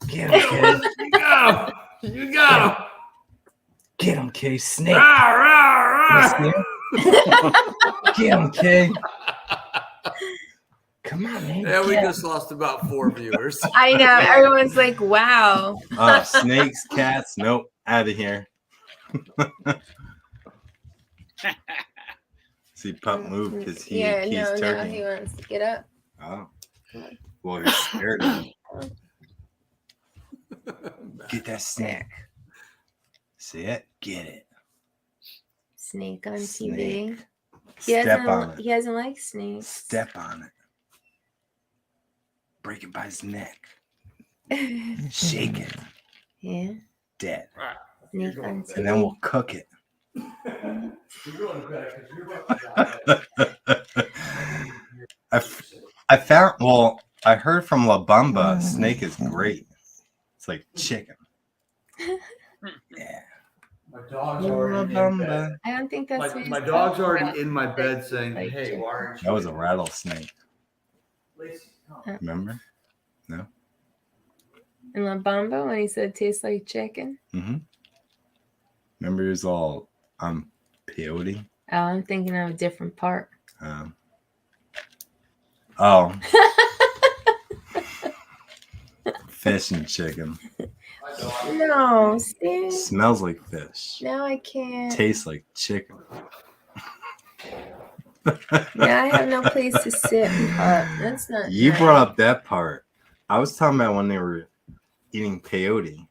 Get him, King. You got him. You got him. Get him, King. Snake. Rah, rah, rah. Get him, King. Come on, man. Yeah, we Get just lost about 4 viewers. I know. Everyone's like, wow. Oh, snakes, cats. Nope. Out of here. See Pup move because he's no, turkey. he wants to get up. Oh. Well, he's scared of him. Get that snake. See it? Get it. Snake on TV. Snake. He Step on it. He doesn't like snakes. Step on it. Break it by his neck. Shake it. Yeah. Dead. Snake on TV. And then we'll cook it. I found, well, I heard from La Bamba, snake is great. It's like chicken. Yeah. My dog's already in bed. I don't think that's what My he's dog's talking already about. in my bed saying, Like "Hey, chicken. why aren't you?" That was a rattlesnake. Lacey, come. Remember? No. And La Bamba when he said tastes like chicken. Mm-hmm. Remember he was all peyote? Oh, I'm thinking of a different part. Oh. Fish and chicken. No, see? Smells like fish. Now I can't. Tastes like chicken. Now I have no place to sit and pup. That's not You nice. brought up that part. I was talking about when they were eating peyote.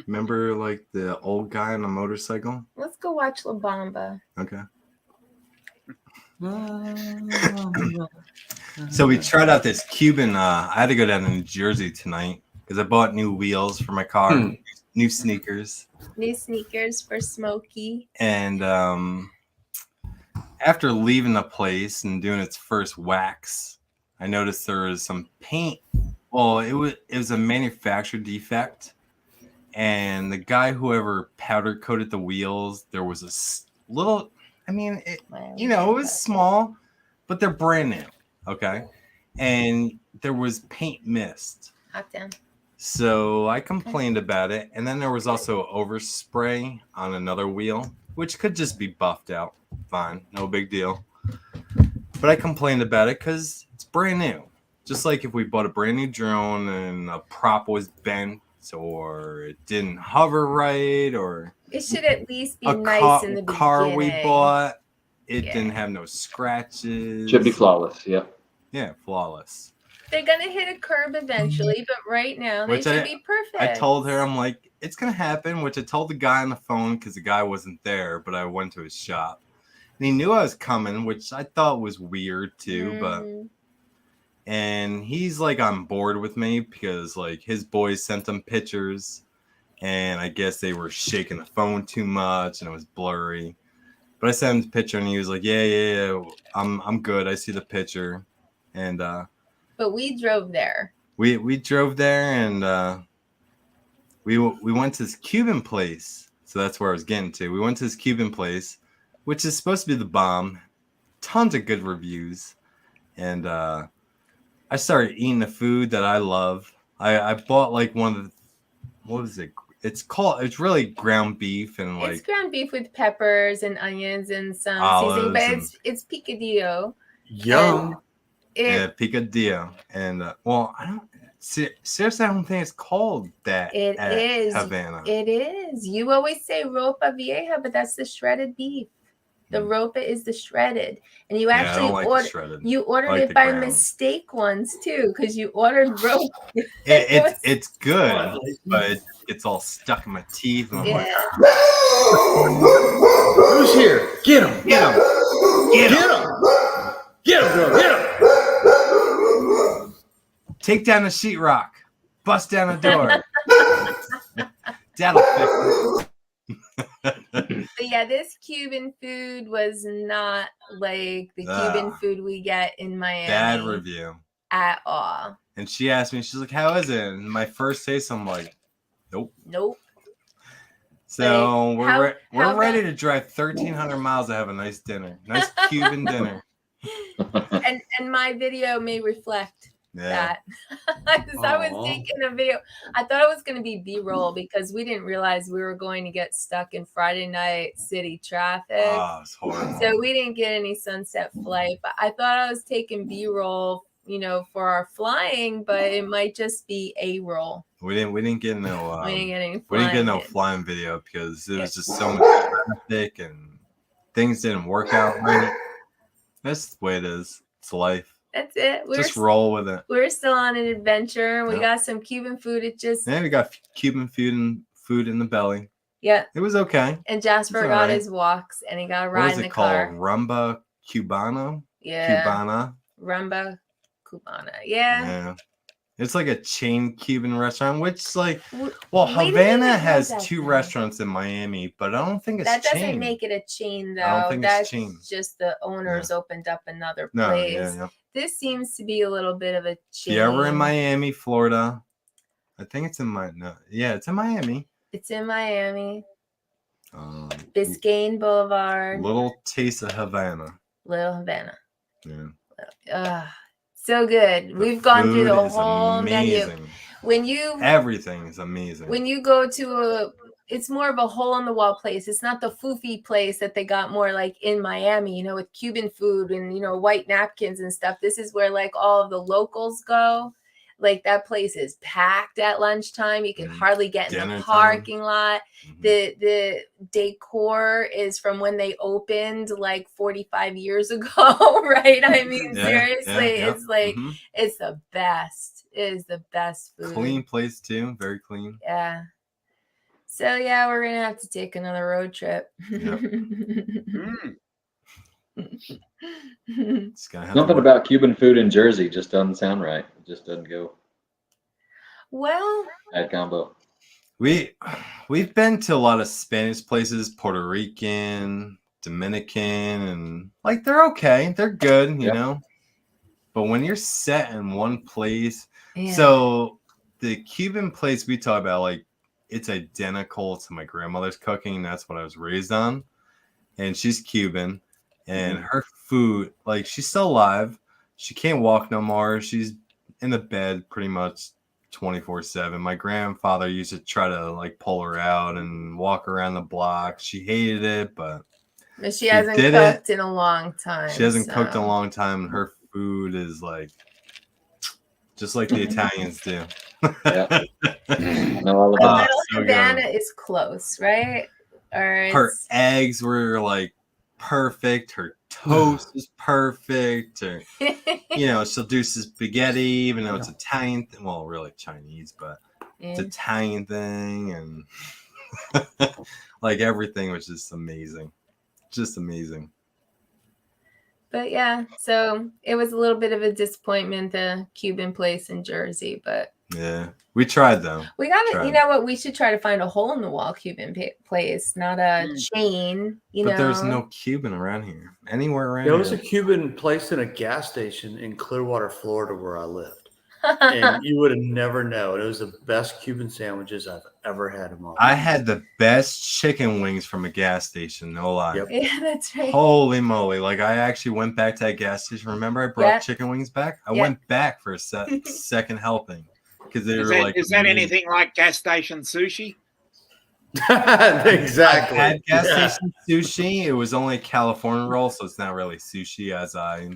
Remember, like, the old guy on a motorcycle? Let's go watch La Bamba. Okay. So we tried out this Cuban. I had to go down to New Jersey tonight because I bought new wheels for my car, new sneakers. New sneakers for Smokey. And after leaving the place and doing its first wax, I noticed there was some paint. Well, it was a manufacturer defect. And the guy, whoever powder coated the wheels, there was a little, I mean, it was small, but they're brand new. Okay. And there was paint mist. Hot down. So I complained about it. And then there was also overspray on another wheel, which could just be buffed out. Fine. No big deal. But I complained about it because it's brand new. Just like if we bought a brand new drone and a prop was bent or it didn't hover right, or It should at least be a nice in the car beginning. we bought, it didn't have no scratches. Should be flawless. Yeah. Yeah, flawless. They're gonna hit a curb eventually, but right now they should be perfect. I told her, I'm like, it's gonna happen, which I told the guy on the phone because the guy wasn't there, but I went to his shop. And he knew I was coming, which I thought was weird too, but and he's like on board with me because like his boys sent him pictures and I guess they were shaking the phone too much and it was blurry. But I sent him the picture and he was like, yeah, I'm good. I see the picture. And But we drove there. we drove there and we went to this Cuban place. So that's where I was getting to. We went to this Cuban place, which is supposed to be the bomb. Tons of good reviews. And I started eating the food that I love. I bought like one of the, what was it? It's really ground beef and like It's ground beef with peppers and onions and some olives seasoning, but it's picadillo. Yum. yeah, picadillo. And well, I don't seriously, I don't think it's called that. It at is. Havana. It is. You always say ropa vieja, but that's the shredded beef. The ropa is the shredded, and you I actually don't like the shredded. you ordered I like it the by ground. mistake once too, because you ordered ropa. It's good, but it's all stuck in my teeth. And I'm like, Who's here? Get him! Get him! Get him! Get him, girl! Get him! Take down the sheetrock. Bust down the door. That'll fix it. But yeah, this Cuban food was not like the Cuban food we get in Miami. Bad review. At all. And she asked me, she's like, how is it? And my first taste, I'm like, nope. Nope. So Like, we're ready to drive 1,300 miles to have a nice dinner. Nice Cuban dinner. And my video may reflect Yeah. that. Because I was Aw. taking a video. I thought it was going to be B-roll because we didn't realize we were going to get stuck in Friday night city traffic. Oh, it's horrible. So we didn't get any sunset flight. But I thought I was taking B-roll, for our flying, but it might just be A-roll. We didn't get no We didn't get any we didn't get flying no in. flying video because it was just so much traffic and things didn't work out right. That's the way it is. It's life. That's it. Just roll with it. We're still on an adventure. We Yep. got some Cuban food. It just Yeah, we got Cuban food in the belly. yeah. It was okay. And Jasper It's got alright. his walks and he got a What ride is in the it called? car. Rumba Cubano? Yeah. Cubana. Rumba Cubana. Yeah. Yeah. It's like a chain Cuban restaurant, which like We well, didn't even Havana know has that two then. restaurants in Miami, but I don't think it's That doesn't chain. make it a chain though. I don't think it's That's chain. just the owners opened up another No, place. yeah. This seems to be a little bit of a chain. Yeah, we're in Miami, Florida. I think it's in my no, yeah, it's in Miami. It's in Miami. Biscayne Boulevard. Little Taste of Havana. Little Havana. Yeah. So good. We've gone through the Food is whole menu. amazing. Everything is amazing. When you go to it's more of a hole in the wall place. It's not the foofy place that they got more like in Miami, with Cuban food and, white napkins and stuff. This is where like all of the locals go. Like that place is packed at lunchtime. You can hardly get in the parking lot. The decor is from when they opened like 45 years ago, right? I mean, seriously, it's like it's the best. It is the best food. Clean place too, very clean. Yeah. So yeah, we're gonna have to take another road trip. Yep. Something about Cuban food in Jersey just doesn't sound right. It just doesn't go. Well, Bad combo. We've been to a lot of Spanish places, Puerto Rican, Dominican, and like they're okay, they're good, you know. But when you're set in one place, so the Cuban place we talk about, like it's identical to my grandmother's cooking. That's what I was raised on, and she's Cuban. And her food, like she's still alive. She can't walk no more. She's in the bed pretty much 24/7. My grandfather used to try to like pull her out and walk around the block. She hated it, but she hasn't cooked in a long time. She hasn't cooked in a long time. And her food is like just like the Italians do. Yeah. I know all about Little Havana is close, right? Or her eggs were like perfect. Her toast is perfect. Or, she'll do spaghetti, even though it's Italian. Well, really Chinese, but it's Italian thing, and like everything was just amazing, just amazing. But yeah, so it was a little bit of a disappointment, the Cuban place in Jersey, but yeah, we tried though. we got it. You know what? We should try to find a hole in the wall Cuban place, not a chain. But there's no Cuban around here. Anywhere around There was here. a Cuban place in a gas station in Clearwater, Florida, where I lived. And you would have never known. It was the best Cuban sandwiches I've ever had in my life. I had the best chicken wings from a gas station, no lie. Yep. Yeah, that's right. Holy moly. Like I actually went back to that gas station. Remember I brought chicken wings back? I went back for a second helping. Because they were like, is that anything like gas station sushi? Exactly. I had gas station sushi. It was only a California roll, so it's not really sushi as I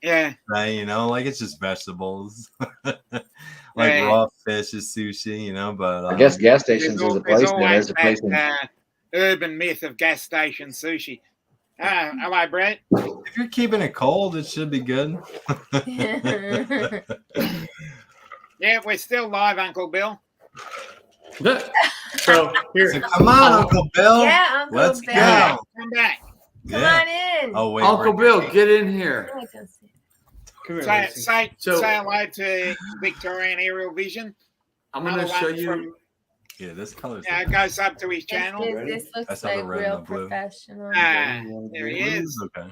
say, like it's just vegetables. Like raw fish is sushi, but I guess gas stations is a place. There's a place urban myth of gas station sushi. Hello, Brett. If you're keeping it cold, it should be good. Yeah, we're still live, Uncle Bill. So here, so come on, Uncle Bill. Yeah, Uncle Let's Bill. go. Come back. Come on in. Oh wait, Uncle Bill, get in here. Come here. Say hello to Victorian Aerial Vision. I'm going to show you. Yeah, this color. It goes up to his channel. This looks like real professional. There he is. Okay.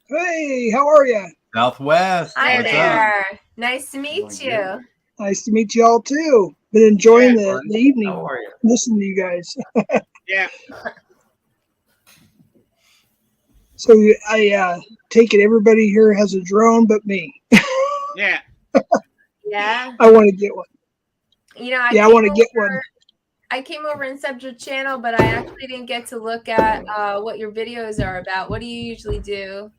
Hey, how are you? Southwest. Hi What's there. up? Nice to meet you. Nice to meet you all too. Been enjoying the evening. How are you? Listening to you guys. Yeah. So I take it everybody here has a drone but me. Yeah. Yeah. I want to get one. I want to get one. I came over and subbed your channel, but I actually didn't get to look at what your videos are about. What do you usually do?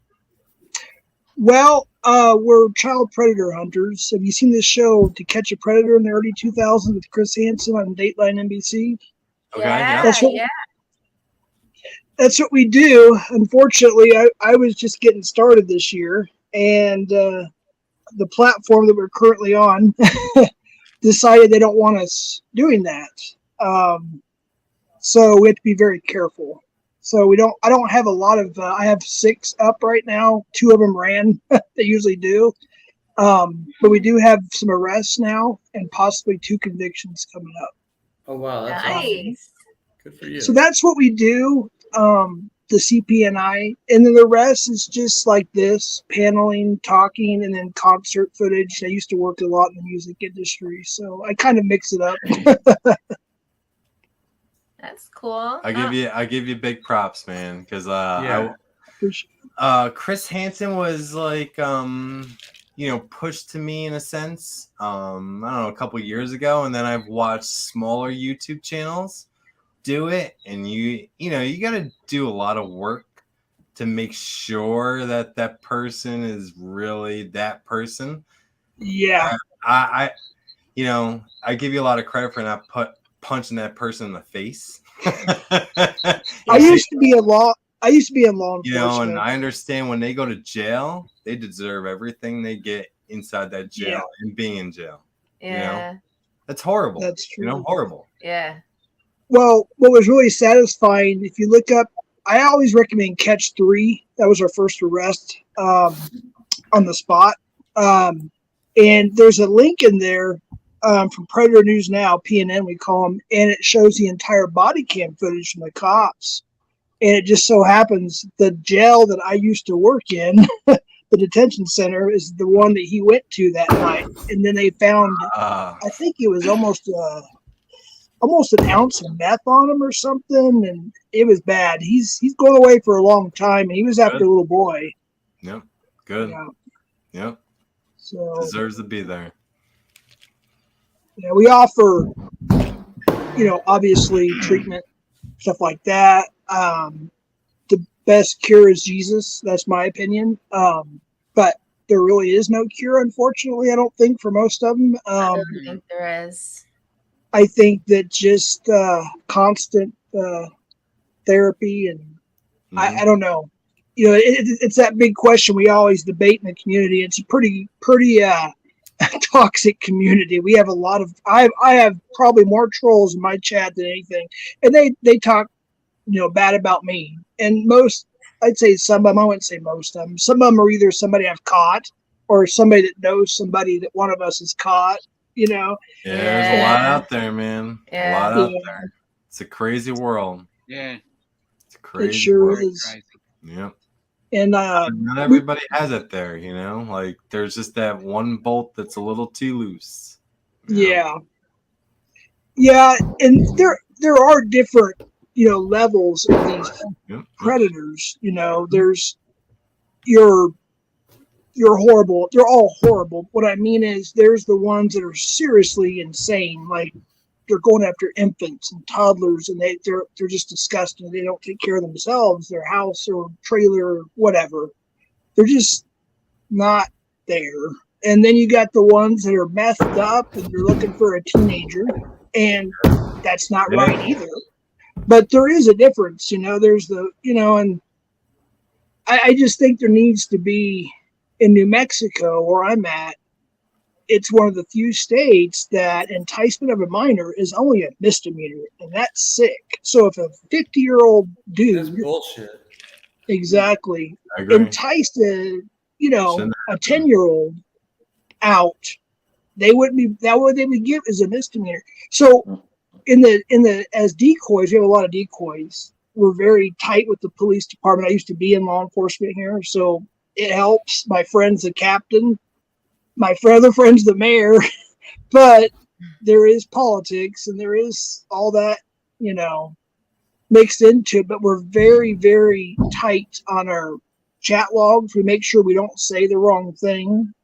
Well, we're child predator hunters. Have you seen this show To Catch a Predator in the early 2000s with Chris Hansen on Dateline NBC? Okay, That's what we do. Unfortunately, I was just getting started this year, and the platform that we're currently on decided they don't want us doing that. So we have to be very careful. So I don't have a lot of, I have 6 up right now. 2 of them ran. They usually do. But we do have some arrests now and possibly 2 convictions coming up. Oh, wow. That's nice. awesome. Good for you. So that's what we do. The CPNI, and then the rest is just like this, paneling, talking, and then concert footage. I used to work a lot in the music industry, so I kind of mix it up. That's That's cool. I give you big props, man, because Chris Hansen was like pushed to me in a sense. I don't know, a couple years ago, and then I've watched smaller YouTube channels do it, and you got to do a lot of work to make sure that that person is really that person. Yeah. I give you a lot of credit for not punching that person in the face. I used to be in law enforcement. And I understand when they go to jail, they deserve everything they get inside that jail and being in jail. Yeah. That's horrible. That's true. Horrible. Yeah. Well, what was really satisfying, if you look up, I always recommend Catch 3. That was our first arrest on the spot. And there's a link in there from Predator News Now, PNN we call them, and it shows the entire body cam footage from the cops. And it just so happens the jail that I used to work in, the detention center, is the one that he went to that night. And then they found, I think it was almost an ounce of meth on him or something, and it was bad. He's going away for a long time, and he was after a little boy. Yep. Good. Yeah. Yep. So deserves to be there. Yeah, we offer, obviously treatment, stuff like that. The best cure is Jesus. That's my opinion. But there really is no cure, unfortunately. I don't think for most of them. I don't think there is. I think that just constant therapy and I don't know. It's that big question we always debate in the community. It's a pretty toxic community. We have a lot of I have probably more trolls in my chat than anything, and they talk bad about me. And most, I'd say some of them, I wouldn't say most of them. Some of them are either somebody I've caught or somebody that knows somebody that one of us has caught. Yeah, there's a lot out there, man. Yeah. A lot out there. It's a crazy world. Yeah. It's a crazy It sure world. is. Yep. And not everybody has it there, like there's just that one bolt that's a little too loose. Yeah, and there are different levels of these predators. There's you're horrible. They're all horrible. What I mean is there's the ones that are seriously insane, like they're going after infants and toddlers, and they're just disgusting. They don't take care of themselves, their house or trailer or whatever. They're just not there. And then you got the ones that are messed up and they're looking for a teenager, and that's not right either. But there is a difference, there's the, and I just think there needs to be, in New Mexico, where I'm at, it's one of the few states that enticement of a minor is only a misdemeanor, and that's sick. So if a 50-year-old dude, That's bullshit. exactly, I agree. enticed a 10-year-old out, they wouldn't be that what they would give is a misdemeanor. So in the as decoys, we have a lot of decoys. We're very tight with the police department. I used to be in law enforcement here, so it helps. My friend's the captain. My other friend's the mayor. But there is politics and there is all that, mixed into it. But we're very, very tight on our chat logs. We make sure we don't say the wrong thing.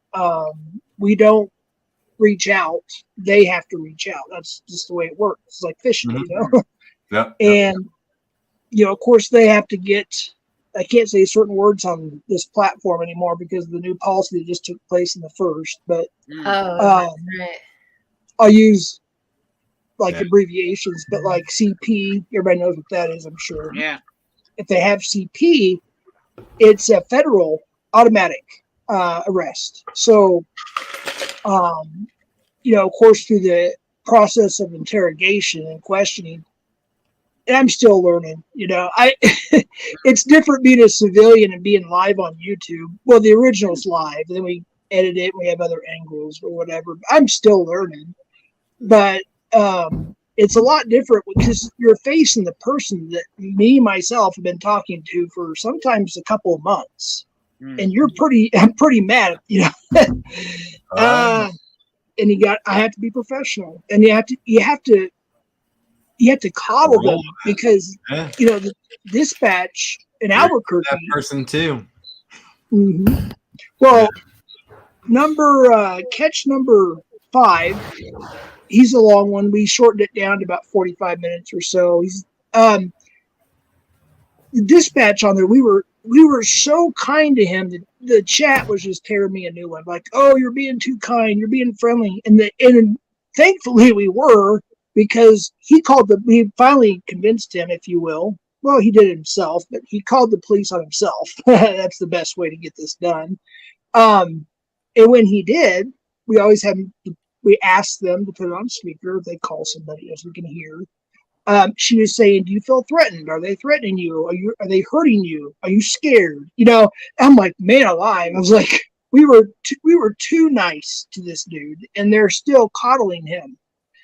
We don't reach out. They have to reach out. That's just the way it works. It's like fishing, Yep. And, of course, they have to get, I can't say certain words on this platform anymore because of the new policy that just took place in the first, but Right. I'll use abbreviations, but like CP, everybody knows what that is, I'm sure. Yeah. If they have CP, it's a federal automatic arrest. So, of course, through the process of interrogation and questioning, and I'm still learning, it's different being a civilian and being live on YouTube. Well, the original's live, then we edit it, we have other angles or whatever. I'm still learning, but it's a lot different because you're facing the person that myself have been talking to for sometimes a couple of months, and I'm pretty mad, and I have to be professional, and you have to you have to coddle them because Yeah. you know the dispatch in Albuquerque. That person too. Mhm. Well, catch number 5. He's a long one. We shortened it down to about 45 minutes or so. He's the dispatch on there. We were so kind to him that the chat was just tearing me a new one. Like, oh, you're being too kind. You're being friendly. And thankfully we were, because we finally convinced him, if you will. Well, he did it himself, but he called the police on himself. That's the best way to get this done. And when he did, we asked them to put it on speaker if they call somebody else we can hear. She was saying, do you feel threatened? Are they threatening you? Are they hurting you? Are you scared? I'm like, man alive. I was like, we were too nice to this dude, and they're still coddling him.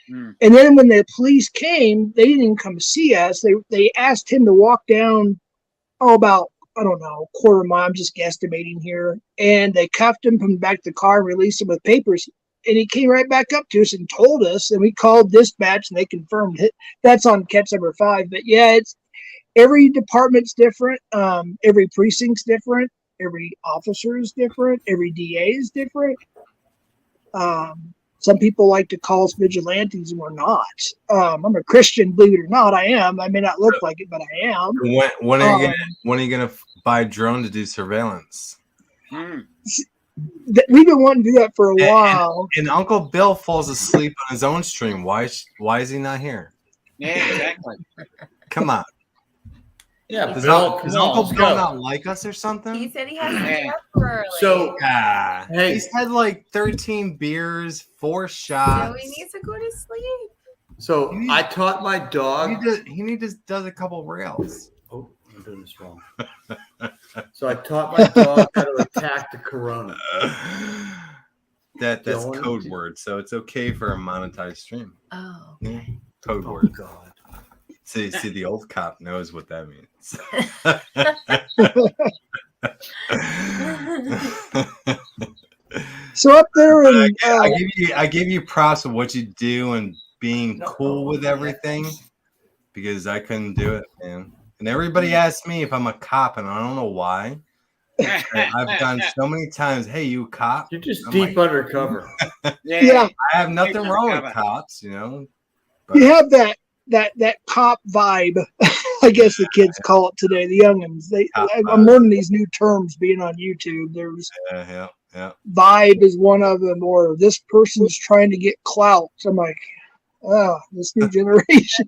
And then when the police came, they didn't even come see us. They asked him to walk down, about, I don't know, a quarter mile. I'm just guesstimating here. And they cuffed him, put him back to the car, and released him with papers. And he came right back up to us and told us, and we called dispatch, and they confirmed it. That's on catch number 5. But yeah, every department's different. Every precinct's different. Every officer is different. Every DA is different. Some people like to call us vigilantes, and we're not. I'm a Christian, believe it or not. I am. I may not look like it, but I am. When are you gonna buy a drone to do surveillance? We've been wanting to do that for a while. And Uncle Bill falls asleep on his own stream. Why is he not here? Yeah, exactly. Come on. Yeah, does Bill, Uncle Bill not like us or something? He said he has to get up early. So, hey, he's had like 13 beers, 4 shots. So he needs to go to sleep. So I taught my dog. He just does a couple rails. Oh, I'm doing this wrong. So I taught my dog how to attack the corona. That's code word, so it's okay for a monetized stream. Oh, okay. Yeah, code word. God. See, the old cop knows what that means. So up there, and I give you props of what you do and being cool with everything, because I couldn't do it, man. And everybody asks me if I'm a cop, and I don't know why. I've done so many times. Hey, you cop? You're just deep undercover. Yeah. I have nothing wrong with cops, But you have that cop vibe. I guess the kids call it today. The youngins. I'm learning these new terms being on YouTube. There's yeah. Vibe is one of them, or this person's trying to get clout. So I'm like, this new generation.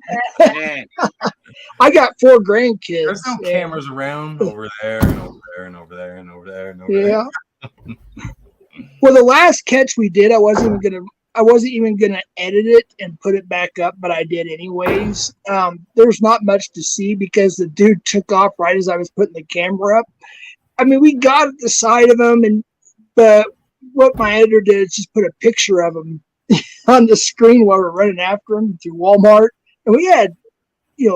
I got 4 grandkids. There's no cameras around over there and over there and over there and over there and over there. Well, the last catch we did, I wasn't even gonna edit it and put it back up, but I did anyways. There's not much to see because the dude took off right as I was putting the camera up. I mean, we got at the side of him, but what my editor did is just put a picture of him on the screen while we're running after him through Walmart. And we had,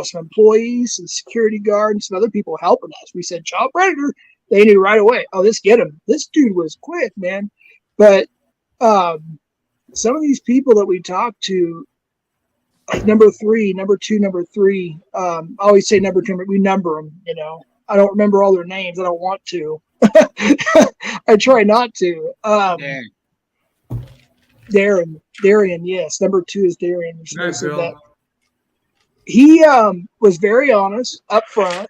some employees, some security guard, and some other people helping us. We said, child predator. They knew right away, let's get him. This dude was quick, man. But some of these people that we talked to, like number 3, number 2, number 3, I always say number 2, but we number them, I don't remember all their names. I don't want to. I try not to. Darian, yes. Number 2 is Darian. He was very honest up front.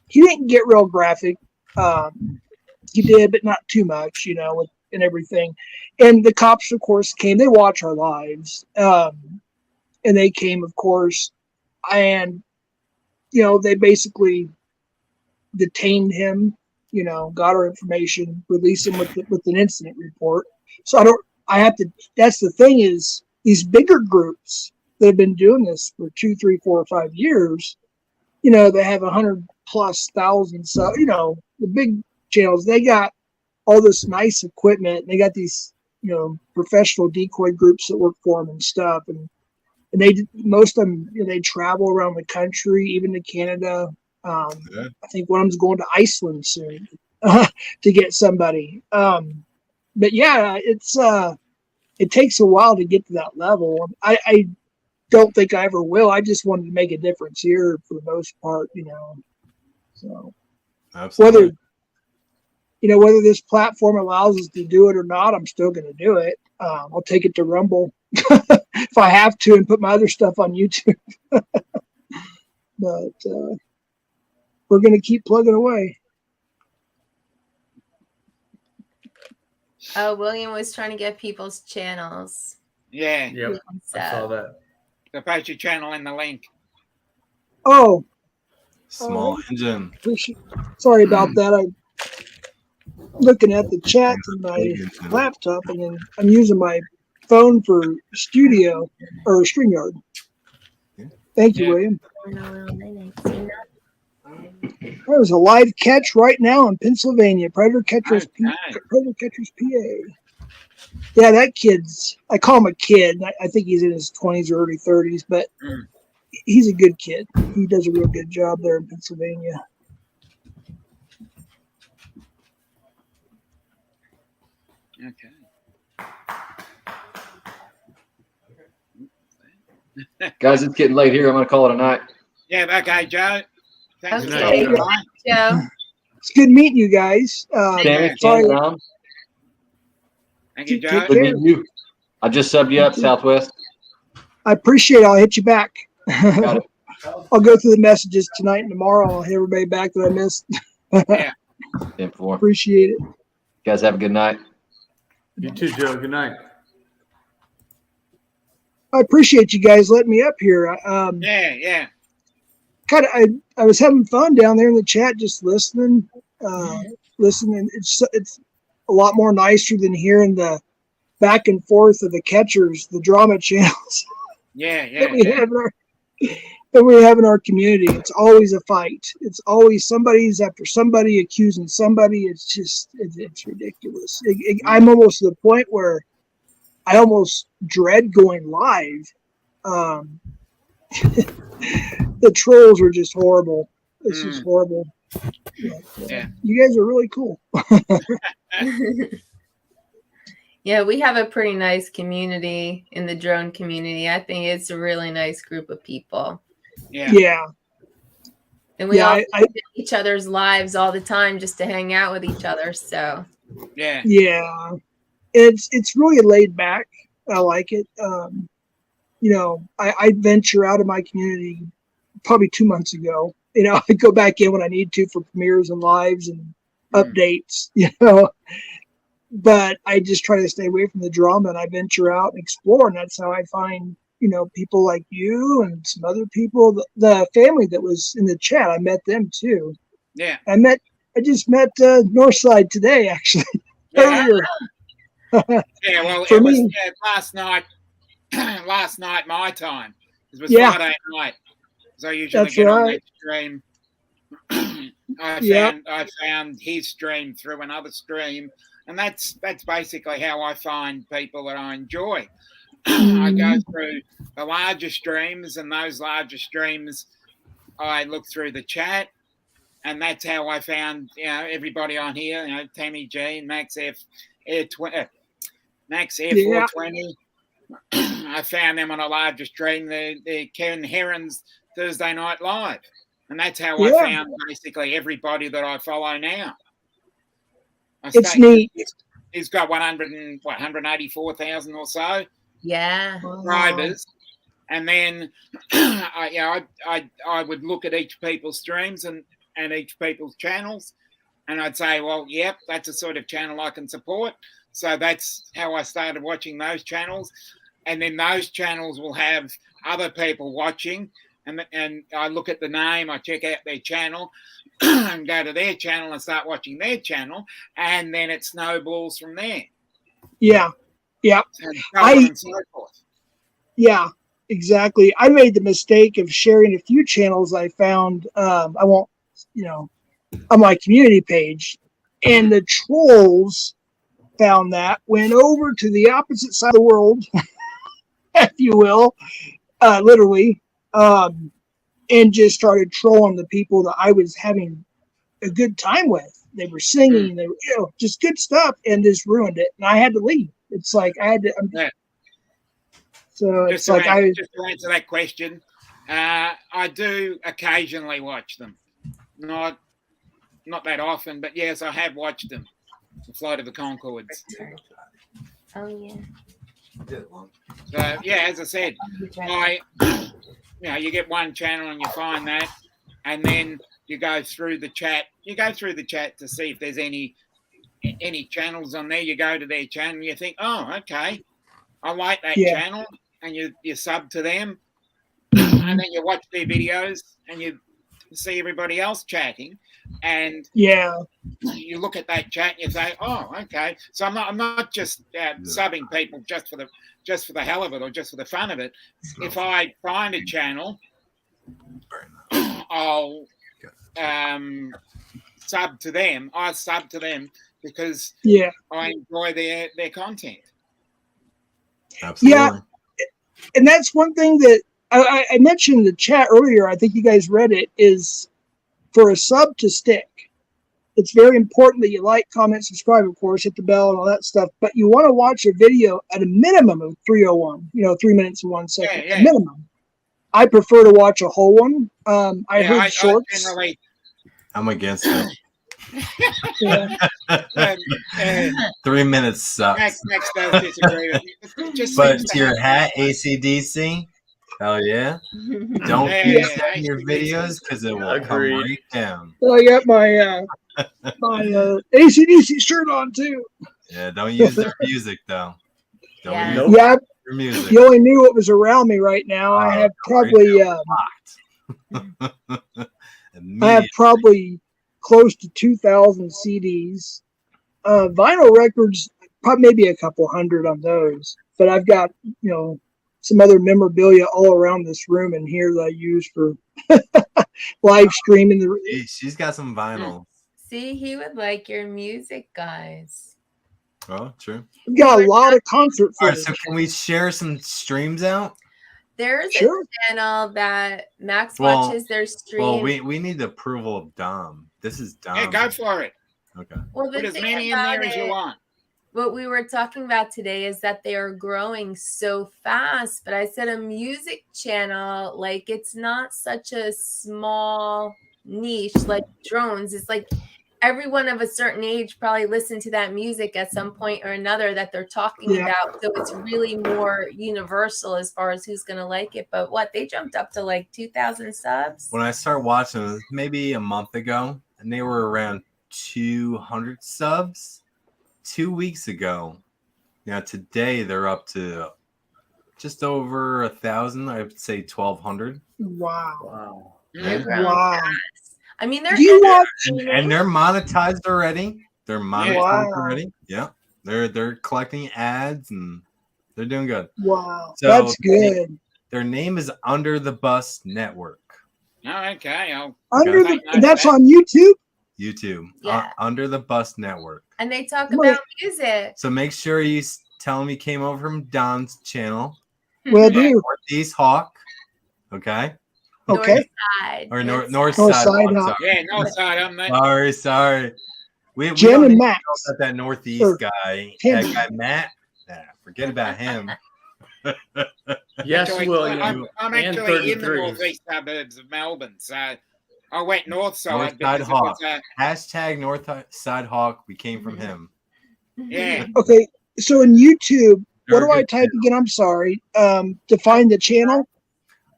He didn't get real graphic. He did, but not too much, and everything. And the cops, of course, came. They watch our lives. And they came, of course. And, they basically detained him, got our information, released him with an incident report. So that's the thing is, these bigger groups that have been doing this for 2, 3, 4, or 5 years, they have 100,000+. So, the big channels, they got all this nice equipment. They got these, professional decoy groups that work for them and stuff. And most of them, they travel around the country, even to Canada. I think one of them's going to Iceland soon to get somebody. But yeah, it takes a while to get to that level. I don't think I ever will. I just wanted to make a difference here for the most part, you know. So Absolutely. whether this platform allows us to do it or not, I'm still going to do it. I'll take it to Rumble if I have to and put my other stuff on YouTube. But we're going to keep plugging away. Oh, William was trying to get people's channels. Yeah. Yep. I saw that. So post your channel in the link. Oh. Small engine. Sorry about that. I'm looking at the chat on my laptop, and then I'm using my phone for studio or StreamYard. Thank you, William. There's a live catch right now in Pennsylvania. Predator Catchers, Predator Catchers, PA. Yeah, that kid's, I call him a kid. I think he's in his 20s or early 30s, but he's a good kid. He does a real good job there in Pennsylvania. Okay. Guys, it's getting late here. I'm going to call it a night. Yeah, okay, Joe. Thanks for Okay, joining. Joe. It's good meeting you guys. Tammy, Sorry. Brown. Thank you, Joe. Good meeting you. I just subbed you up, Southwest. I appreciate it. I'll hit you back. I'll go through the messages tonight and tomorrow. I'll hit everybody back that I missed. Yeah. 10-4. Appreciate it. You guys have a good night. You too, Joe. Good night. I appreciate you guys letting me up here. Yeah. Kind of, I was having fun down there in the chat, just listening. Listening. It's a lot more nicer than hearing the back and forth of the catchers, the drama channels. Yeah. that we have in our community. It's always a fight. It's always somebody's after somebody accusing somebody. It's just it's ridiculous. I'm almost to the point where I almost dread going live. The trolls are just horrible. It's just horrible. Yeah. You guys are really cool. Yeah, we have a pretty nice community in the drone community. I think it's a really nice group of people. Yeah. And we all live in each other's lives all the time just to hang out with each other. So Yeah. It's really laid back. I like it. I venture out of my community probably 2 months ago. I go back in when I need to for premieres and lives and updates, but I just try to stay away from the drama, and I venture out and explore. And that's how I find, people like you and some other people, the family that was in the chat. I met them too. Yeah. I just met Northside today, actually. Earlier. Yeah, well, For it was me. last night my time. It was Yeah. Friday night. So I usually That's get on right. that stream. Yep. I found his stream through another stream, and that's basically how I find people that I enjoy. I go through the larger streams, and those larger streams I look through the chat, and that's how I found everybody on here. Tammy G, Max Air 420. I found them on a larger stream. The Ken Herons Thursday Night Live, and that's how I found basically everybody that I follow now. It's neat. He's got 184,000 or so. Yeah. Subscribers, and then I would look at each people's streams and each people's channels, and I'd say, well, yep, that's a sort of channel I can support. So that's how I started watching those channels, and then those channels will have other people watching, and I look at the name, I check out their channel, and go to their channel and start watching their channel, and then it snowballs from there. Yeah. And so on and so forth. Yeah, exactly. I made the mistake of sharing a few channels I found. I won't, on my community page, and the trolls found that, went over to the opposite side of the world, if you will, literally, and just started trolling the people that I was having a good time with. They were singing, they were, just good stuff, and just ruined it. And I had to leave. It's like I had to. So Just it's to, like just to answer that question, I do occasionally watch them. Not that often, but yes, I have watched them. The Flight of the Conchords. Oh yeah. So yeah, as I said, you get one channel and you find that, and then you go through the chat. You go through the chat to see if there's any channels on there. You go to their channel and you think, oh, okay, I like that channel, and you sub to them, and then you watch their videos and you see everybody else chatting, and you look at that chat and you say, oh, okay. So I'm not just subbing people just for the hell of it or just for the fun of it. If I find a channel, I'll sub to them. I sub to them because I enjoy their content. Absolutely. Yeah, and that's one thing that I mentioned in the chat earlier. I think you guys read it. Is for a sub to stick, it's very important that you like, comment, subscribe, of course, hit the bell and all that stuff. But you want to watch a video at a minimum of 3:01. 3 minutes and 1 second. Yeah. Minimum. I prefer to watch a whole one. I heard shorts. I'm against it. Yeah. 3 minutes sucks. Next does disagree with me. Just But to your hat, ACDC, hell yeah. Don't use that in your videos because it will come right down. So I got my AC/DC shirt on too. Yeah, don't use their music though. Don't use Yeah, their music. you only knew what was around me right now. I have probably close to 2,000 CDs. Vinyl records, probably maybe a couple hundred on those. But I've got, some other memorabilia all around this room and here that I use for live streaming. She's got some vinyl. See, he would like your music, guys. Oh, true. We've got a lot of concert All right, footage. so can we share some streams out? There's a channel that Max watches their stream. Well, we need the approval of Dom. This is Dom. Yeah, go for it. Okay. Well, the Put as thing many in about there as you it- want. What we were talking about today is that they are growing so fast. But I said a music channel, like it's not such a small niche like drones. It's like everyone of a certain age probably listened to that music at some point or another that they're talking about. So it's really more universal as far as who's going to like it. But they jumped up to like 2,000 subs. When I started watching them, maybe a month ago, and they were around 200 subs. 2 weeks ago. Now today they're up to just over 1,000. I would say 1,200. Wow. They're growing fast. I mean, they're and they're monetized already. They're monetized already. Yeah. They're collecting ads and they're doing good. Wow. So That's good. Their name is Under the Bus Network. Oh, okay. That's on YouTube? YouTube. Yeah. Under the Bus Network. And they talk about music. So make sure you tell them you came over from Don's channel. Will do. Northeast Hawk. Okay. Okay. North side. Or north North side. side Hawk, Hawk. sorry. Yeah, north side. I'm Sorry. We Jim don't and need to Max. know about that Northeast Or guy. Tim. That guy Matt. Nah, forget about him. Yes, Actually, William. I'm and actually in the 33s. northeast suburbs of Melbourne, so I went north side. North Side because it Hawk. was, Hashtag North Side Hawk. We came from him. yeah. Okay. So in YouTube, what Very do I good type again? I'm sorry. To find the channel?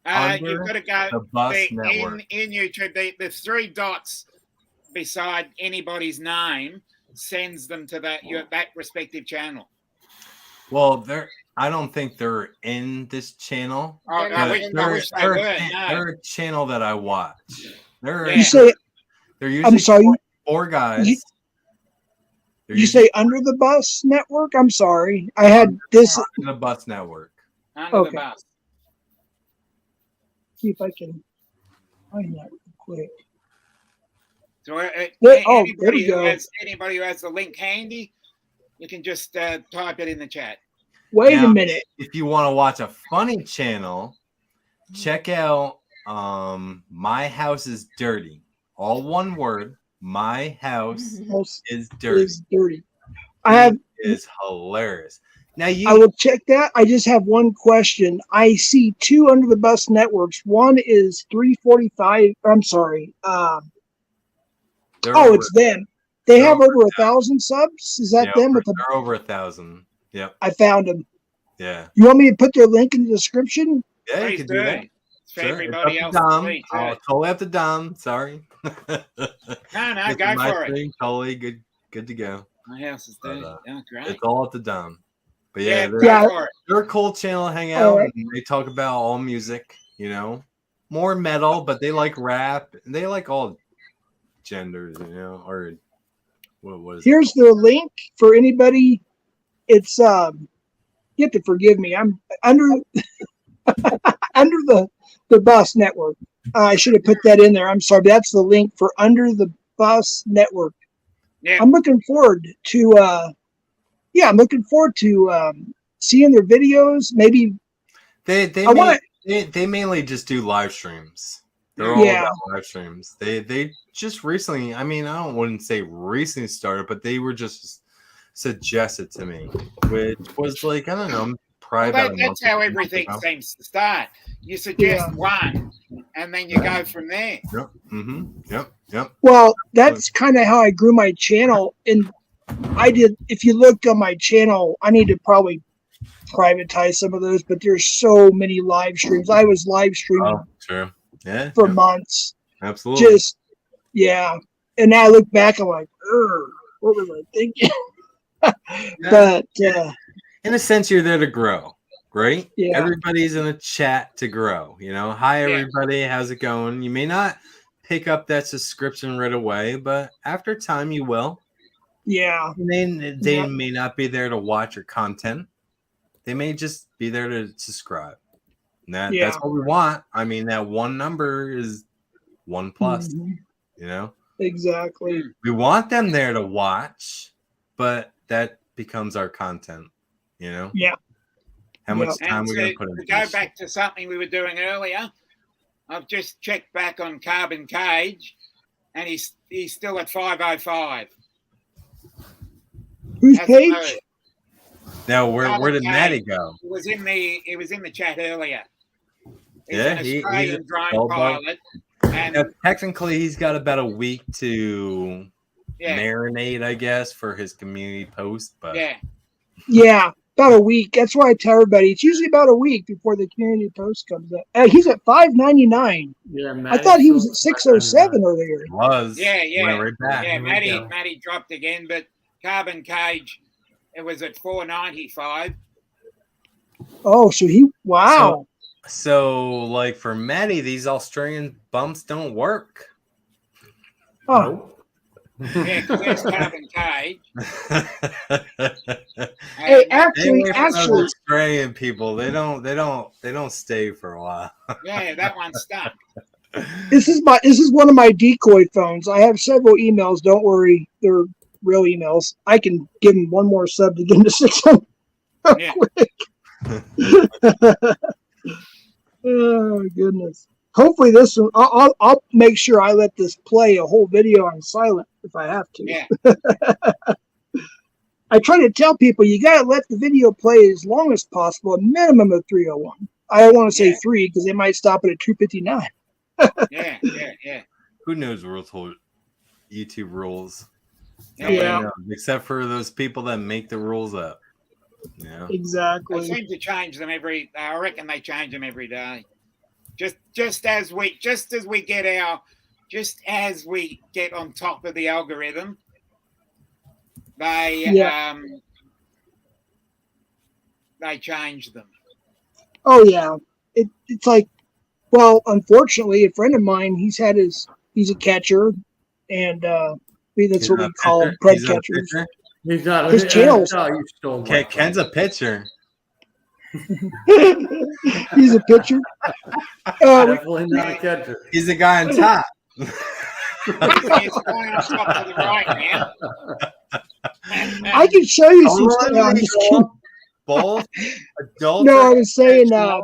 You've got to go the Bus Network. in YouTube. The three dots beside anybody's name sends them to that respective channel. Well, I don't think they're in this channel. Oh, I wish they were. No. They're a channel that I watch. They're You say, they're I'm usually sorry. four guys. They're You usually say Under the Bus Network? I'm sorry. I had this. the Bus Network. Under Okay. the bus. See if I can find that real quick. So There we go. anybody who has the link handy, you can just type it in the chat. Wait Now, a minute. If you want to watch a funny channel, check out My House is Dirty. All one word. My House House is Dirty. is dirty. I have It is hilarious. Now you. I will check that. I just have one question. I see 2 Under the Bus networks. One is 345. I'm sorry. It's them. They have over 1,000 subs. Is that them? They're over 1,000. Yep. I found them. Yeah. You want me to put their link in the description? Yeah, you can do that. For Sure. everybody It's else up to to Dom. see, too. I'll totally up to Dom. Sorry. No, This go is my for it. thing. Totally good to go. My house is dirty. But, Oh, great. It's all up to Dom. But Yeah, they're a cool channel to hang out. Alright. And they talk about all music, more metal, but they like rap. And they like all genders, or what is Here's the link for anybody. It's you have to forgive me. I'm under under the Bus network. I should have put that in there. I'm sorry, but that's the link for Under the Bus network. Yeah. I'm looking forward to seeing their videos. Maybe they mainly just do live streams. They're all Yeah. about live streams. They just recently, I wouldn't say recently started, but they were just suggested to me, which was like, I don't know, probably Well, about a month that's how ago. everything seems to start. You suggest one, and then you go from there. Yep. Mm-hmm. Yep. Well, that's kind of how I grew my channel. And I did, if you looked on my channel, I need to probably privatize some of those, but there's so many live streams. I was live streaming Sure. Yeah. for months. Absolutely. And now I look back, I'm like, what was I thinking? But in a sense, you're there to grow, right? Yeah. Everybody's in a chat to grow. Hi everybody, how's it going? You may not pick up that subscription right away, but after time you will. Yeah. They may not be there to watch your content. They may just be there to subscribe. And that's what we want. That one number is 1 plus. Exactly. We want them there to watch, but that becomes our content. Yeah. How much time And we're going to to put into go this. back to something we were doing earlier, I've just checked back on Carbon Cage, and he's still at 505. Whose Hasn't page? moved. Now, where Carbon did Cage Maddie go? It was in the chat earlier. He's Yeah, an he's Australian a drone gold bug. pilot. And Now, technically, he's got about a week to marinate, I guess, for his community post. But Yeah, about a week. That's why I tell everybody it's usually about a week before the community post comes up. He's at $5.99. Yeah, I thought he was at 607 earlier. It was. Yeah. Went right back. Yeah, Here we go. Maddie dropped again, but Carbon Cage, it was at 495. Oh, so wow. So, like for Maddie, these Australian bumps don't work. Oh. Yeah, 'cause there's Carbon Cage. Hey, actually, Stay away from those Australian people, they don't stay for a while. Yeah, that one's stuck. This is one of my decoy phones. I have several emails. Don't worry, they're real emails. I can give him one more sub to get him to 600. Yeah. Oh goodness. Hopefully this one. I'll make sure I let this play a whole video on silent if I have to. Yeah. I try to tell people you gotta let the video play as long as possible, a minimum of 301. I don't want to say 3 because they might stop it at 259. Yeah. Who knows YouTube rules? Yeah. Nobody knows, except for those people that make the rules up. Yeah. Exactly. They seem to change them I reckon they change them every day. Just as we get on top of the algorithm, they change them. Oh yeah. It's like, well, unfortunately, a friend of mine, he's a catcher, and that's what we call them, pred catchers. He's not. His channels. You stole my Ken's a pitcher. He's a pitcher. Definitely not a catcher. He's the guy on top. He's going on top to the right now. I can show you some stuff. No, I'm just kidding. Both adults. No, I was saying a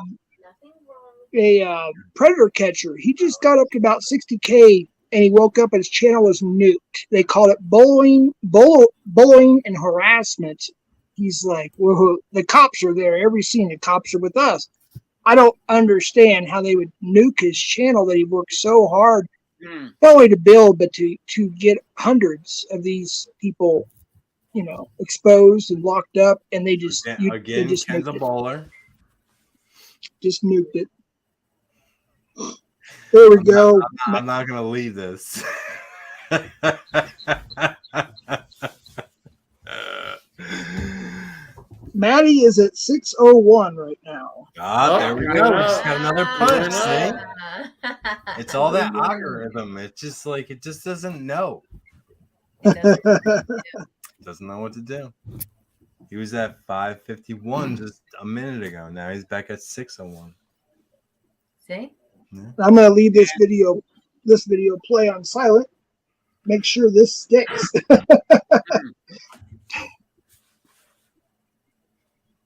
predator catcher. He just got up to about 60K, and he woke up and his channel was nuked. They called it bullying and harassment, he's like, well, the cops are there. Every scene, the cops are with us. I don't understand how they would nuke his channel that he worked so hard, not only to build, but to get hundreds of these people, you know, exposed and locked up, and they just Again, they just Ken's a nuked it. baller. Just nuked it. There we go. I'm not gonna leave this. Maddie is at 6:01 right now. There we go. We just got another punch. See? It's all that algorithm. It's just like it just doesn't know. Doesn't know what to do. He was at 5:51 just a minute ago. Now he's back at 6:01. See? Yeah. I'm gonna leave this video play on silent. Make sure this sticks.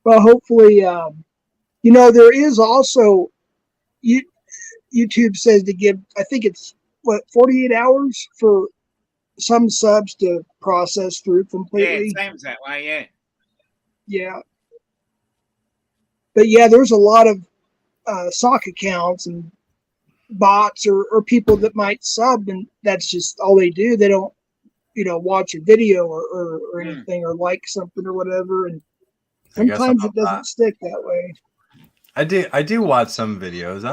Well, hopefully, you know, there is also YouTube says to give, I think it's 48 hours for some subs to process through completely. Yeah, it seems that way. Yeah. Yeah. But yeah, there's a lot of sock accounts and bots or people that might sub, and that's just all they do. They don't, you know, watch a video or anything or like something or whatever. And sometimes it doesn't stick that way. I do watch some videos.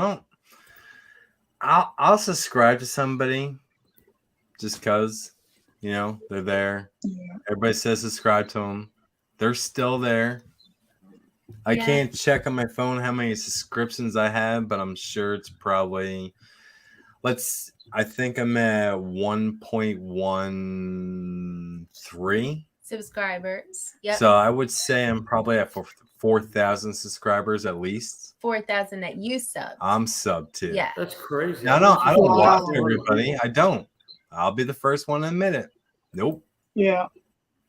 I'll subscribe to somebody just because, you know, they're there. Yeah. Everybody says subscribe to them. They're still there. I can't check on my phone how many subscriptions I have, but I'm sure it's probably I think I'm at 1.13 subscribers. Yep. So I would say I'm probably at 4,000 subscribers at least. 4,000 that you sub. I'm sub too. Yeah. That's crazy. I don't watch everybody. I don't. I'll be the first one to admit it. Nope. Yeah.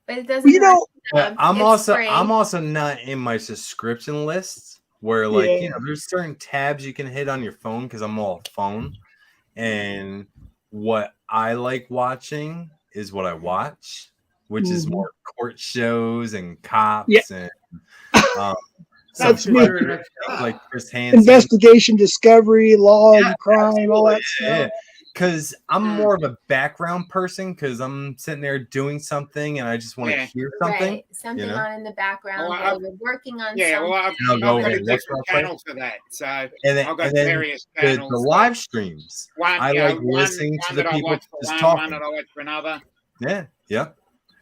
But it doesn't. You know, I'm also not in my subscription lists where you know there's certain tabs you can hit on your phone because I'm all phone, and what I like watching is what I watch, which is more court shows and cops and that's me. Like Chris Hansen. Investigation, discovery, law, and crime, all that stuff. Yeah. Because I'm more of a background person because I'm sitting there doing something and I just want to hear something. Right. Something you know? on in the background Well, while you're working on Yeah, something. well, I've got a different channel for that. So And then, I've got and then various the channels. live streams. I you know, like listening to the that I people watch for just one talking. that I watch for another. Yeah.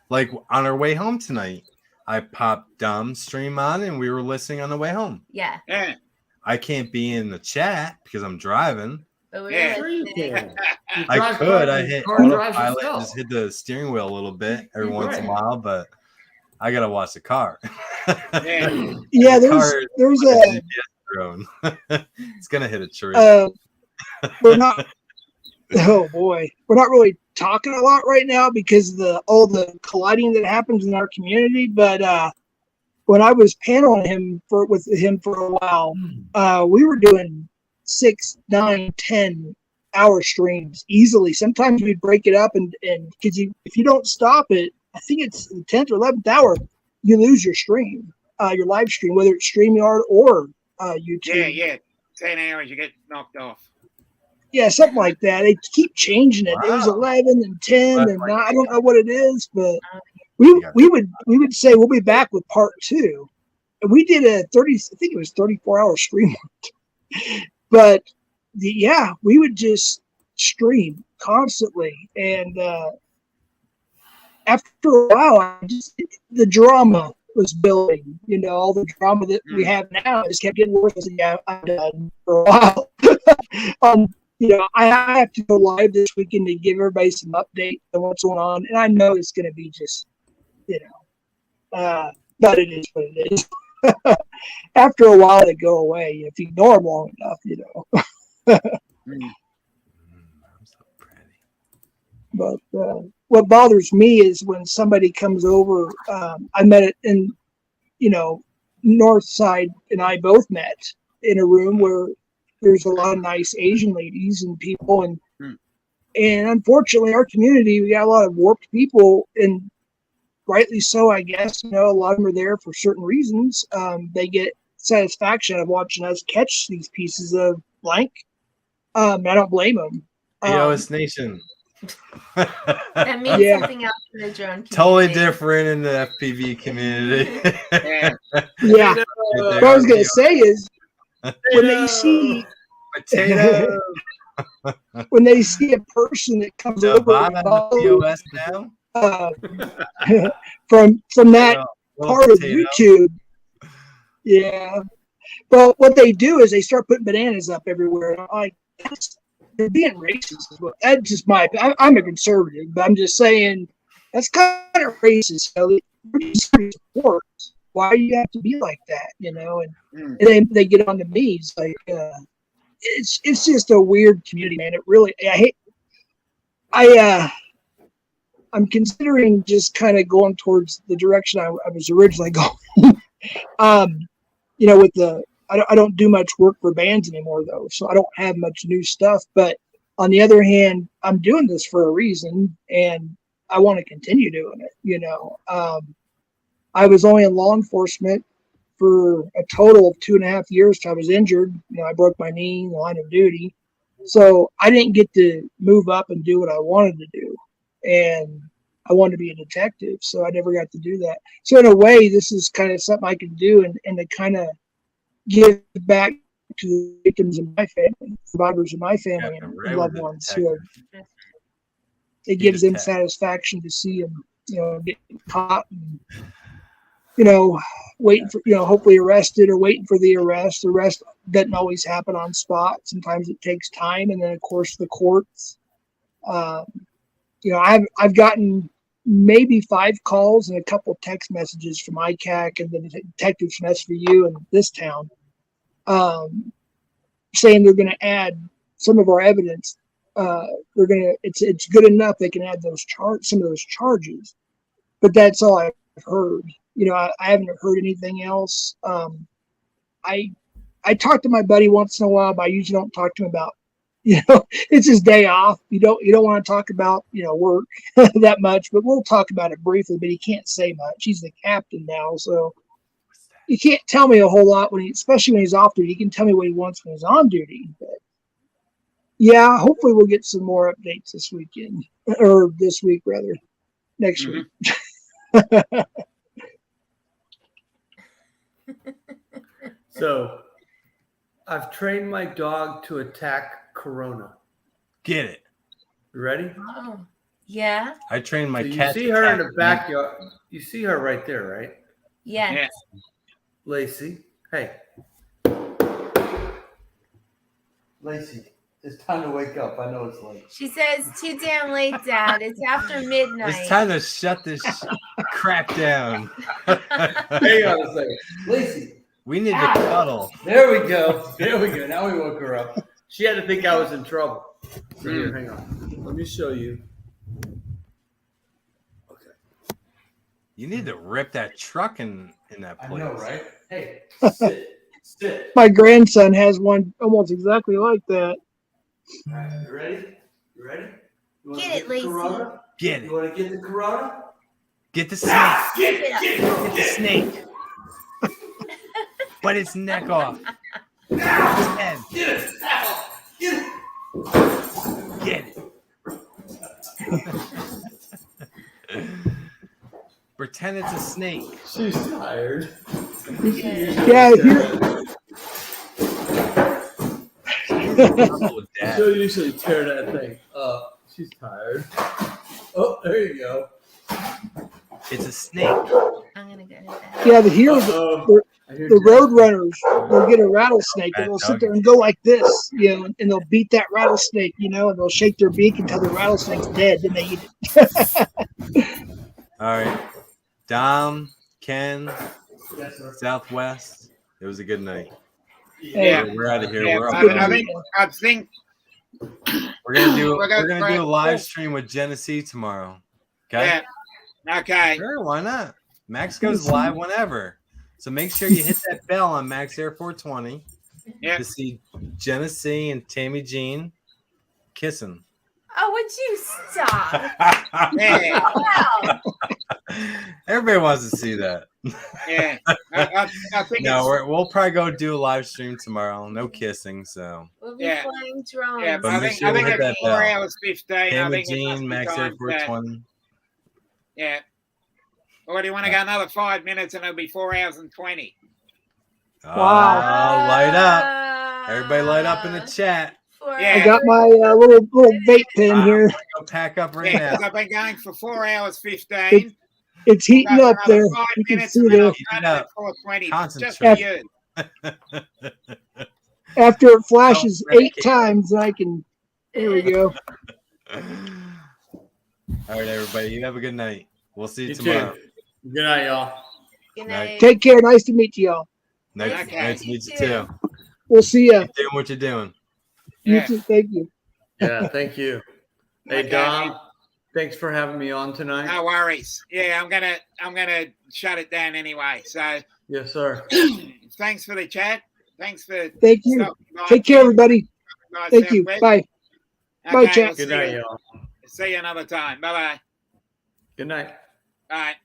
Like on our way home tonight, I popped Dom's stream on and we were listening on the way home. Yeah. Yeah. I can't be in the chat because I'm driving. But Yeah. Sure you can. You I drive could. car- I hit car drives autopilot, itself. just hit the steering wheel a little bit every You're once in a right. while, but I gotta watch the car. Yeah, The there's car there's is like a GPS drone. It's gonna hit a tree. we're not. Oh boy, we're not really talking a lot right now because of all the colliding that happens in our community. But when I was paneling him with him for a while, we were doing 6, 9, 10 hour streams easily. Sometimes we'd break it up and because if you don't stop it, I think it's the 10th or 11th hour, you lose your stream, your live stream, whether it's StreamYard or YouTube. Yeah. 10 hours, you get knocked off. Yeah, something like that. They keep changing it. It was 11 and 10 and 9. I don't know what it is, but we would say we'll be back with part 2. And we did a 34-hour stream. But we would just stream constantly, and after a while, the drama was building. You know, all the drama that we have now just kept getting worse. I'm done for a while. You know, I have to go live this weekend to give everybody some update on what's going on, and I know it's going to be just, you know, but it is what it is. After a while, they go away if you ignore them long enough, you know. But what bothers me is when somebody comes over. I met it in, you know, Northside and I both met in a room where there's a lot of nice Asian ladies and people, and unfortunately, our community, we got a lot of warped people, and a rightly so, I guess. You know, a lot of them are there for certain reasons. They get satisfaction of watching us catch these pieces of blank. I don't blame them. EOS Nation. That means something else in the drone community. Totally different in the FPV community. Yeah. What I was gonna say is when they see potato, when they see a person that comes over and EOS now from that little part potato. of YouTube. Yeah. Well, what they do is they start putting bananas up everywhere. And I'm like, they're being racist. That's just I'm a conservative, but I'm just saying that's kind of racist. You know, we're just sports. Why do you have to be like that? You know, and then they get on to me. It's like it's just a weird community, man. It really I'm considering just kind of going towards the direction I was originally going. You know, with I don't do much work for bands anymore though, so I don't have much new stuff. But on the other hand, I'm doing this for a reason, and I want to continue doing it. You know, I was only in law enforcement for a total of 2.5 years till I was injured. You know, I broke my knee in the line of duty, so I didn't get to move up and do what I wanted to do, and I wanted to be a detective, so I never got to do that. So in a way, this is kind of something I can do and to kind of give back to the victims of my family, survivors of my family, and loved ones who have. It gives them satisfaction to see them, you know, get caught and, you know, waiting for, you know, hopefully arrested or waiting for the arrest. The arrest doesn't always happen on spot. Sometimes it takes time, and then of course the courts. You know, I've gotten maybe 5 calls and a couple text messages from ICAC and the detectives from SVU in this town, saying they're going to add some of our evidence. They're going to. It's good enough they can add some of those charges, but that's all I've heard. You know, I haven't heard anything else. I talk to my buddy once in a while, but I usually don't talk to him about. You know, it's his day off. You don't want to talk about, you know, work that much, but we'll talk about it briefly. But he can't say much. He's the captain now, so he can't tell me a whole lot especially when he's off duty. He can tell me what he wants when he's on duty. But yeah, hopefully we'll get some more updates this weekend, or this week rather, next week. So, I've trained my dog to attack Corona. Get it. You ready? Oh, yeah. I trained my So cat. You see her in the backyard. You see her right there, right? Yes. Lacey, hey. Lacey, it's time to wake up. I know it's late. She says, too damn late, Dad. It's after midnight. It's time to shut this crap down. Hang on a second. Lacey. We need to cuddle. There we go. Now we woke her up. She had to think I was in trouble. So here, hang on. Let me show you. Okay. You need to rip that truck in that place. I know, right? Hey, sit. My grandson has one almost exactly like that. All right, you ready? You get it, Lacey. Get it. You want to get the Corona? Get the snake. Get the snake. Bite its neck off. His head. Get it. Get it. Pretend it's a snake. She's tired. Yeah, She'll usually tear that thing up. She's tired. Oh, there you go. It's a snake. I'm gonna get it. Yeah, the road runners, they'll get a rattlesnake and they'll sit there and go like this, you know, and they'll beat that rattlesnake, you know, and they'll shake their beak until the rattlesnake's dead, then they eat it. All right. Dom, Ken, Southwest. It was a good night. Yeah, we're out of here. Yeah, We're up. I think we're gonna do a live stream with Genesee tomorrow. Okay. Yeah. Okay. Sure, why not? Max goes live whenever. So make sure you hit that bell on Max Air 420 to see Genesee and Tammy Jean kissing. Oh, would you stop? Wow. Everybody wants to see that. Yeah, I think No, we'll probably go do a live stream tomorrow. No kissing, so. We'll be Yeah. flying drones. Yeah, But I make think, sure I we think hit at that 4 bell. hours 15. I Came with think it must Gene, be Max time Air 420. Yeah. Or do you want to go another 5 minutes and it'll be 4 hours and 20? Wow. Light up. Everybody light up in the chat. I got my little vape pen here. Go pack up right Yeah, now. because I've been going for 4 hours 15. It's heating up there. You can see there. At 4:20, just for Concentrate. you. After it flashes 8 times, I can. There we go. All right, everybody. You have a good night. We'll see you You tomorrow. too. Good night, y'all. Good night. Take care. Nice to meet you all. Nice to meet you too. We'll see ya. Keep doing what you're doing. You too. Thank you. Yeah, thank you. Hey, Okay. Dom, thanhanks for having me on tonight. No worries. Yeah, I'm gonna shut it down anyway. So Yes, sir. thanks for the chat. Thanks for Thank you. stopping by. Take care, everybody. Nice Thank you. Southwest. Bye. Okay, Bye, chat. we'll Good see night, you. y'all. See you another time. Bye bye. Good night. Bye.